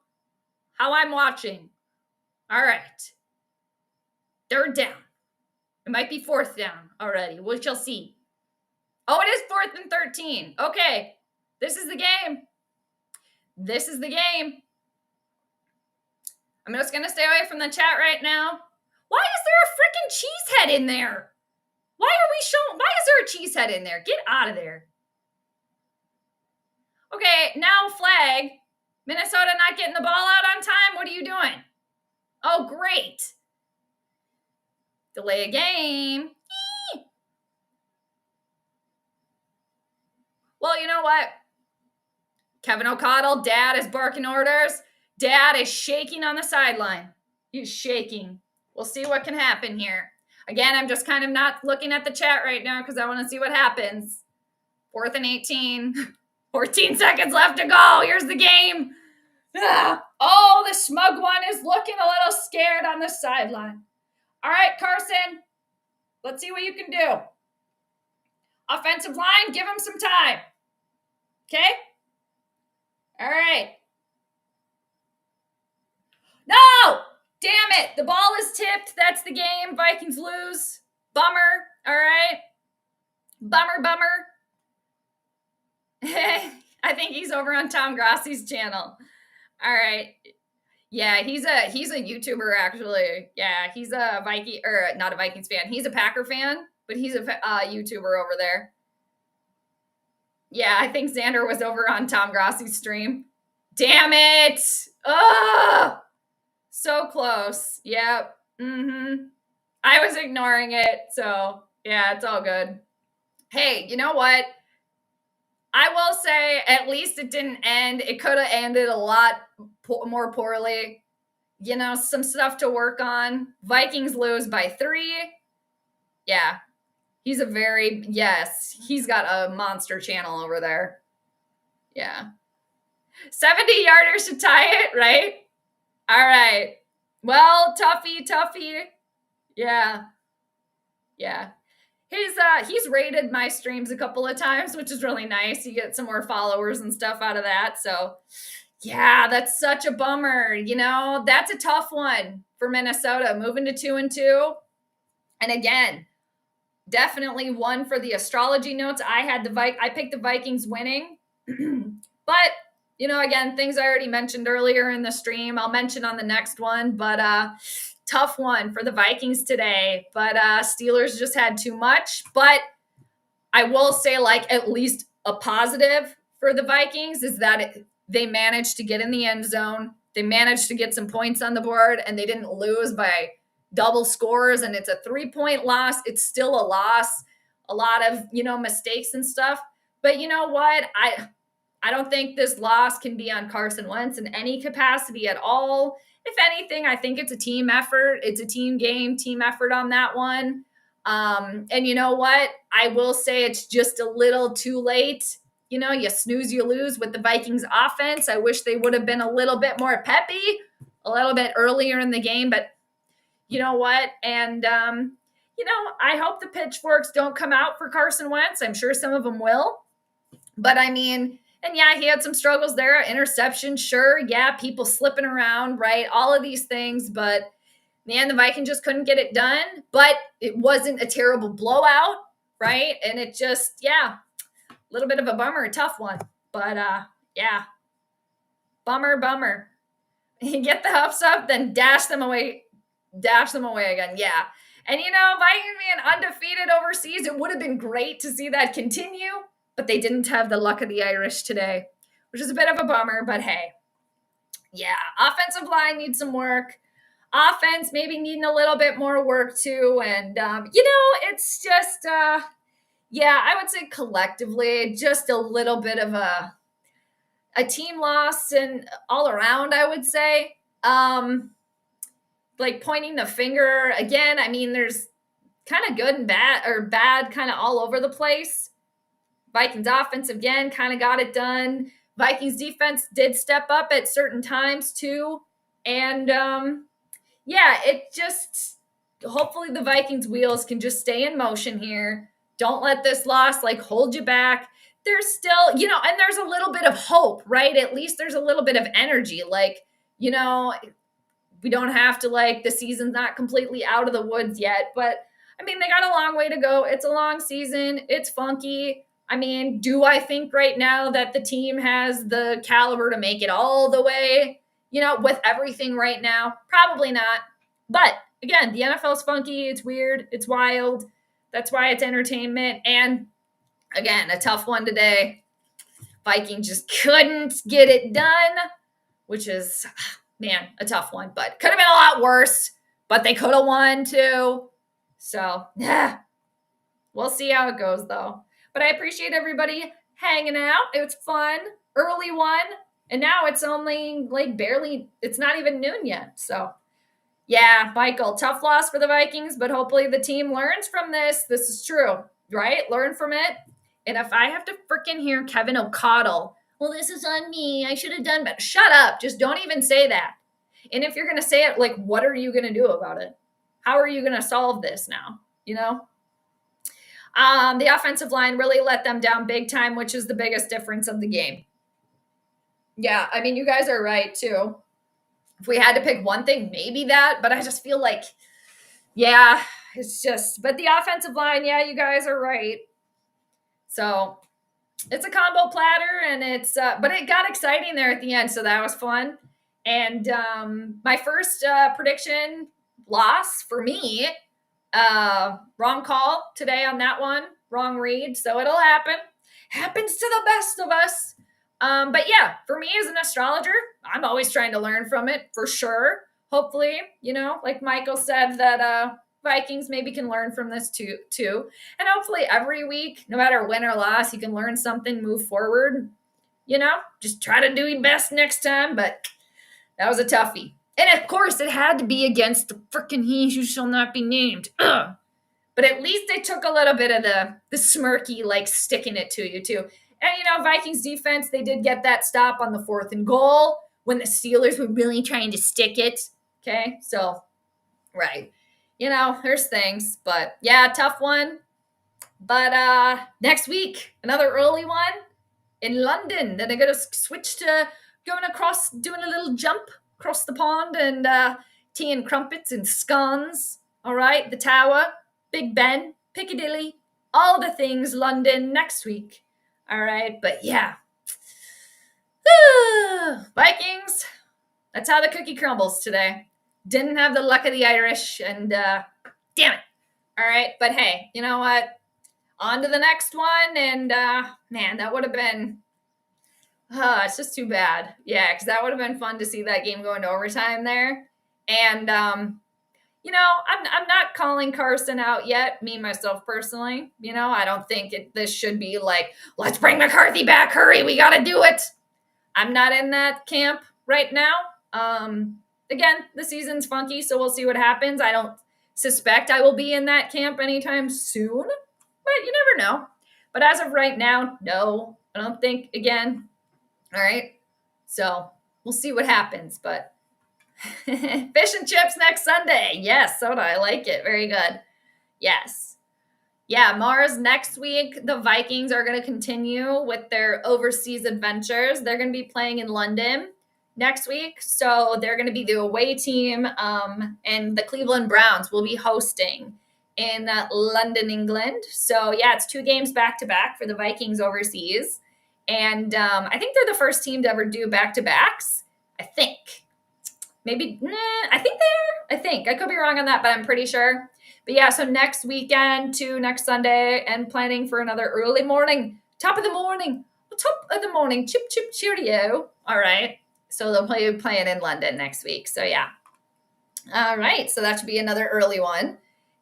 How I'm watching. All right. 3rd down. It might be 4th down already. We shall see. Oh, it is 4th and 13. Okay. This is the game. This is the game. I'm just going to stay away from the chat right now. Why is there a freaking cheese head in there? Why is there a cheese head in there? Get out of there. Okay, now flag. Minnesota not getting the ball out on time. What are you doing? Oh, great. Delay a game. Eee. Well, you know what? Kevin O'Connell, Dad is barking orders. Dad is shaking on the sideline. He's shaking. We'll see what can happen here. Again, I'm just kind of not looking at the chat right now because I want to see what happens. 4th and 18. 14 seconds left to go. Here's the game. Oh, the smug one is looking a little scared on the sideline. All right, Carson. Let's see what you can do. Offensive line, give him some time. Okay? All right. No! Damn it. The ball is tipped. That's the game. Vikings lose. Bummer. All right. Bummer. I think he's over on Tom Grassi's channel. All right. Yeah, he's a YouTuber actually. Yeah, he's a Viking or not a Vikings fan. He's a Packer fan, but he's a YouTuber over there. Yeah, I think Xander was over on Tom Grassi's stream. Damn it! Ugh! So close. Yep. I was ignoring it, so yeah, it's all good. Hey, you know what? I will say at least it didn't end. It could have ended a lot more poorly. You know, some stuff to work on. Vikings lose by 3. Yeah. He's he's got a monster channel over there. Yeah. 70-yarders to tie it, right? All right. Well, toughy. Yeah. He's rated my streams a couple of times, which is really nice. You get some more followers and stuff out of that. So yeah, that's such a bummer. You know, that's a tough one for Minnesota, moving to 2-2. And again, definitely one for the astrology notes. I picked the Vikings winning, but you know, again, things I already mentioned earlier in the stream, I'll mention on the next one, but tough one for the Vikings today. But Steelers just had too much. But I will say, like, at least a positive for the Vikings is that they managed to get in the end zone. They managed to get some points on the board, and they didn't lose by double scores. And it's a 3-point loss. It's still a loss. A lot of, you know, mistakes and stuff. But you know what? I don't think this loss can be on Carson Wentz in any capacity at all. If anything, I think it's a team effort. It's a team game, team effort on that one. And you know what? I will say it's just a little too late. You know, you snooze, you lose with the Vikings offense. I wish they would have been a little bit more peppy, a little bit earlier in the game. But you know what? And, you know, I hope the pitchforks don't come out for Carson Wentz. I'm sure some of them will. But I mean, and yeah, he had some struggles there. Interception, sure. Yeah, people slipping around, right? All of these things. But in the end, the Vikings just couldn't get it done. But it wasn't a terrible blowout, right? And it just, yeah, a little bit of a bummer, a tough one. But yeah, bummer. You get the Huffs up, then dash them away again. Yeah. And you know, Vikings being undefeated overseas, it would have been great to see that continue. But they didn't have the luck of the Irish today, which is a bit of a bummer, but hey. Yeah, offensive line needs some work. Offense maybe needing a little bit more work too. And, you know, it's just, yeah, I would say collectively, just a little bit of a team loss and all around, I would say. Like pointing the finger, again, I mean, there's kind of good and bad, or bad kind of all over the place. Vikings offense, again, kind of got it done. Vikings defense did step up at certain times, too. And, yeah, it just – hopefully the Vikings wheels can just stay in motion here. Don't let this loss like hold you back. There's still, you know, and there's a little bit of hope, right? At least there's a little bit of energy. Like, you know, we don't have to like, the season's not completely out of the woods yet, but I mean, they got a long way to go. It's a long season. It's funky. I mean, do I think right now that the team has the caliber to make it all the way, you know, with everything right now? Probably not. But again, the NFL's funky. It's weird. It's wild. That's why it's entertainment. And again, a tough one today. Vikings just couldn't get it done, which is, man, a tough one. But could have been a lot worse. But they could have won too. So, yeah. We'll see how it goes, though. But I appreciate everybody hanging out. It was fun. Early one. And now it's only like barely, it's not even noon yet. So, yeah, Michael, tough loss for the Vikings, but hopefully the team learns from this. This is true, right? Learn from it. And if I have to freaking hear Kevin O'Connell, well, this is on me. I should have done better. Shut up. Just don't even say that. And if you're going to say it, like, what are you going to do about it? How are you going to solve this now? You know? The offensive line really let them down big time, which is the biggest difference of the game. Yeah, I mean, you guys are right, too. If we had to pick one thing, maybe that, but I just feel like, yeah, it's just, but the offensive line, yeah, you guys are right. So it's a combo platter, and it's, but it got exciting there at the end, so that was fun. And my first prediction loss for me, wrong call today on that one, wrong read, so it'll happen. Happens to the best of us. But yeah, for me as an astrologer, I'm always trying to learn from it for sure. Hopefully, you know, like Michael said, that Vikings maybe can learn from this too. And hopefully every week, no matter win or loss, you can learn something, move forward. You know, just try to do your best next time. But that was a toughie. And of course, it had to be against the frickin' he who shall not be named. Ugh. But at least they took a little bit of the smirky, like sticking it to you too. And, you know, Vikings defense, they did get that stop on the 4th and goal when the Steelers were really trying to stick it. Okay, so, right. You know, there's things. But, yeah, tough one. But next week, another early one in London. Then they're going to switch to going across, doing a little jump across the pond and tea and crumpets and scones. All right, the Tower, Big Ben, Piccadilly, all the things London next week. All right, but yeah. Vikings, that's how the cookie crumbles today. Didn't have the luck of the Irish, and damn it. All right, but hey, you know what? On to the next one, and man, that would have been, it's just too bad. Yeah, because that would have been fun to see that game go into overtime there. And you know, I'm not calling Carson out yet, me, myself, personally. You know, I don't think this should be like, let's bring McCarthy back. Hurry, we got to do it. I'm not in that camp right now. Again, the season's funky, so we'll see what happens. I don't suspect I will be in that camp anytime soon, but you never know. But as of right now, no, I don't think, again. All right, so we'll see what happens, but fish and chips next Sunday. Yes, soda. I like it. Very good. Yes. Yeah, Mars next week. The Vikings are going to continue with their overseas adventures. They're going to be playing in London next week. So they're going to be the away team. And the Cleveland Browns will be hosting in London, England. So yeah, it's 2 games back to back for the Vikings overseas. And I think they're the first team to ever do back-to-backs. I think. Maybe, I think they are. I think. I could be wrong on that, but I'm pretty sure. But yeah, so next weekend to next Sunday, and planning for another early morning, top of the morning, chip, chip, cheerio. All right. So they'll be playing in London next week. So yeah. All right. So that should be another early one.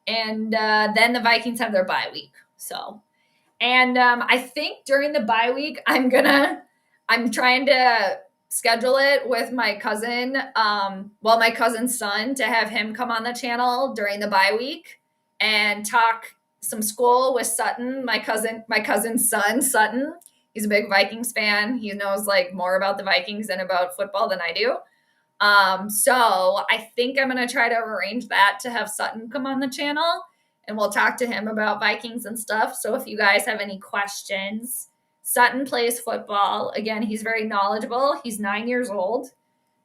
And then the Vikings have their bye week. So, and I think during the bye week, I'm trying to schedule it with my cousin, my cousin's son, to have him come on the channel during the bye week and talk some SKOL with Sutton, my cousin's son, Sutton. He's a big Vikings fan. He knows like more about the Vikings and about football than I do. So I think I'm going to try to arrange that to have Sutton come on the channel and we'll talk to him about Vikings and stuff. So if you guys have any questions, Sutton plays football. Again, he's very knowledgeable. He's 9 years old.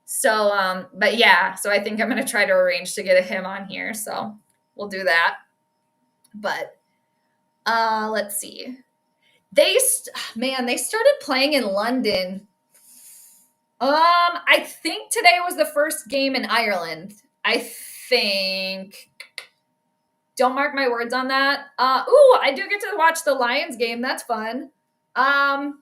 So, but yeah, so I think I'm going to try to arrange to get him on here. So we'll do that. But let's see. They started playing in London. I think today was the first game in Ireland. I think. Don't mark my words on that. I do get to watch the Lions game. That's fun. A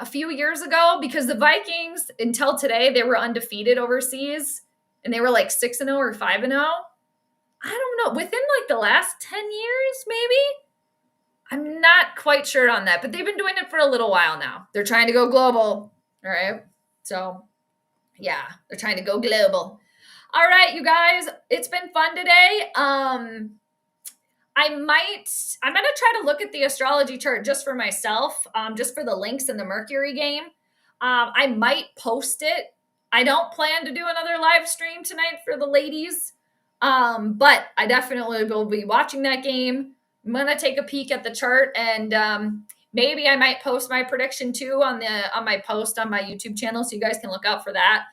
few years ago, because the Vikings until today they were undefeated overseas, and they were like 6-0 or 5-0. I don't know. Within like the last 10 years, maybe. I'm not quite sure on that, but they've been doing it for a little while now. They're trying to go global. All right. So, yeah, they're trying to go global. All right, you guys, it's been fun today. I'm going to try to look at the astrology chart just for myself, just for the links in the Mercury game. I might post it. I don't plan to do another live stream tonight for the ladies, but I definitely will be watching that game. I'm going to take a peek at the chart, and maybe I might post my prediction too on my post on my YouTube channel, so you guys can look out for that.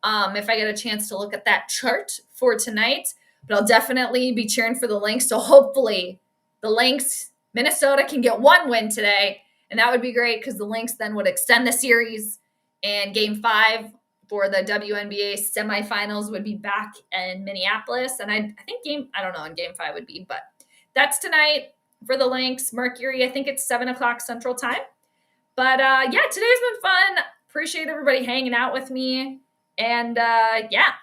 If I get a chance to look at that chart for tonight, but I'll definitely be cheering for the Lynx. So hopefully the Lynx, Minnesota can get one win today, and that would be great because the Lynx then would extend the series, and Game 5 for the WNBA semifinals would be back in Minneapolis. And I think I don't know when Game 5 would be, but that's tonight for the Lynx. Mercury, I think it's 7 o'clock Central Time. But yeah, today's been fun. Appreciate everybody hanging out with me. And yeah,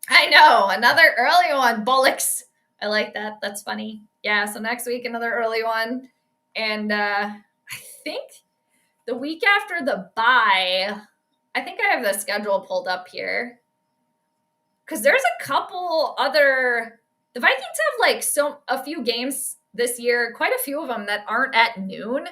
I know, another early one, bollocks. I like that. That's funny. Yeah, so next week, another early one. And I think the week after the bye, I think I have the schedule pulled up here. Because there's a couple other, the Vikings have like a few games this year, quite a few of them that aren't at noon.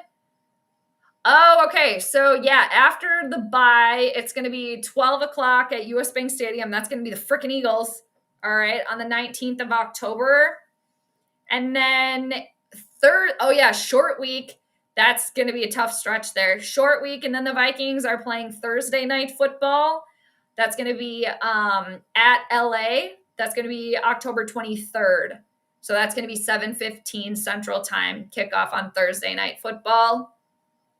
Oh, okay. So yeah, after the bye, it's going to be 12 o'clock at US Bank Stadium. That's going to be the frickin' Eagles. All right. On the 19th of October. And then short week. That's going to be a tough stretch there. Short week. And then the Vikings are playing Thursday night football. That's going to be at LA. That's going to be October 23rd. So that's going to be 7:15 Central Time kickoff on Thursday night football.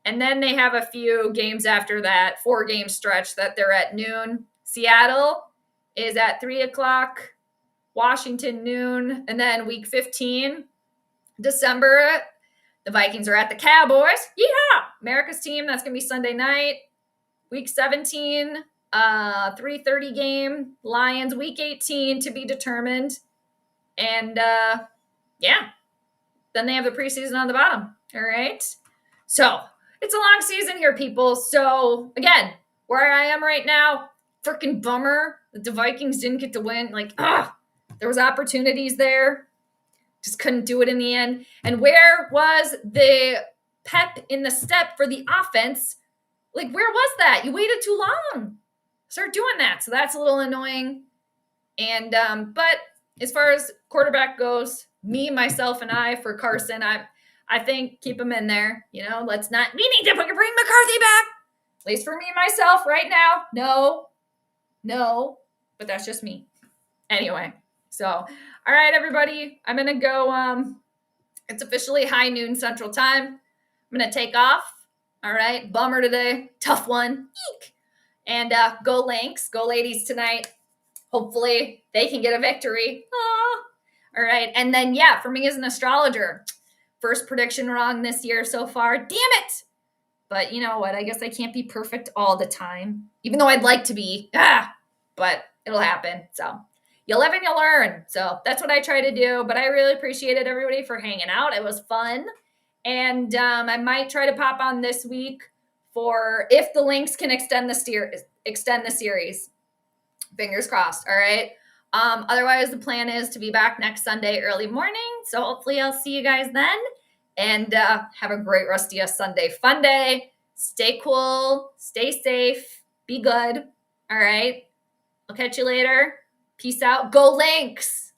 And then they have a few games after that, 4-game stretch that they're at noon. Seattle is at 3 o'clock, Washington noon. And then week 15, December, the Vikings are at the Cowboys. Yeehaw! America's team, that's going to be Sunday night. Week 17, 3:30 game. Lions, week 18 to be determined. And yeah, then they have the preseason on the bottom. All right. So it's a long season here, people. So, again, where I am right now, freaking bummer that the Vikings didn't get to win. There was opportunities there. Just couldn't do it in the end. And where was the pep in the step for the offense? Where was that? You waited too long. Start doing that. So that's a little annoying. And but as far as quarterback goes, me, myself, and I for Carson, I think keep him in there. We need to bring McCarthy back. At least for me, myself, right now. No, but that's just me. Anyway, so, all right, everybody, I'm going to go. It's officially high noon Central Time. I'm going to take off. All right, bummer today. Tough one. Eek. And go Lynx, go ladies tonight. Hopefully they can get a victory. All right, and then, yeah, for me as an astrologer, first prediction wrong this year so far. Damn it! But you know what? I guess I can't be perfect all the time, even though I'd like to be. But it'll happen. So you live and you learn. So that's what I try to do. But I really appreciated everybody for hanging out. It was fun. And I might try to pop on this week for if the Lynx can extend the series. Fingers crossed. All right. Otherwise, the plan is to be back next Sunday early morning. So hopefully I'll see you guys then. And have a great rest of your Sunday fun day. Stay cool. Stay safe. Be good. All right. I'll catch you later. Peace out. Go Lynx.